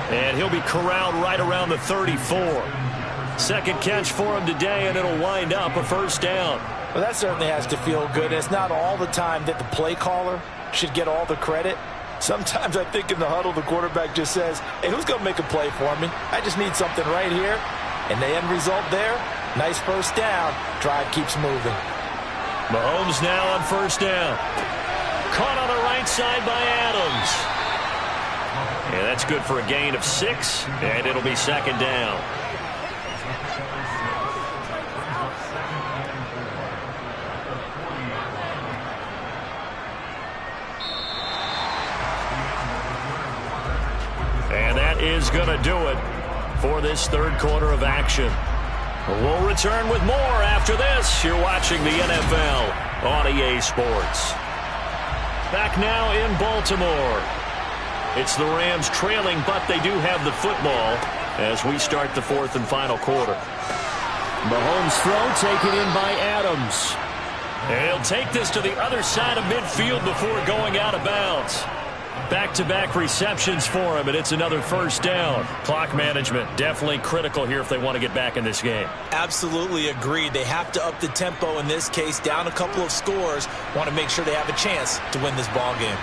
And he'll be corralled right around the 34. Second catch for him today, and it'll wind up a first down. Well, that certainly has to feel good. It's not all the time that the play caller should get all the credit. Sometimes I think in the huddle, the quarterback just says, hey, who's going to make a play for me? I just need something right here. And the end result there, nice first down. Drive keeps moving. Mahomes now on first down. Caught on the right side by Adams. And that's good for a gain of 6, and it'll be second down. And that is going to do it for this third quarter of action. We'll return with more after this. You're watching the NFL on EA Sports. Back now in Baltimore. It's the Rams trailing, but they do have the football as we start the fourth and final quarter. Mahomes' throw taken in by Adams. And he'll take this to the other side of midfield before going out of bounds. Back-to-back receptions for him, and it's another first down. Clock management definitely critical here if they want to get back in this game. Absolutely agreed. They have to up the tempo in this case, down a couple of scores. Want to make sure they have a chance to win this ball game.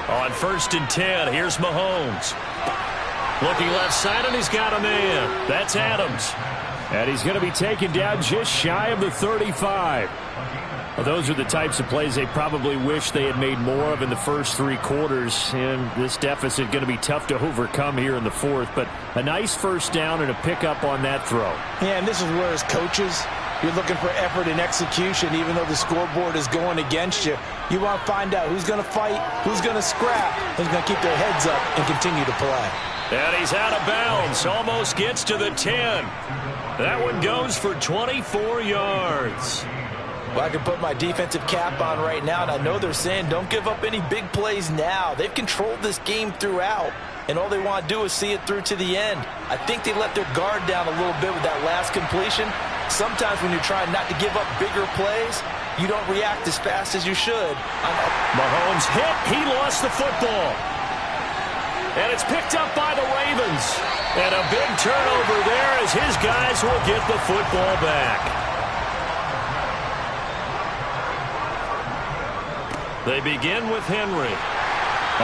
On 1st and 10, here's Mahomes. Looking left side, and he's got a man. That's Adams. And he's going to be taken down just shy of the 35. Well, those are the types of plays they probably wish they had made more of in the first 3 quarters. And this deficit going to be tough to overcome here in the fourth. But a nice first down and a pickup on that throw. Yeah, and this is where as coaches, you're looking for effort and execution, even though the scoreboard is going against you. You want to find out who's going to fight, who's going to scrap, who's going to keep their heads up and continue to play. And he's out of bounds. Almost gets to the 10. That one goes for 24 yards. Well, I can put my defensive cap on right now, and I know they're saying don't give up any big plays now. They've controlled this game throughout, and all they want to do is see it through to the end. I think they let their guard down a little bit with that last completion. Sometimes when you're trying not to give up bigger plays, you don't react as fast as you should. Mahomes hit. He lost the football. And it's picked up by the Ravens. And a big turnover there as his guys will get the football back. They begin with Henry.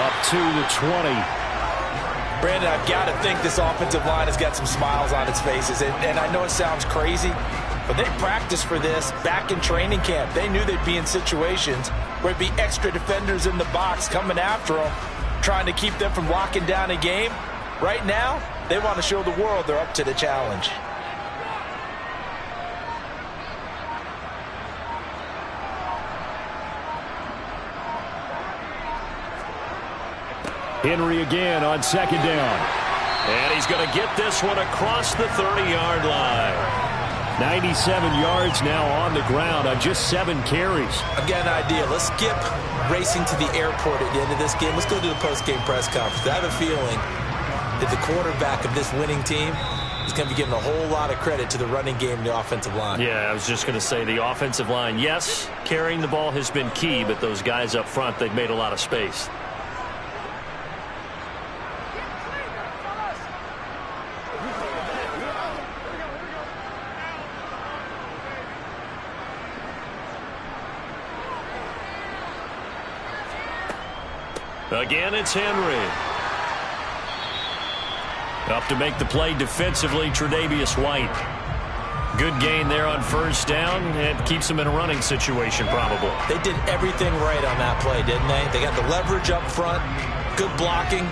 Up to the 20. Brandon, I've got to think this offensive line has got some smiles on its faces. And I know it sounds crazy, but they practiced for this back in training camp. They knew they'd be in situations where there'd be extra defenders in the box coming after them, trying to keep them from locking down a game. Right now, they want to show the world they're up to the challenge. Henry again on 2nd down. And he's going to get this one across the 30-yard line. 97 yards now on the ground on just 7 carries. I've got an idea. Let's skip racing to the airport at the end of this game. Let's go to the post-game press conference. I have a feeling that the quarterback of this winning team is going to be giving a whole lot of credit to the running game and the offensive line. Yeah, I was just going to say the offensive line, yes, carrying the ball has been key, but those guys up front, they've made a lot of space. Again, it's Henry. Up to make the play defensively, Tre'Davious White. Good gain there on 1st down. It keeps them in a running situation, probably. They did everything right on that play, didn't they? They got the leverage up front, good blocking,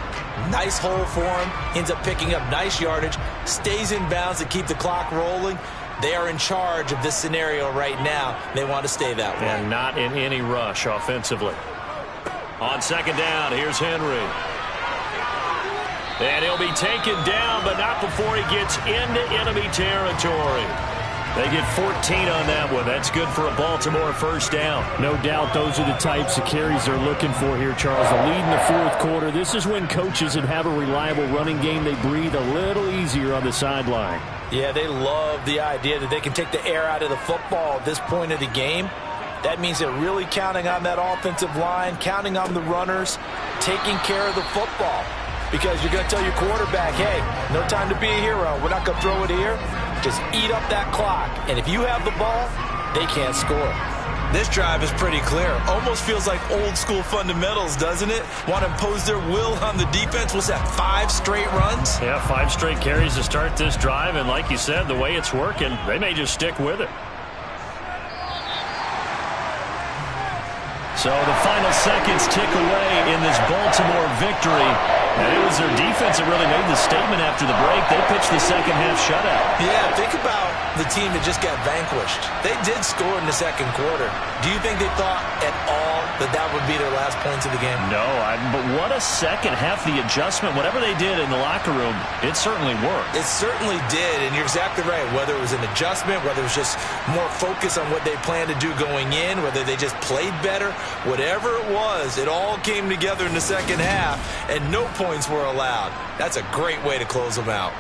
nice hole for him, ends up picking up nice yardage, stays in bounds to keep the clock rolling. They are in charge of this scenario right now. They want to stay that way. And not in any rush offensively. On 2nd down, here's Henry. And he'll be taken down, but not before he gets into enemy territory. They get 14 on that one. That's good for a Baltimore 1st down. No doubt those are the types of carries they're looking for here, Charles. The lead in the 4th quarter. This is when coaches that have a reliable running game, they breathe a little easier on the sideline. Yeah, they love the idea that they can take the air out of the football at this point of the game. That means they're really counting on that offensive line, counting on the runners, taking care of the football. Because you're going to tell your quarterback, hey, no time to be a hero. We're not going to throw it here. Just eat up that clock. And if you have the ball, they can't score. This drive is pretty clear. Almost feels like old school fundamentals, doesn't it? Want to impose their will on the defense. What's that, 5 straight runs? Yeah, 5 straight carries to start this drive. And like you said, the way it's working, they may just stick with it. So the final seconds tick away in this Baltimore victory. And it was their defense that really made the statement after the break. They pitched the second half shutout. Yeah, think about the team that just got vanquished. They did score in the second quarter. Do you think they thought at all that that would be their last points of the game? No, but what a second half. The adjustment, whatever they did in the locker room, it certainly worked. It certainly did, and you're exactly right. Whether it was an adjustment, whether it was just more focus on what they planned to do going in, whether they just played better, whatever it was, it all came together in the second half, and no points were allowed. That's a great way to close them out.